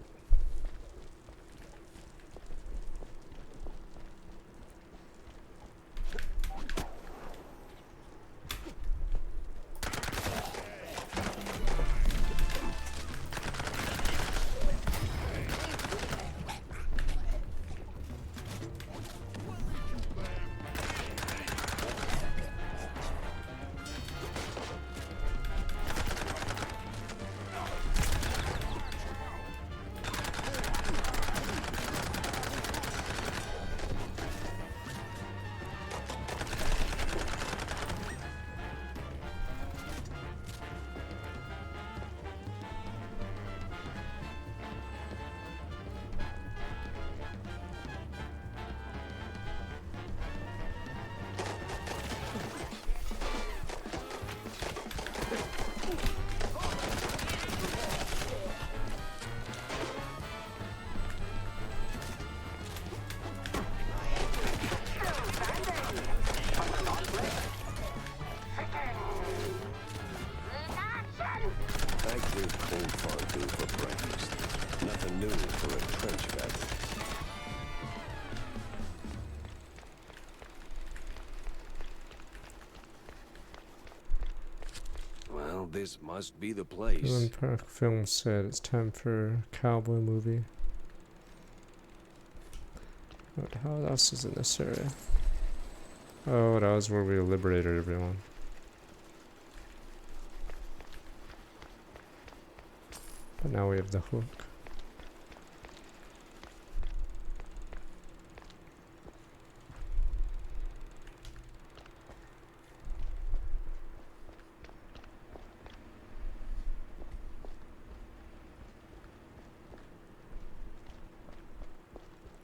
I drink cold fondue for breakfast. Nothing new for a trench vet. Well, this must be the place. Glen Park Film said it's time for a cowboy movie. What else is in this area? Oh, that was where we liberated everyone. But now we have the hook.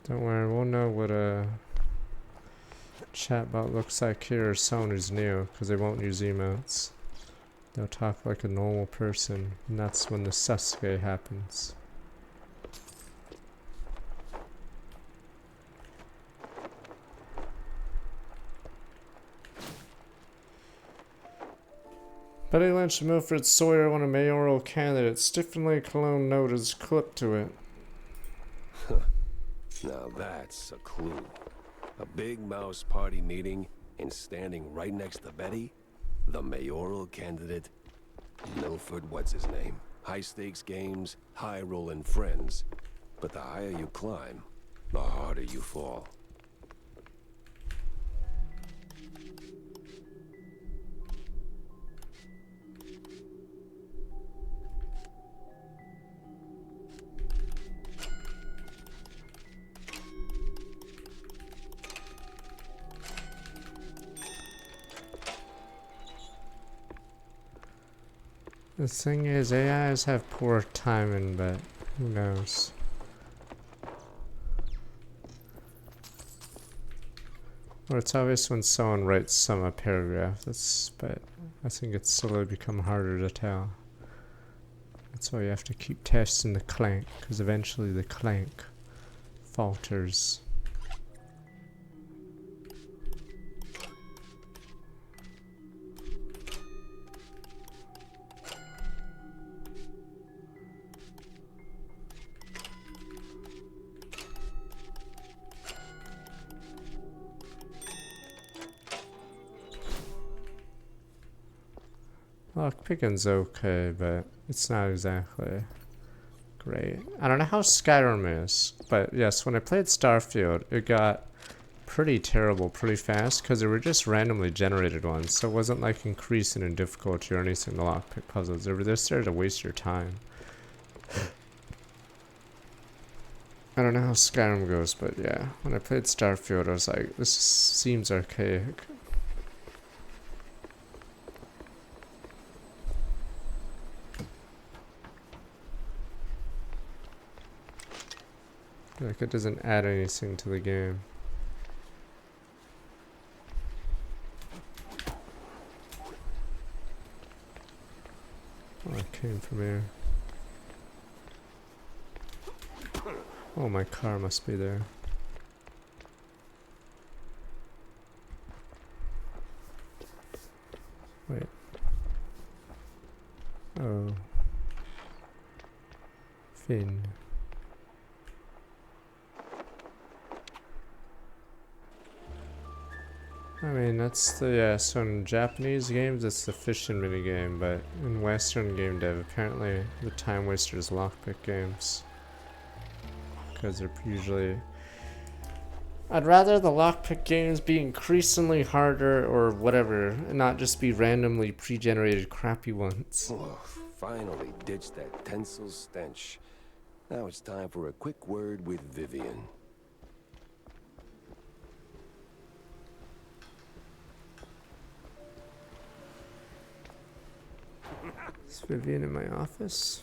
Don't worry, we'll know what a chatbot looks like here as someone who's new, because they won't use emotes. They'll talk like a normal person, and that's when the Sasuke happens. Betty Lynch and Milford Sawyer want a mayoral candidate. Stiffenly Cologne note is clipped to it. Now that's a clue. A big mouse party meeting, and standing right next to Betty, the mayoral candidate, Milford, what's his name? High stakes games, high rolling friends. But the higher you climb, the harder you fall. The thing is, AIs have poor timing, but who knows? Well, it's obvious when someone writes some paragraph, but I think it's slowly become harder to tell. That's why you have to keep testing the clank, because eventually the clank falters. Lockpicking's okay, but it's not exactly great. I don't know how Skyrim is, but yes, when I played Starfield, it got pretty terrible pretty fast because they were just randomly generated ones, so it wasn't like increasing in difficulty or anything. The lockpick puzzles, they were just there to waste your time. I don't know how Skyrim goes, but yeah, when I played Starfield, I was like, this seems archaic. Like, it doesn't add anything to the game. came from here. Oh, my car must be there. Wait. Oh. Finn. I mean, that's the, yeah, so in Japanese games, it's the fishing minigame, but in Western game dev, apparently the time waster is lockpick games. Because they're usually... I'd rather the lockpick games be increasingly harder or whatever, and not just be randomly pre-generated crappy ones. Oh, finally ditched that tinsel stench. Now it's time for a quick word with Vivian. Is Vivian in my office?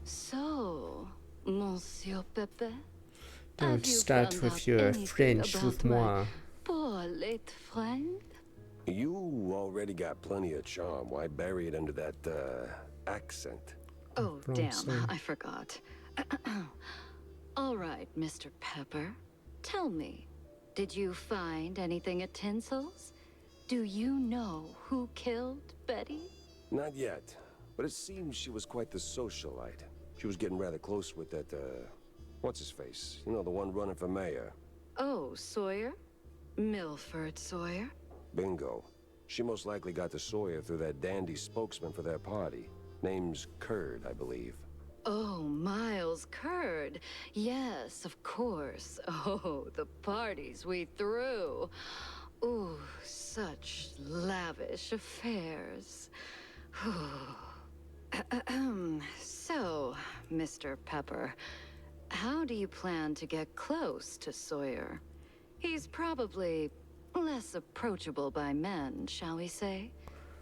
So, Monsieur Pepe, Don't have you start found with out your anything French about with my moi. poor late friend? You already got plenty of charm. Why bury it under that, accent? Oh, Wrong damn, side. I forgot. All right, Mr. Pepper, tell me, did you find anything at Tinsel's? Do you know who killed Betty? Not yet, but it seems she was quite the socialite. She was getting rather close with that, what's-his-face? You know, the one running for mayor. Oh, Sawyer? Milford Sawyer? Bingo. She most likely got to Sawyer through that dandy spokesman for their party. Name's Curd, I believe. Oh, Miles Curd. Yes, of course. Oh, the parties we threw. Ooh, such lavish affairs. So, Mr. Pepper, how do you plan to get close to Sawyer? He's probably less approachable by men, shall we say?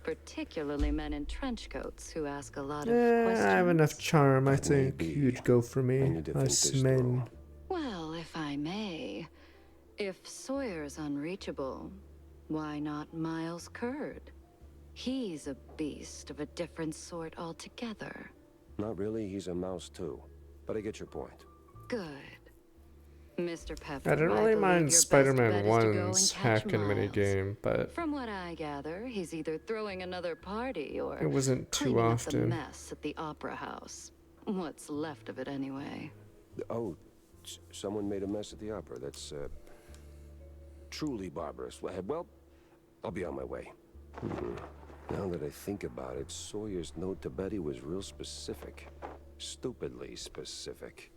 Particularly men in trench coats who ask a lot of questions. I have enough charm, I think. Maybe. You'd go for I me. need to think Us this men. Well, if I may, if Sawyer's unreachable, why not Miles Curd? He's a beast of a different sort altogether. Not really, he's a mouse too. But I get your point. Good. Mr. Pepper, I don't really believe your mind best Spider-Man bet is to go 1's and catch hacking Miles. minigame, but From what I gather, he's either throwing another party or it wasn't too cleaning up the often. mess at the Opera House. What's left of it anyway. Oh, someone made a mess at the opera. That's, truly barbarous. Well, I'll be on my way. Now that I think about it, Sawyer's note to Betty was real specific. Stupidly specific.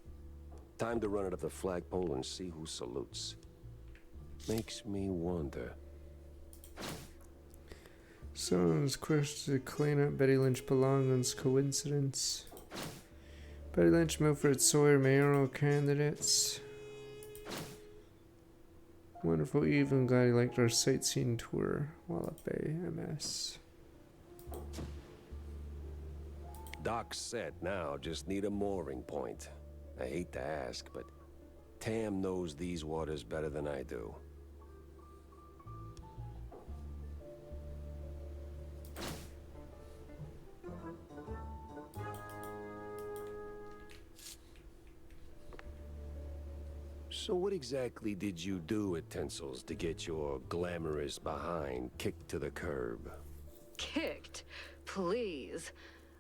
Time to run it up the flagpole and see who salutes. Makes me wonder. Someone's quest to clean up Betty Lynch belongings. Coincidence? Betty Lynch, Milford Sawyer, mayoral candidates. Wonderful evening. Glad you liked our sightseeing tour. Wallop Bay, MS. Doc's set now, just need a mooring point. I hate to ask, but Tam knows these waters better than I do. So what exactly did you do at Tinsel's to get your glamorous behind kicked to the curb? Kicked? Please.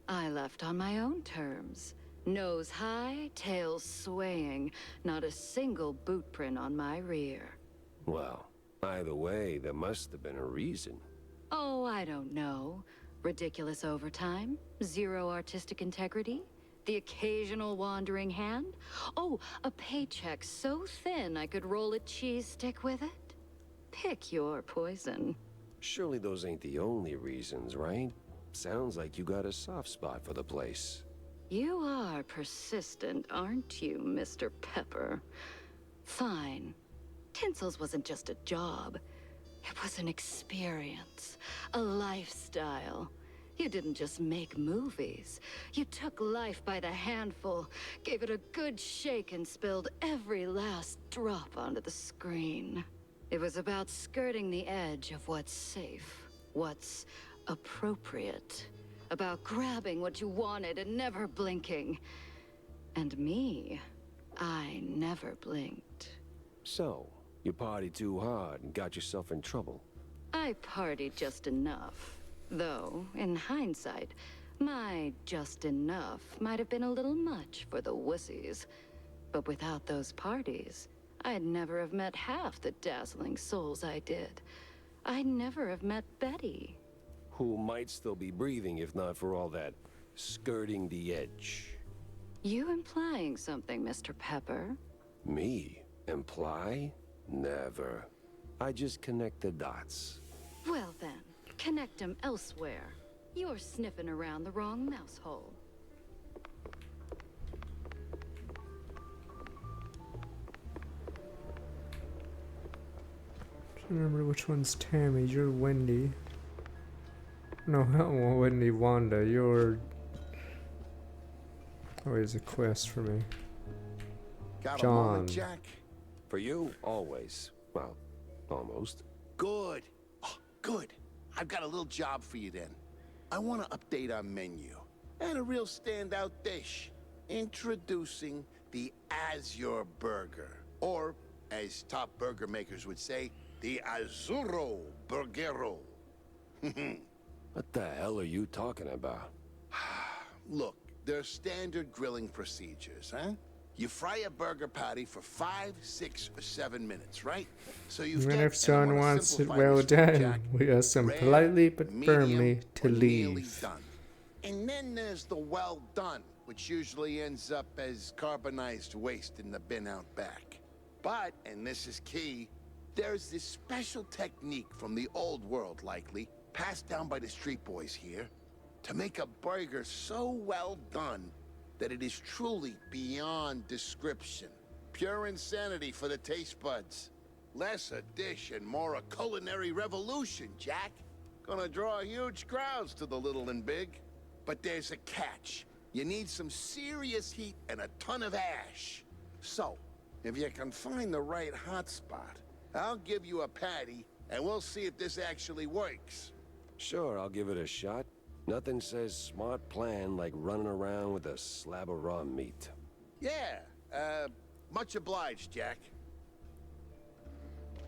I left on my own terms. Nose high, tail swaying, not a single boot print on my rear. Well, either way, there must have been a reason. Oh, I don't know. Ridiculous overtime? Zero artistic integrity? The occasional wandering hand? Oh, a paycheck so thin I could roll a cheese stick with it? Pick your poison. Surely those ain't the only reasons, right? Sounds like you got a soft spot for the place. You are persistent, aren't you, Mr. Pepper? Fine. Tinsel's wasn't just a job. It was an experience, a lifestyle. You didn't just make movies. You took life by the handful, gave it a good shake, and spilled every last drop onto the screen. It was about skirting the edge of what's safe, what's appropriate. About grabbing what you wanted and never blinking. And me, I never blinked. So, you partied too hard and got yourself in trouble. I partied just enough. Though, in hindsight, my just enough might have been a little much for the wussies. But without those parties, I'd never have met half the dazzling souls I did. I'd never have met Betty. Who might still be breathing if not for all that skirting the edge. You implying something, Mr. Pepper? Me? Imply? Never. I just connect the dots. Well then, connect them elsewhere. You're sniffing around the wrong mouse hole. Can't remember which one's Tammy. You're Wendy. No, not Wendy. Wanda. You're always a quest for me. Got a John. moment, Jack? For you, always. Well, almost. Good. Oh, good. I've got a little job for you then. I want to update our menu. And a real standout dish. Introducing the Azure Burger. Or, as top burger makers would say, the Azzurro Burgero. What the hell are you talking about? Look, there's standard grilling procedures, huh? You fry a burger patty for 5, 6, or 7 minutes, right? So you've Even got, if someone wants it well done, we ask them politely but firmly to leave. Done. And then there's the well done, which usually ends up as carbonized waste in the bin out back. But, and this is key, there's this special technique from the old world, likely, passed down by the street boys here, to make a burger so well done that it is truly beyond description. Pure insanity for the taste buds. Less a dish and more a culinary revolution, Jack. Gonna draw huge crowds to the little and big. But there's a catch. You need some serious heat and a ton of ash. So, if you can find the right hotspot, I'll give you a patty, and we'll see if this actually works. Sure, I'll give it a shot. Nothing says smart plan like running around with a slab of raw meat. Yeah, much obliged, Jack.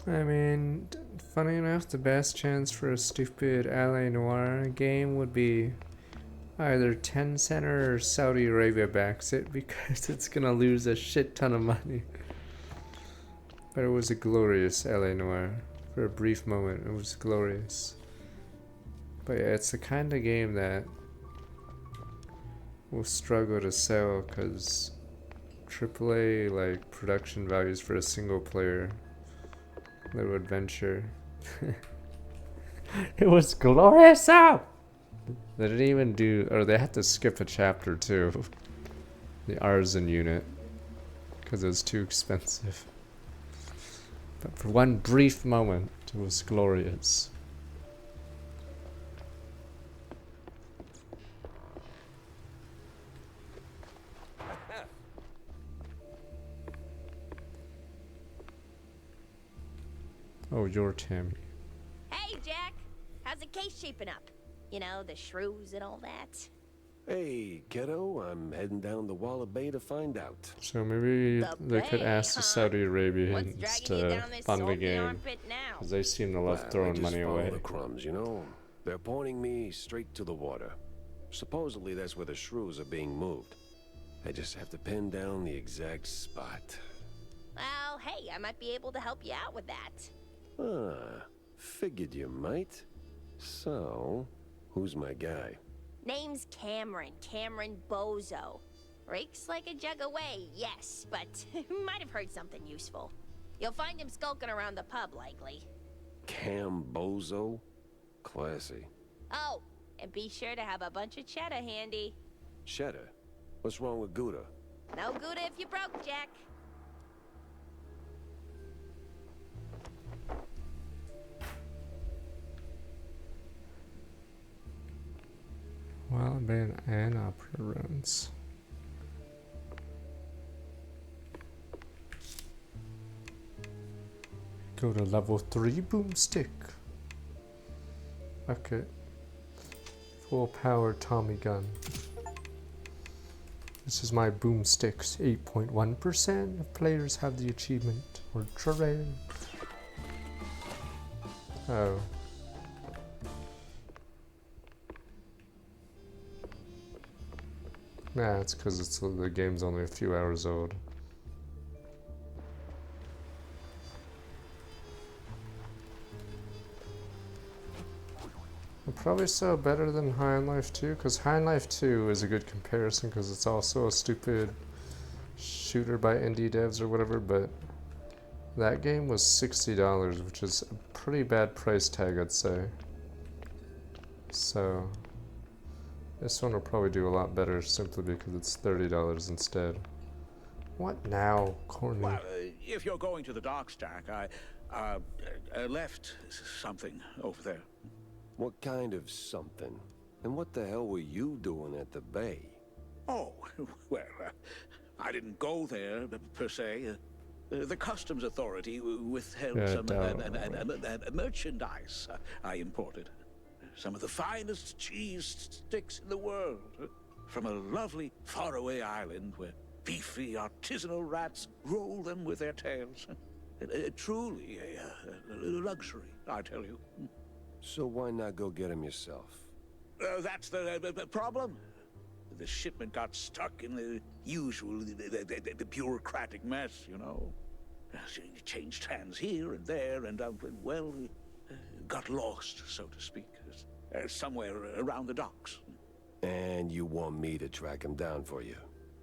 I mean, funny enough, the best chance for a stupid LA Noire game would be either Tencent or Saudi Arabia backs it because it's gonna lose a shit ton of money. But it was a glorious LA Noire. For a brief moment, it was glorious. But yeah, it's the kind of game that will struggle to sell because AAA like production values for a single player little adventure. It was glorious out. They didn't even do, or they had to skip a chapter too. The artisan unit because it was too expensive. But for one brief moment, it was glorious. Oh, you're Tammy. Hey, Jack. How's the case shaping up? You know, the shrews and all that. Hey, kiddo, I'm heading down the Walla Bay to find out. So maybe they could ask the Saudi Arabians to fund the game, because they seem to love throwing money away. The crumbs, you know. They're pointing me straight to the water. Supposedly that's where the shrews are being moved. I just have to pin down the exact spot. Well, hey, I might be able to help you out with that. Figured you might. So, who's my guy? Name's Cameron Bozo. Rakes like a jug away, yes, but might have heard something useful. You'll find him skulking around the pub, likely. Cam Bozo? Classy. Oh, and be sure to have a bunch of cheddar handy. Cheddar? What's wrong with Gouda? No Gouda if you broke, Jack. Wild Band and Opera runs. Go to level 3 boomstick. Okay. Full power Tommy gun. This is my boomsticks. 8.1% of players have the achievement. Ultra rare. Oh. Nah, it's because the game's only a few hours old. Probably so better than High on Life 2, because High on Life 2 is a good comparison because it's also a stupid shooter by indie devs or whatever, but that game was $60, which is a pretty bad price tag, I'd say. So this one will probably do a lot better simply because it's $30 instead. What now, corny? Well, if you're going to the docks, Jack, I left something over there. What kind of something? And what the hell were you doing at the bay? Oh, well, I didn't go there per se. The customs authority withheld some merchandise I imported. Some of the finest cheese sticks in the world. From a lovely faraway island where beefy artisanal rats roll them with their tails. Truly a luxury, I tell you. So why not go get him yourself? That's the problem. The shipment got stuck in the usual the bureaucratic mess, you know. It changed hands here and there, and well, got lost, so to speak, somewhere around the docks. And you want me to track him down for you?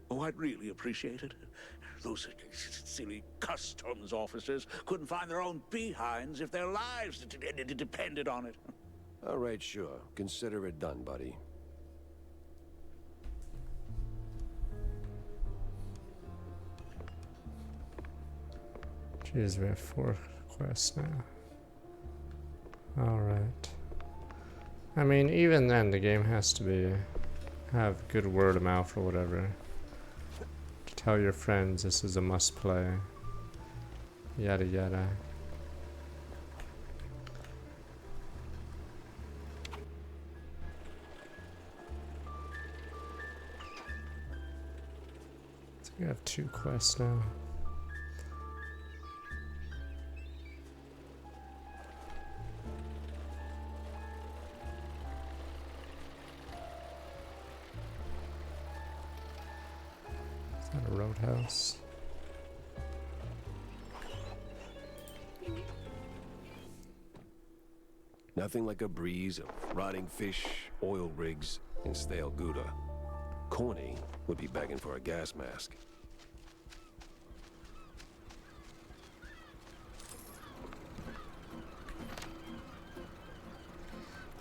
Oh, I'd really appreciate it. Those silly customs officers couldn't find their own behinds if their lives depended on it. All right, sure. Consider it done, buddy. Jeez, we have 4 quests now. Alright. I mean, even then, the game has to have good word of mouth or whatever. Tell your friends this is a must play. Yada yada. I think I have 2 quests now. A roadhouse. Nothing like a breeze of rotting fish, oil rigs, and stale Gouda. Corny would be begging for a gas mask.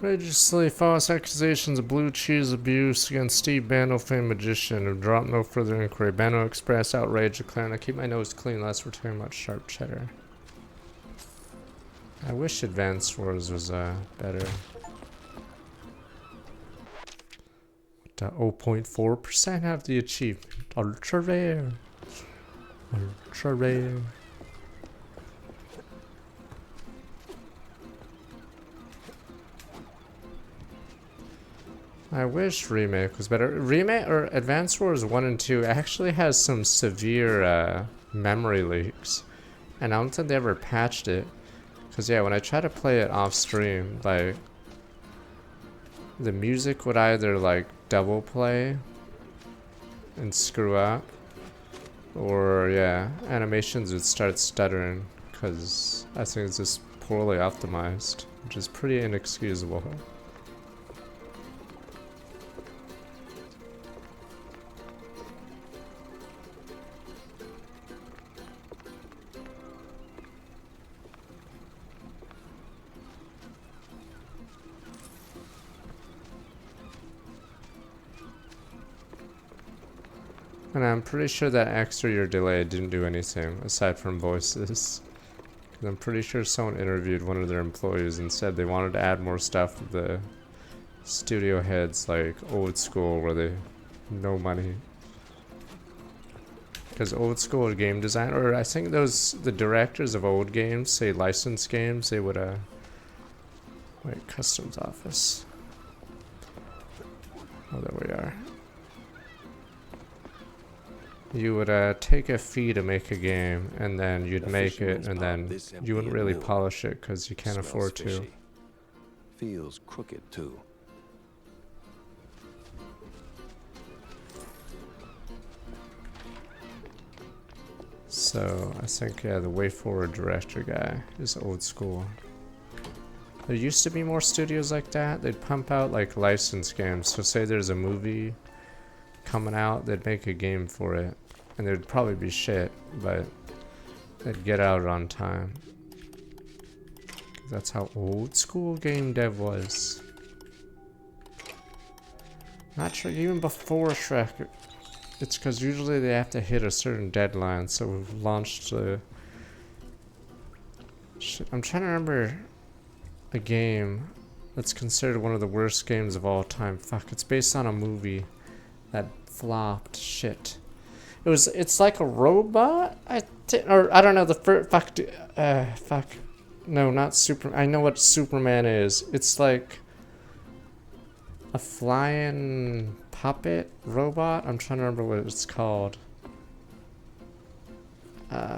Outrageously false accusations of blue cheese abuse against Steve Bando, famed magician, have dropped no further inquiry. Bando expressed outrage, declaring, "I keep my nose clean unless we're talking about sharp cheddar." I wish Advanced Wars was better. What, 0.4% have the achievement. Ultra rare. Ultra rare. I wish Remake was better. Remake or Advanced Wars 1 and 2 actually has some severe memory leaks. And I don't think they ever patched it. Because yeah, when I try to play it off stream, like, the music would either like double play and screw up. Or yeah, animations would start stuttering. Because I think it's just poorly optimized. Which is pretty inexcusable. And I'm pretty sure that extra year delay didn't do anything, aside from voices. I'm pretty sure someone interviewed one of their employees and said they wanted to add more stuff with the studio heads, like old school, where they no money. Because old school game design, or I think the directors of old games, say licensed games, they would wait, customs office. Oh, there we are. You would take a fee to make a game, and then you'd make it, and then you wouldn't really polish it because you can't afford to. Feels crooked too. So I think, yeah, the way forward director guy is old school. There used to be more studios like that. They'd pump out like licensed games. So say there's a movie coming out, they'd make a game for it, and there'd probably be shit, but they'd get out on time. That's how old school game dev was. Not sure, even before Shrek, it's because usually they have to hit a certain deadline, so we've launched a... Shit, I'm trying to remember a game that's considered one of the worst games of all time. Fuck, it's based on a movie that flopped. Shit. It's like a robot? Or I don't know, the first... fuck. No, not Super... I know what Superman is. It's like a flying puppet robot? I'm trying to remember what it's called.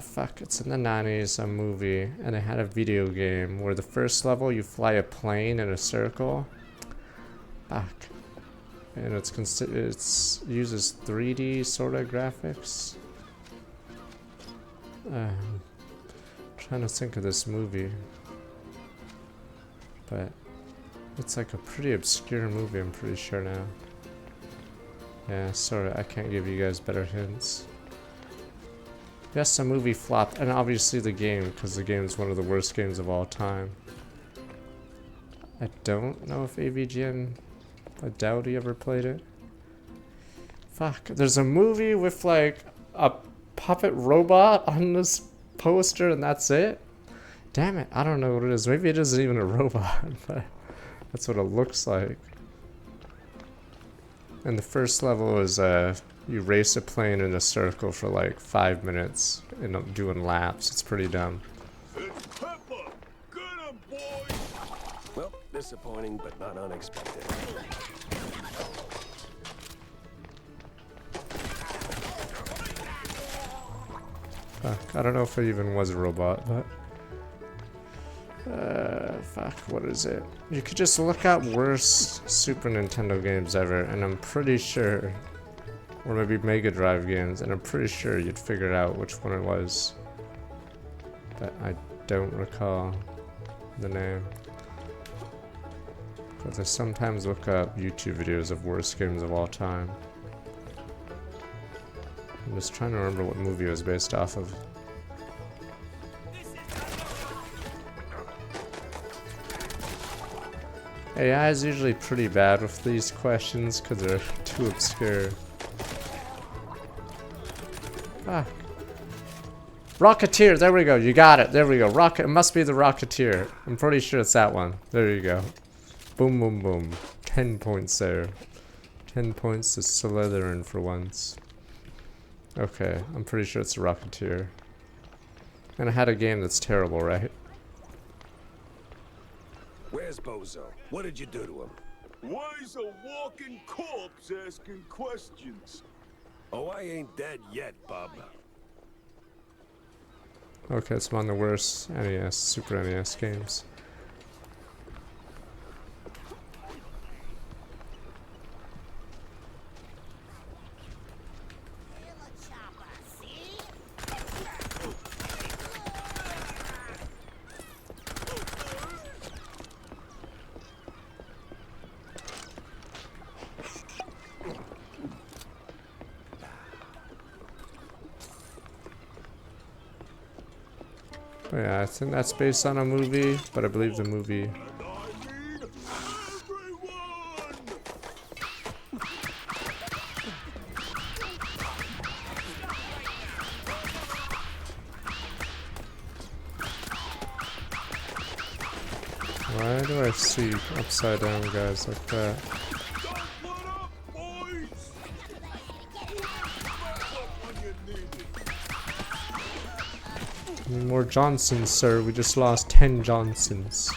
Fuck, it's in the 90s, a movie, and it had a video game where the first level you fly a plane in a circle. Fuck. And it uses 3D sort of graphics. Trying to think of this movie. But it's like a pretty obscure movie, I'm pretty sure now. Yeah, sorry, I can't give you guys better hints. Yes, the movie flopped, and obviously the game, because the game is one of the worst games of all time. I don't know if AVGN, I doubt he ever played it. Fuck, there's a movie with like a puppet robot on this poster and that's it? Damn it, I don't know what it is. Maybe it isn't even a robot, but that's what it looks like. And the first level is you race a plane in a circle for like 5 minutes and doing laps. It's pretty dumb. Well, disappointing, but not unexpected. Fuck, I don't know if it even was a robot, but... fuck, what is it? You could just look up worst Super Nintendo games ever, and I'm pretty sure... Or maybe Mega Drive games, and I'm pretty sure you'd figure out which one it was. But I don't recall the name. Because I sometimes look up YouTube videos of worst games of all time. I'm just trying to remember what movie it was based off of. AI is usually pretty bad with these questions because they're too obscure. Fuck. Rocketeer, there we go, you got it, there we go. It must be the Rocketeer. I'm pretty sure it's that one. There you go. Boom, boom, boom. 10 points there. 10 points to Slytherin for once. Okay, I'm pretty sure it's the Rocketeer. And I had a game that's terrible, right? Where's Bozo? What did you do to him? Why is a walking corpse asking questions? Oh, I ain't dead yet, bub. Okay, it's one of the worst NES, Super NES games. Oh yeah, I think that's based on a movie, but I believe the movie... Why do I see upside down guys like that? More Johnsons, sir. We just lost 10 Johnsons.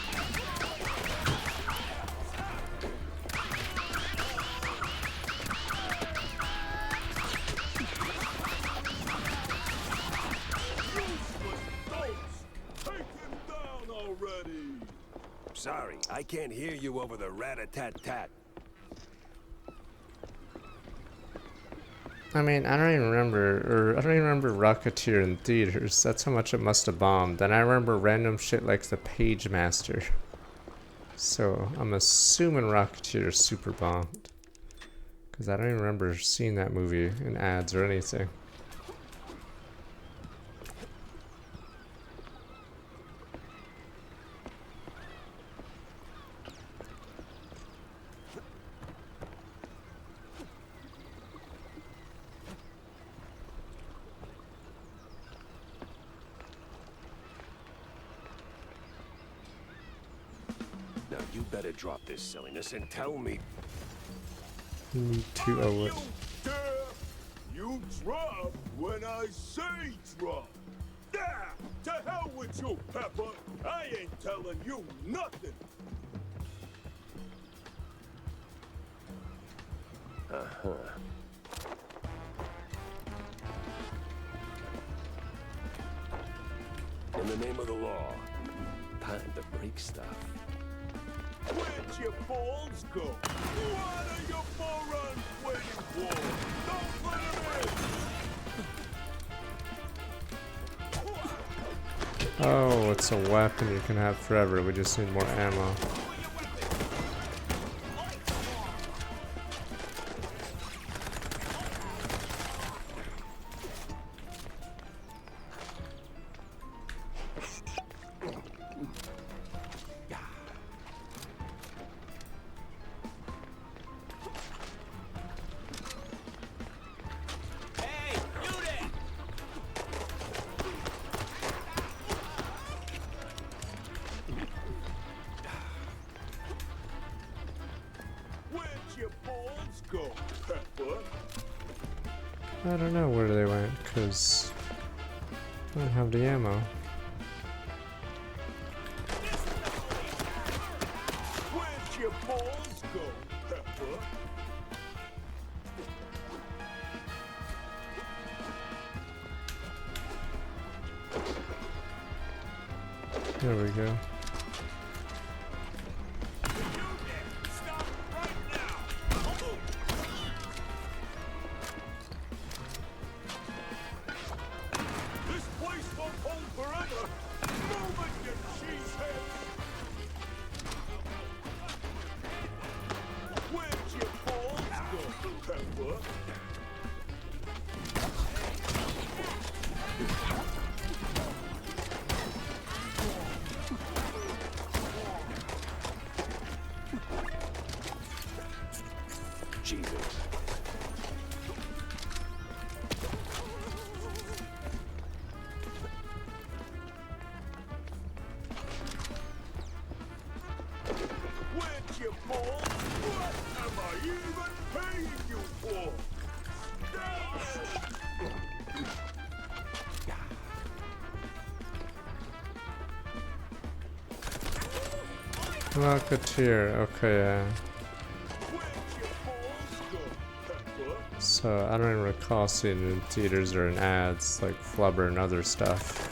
Sorry, I can't hear you over the rat-a-tat-tat. I mean, I don't even remember Rocketeer in theaters. That's how much it must have bombed. And I remember random shit like the Page Master. So I'm assuming Rocketeer super bombed. Because I don't even remember seeing that movie in ads or anything. Now you better drop this silliness and tell me. Me too, oh what? You drop when I say drop. Yeah, to hell with you, Pepper. I ain't telling you nothing. In the name of the law, time to break stuff. Where'd your balls go? What are your morons waiting for? Don't let them in! Oh, it's a weapon you can have forever. We just need more ammo. I don't know where they went, because I don't have the ammo. Where'd your balls go, Pepper? There we go. Jesus. Where'd you fall? What am I even paying you for? Rocketeer, okay, yeah. So, I don't even recall seeing it in theaters or in ads, like Flubber and other stuff.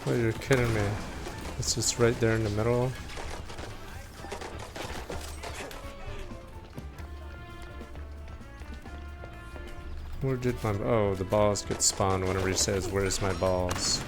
Oh, you're kidding me. It's just right there in the middle. Where did my... Oh, the balls get spawned whenever he says, "Where's my balls?"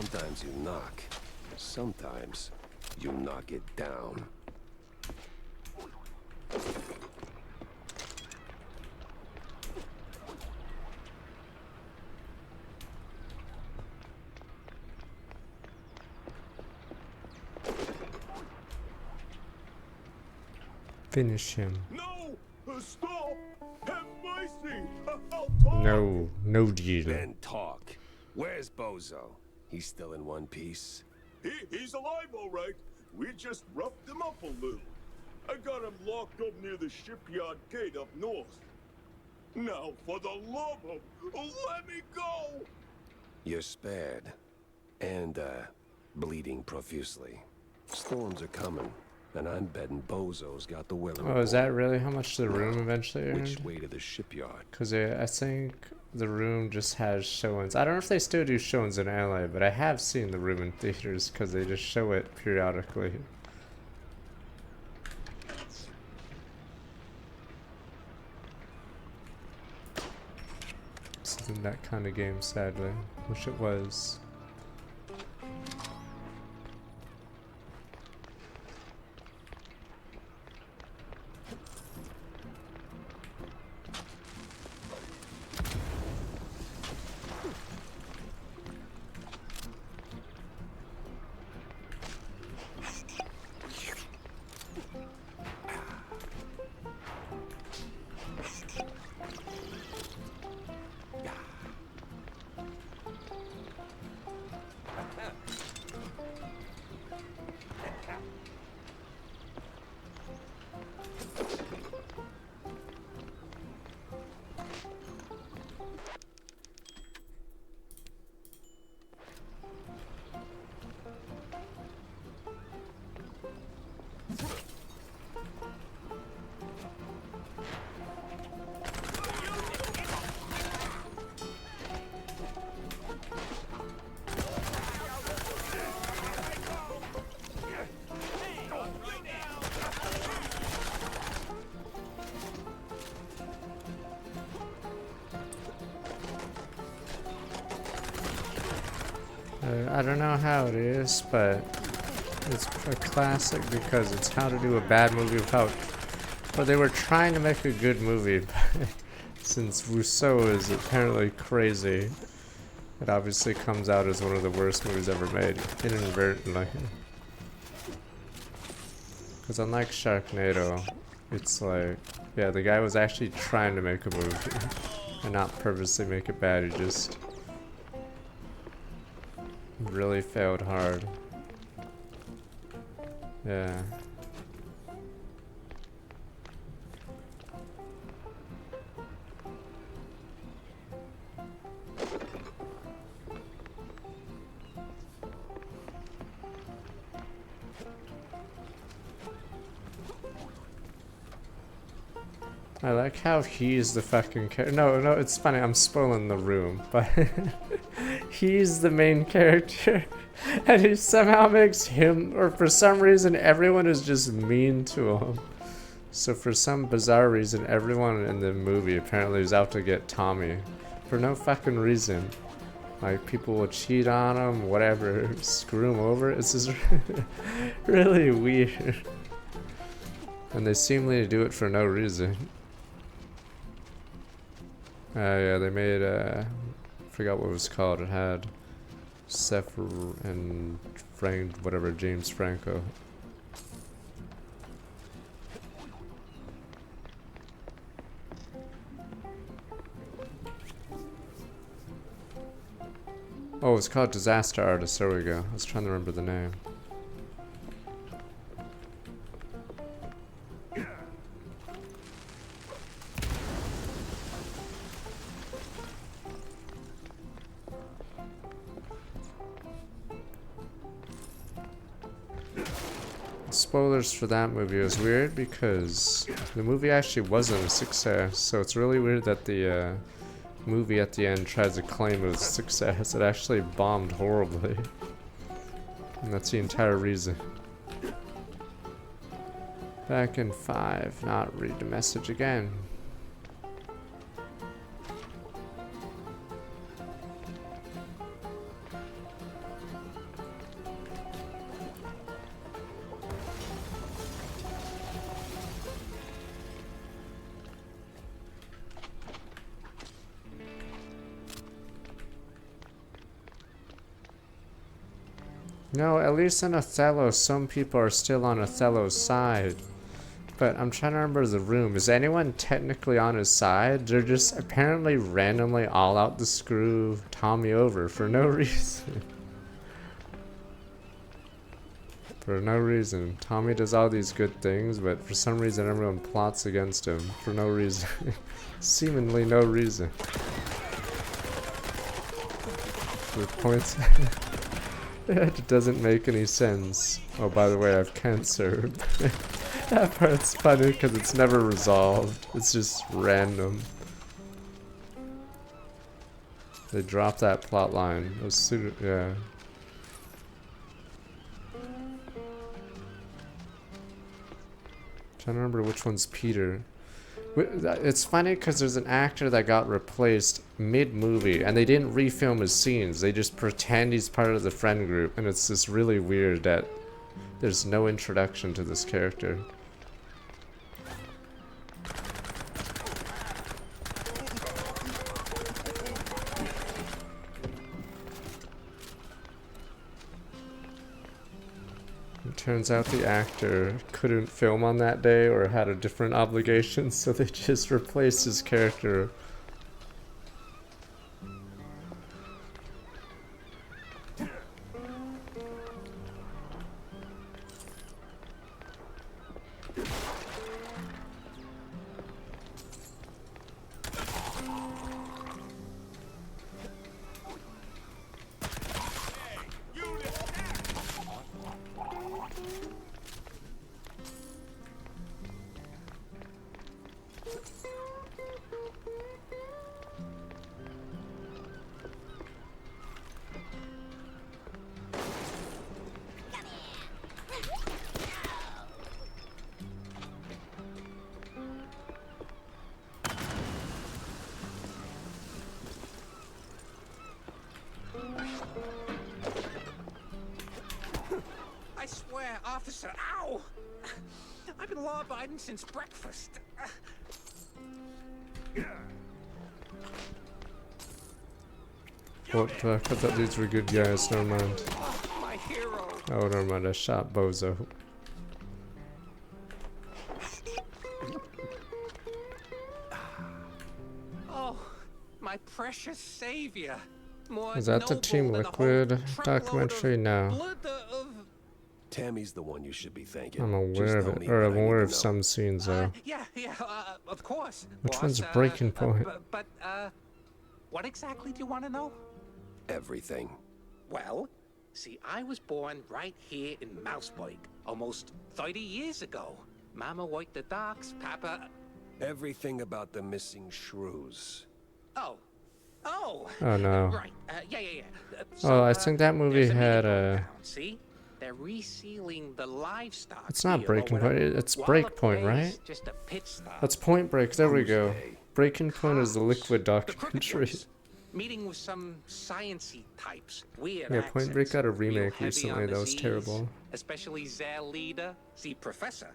Sometimes you knock. Sometimes you knock it down. Finish him. No! Stop! Have mercy! I'll talk! No, no deal. Then talk. Where's Bozo? He's still in one piece. He's alive, all right. We just roughed him up a little. I got him locked up near the shipyard gate up north. Now, for the love of... let me go! You're spared. And, bleeding profusely. Storms are coming, and I'm betting Bozo's got the will. Oh, is that really how much the room eventually earned? Which way to the shipyard? Because I think the room just has showings. I don't know if they still do showings in LA, but I have seen the room in theaters because they just show it periodically. This isn't that kind of game, sadly. Wish it was. I don't know how it is, but it's a classic because it's how to do a bad movie without... But they were trying to make a good movie, but since Rousseau is apparently crazy, it obviously comes out as one of the worst movies ever made, inadvertently. Because unlike Sharknado, it's like, yeah, the guy was actually trying to make a movie, and not purposely make it bad, he just... really failed hard. Yeah. I like how he's the fucking character. No, it's funny, I'm spoiling the room, but he's the main character, and he somehow makes him, or for some reason, everyone is just mean to him. So for some bizarre reason, everyone in the movie apparently is out to get Tommy, for no fucking reason. Like, people will cheat on him, whatever, screw him over. It's just really weird. And they seemingly do it for no reason. Yeah, they made, I forgot what it was called. It had Seth and Frank, whatever, James Franco. Oh, it's called Disaster Artist. There we go. I was trying to remember the name. Spoilers for that movie was weird because the movie actually wasn't a success, so it's really weird that the movie at the end tries to claim it was a success. It actually bombed horribly, and that's the entire reason. Back in 5, not read the message again. No, at least in Othello, some people are still on Othello's side. But I'm trying to remember the room. Is anyone technically on his side? They're just apparently randomly all out to screw Tommy over for no reason. For no reason. Tommy does all these good things, but for some reason everyone plots against him. For no reason. Seemingly no reason. For points. It doesn't make any sense. Oh, by the way, I have cancer. That part's funny because it's never resolved. It's just random. They dropped that plot line. It was yeah. Trying to remember which one's Peter. It's funny because there's an actor that got replaced mid-movie and they didn't refilm his scenes. They just pretend he's part of the friend group, and it's just really weird that there's no introduction to this character. It turns out the actor couldn't film on that day or had a different obligation, so they just replaced his character. I swear, officer, ow! I've been law-abiding since breakfast. What the heck? I thought these were good guys, never mind. My hero. Oh, never mind, I shot Bozo. Oh, my precious savior. More Is that the Team Liquid documentary? No. Tammy's the one you should be thanking. I'm aware of it, or I'm aware of some scenes though. Yeah, of course. Which boss, one's Breaking Point? But what exactly do you want to know? Everything. Well, see, I was born right here in Mouseburg, almost 30 years ago. Mama worked the docks, Papa... Everything about the missing shrews. Oh, Oh no. right. Yeah. Oh, I think that movie had a... See? They're resealing the livestock. It's not Breaking Point, it's Breakpoint, right? Just a pit stop. That's Point Break, there we go. Breaking Point is the Liquid documentary. Meeting with some science-y types. Weird Yeah, Point Break got a remake heavy recently on that was disease, terrible. Especially their leader, the professor.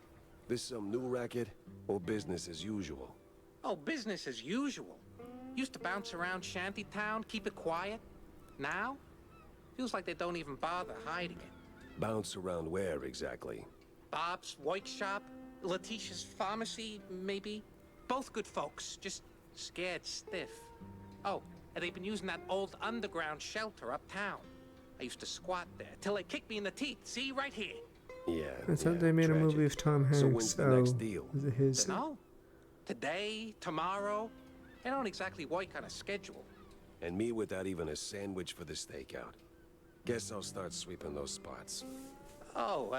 This some new racket or business as usual? Oh, business as usual. Used to bounce around Shantytown, keep it quiet. Now, feels like they don't even bother hiding it. Bounce around where exactly? Bob's workshop, Letitia's pharmacy, maybe. Both good folks, just scared stiff. Oh, and they've been using that old underground shelter uptown. I used to squat there till they kicked me in the teeth. See, right here. Yeah. I thought they made a movie with Tom Hanks. So when's the next deal? Is it his? No. Today, tomorrow. They don't exactly work on a schedule. And me without even a sandwich for the stakeout. Guess I'll start sweeping those spots. Oh,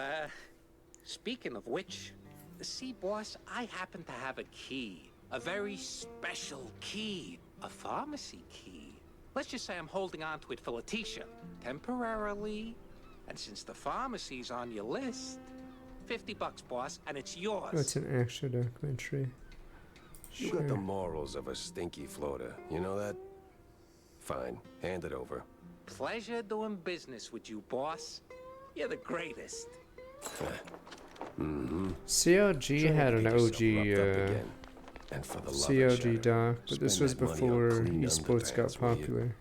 speaking of which, see, boss, I happen to have a key. A very special key. A pharmacy key. Let's just say I'm holding on to it for Letitia. Temporarily. And since the pharmacy's on your list, $50, boss, and it's yours. Oh, it's an action documentary. You got the morals of a stinky floater, you know that? Fine, hand it over. Pleasure doing business with you, boss. You're the greatest. COG had an OG and for the COG doc, but this was before esports got popular.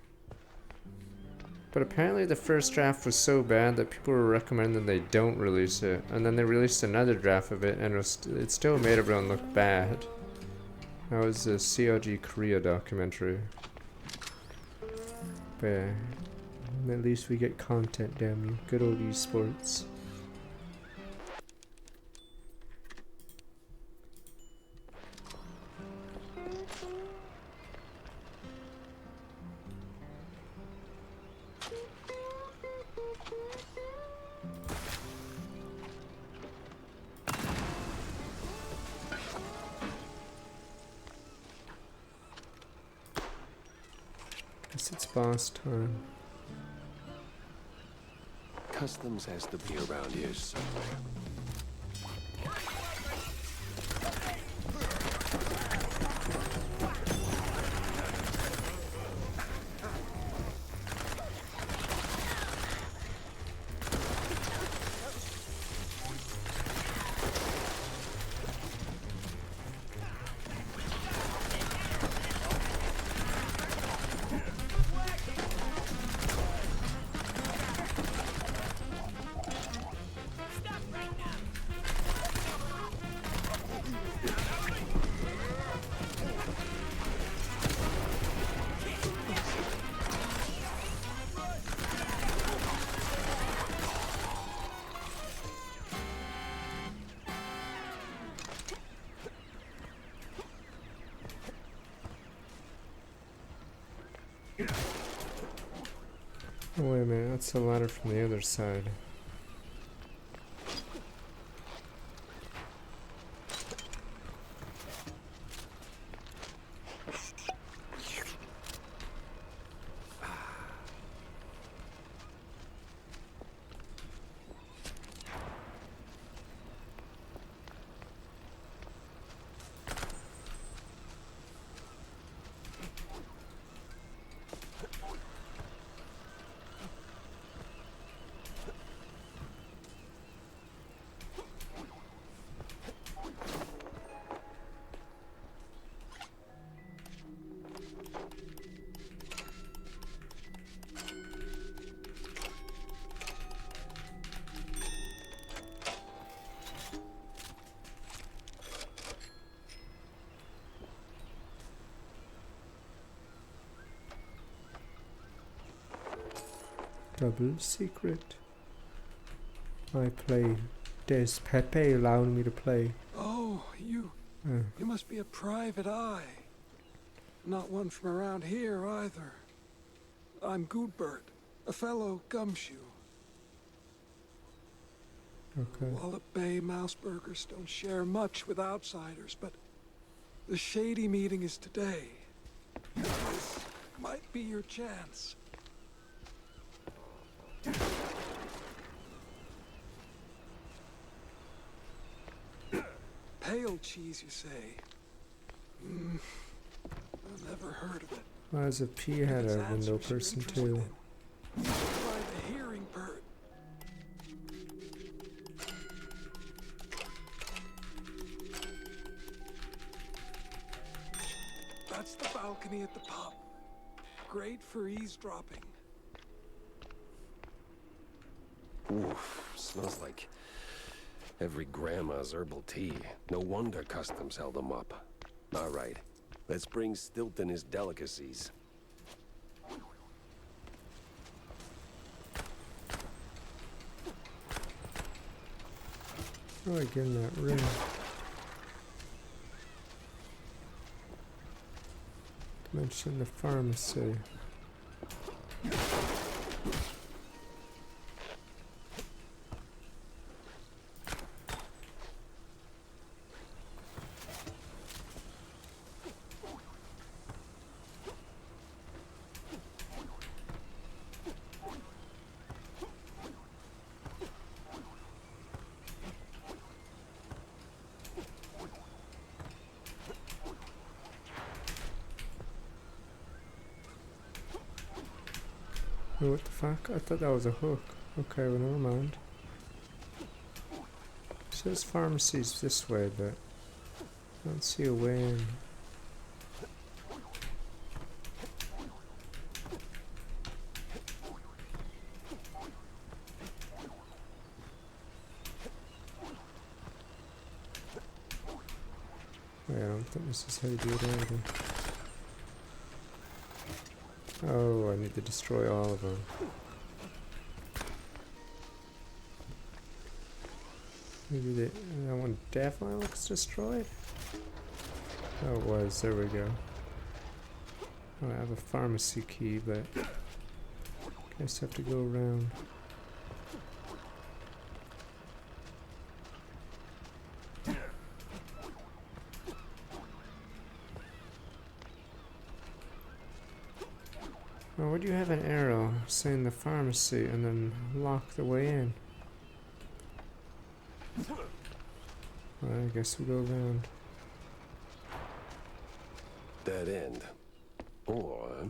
But apparently the first draft was so bad that people were recommending they don't release it. And then they released another draft of it and it still made everyone look bad. That was a COG Korea documentary. But yeah, at least we get content, damn you. Good old esports. Guess it's boss time. Customs has to be around here somewhere. Oh, wait a minute, that's a ladder from the other side. Double secret. I play. There's Pepe allowing me to play. Oh, you must be a private eye. Not one from around here either. I'm Goodbert, a fellow gumshoe. Okay. Wallop Bay Mouseburgers don't share much with outsiders, but the shady meeting is today. This might be your chance. Pale cheese, you say? I've never heard of it. Why is a P had a window person too? By the hearing bird. That's the balcony at the pub. Great for eavesdropping. Oof, smells like every grandma's herbal tea. No wonder customs held them up. All right, let's bring Stilton his delicacies. How do I get in that room? Mention the pharmacy. Oh, what the fuck? I thought that was a hook. Okay, well, never mind. It says pharmacy's this way, but I don't see a way in. Wait, I don't think this is how you do it either. Oh, I need to destroy all of them. Maybe that one definitely looks destroyed. Oh, it was. There we go. Oh, I have a pharmacy key, but I guess I have to go around. Oh, why do you have an arrow saying the pharmacy and then lock the way in? Well, I guess we go around. Dead end. Or...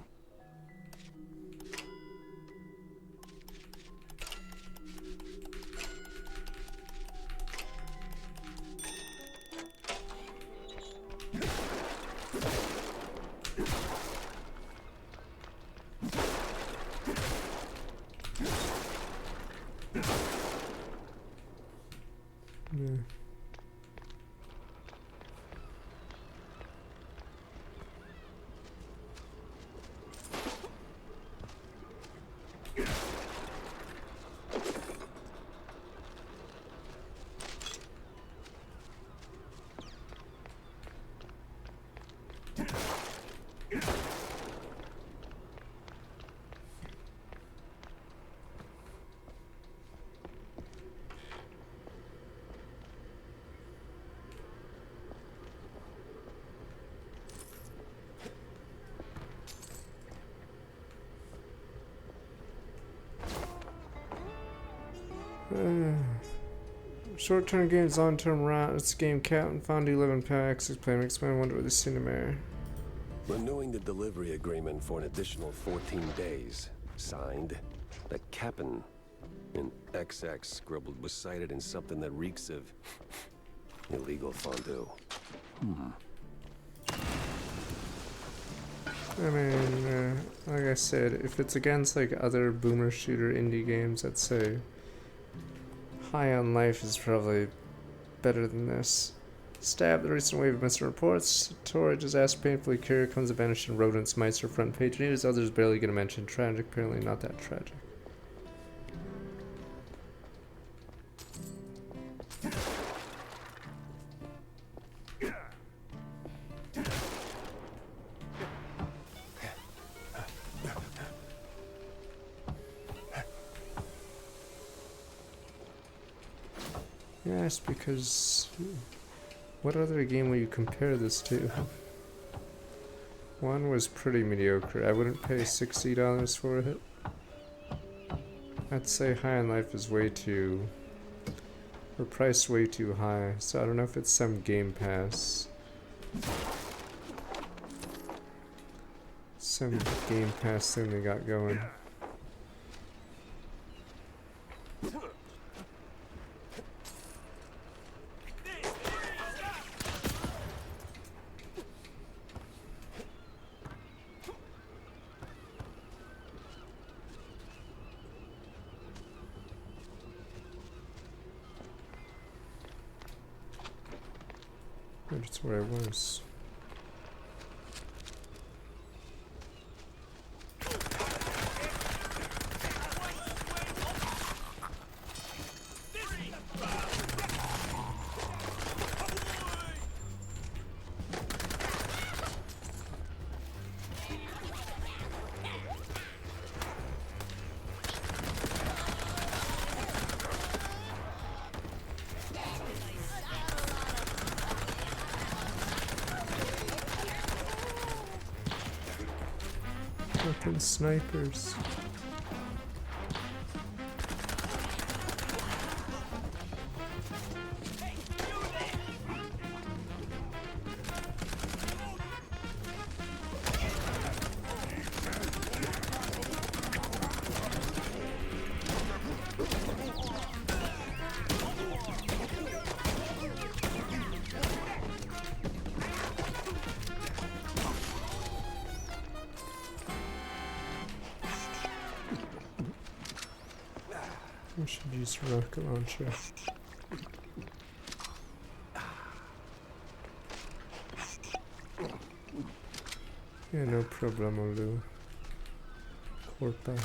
Yeah. Short-term games, long-term routes. Game Captain found 11 packs. Explain wonder what the cinema. Renewing the delivery agreement for an additional 14 days. Signed, the Captain. In XX scribbled was cited in something that reeks of illegal fondue. I mean, like I said, if it's against like other boomer shooter indie games, I'd say High on Life is probably better than this. Stab, the recent wave of missing reports. Torrid is asked painfully curious, comes of vanishing rodents, mice are front page news, others barely gonna mention. Tragic, apparently not that tragic. Yes, because what other game will you compare this to? One was pretty mediocre. I wouldn't pay $60 for it. I'd say High on Life is way too... or priced way too high, so I don't know if it's some Game Pass. Some Game Pass thing they got going. That's where I was. Fucking snipers. I should use rocket launcher. Yeah, no problemo, Lou. Corpa.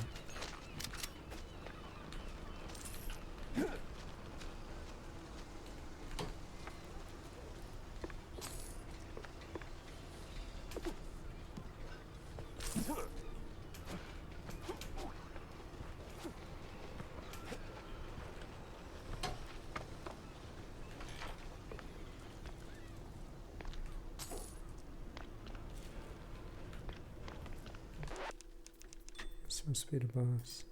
Supposed to be the boss.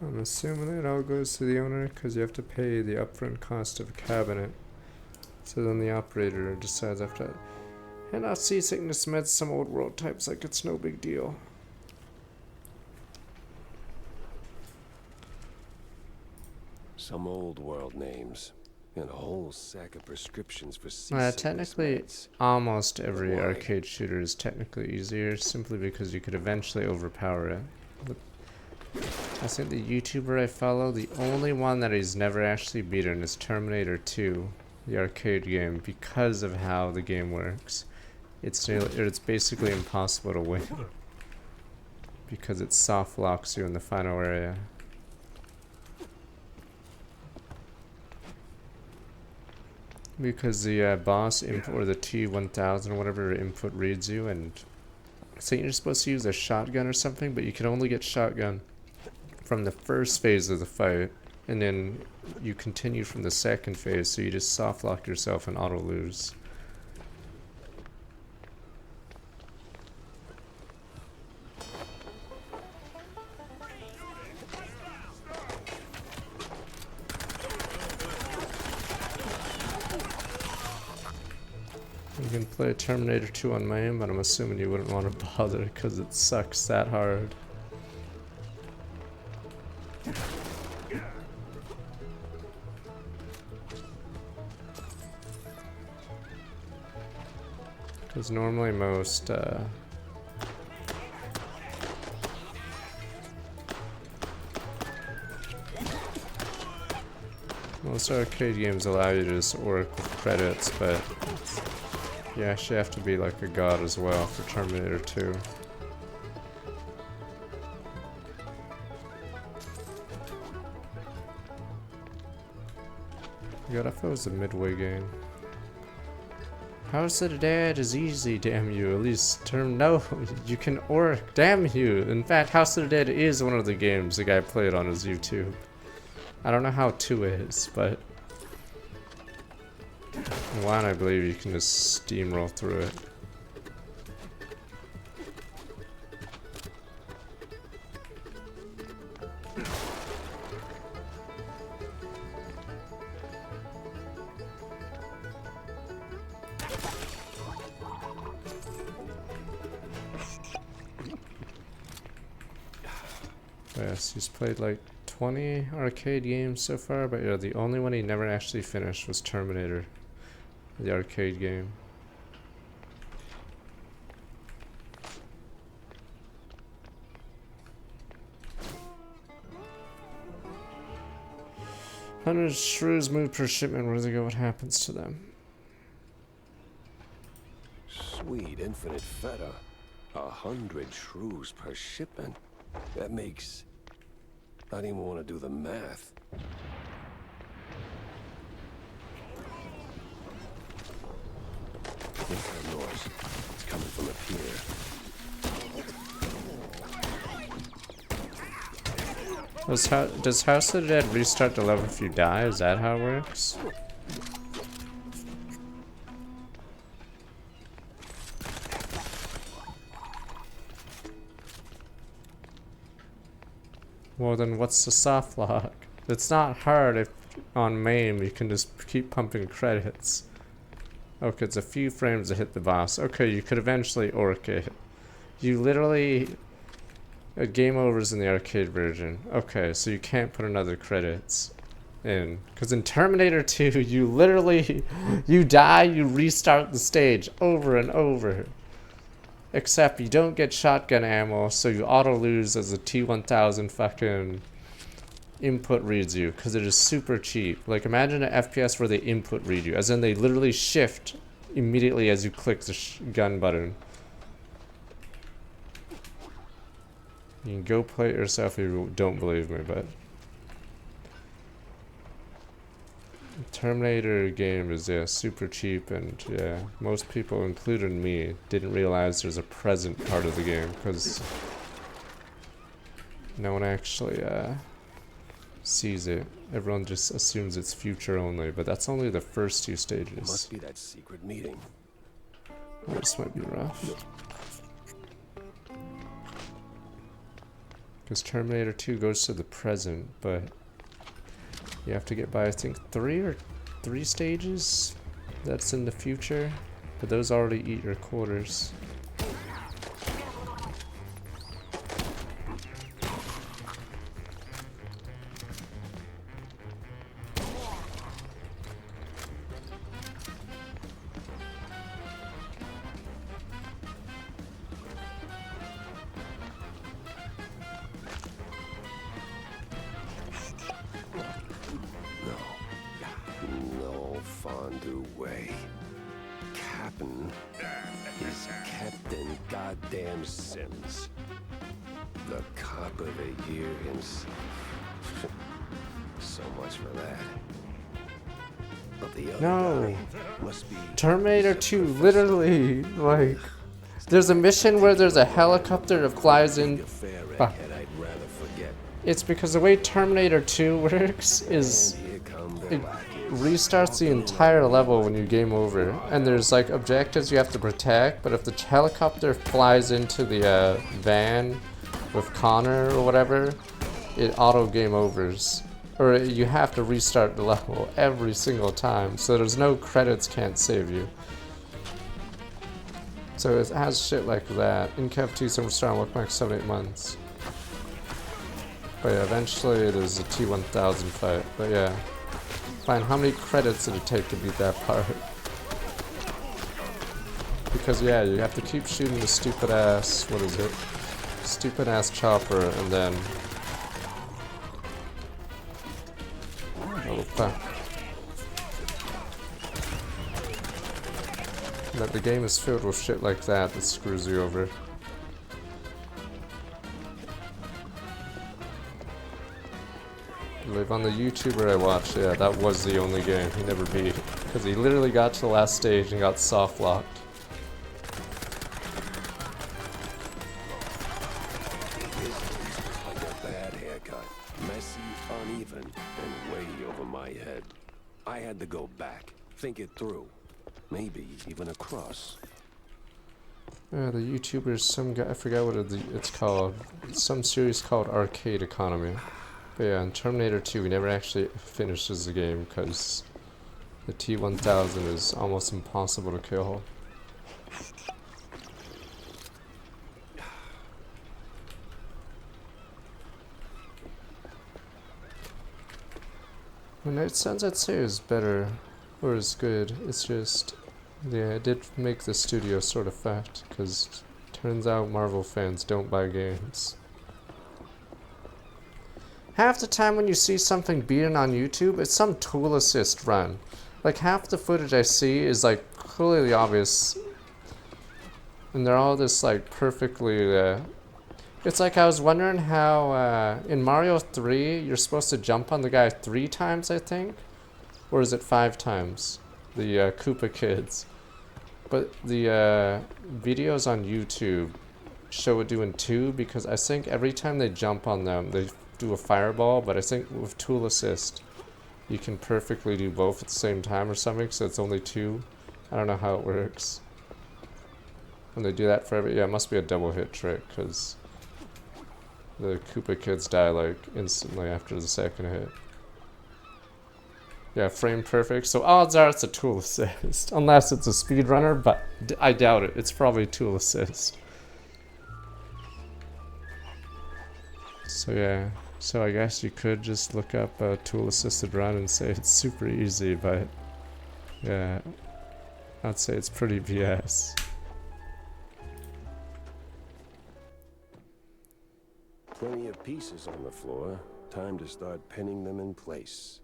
I'm assuming it all goes to the owner because you have to pay the upfront cost of a cabinet. So then the operator decides after that. And our seasickness meds some old world types like it's no big deal. Some old world names. And a whole sack of prescriptions for seasickness Technically, meds. almost every Why? arcade shooter is technically easier simply because you could eventually overpower it. But I think the YouTuber I follow, the only one that he's never actually beaten is Terminator 2, the arcade game, because of how the game works. It's basically impossible to win because it soft locks you in the final area. Because the boss input, or the T-1000 or whatever input reads you, and saying you're supposed to use a shotgun or something, but you can only get shotgun from the first phase of the fight, and then you continue from the second phase, so you just soft lock yourself and auto lose. You can play Terminator 2 on main, but I'm assuming you wouldn't want to bother because it sucks that hard. Because normally most arcade games allow you to just work with credits, but you actually have to be like a god as well for Terminator 2. God, I thought it was a midway game. House of the Dead is easy, damn you. At least no, you can orc, damn you. In fact, House of the Dead is one of the games the guy played on his YouTube. I don't know how 2 is, but 1 I believe you can just steamroll through it. Yes, he's played like 20 arcade games so far, but yeah, the only one he never actually finished was Terminator, the arcade game. $100 shrews moved per shipment. Where do they go? What happens to them? Sweet infinite feta. 100 shrews per shipment. That makes... I don't even want to do the math. What's that noise? It's coming from up here. Does House of the Dead restart the level if you die? Is that how it works? Well then what's the soft lock? It's not hard if on main you can just keep pumping credits. Okay, it's a few frames to hit the boss. Okay, you could eventually orc it. You literally... game overs in the arcade version. Okay, so you can't put another credits in. Because in Terminator 2, you literally... you die, you restart the stage over and over. Except you don't get shotgun ammo, so you auto-lose as a T-1000 fucking input reads you, because it is super cheap. Like, imagine an FPS where they input read you, as in they literally shift immediately as you click the gun button. You can go play it yourself if you don't believe me, but Terminator game is, yeah, super cheap, and yeah, most people, including me, didn't realize there's a present part of the game, because no one actually sees it. Everyone just assumes it's future only, but that's only the first 2 stages. Must be that secret meeting. Oh, this might be rough. Because Terminator 2 goes to the present, but you have to get by, I think, 3 stages that's in the future, but those already eat your quarters. No fondue way. Captain is Captain Goddamn Sims. The cop of the year himself. So much for that. But the other No. guy must be Terminator 2, literally, like, there's a mission where there's a helicopter that flies in. Fuck. I'd rather forget. It's because the way Terminator 2 works is it restarts the entire level when you game over, and there's like objectives you have to protect, but if the helicopter flies into the van with Connor or whatever, it auto game overs. Or you have to restart the level every single time, so there's no credits can't save you. So it has shit like that. In Kev 2, so we're starting to look like 7-8 months. But yeah, eventually there's a T-1000 fight, but yeah. Fine, how many credits did it take to beat that part? Because yeah, you have to keep shooting the stupid ass, what is it? Stupid ass chopper, and then... Oh, fuck. That the game is filled with shit like that that screws you over. Like on the YouTuber I watched, yeah, that was the only game he never beat. Because he literally got to the last stage and got soft locked. Like a bad haircut. Messy, uneven, and way over my head. I had to go back, think it through. Maybe even across. Yeah, the YouTuber's some guy, I forgot what it's called. It's some series called Arcade Economy. But yeah, in Terminator 2, he never actually finishes the game because the T-1000 is almost impossible to kill. And it sounds I'd say is better, or is good. It's just, yeah, it did make the studio sort of fat, because turns out Marvel fans don't buy games. Half the time when you see something beaten on YouTube, it's some tool assist run. Like half the footage I see is like clearly obvious, and they're all this like perfectly. It's like I was wondering how in Mario 3 you're supposed to jump on the guy 3 times, I think, or is it 5 times? The Koopa kids, but the videos on YouTube show it doing 2 because I think every time they jump on them they do a fireball, but I think with tool assist you can perfectly do both at the same time or something, so it's only 2. I don't know how it works. And they do that for every, yeah, it must be a double hit trick, because the Koopa kids die like instantly after the second hit. Yeah, frame perfect, so odds are it's a tool assist, unless it's a speedrunner, but I doubt it. It's probably tool assist. So yeah, so I guess you could just look up a tool assisted run and say it's super easy, but yeah, I'd say it's pretty BS. Plenty of pieces on the floor. time to start pinning them in place.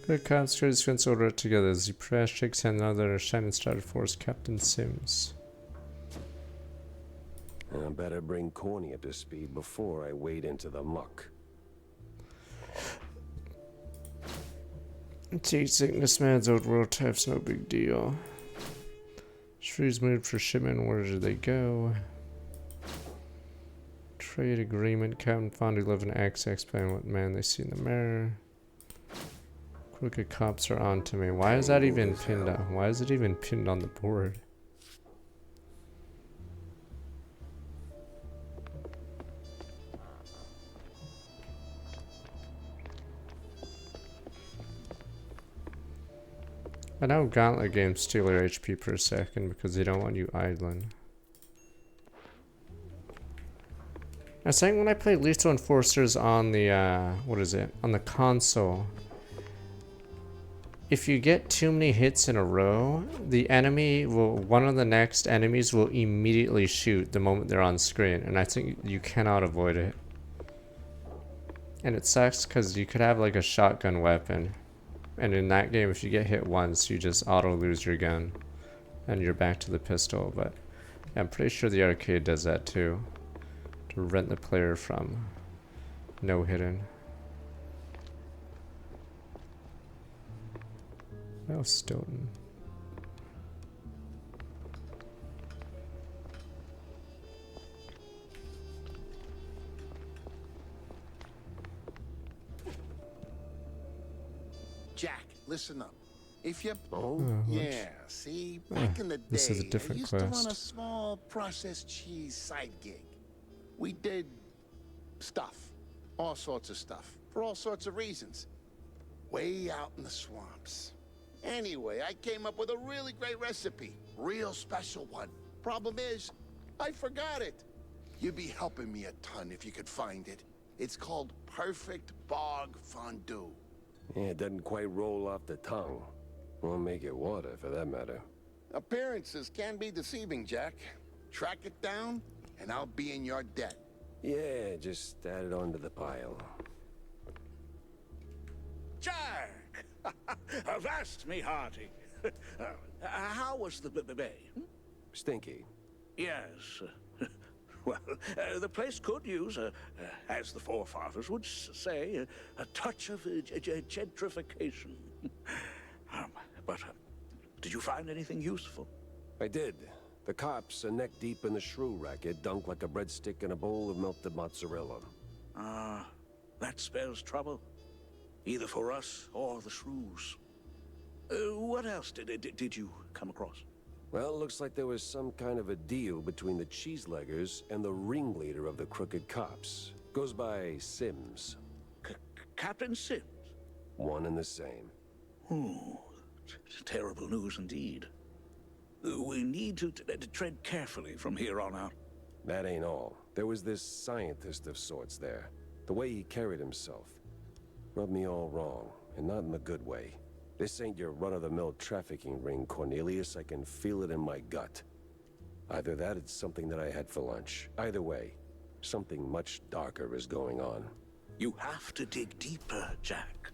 Good concentrated friends order together. The press shakes hand another shining star force Captain Sims. I better bring Corny up to speed before I wade into the muck. Teaching this man's old world type's no big deal. Shrews moved for shipment. Where did they go? Trade agreement. Captain found 11 X explain what man they see in the mirror. Crooked cops are on to me. Why is that even pinned on? Why is it even pinned on the board? I know Gauntlet games steal your HP per second because they don't want you idling. I was saying when I play Lethal Enforcers on the, what is it? On the console. If you get too many hits in a row, the enemy will, one of the next enemies will immediately shoot the moment they're on screen. And I think you cannot avoid it. And it sucks because you could have like a shotgun weapon. And in that game, if you get hit once, you just auto lose your gun. And you're back to the pistol. But yeah, I'm pretty sure the arcade does that too. To prevent the player from no hitting. That was Stilton. Jack, listen up. If you... Oh? Yeah, see, back in the day, this is a different I used to run a quest. small processed cheese side gig. We did stuff, all sorts of stuff, for all sorts of reasons. Way out in the swamps. Anyway, I came up with a really great recipe. Real special one. Problem is, I forgot it. You'd be helping me a ton if you could find it. It's called Perfect Bog Fondue. Yeah, it doesn't quite roll off the tongue. Or make it water, for that matter. Appearances can be deceiving, Jack. Track it down, and I'll be in your debt. Yeah, just add it onto the pile. Jack! Avast me hearty. How was the bay? Stinky. Yes. Well, the place could use, as the forefathers would say, a touch of gentrification. But did you find anything useful? I did. The cops are neck deep in the shrew racket, dunked like a breadstick in a bowl of melted mozzarella. That spells trouble. Either for us or the shrews. What else did you come across? Well, looks like there was some kind of a deal between the cheeseleggers and the ringleader of the crooked cops. Goes by Sims. Captain Sims? One and the same. Ooh, terrible news indeed. We need to tread carefully from here on out. That ain't all. There was this scientist of sorts there. The way he carried himself. Rubbed me all wrong, and not in the good way. This ain't your run-of-the-mill trafficking ring, Cornelius. I can feel it in my gut. Either that, it's something that I had for lunch. Either way, something much darker is going on. You have to dig deeper, Jack.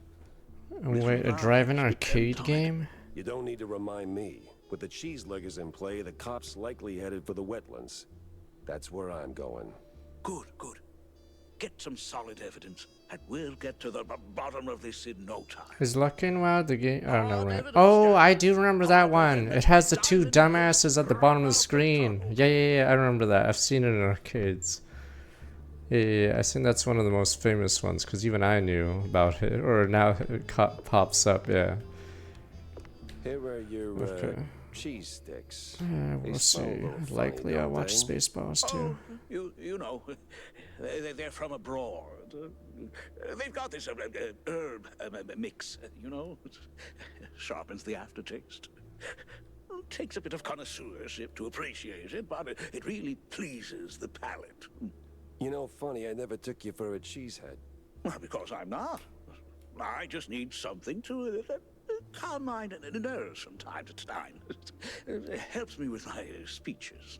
Wait, a drive-in arcade game? You don't need to remind me. With the cheeseleggers in play, the cops likely headed for the wetlands. That's where I'm going. Good, good. Get some solid evidence, and we'll get to the bottom of this in no time. Is Luck in WoW the game? I don't know, right? Oh, I do remember that one. It has the two dumbasses at the bottom of the screen. Yeah, I remember that. I've seen it in arcades. Yeah, I think that's one of the most famous ones, because even I knew about it, or now it pops up, yeah. Here are your cheese sticks. We'll see. Likely I'll watch Spaceballs too. You know, they're from abroad. They've got this herb mix, you know. Sharpens the aftertaste. Takes a bit of connoisseurship to appreciate it, but it really pleases the palate. You know, funny, I never took you for a cheesehead. Well, because I'm not. I just need something to calm my nerves from time to time. It helps me with my speeches.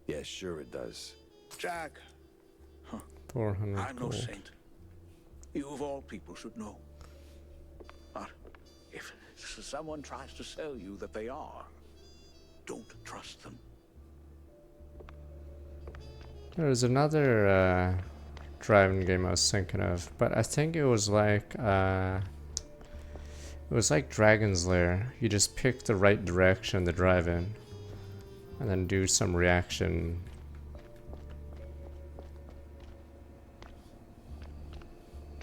Yeah, sure it does. Jack, 400 I'm no gold. saint. You of all people should know. But if someone tries to sell you that they are, don't trust them. There's another driving game I was thinking of, but I think it was like Dragon's Lair. You just pick the right direction to drive in, and then do some reaction.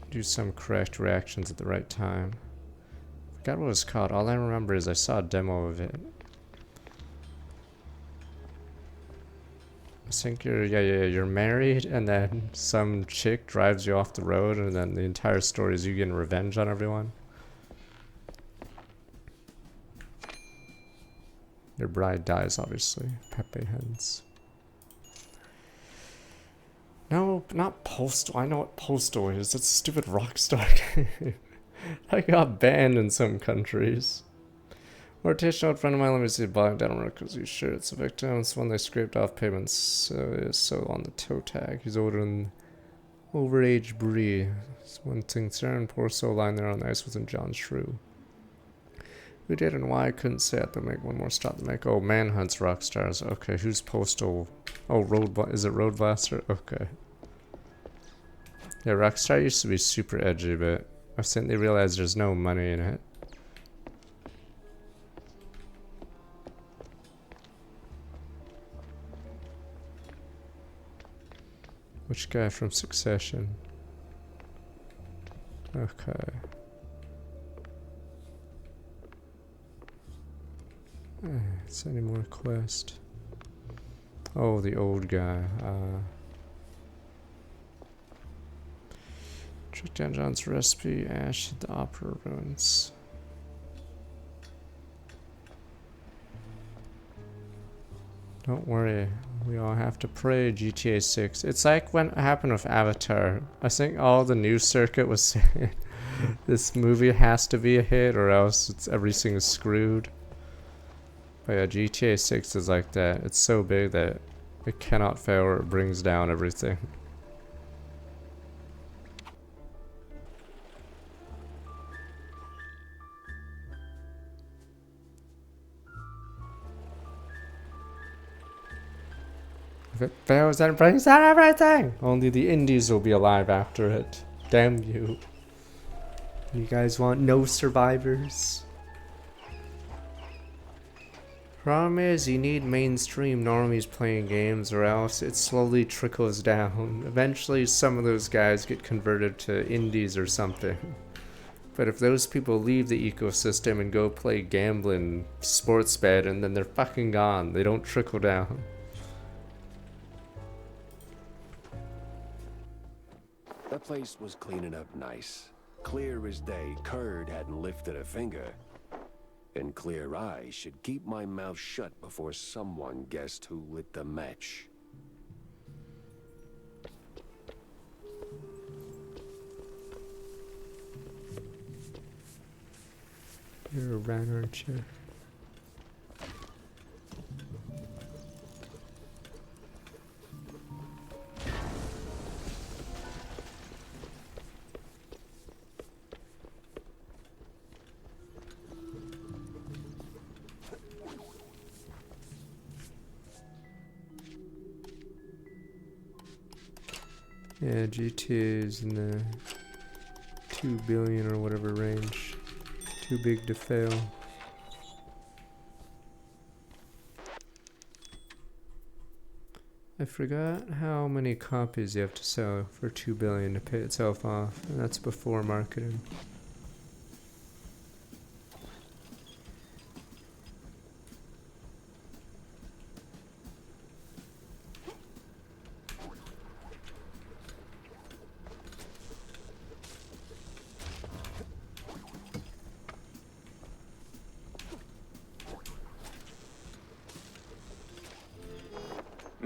Do some correct reactions at the right time. Forgot what it was called. All I remember is I saw a demo of it. I think you're married, and then some chick drives you off the road, and then the entire story is you getting revenge on everyone. Your bride dies, obviously. Pepe Hens. No, not Postal. I know what Postal is. It's a stupid Rockstar game. I got banned in some countries. Rotation out friend of mine, let me see buying down records. You sure it's a victim? It's one they scraped off payments. So on the toe tag. He's ordering overage brie. It's one thing concern. Poor soul lying there on the ice wasn't John Shrew. Who did and why I couldn't say it. They'll make one more stop to make. Oh, Manhunt's Rockstars. Okay, who's Postal? Oh, is it Road Blaster? Okay. Yeah, Rockstar used to be super edgy, but I think they realized there's no money in it. Which guy from Succession? Okay. It's any more quest. Oh, the old guy. Track down John's recipe. Ash at the opera ruins. Don't worry, we all have to pray. GTA 6. It's like when it happened with Avatar. I think all the news circuit was saying this movie has to be a hit or else everything is screwed. But yeah, GTA 6 is like that. It's so big that it cannot fail or it brings down everything. If it fails, then it brings down everything! Only the indies will be alive after it. Damn you. You guys want no survivors? Problem is, you need mainstream normies playing games or else it slowly trickles down. Eventually, some of those guys get converted to indies or something. But if those people leave the ecosystem and go play gambling, sports bet, and then they're fucking gone, they don't trickle down. That place was cleaning up nice. Clear as day, Curd hadn't lifted a finger. And clear eyes should keep my mouth shut before someone guessed who lit the match. You're a rat, aren't you? Yeah, GT is in the 2 billion or whatever range. Too big to fail. I forgot how many copies you have to sell for 2 billion to pay itself off, and that's before marketing.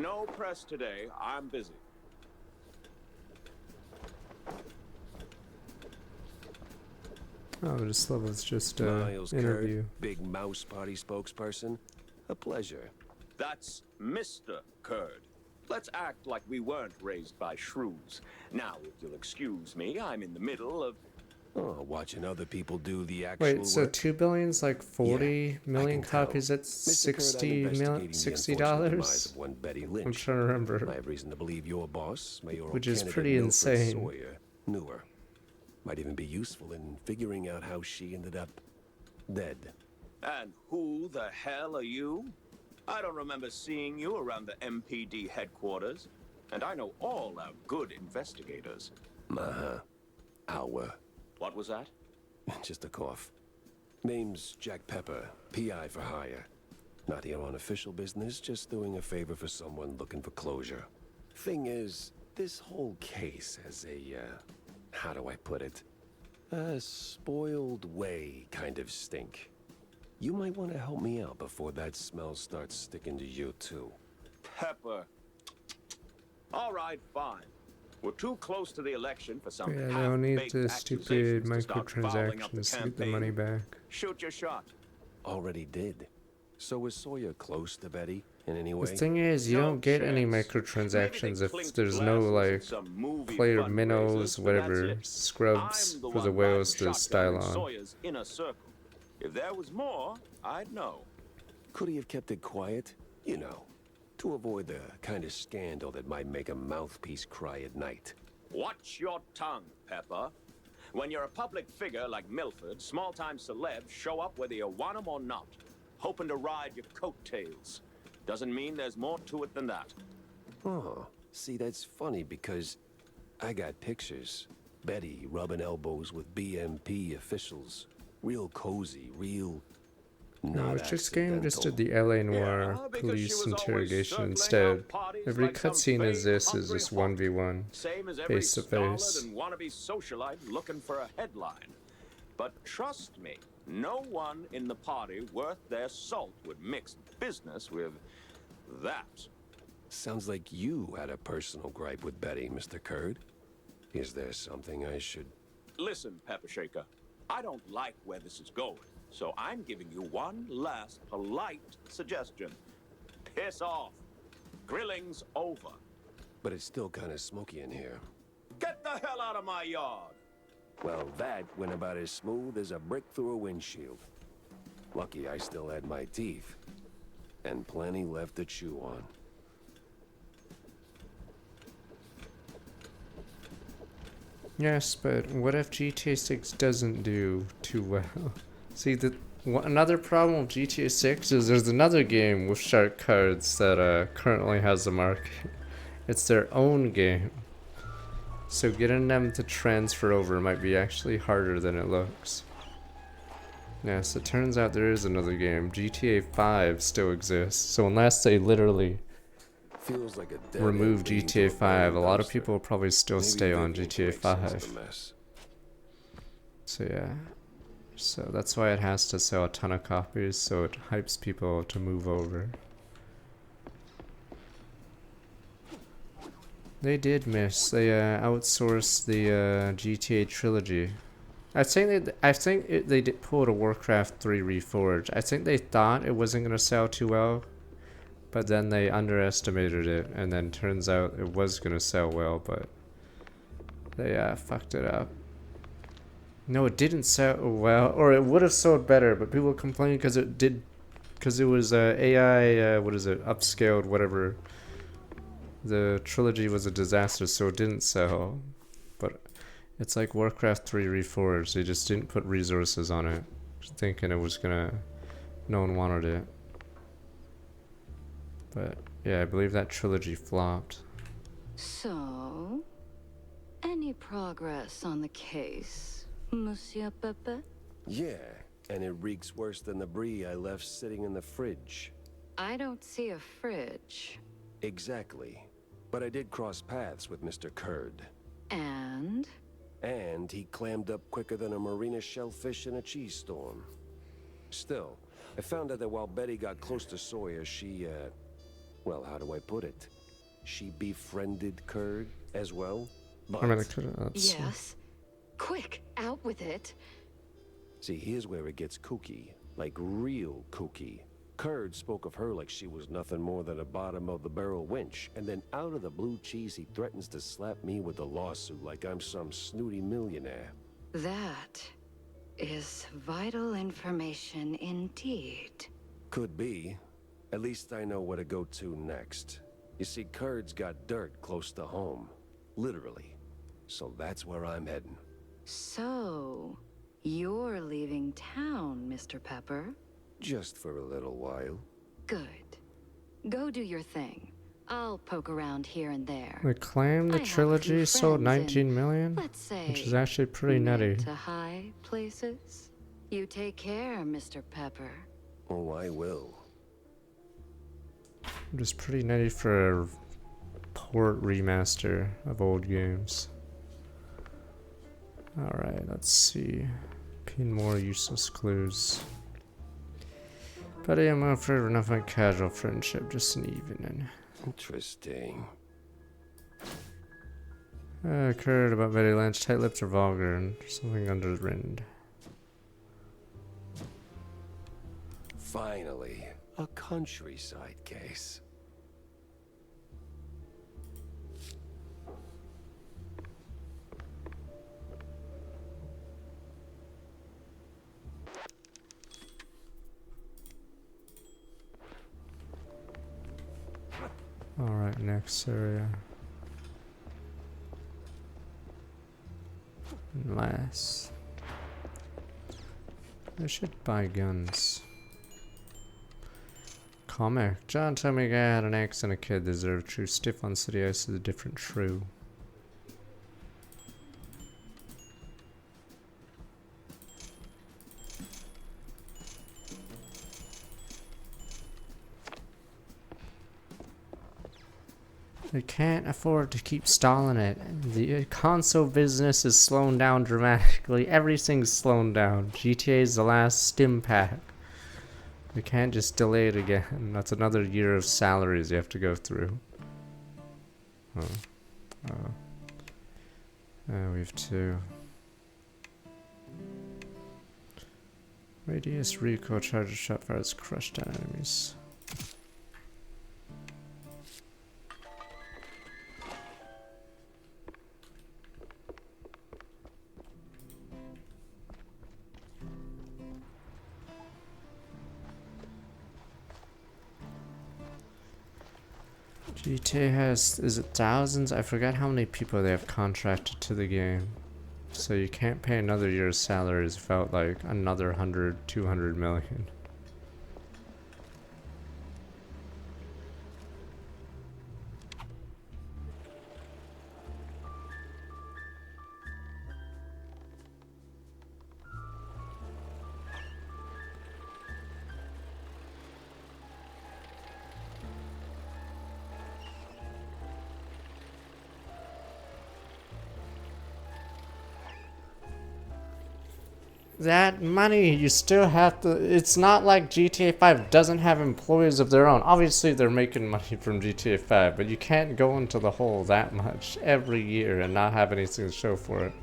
No press today. I'm busy. Oh, this level's just Miles interview. Kurd, Big Mouse Party spokesperson. A pleasure. That's Mr. Kurd. Let's act like we weren't raised by shrews. Now, if you'll excuse me, I'm in the middle of... Oh, watching other people do the actual Wait, so work. 2 billion's like 40 million copies at Mr. Kurd, I'm $60 investigating the unfortunate demise $60? of one Betty Lynch. I'm trying to remember. I have reason to believe your boss, mayoral Which is candidate pretty Milford insane. Sawyer, knew her. Might even be useful in figuring out how she ended up dead. And who the hell are you? I don't remember seeing you around the MPD headquarters. And I know all our good investigators. Our. What was that? Just a cough. Name's Jack Pepper, PI for hire. Not here on official business, just doing a favor for someone looking for closure. Thing is, this whole case has a, how do I put it? A spoiled way kind of stink. You might want to help me out before that smell starts sticking to you too. Pepper. All right, fine. We're too close to the election for some Yeah, no need half-baked the stupid accusations to start fouling up the microtransactions to get the money campaign. back. Shoot your shot. Already did. So was Sawyer close to Betty in any way? The thing is, you don't get any microtransactions if there's no, like, player minnows, whatever, scrubs for the whales to style on. Sawyer's inner circle. If there was more, I'd know. Could he have kept it quiet? You know, to avoid the kind of scandal that might make a mouthpiece cry at night. Watch your tongue, Pepper. When you're a public figure like Milford, small-time celebs show up whether you want them or not, hoping to ride your coattails. Doesn't mean there's more to it than that. Oh, see, that's funny because I got pictures. Betty rubbing elbows with BMP officials. Real cozy, real No, not it's just game just did the accidental. LA Noir police interrogation instead. Every cutscene is this is just 1v1, Same as every face to starlet face. and wannabe socialite looking for a headline. But trust me, no one in the party worth their salt would mix business with that. Sounds like you had a personal gripe with Betty, Mr. Kurd. Is there something I should... Listen, Pepper Shaker, I don't like where this is going, so I'm giving you one last polite suggestion. Piss off. Grilling's over. But it's still kind of smoky in here. Get the hell out of my yard. Well, that went about as smooth as a brick through a windshield. Lucky I still had my teeth. And plenty left to chew on. Yes, but what if GTA 6 doesn't do too well? See, another problem with GTA 6 is there's another game with shark cards that currently has a market. It's their own game. So getting them to transfer over might be actually harder than it looks. Yes, it turns out there is another game. GTA 5 still exists. So unless they literally Feels like a remove GTA 5, a lot of people will probably still stay on GTA 5. So yeah. So that's why it has to sell a ton of copies, so it hypes people to move over. They did miss. They outsourced the GTA trilogy. I think they did pull a Warcraft 3 Reforged. I think they thought it wasn't gonna sell too well, but then they underestimated it, and then turns out it was gonna sell well, but they fucked it up. No, it didn't sell well, or it would have sold better, but people complained because it was AI, upscaled, whatever. The trilogy was a disaster, so it didn't sell. But it's like Warcraft 3 Reforged. They just didn't put resources on it, thinking it was no one wanted it. But yeah, I believe that trilogy flopped. So, any progress on the case, Monsieur Pepe? Yeah, and it reeks worse than the brie I left sitting in the fridge. I don't see a fridge. Exactly. But I did cross paths with Mr. Kurd. And? And he clammed up quicker than a marina shellfish in a cheese storm. Still, I found out that while Betty got close to Sawyer, she, Well, how do I put it? She befriended Kurd as well? I mean, I could. Yes. Quick, out with it. See, here's where it gets kooky. Like real kooky. Kurd spoke of her like she was nothing more than a bottom-of-the-barrel wench, and then out of the blue cheese he threatens to slap me with a lawsuit like I'm some snooty millionaire. That is vital information indeed. Could be. At least I know where to go to next. You see, Kurd's got dirt close to home. Literally. So that's where I'm heading. So, you're leaving town, Mr. Pepper? Just for a little while. Good. Go do your thing. I'll poke around here and there. They claim the I have a trilogy few sold friends 19 million, let's say, which is actually pretty nutty. to high places. You take care, Mr. Pepper. Oh, I will. Which is pretty nutty for a port remaster of old games. Alright, let's see. Pin more useless clues. But I am afraid of nothing casual friendship, just an evening. Interesting. I heard about Betty Lynch, tight lips or vulgar, and something under the wind. Finally, a countryside case. Alright, next area. And last. I should buy guns. Comic. John told me a guy had an axe and a kid deserved true. Stiff on city ice is a different true. They can't afford to keep stalling it. The console business is slowing down dramatically. Everything's slowing down. GTA is the last stim pack. They can't just delay it again. That's another year of salaries you have to go through. Oh, we have two. Radius recoil charger shot fires crushed down enemies. GTA has, is it thousands? I forgot how many people they have contracted to the game. So you can't pay another year's salaries without like another 100, 200 million. That money, you still have to, it's not like GTA 5 doesn't have employees of their own. Obviously they're making money from GTA 5, but you can't go into the hole that much every year and not have anything to show for it.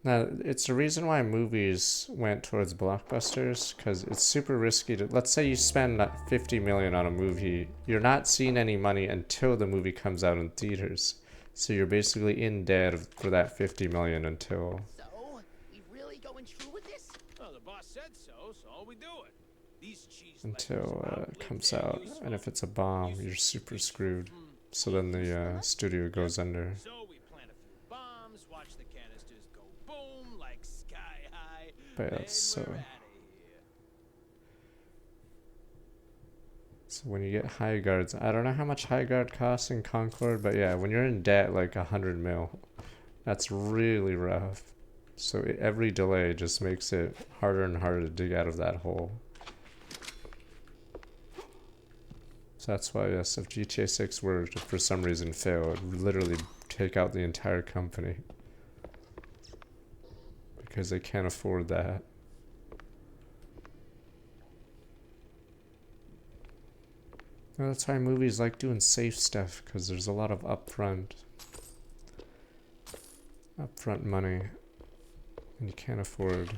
Now, it's the reason why movies went towards blockbusters, because it's super risky to, let's say you spend 50 million on a movie, you're not seeing any money until the movie comes out in theaters. So you're basically in debt for that 50 million until... So, we really going through with this? Well, the boss said so, so we do it. These cheese until it comes out. And if it's a bomb, you're super screwed. So then the studio goes under. So we plant a few bombs, watch the canisters go boom like sky high. But yeah, so when you get high guards, I don't know how much high guard costs in Concord, but yeah, when you're in debt like 100 mil, that's really rough. So every delay just makes it harder and harder to dig out of that hole. So that's why, yes, if GTA 6 were to for some reason fail, it would literally take out the entire company. Because they can't afford that. Well, that's why movies like doing safe stuff, because there's a lot of upfront money, and you can't afford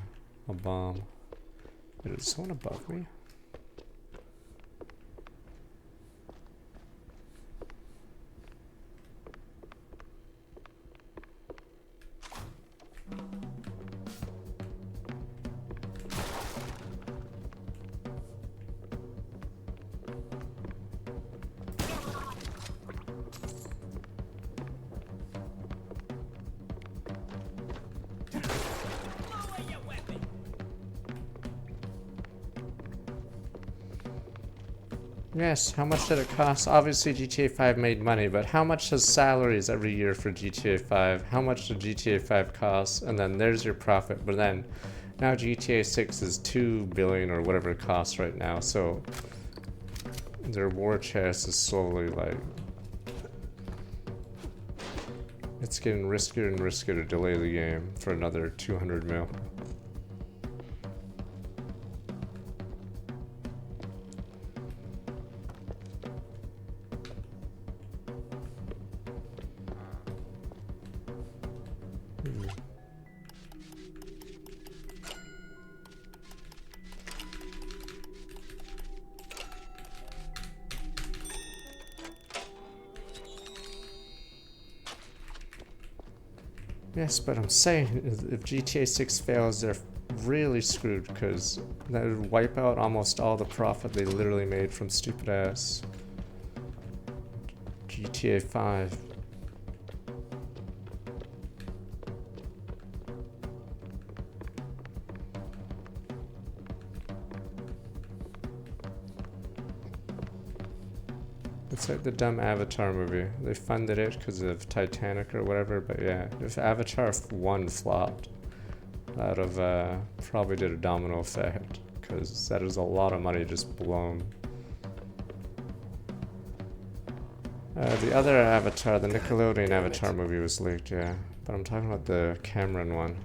a bomb. Wait, is someone above me? Yes, how much did it cost? Obviously GTA 5 made money, but how much does salaries every year for GTA 5? How much did GTA 5 cost? And then there's your profit, but then now GTA 6 is 2 billion or whatever it costs right now, so their war chest is slowly like... It's getting riskier and riskier to delay the game for another 200 mil. Yes, but I'm saying if GTA 6 fails, they're really screwed because that would wipe out almost all the profit they literally made from stupid ass GTA 5. It's like the dumb Avatar movie. They funded it because of Titanic or whatever, but yeah, if Avatar 1 flopped, that would have probably did a domino effect, because that is a lot of money just blown. The other Avatar, the Nickelodeon Avatar movie was leaked, yeah, but I'm talking about the Cameron one.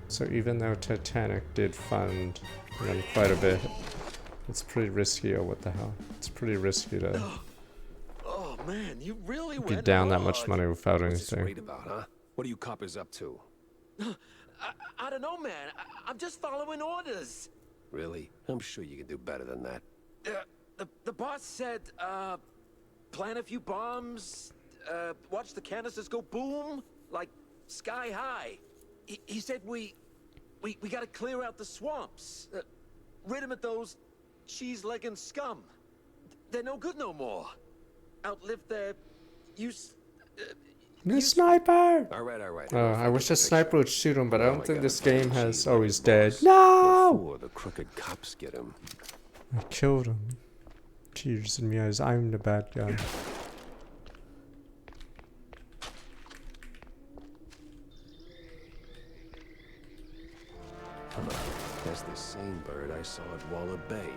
So even though Titanic did fund them quite a bit, it's pretty risky. Oh, what the hell? It's pretty risky to Oh man, you really be went down that hard. much money without What's this anything. raid about, huh? What are you coppers up to? I don't know, man. I'm just following orders. Really? I'm sure you can do better than that. The boss said, plant a few bombs, watch the canisters go boom, like sky high. He said we gotta clear out the swamps. Rid him of those cheese-legging scum. They're no good no more. Outlive their use... The sniper! Alright. Oh, I wish a sniper would shoot him, but I Now don't think gotta this find game the has... cheese Oh, like he's the dead. boss No! Before the crooked cops get him. I killed him. Tears in my eyes. I'm the bad guy. That's the same bird I saw at Waller Bay.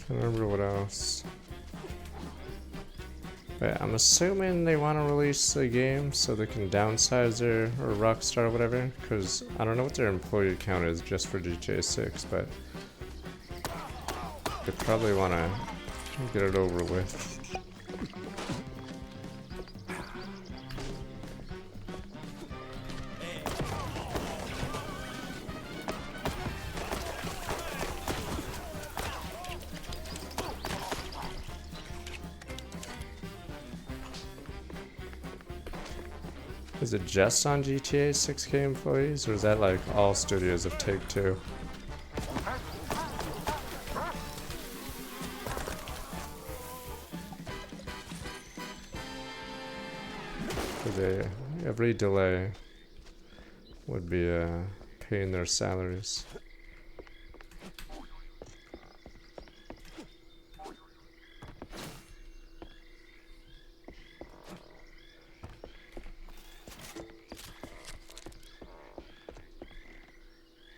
I don't remember what else. But I'm assuming they want to release the game so they can downsize their, or Rockstar or whatever, because I don't know what their employee count is just for GTA 6, but they probably want to get it over with. Is it just on GTA 6K employees, or is that like all studios of Take-Two? Every delay would be paying their salaries.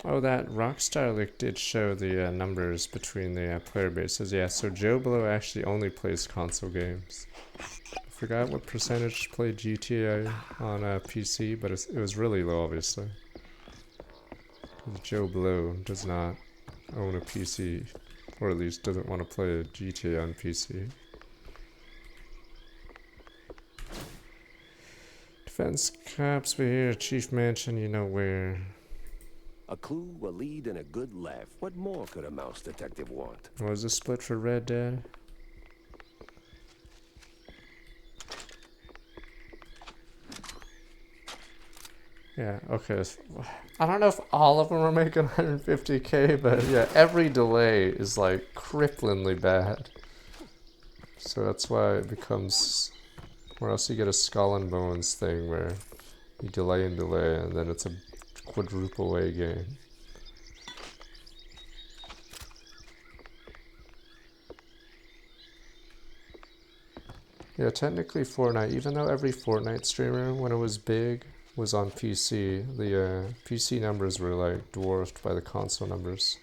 Oh, that Rockstar leak did show the numbers between the player bases. Yeah, so Joe Blow actually only plays console games. I forgot what percentage played GTA on PC, but it was really low, obviously. Joe Blow does not own a PC, or at least doesn't want to play a GTA on PC. Defense cops, we hear Chief Mansion, you know where. A clue, a lead, and a good laugh. What more could a mouse detective want? Was this split for Red Dead? Yeah, okay. I don't know if all of them are making 150K, but yeah, every delay is like cripplingly bad. So that's why it becomes, or else you get a Skull and Bones thing where you delay and delay, and then it's a quadruple A game. Yeah, technically Fortnite, even though every Fortnite streamer, when it was big, was on PC, the PC numbers were like dwarfed by the console numbers.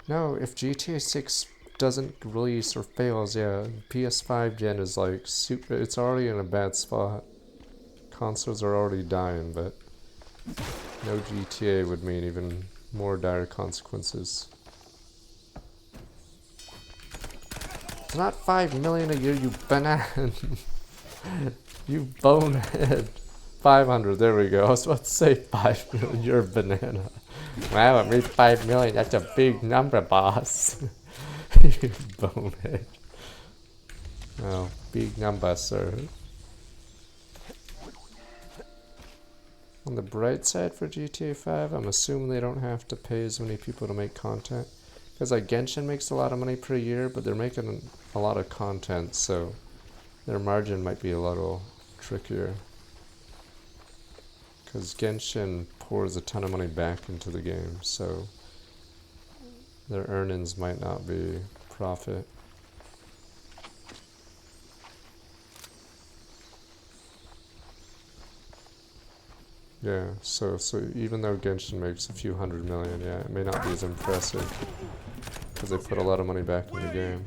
No, if GTA 6 doesn't release or fails, yeah, PS5 gen is like super, it's already in a bad spot. Consoles are already dying, but no GTA would mean even more dire consequences. It's not 5 million a year, you banana. You bonehead. 500, there we go. I was about to say 5 million, you're a banana. Wow, I made 5 million, that's a big number, boss. You bonehead. Oh, big number, sir. On the bright side for GTA 5, I'm assuming they don't have to pay as many people to make content. Because like Genshin makes a lot of money per year, but they're making a lot of content, so their margin might be a little trickier. Because Genshin pours a ton of money back into the game, so their earnings might not be profit. Yeah, so even though Genshin makes a few hundred million, yeah, it may not be as impressive because they put a lot of money back in the game.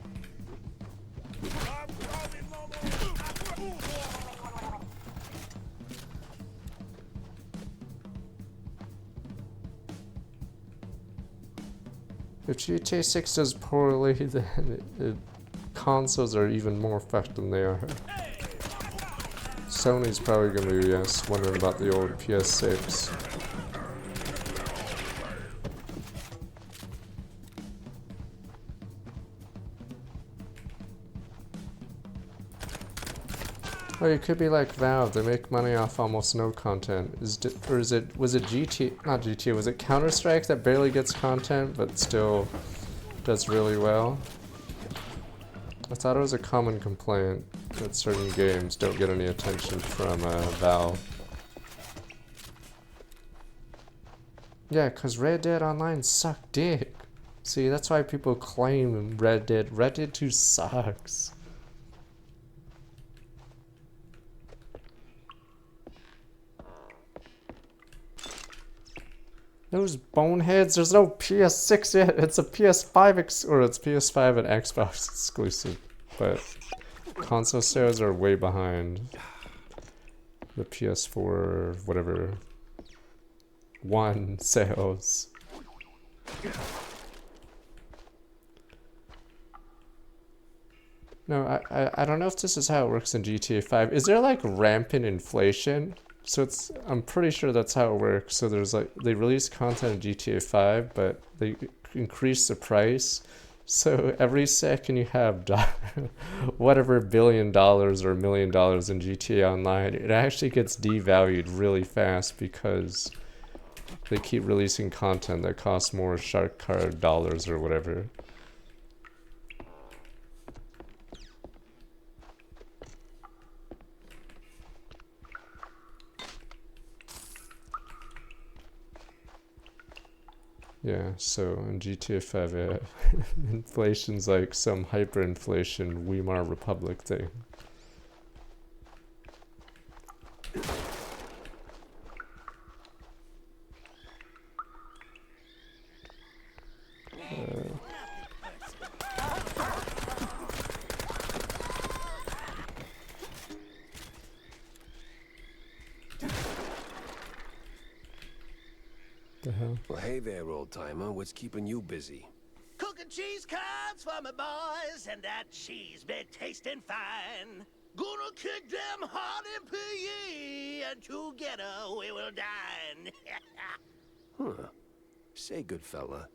If GTA 6 does poorly, then consoles are even more fucked than they are. Sony's probably going to be, yes, wondering about the old PS6. Oh, you could be like Valve. They make money off almost no content. Was it GTA? Not GTA. Was it Counter-Strike that barely gets content but still does really well? I thought it was a common complaint that certain games don't get any attention from Valve. Yeah, cause Red Dead Online sucked dick. See, that's why people claim Red Dead. Red Dead 2 sucks. Those boneheads, there's no PS6 yet. It's a PS5 or it's PS5 and Xbox exclusive. But console sales are way behind the PS4 whatever one sales. No, I don't know if this is how it works in GTA 5. Is there like rampant inflation? So I'm pretty sure that's how it works. So there's like, they release content in GTA 5, but they increase the price. So every second you have whatever $1 billion or $1 million in GTA Online, it actually gets devalued really fast because they keep releasing content that costs more shark card dollars or whatever. Yeah, so in GTA 5, inflation's like some hyperinflation Weimar Republic thing. The hell? Well, hey there, old-timer. What's keeping you busy? Cooking cheese cards for my boys, and that cheese be tasting fine. Gonna kick them hard in PE, and together we will dine. Huh. Say, good fella.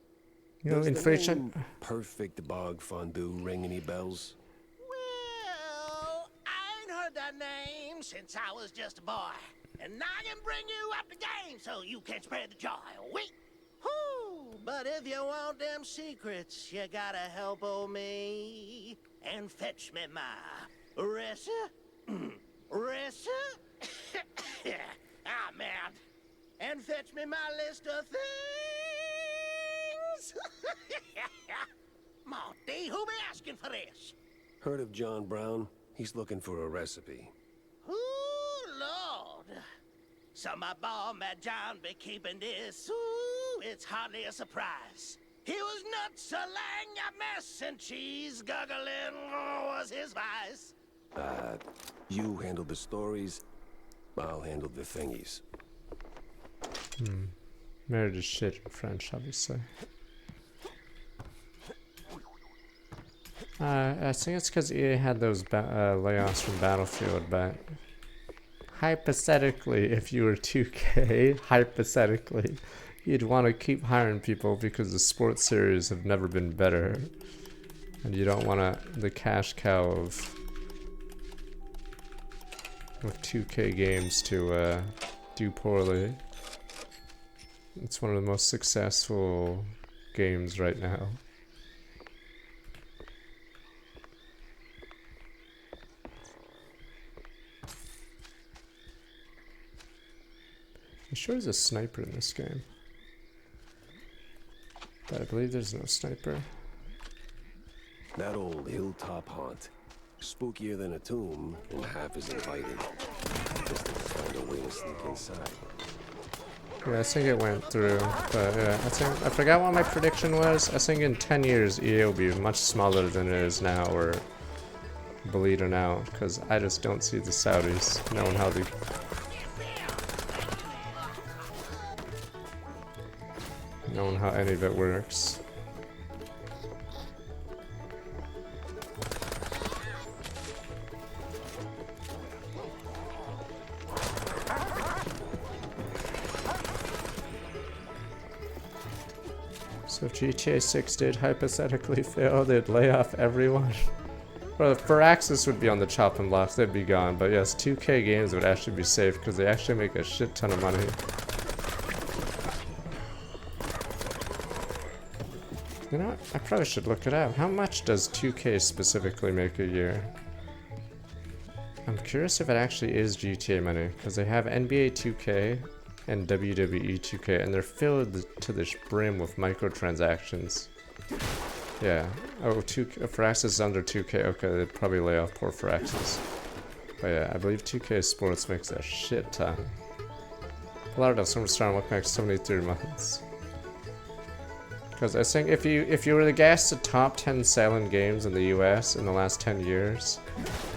You know, does the inflation. name Perfect Bog Fondue ring any bells? Well, I ain't heard that name since I was just a boy. And I can bring you up the game so you can spread the joy. Wait. Whoo. But if you want them secrets, you gotta help old me and fetch me my recipe. Ah, man. And fetch me my list of things. Monty, who be asking for this? Heard of John Brown? He's looking for a recipe. Ooh, Lord. So my boy, Mad John, be keeping this. Ooh, it's hardly a surprise. He was nuts, a lang a mess, and cheese guggling was his vice. You handle the stories, I'll handle the thingies. Marriage is shit in French, obviously. I think it's because EA had those layoffs from Battlefield, but hypothetically, if you were 2K, hypothetically, you'd want to keep hiring people because the sports series have never been better. And you don't want the cash cow of 2K games to do poorly. It's one of the most successful games right now. I'm sure there's a sniper in this game, but I believe there's no sniper. That old hilltop haunt. Spookier than a tomb, and half as inviting. Just to find a way to sneak inside. Yeah, I think it went through, but yeah, I forgot what my prediction was. I think in 10 years EA will be much smaller than it is now, or bleeding out, because I just don't see the Saudis knowing how any of it works. So if GTA 6 did hypothetically fail, they'd lay off everyone. Well, Firaxis would be on the chopping block, they'd be gone. But yes, 2K games would actually be safe because they actually make a shit ton of money. You know what? I probably should look it up. How much does 2K specifically make a year? I'm curious if it actually is GTA money, because they have NBA 2K and WWE 2K, and they're filled to the brim with microtransactions. Yeah. Oh, Firaxis is under 2K. Okay, they'd probably lay off poor Firaxis. But yeah, I believe 2K Sports makes a shit ton. A lot of those Superstar look like 73 months. Because I think if you were to guess the top 10 selling games in the US in the last 10 years,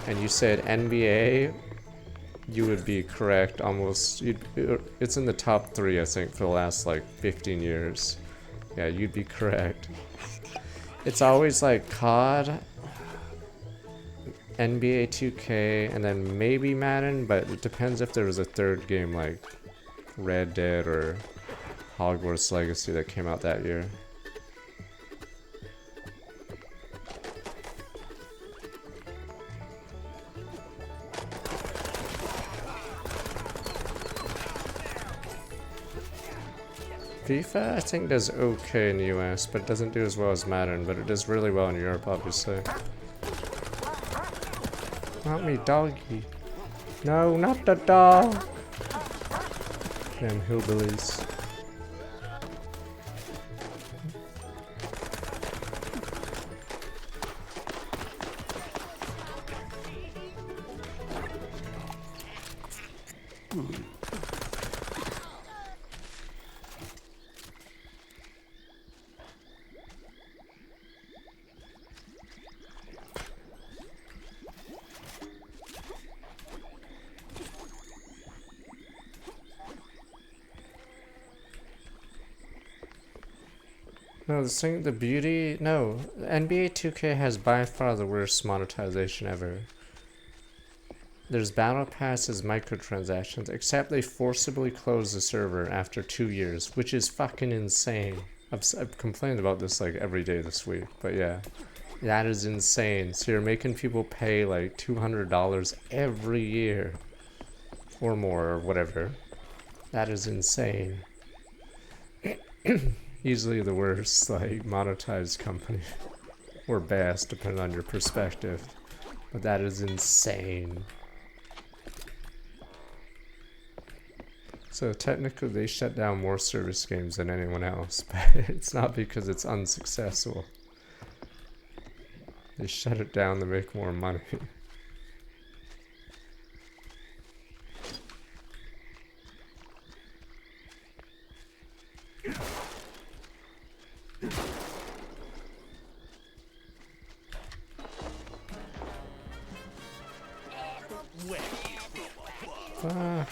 and you said NBA, you would be correct almost. It's in the top 3, I think, for the last like 15 years. Yeah, you'd be correct. It's always like COD, NBA 2K, and then maybe Madden, but it depends if there was a third game like Red Dead or Hogwarts Legacy that came out that year. FIFA, I think, does okay in the US, but it doesn't do as well as Madden, but it does really well in Europe, obviously. Not me, doggy. No, not the dog. Damn hillbillies. No, the beauty, no, NBA 2K has by far the worst monetization ever. There's battle passes, microtransactions, except they forcibly close the server after 2 years, which is fucking insane. I've complained about this like every day this week, but yeah, that is insane. So you're making people pay like $200 every year, or more, or whatever. That is insane. Easily the worst, like, monetized company. Or best, depending on your perspective. But that is insane. So technically they shut down more service games than anyone else, but it's not because it's unsuccessful. They shut it down to make more money. Fuck.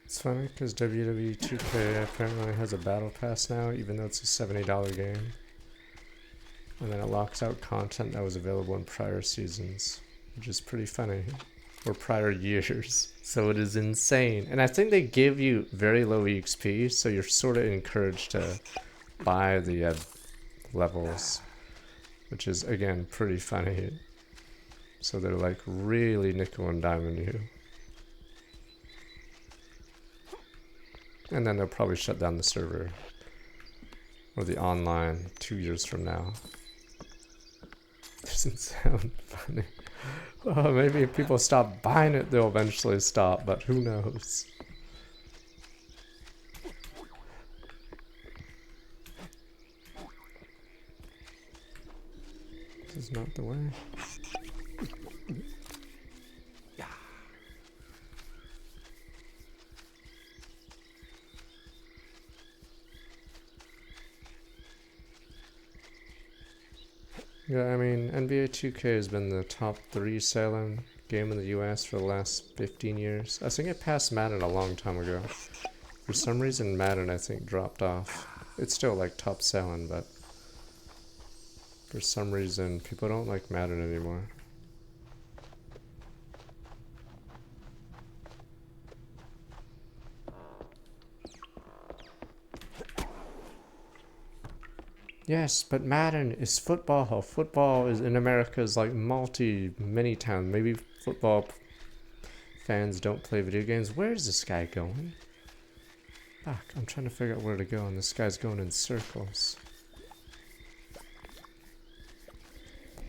It's funny because WWE 2K apparently has a battle pass now, even though it's a $70 game. And then it locks out content that was available in prior seasons, which is pretty funny. Or prior years. So it is insane. And I think they give you very low EXP, so you're sort of encouraged to buy the levels. Which is, again, pretty funny. So they're like really nickel and diming you. And then they'll probably shut down the server. Or the online 2 years from now. Doesn't sound funny. Well, maybe if people stop buying it, they'll eventually stop, but who knows? This is not the way. Yeah, I mean, NBA 2K has been the top 3 selling game in the US for the last 15 years. I think it passed Madden a long time ago. For some reason, Madden, I think, dropped off. It's still, like, top selling, but for some reason, people don't like Madden anymore. Yes, but Madden is football. Football is in America is like many times. Maybe football fans don't play video games. Where is this guy going? Fuck, I'm trying to figure out where to go, and this guy's going in circles.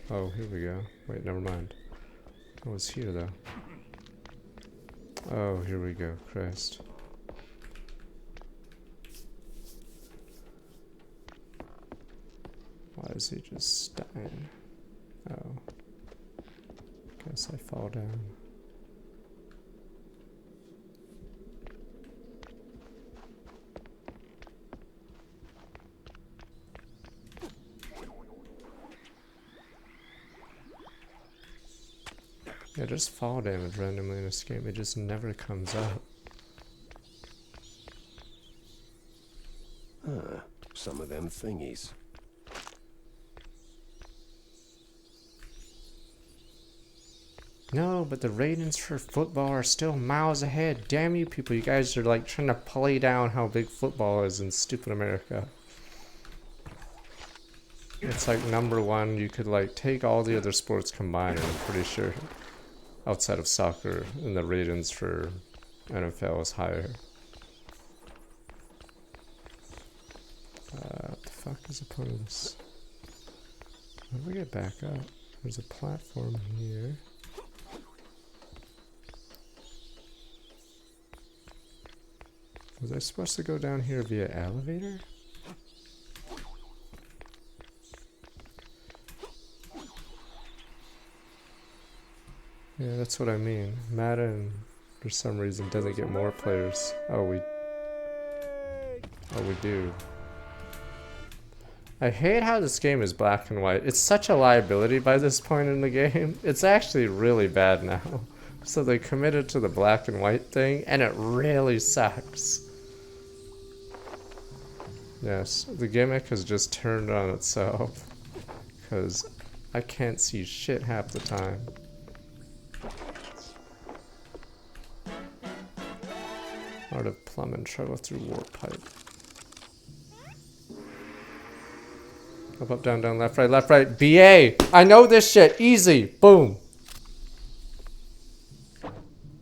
Oh, here we go. Wait, never mind. Oh, it's here though. Oh, here we go. Christ. Why is he just dying? Oh. Guess I fall down. Yeah, just fall damage randomly in this game. It just never comes up. Some of them thingies. No, but the ratings for football are still miles ahead. Damn you people, you guys are like trying to play down how big football is in stupid America. It's like #1. You could like take all the other sports combined, and I'm pretty sure outside of soccer, and the ratings for NFL is higher. What the fuck is the point of this? How do we get back up? There's a platform here. Was I supposed to go down here via elevator? Yeah, that's what I mean. Madden, for some reason, doesn't get more players. Oh, we do. I hate how this game is black and white. It's such a liability by this point in the game. It's actually really bad now. So they committed to the black and white thing, and it really sucks. Yes, the gimmick has just turned on itself. Because I can't see shit half the time. Art of plumbing, travel through warp pipe. Up, down, down, left, right. BA! I know this shit! Easy! Boom!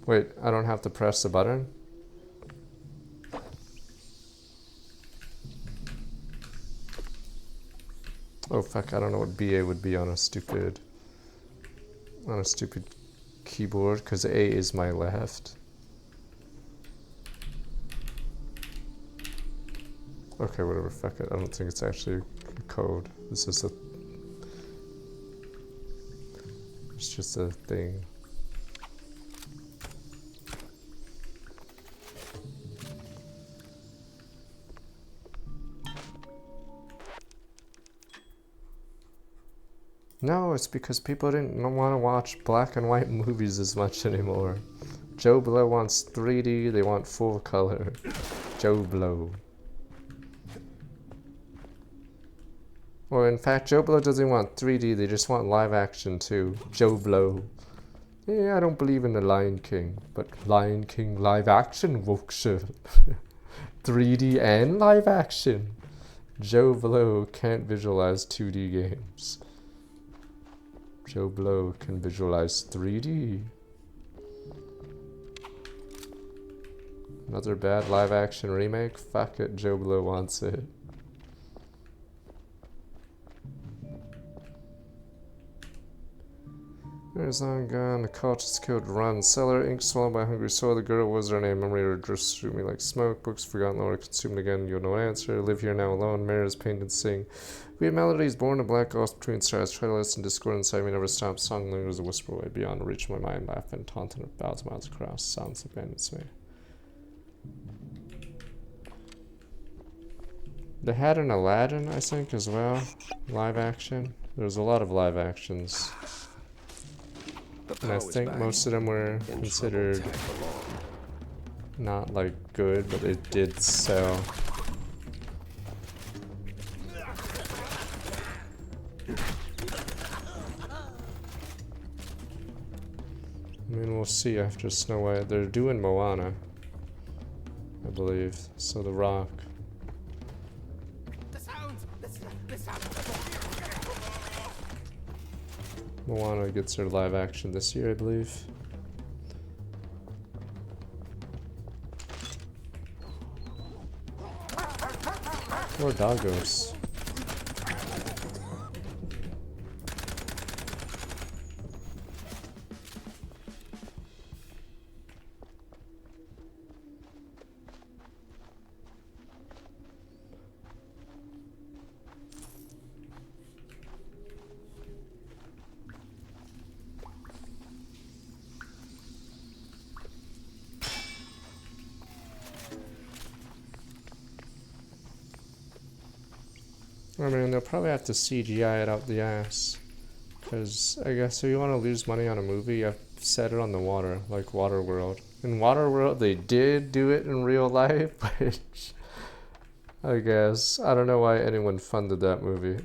Wait, I don't have to press the button? Oh fuck, I don't know what BA would be on a stupid keyboard, because A is my left. Okay, whatever, fuck it. I don't think it's actually code. It's just a thing. No, it's because people didn't want to watch black and white movies as much anymore. Joe Blow wants 3D, they want full color. Joe Blow. Well, in fact, Joe Blow doesn't want 3D, they just want live action too. Joe Blow. Yeah, I don't believe in the Lion King, but Lion King live action workshop. 3D and live action. Joe Blow can't visualize 2D games. Joe Blow can visualize 3D. Another bad live action remake? Fuck it, Joe Blow wants it. There's long gone, the cultist killed Run. Cellar, ink swallowed by hungry soul. The girl was her name. Memory or just shoot me like smoke. Books forgotten, Lord, consumed again. You'll no answer. Live here now alone. Mirrors paint and sing. We have melodies born of black gulfs between stars. Try to listen, discord inside me never stops. Song lingers a whisper away beyond reach of my mind. Laugh and taunting of thousands miles across. Sounds abandons me. They had an Aladdin, I think, as well. Live action. There's a lot of live actions. And I think most of them were considered not like good, but it did sell. I mean, we'll see after Snow White. They're doing Moana, I believe. So The Rock. Moana gets her live action this year, I believe. Or doggos. I mean, they'll probably have to CGI it out the ass. Because, I guess, if you want to lose money on a movie, you have to set it on the water, like Waterworld. In Waterworld, they did do it in real life, which, I guess, I don't know why anyone funded that movie.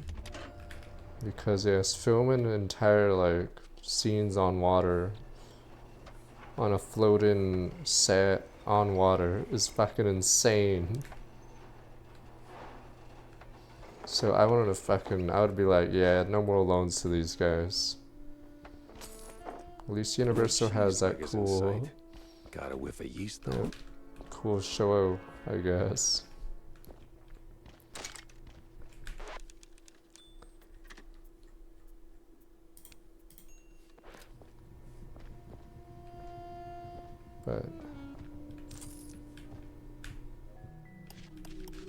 Because, yes, filming entire, like, scenes on water on a floating set on water is fucking insane. So I wanted to fucking, I would be like, yeah, no more loans to these guys. At least Universal has that cool, Got a whiff of yeast though. yeah, cool show, I guess. But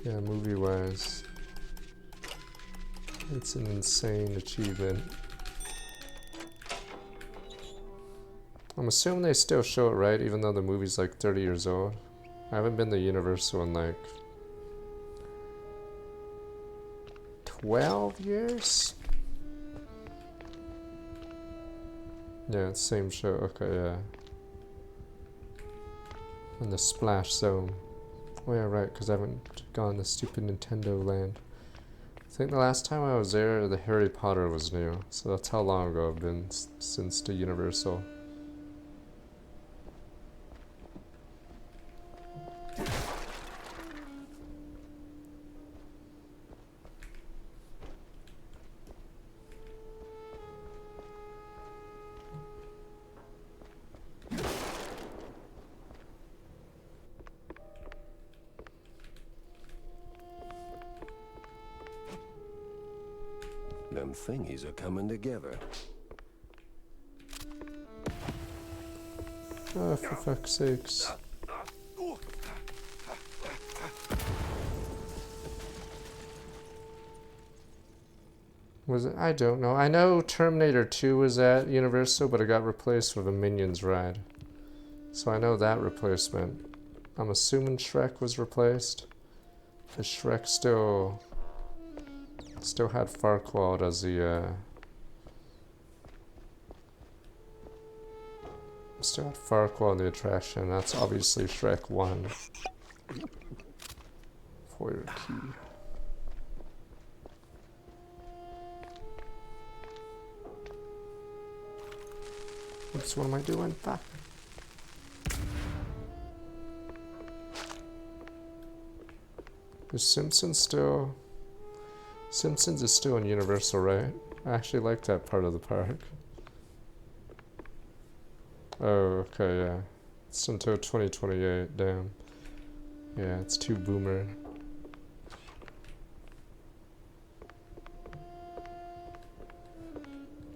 yeah, movie-wise, it's an insane achievement. I'm assuming they still show it, right? Even though the movie's like 30 years old. I haven't been to Universal in like 12 years? Yeah, it's same show. Okay, yeah. In the Splash Zone. Oh yeah, right, because I haven't gone to stupid Nintendo Land. I think the last time I was there, the Harry Potter was new. So that's how long ago I've been since the Universal. Them thingies are coming together. Oh, for fuck's sakes. Was it? I don't know. I know Terminator 2 was at Universal, but it got replaced with a Minions ride. So I know that replacement. I'm assuming Shrek was replaced. Because Shrek still had Farquaad as the, still had Farquaad in the attraction. That's obviously Shrek 1. For your key. Oops, what am I doing? Fuck. Is Simpsons still... Simpsons is still in Universal, right? I actually like that part of the park. Oh, okay, yeah. It's until 2028, damn. Yeah, it's too boomer.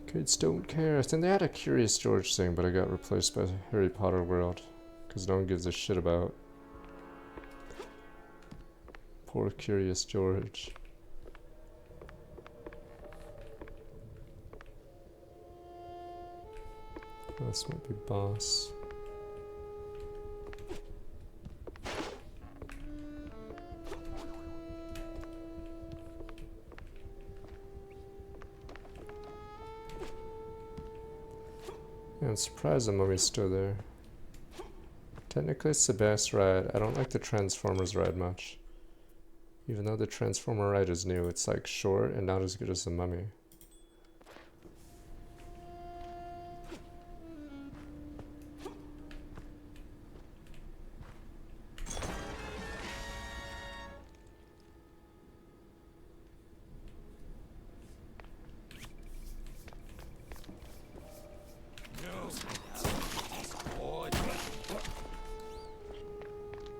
Kids don't care. I think they had a Curious George thing, but it got replaced by Harry Potter World. Because no one gives a shit about. Poor Curious George. This might be boss. Yeah, I'm surprised the mummy's still there. Technically it's the best ride. I don't like the Transformers ride much. Even though the Transformer ride is new, it's like short and not as good as the mummy.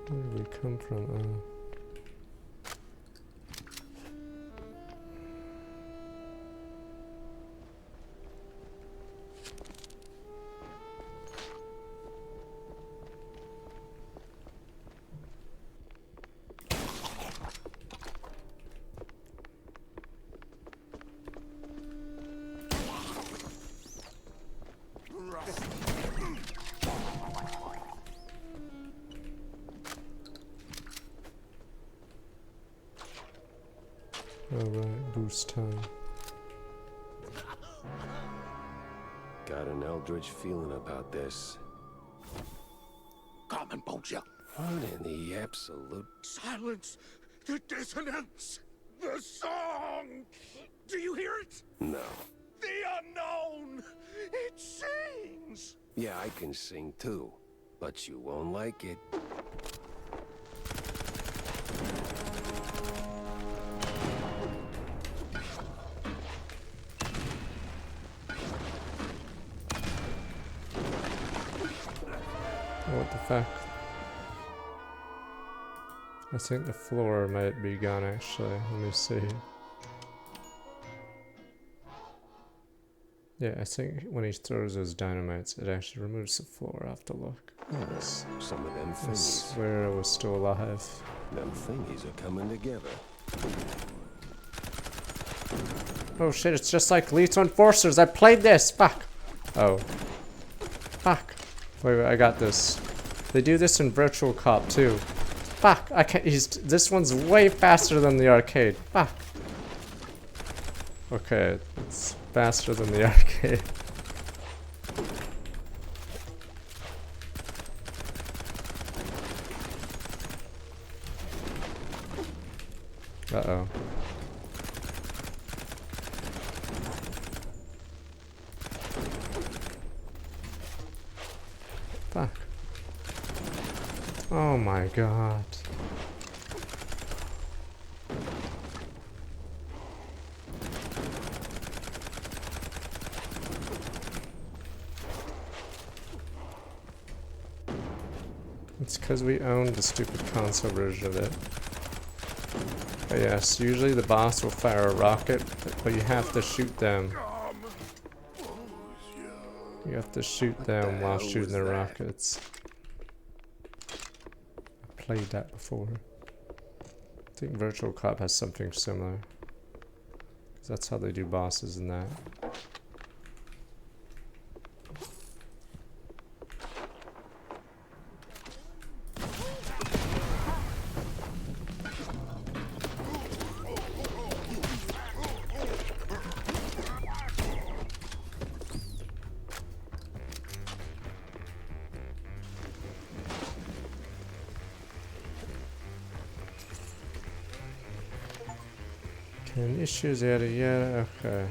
Where did we come from? Alright, boost time. Got an eldritch feeling about this. Come and bolt you. What in the absolute... Silence the dissonance. The song. Do you hear it? No. The unknown. It sings! Yeah, I can sing too, but you won't like it. What the fuck? I think the floor might be gone actually. Let me see. Yeah, I think when he throws those dynamites, it actually removes the floor. I have to look. Yes, some of them I thingies. swear I was still alive. Them thingies are coming together. Oh shit, it's just like Lethal Enforcers. I played this! Fuck! Oh. Fuck. Wait, I got this. They do this in Virtual Cop too. Fuck! I can't. This one's way faster than the arcade. Fuck! Okay, it's faster than the arcade. Uh-oh. Fuck. Oh my god. It's because we own the stupid console version of it. But yes, usually the boss will fire a rocket, but you have to shoot them. You have to shoot them while shooting the rockets. I played that before. I think Virtual Cop has something similar. 'Cause that's how they do bosses in that. Can issues yada yada, okay.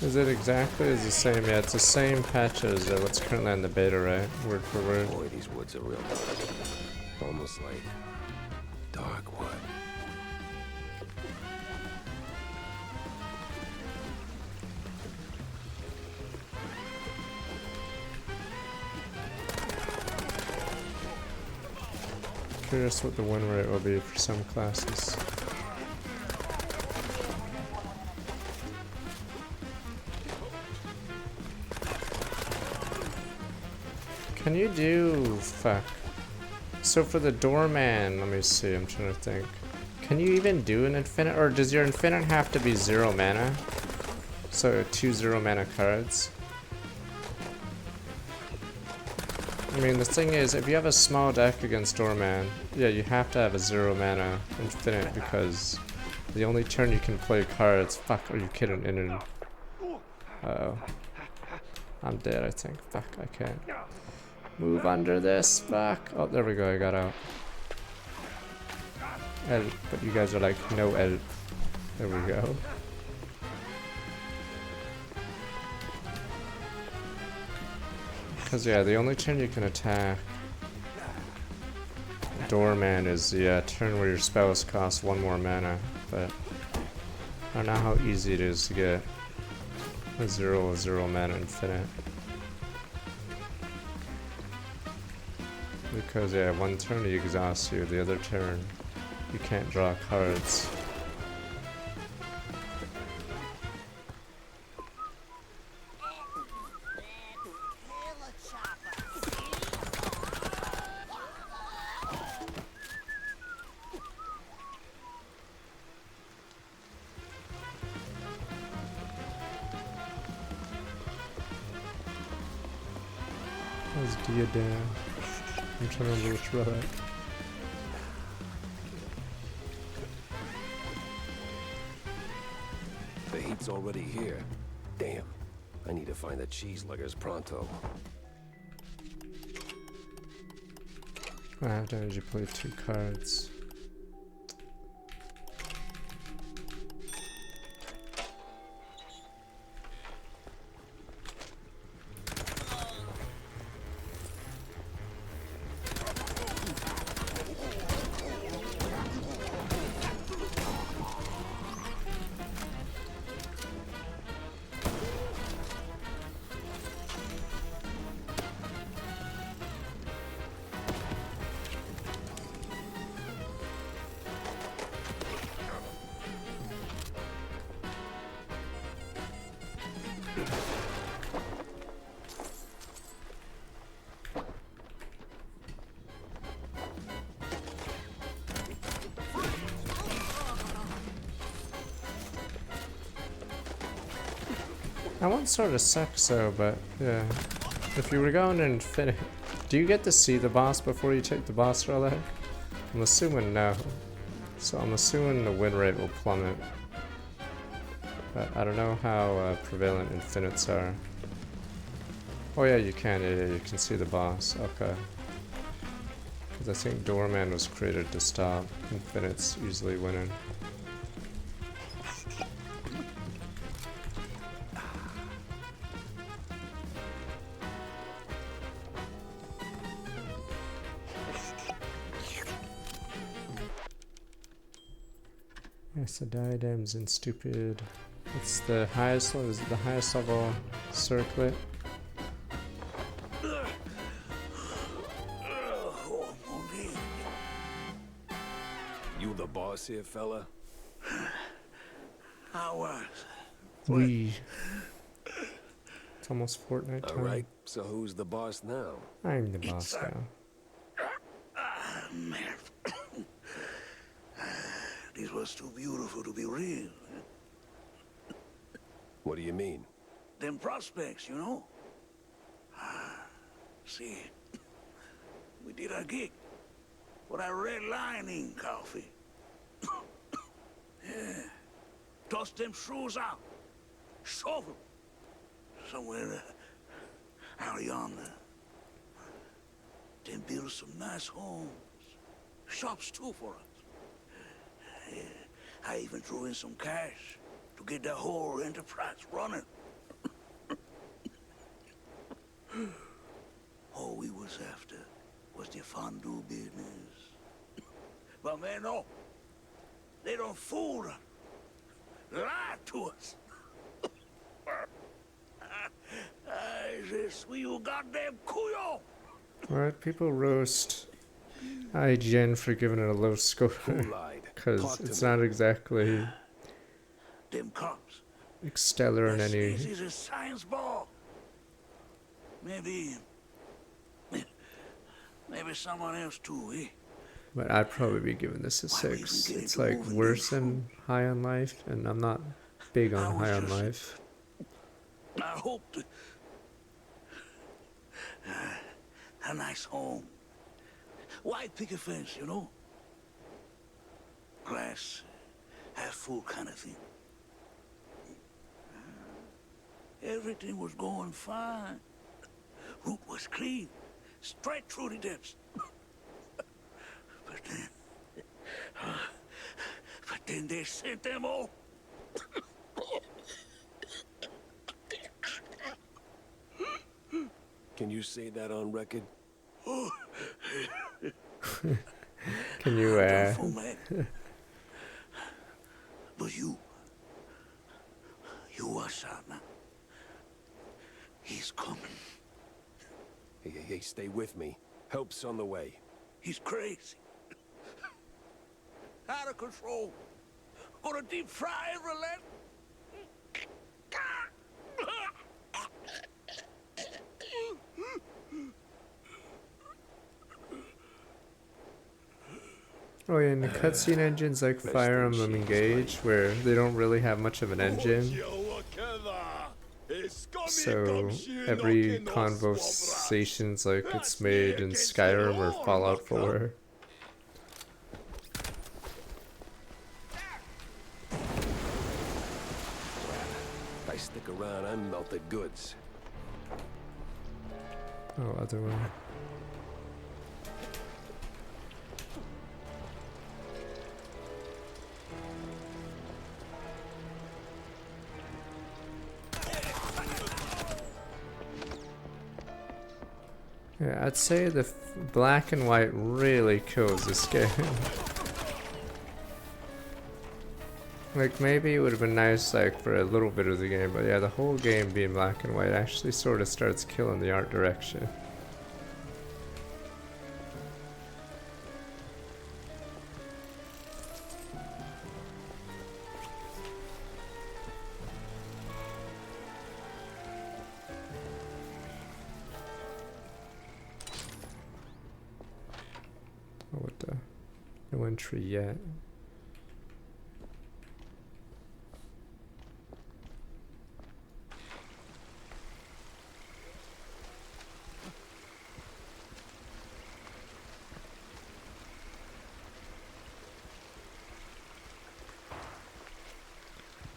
Is it exactly the same? Yeah, it's the same patch as what's currently in the beta, right? Word for word. Boy, these woods are real dark. Almost like dark wood. Curious what the win rate will be for some classes. Can you do... fuck. So for the doorman, let me see, I'm trying to think. Can you even do an infinite, or does your infinite have to be 0 mana? So 2 0 mana cards? I mean, the thing is, if you have a small deck against doorman, yeah, you have to have a 0 mana infinite because the only turn you can play cards... Fuck, are you kidding? Uh-oh. I'm dead, I think. Fuck, I can't. Move under this, fuck. Oh, there we go, I got out. Help, but you guys are like, no help. There we go. Because, yeah, the only turn you can attack Doorman is the turn where your spells cost 1 more mana, but I don't know how easy it is to get a 0 mana infinite. Because, yeah, 1 turn he exhausts you, the other turn you can't draw cards. How's Diadem? I'm trying to remember which relic. The heat's already here. Damn. I need to find the cheese luggers pronto. I have to actually play 2 cards. That one sort of sucks though, but yeah. If you were going and finish, do you get to see the boss before you take the boss relic? I'm assuming no. So I'm assuming the win rate will plummet. But I don't know how prevalent infinites are. Oh yeah, you can. Yeah, you can see the boss. Okay. Because I think Doorman was created to stop infinites easily winning. Yes, the diadems and stupid. It's the highest level. Is it the highest level circlet? You the boss here, fella? I was. We. It's almost Fortnite time. Alright, so who's the boss now? I'm the boss now. Man. This was too beautiful to be real. What do you mean? Them prospects, you know? See, we did our gig for that red lining coffee. Yeah. Toss them shrews out. Shove them. Somewhere out yonder. Then build some nice homes. Shops too for us. Yeah. I even threw in some cash to get the whole enterprise running. All we was after was the fondue business. But man, no. They don't fool us. Lie to us. I just you goddamn cuyo. Alright, people roast IGN for giving it a low score. Because it's not exactly Them cops. stellar in any. This is a science ball. Maybe someone else too, eh? But I'd probably be giving this a 6. It's like worse than High on Life, and I'm not big on High on Life. I hope to... a nice home. White picket fence, you know? Glass half full kind of thing. Everything was going fine. Route was clean. Straight through the depths. But then they sent them all. Can you say that on record? Can you, But you watch out now. He's coming. Hey, stay with me. Help's on the way. He's crazy. Out of control. Gonna deep fry every leg. Oh yeah, and the cutscene engines like Fire Emblem Engage, where they don't really have much of an engine. So every conversation's like it's made in Skyrim or Fallout 4. If I stick around, I'm melted goods. Oh, other way. Yeah, I'd say the black and white really kills this game. Like, maybe it would have been nice, like, for a little bit of the game, but yeah, the whole game being black and white actually sort of starts killing the art direction. Oh, what the? No entry yet.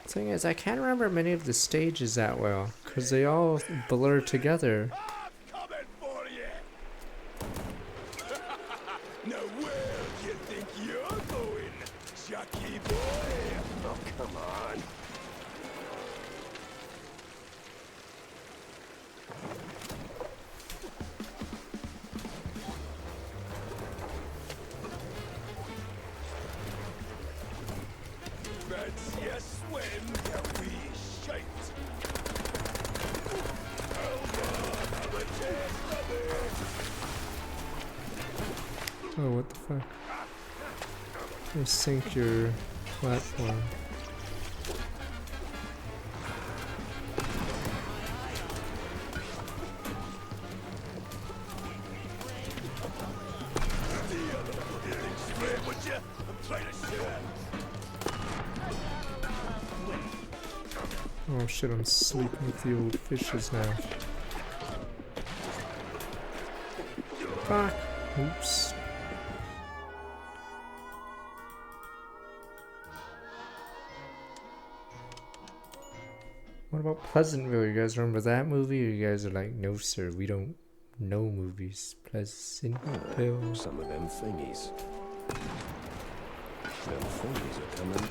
Thing is, I can't remember many of the stages that well, because they all blur together. Now where do you think you're going, Chucky boy? Oh, come on. Fancy a swim, you wee shite. Have a taste of it. Oh, what the fuck? You sink your platform. Oh shit, I'm sleeping with the old fishes now. Fuck. Oops. What about Pleasantville? You guys remember that movie? Or you guys are like, no sir, we don't know movies. Pleasantville. Some of them thingies. Them thingies are coming.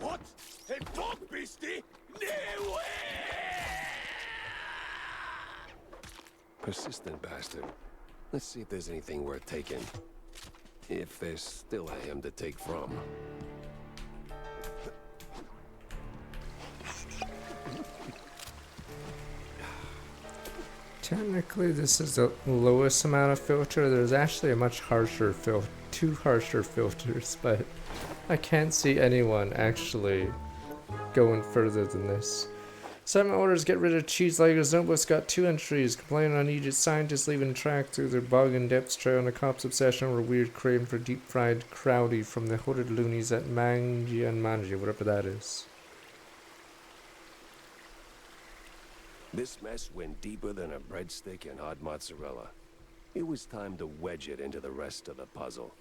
What? A dog beastie? No way! Persistent bastard. Let's see if there's anything worth taking. If there's still a him to take from. Technically, this is the lowest amount of filter. There's actually a much harsher two harsher filters, but I can't see anyone actually going further than this. Simon orders get rid of cheese like Zombo's got 2 entries. Complaining on Egypt scientists leaving a track through their bog and depths trail and a cop's obsession over a weird craving for deep fried crowdy from the hooded loonies at Mangi and Manji, whatever that is. This mess went deeper than a breadstick and hot mozzarella. It was time to wedge it into the rest of the puzzle.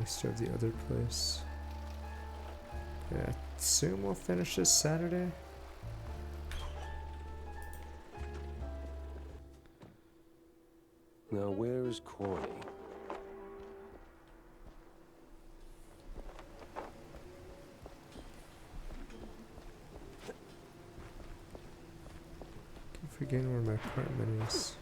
we start the other place. Yeah, soon we'll finish this Saturday. Now, where is Corny? Keep forgetting where my apartment is.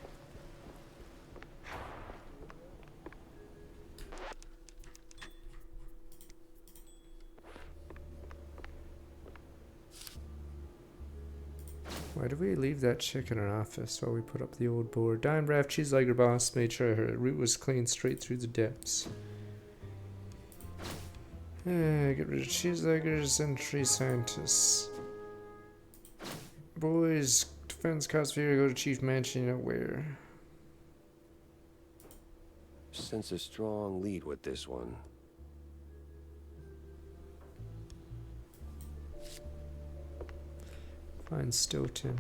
Why did we leave that chick in our office while we put up the old board? Dime Braff Cheeselegger Boss made sure her route was clean straight through the depths. Get rid of cheeseleggers and tree scientists. Boys, defense costs for you to go to Chief Mansion, you know where. Sense a strong lead with this one. Find Stilton.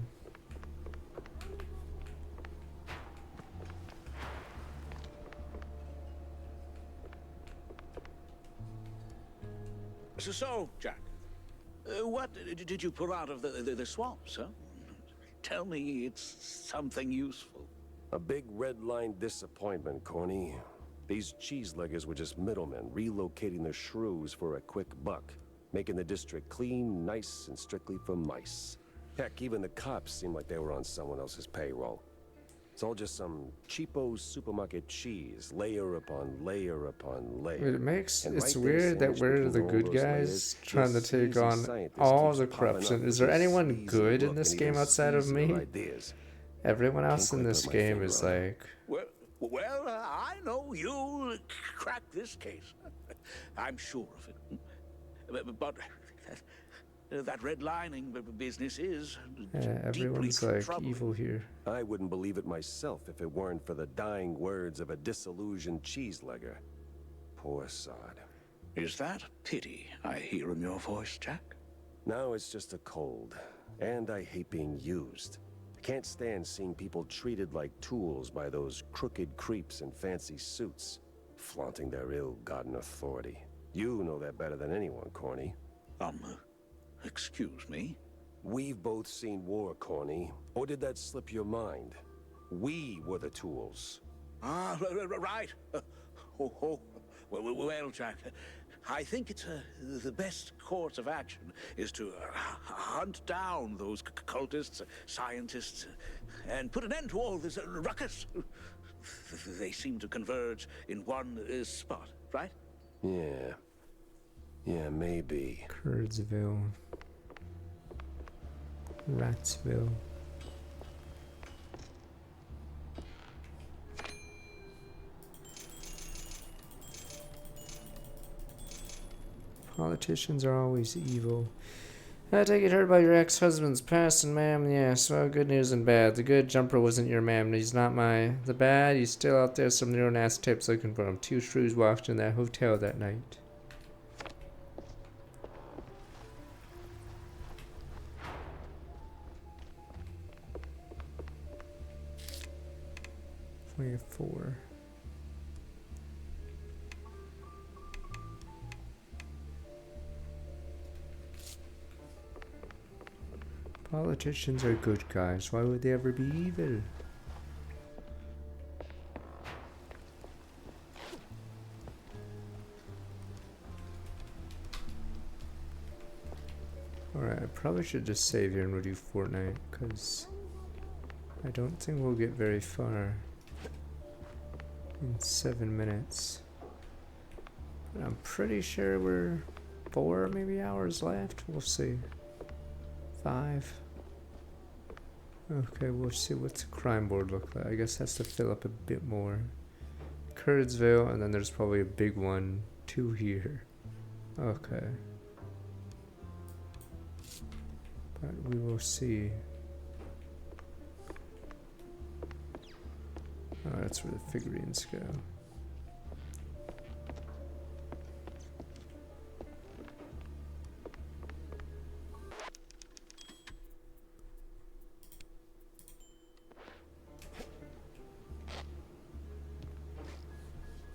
So, Jack, what did you pull out of the swamps, huh? Tell me it's something useful. A big red-line disappointment, Corny. These cheeseleggers were just middlemen, relocating the shrews for a quick buck, making the district clean, nice, and strictly for mice. Heck, even the cops seemed like they were on someone else's payroll. It's all just some cheapo supermarket cheese, layer upon layer upon layer. It's weird that we're the good guys trying to take on all the corruption. Is there anyone good in this game outside of me? Everyone else in this game is like... Well, I know you'll crack this case. I'm sure of it. But that redlining business is everyone's like evil here. I wouldn't believe it myself if it weren't for the dying words of a disillusioned cheeselegger. Poor sod. Is that pity I hear in your voice, Jack? No, it's just a cold. And I hate being used. I can't stand seeing people treated like tools by those crooked creeps in fancy suits, flaunting their ill-gotten authority. You know that better than anyone, Corny. Excuse me? We've both seen war, Corny. Or did that slip your mind? We were the tools. Ah, right. Well, Jack, I think it's the best course of action is to hunt down those cultists, scientists, and put an end to all this ruckus. They seem to converge in one spot, right? Yeah. Yeah, maybe. Curdsville. Ratsville. Politicians are always evil. I take it heard about your ex-husband's passing, ma'am. Yes, well, good news and bad. The good jumper wasn't your ma'am. He's not my... The bad, he's still out there. Some neural-ass tips looking for him. 2 shrews walked in that hotel that night. We have 4. Politicians are good guys. Why would they ever be evil? Alright, I probably should just save here and we'll do Fortnite, because I don't think we'll get very far in 7 minutes. But I'm pretty sure we're 4 maybe hours left. We'll see. 5. Okay, we'll see what's the crime board look like. I guess that's to fill up a bit more. Curdsville, and then there's probably a big one, 2 here. Okay. But we will see. Oh, that's where the figurines go.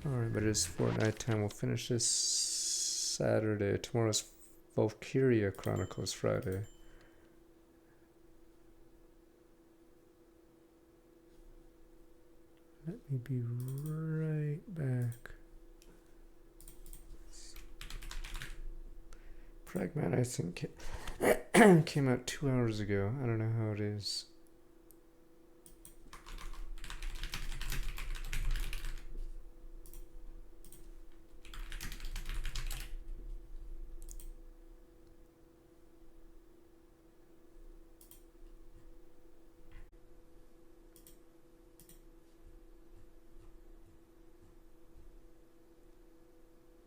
Alright, but it's Fortnite time. We'll finish this Saturday. Tomorrow's Valkyria Chronicles Friday. Let me be right back. Fragment, I think, came out 2 hours ago. I don't know how it is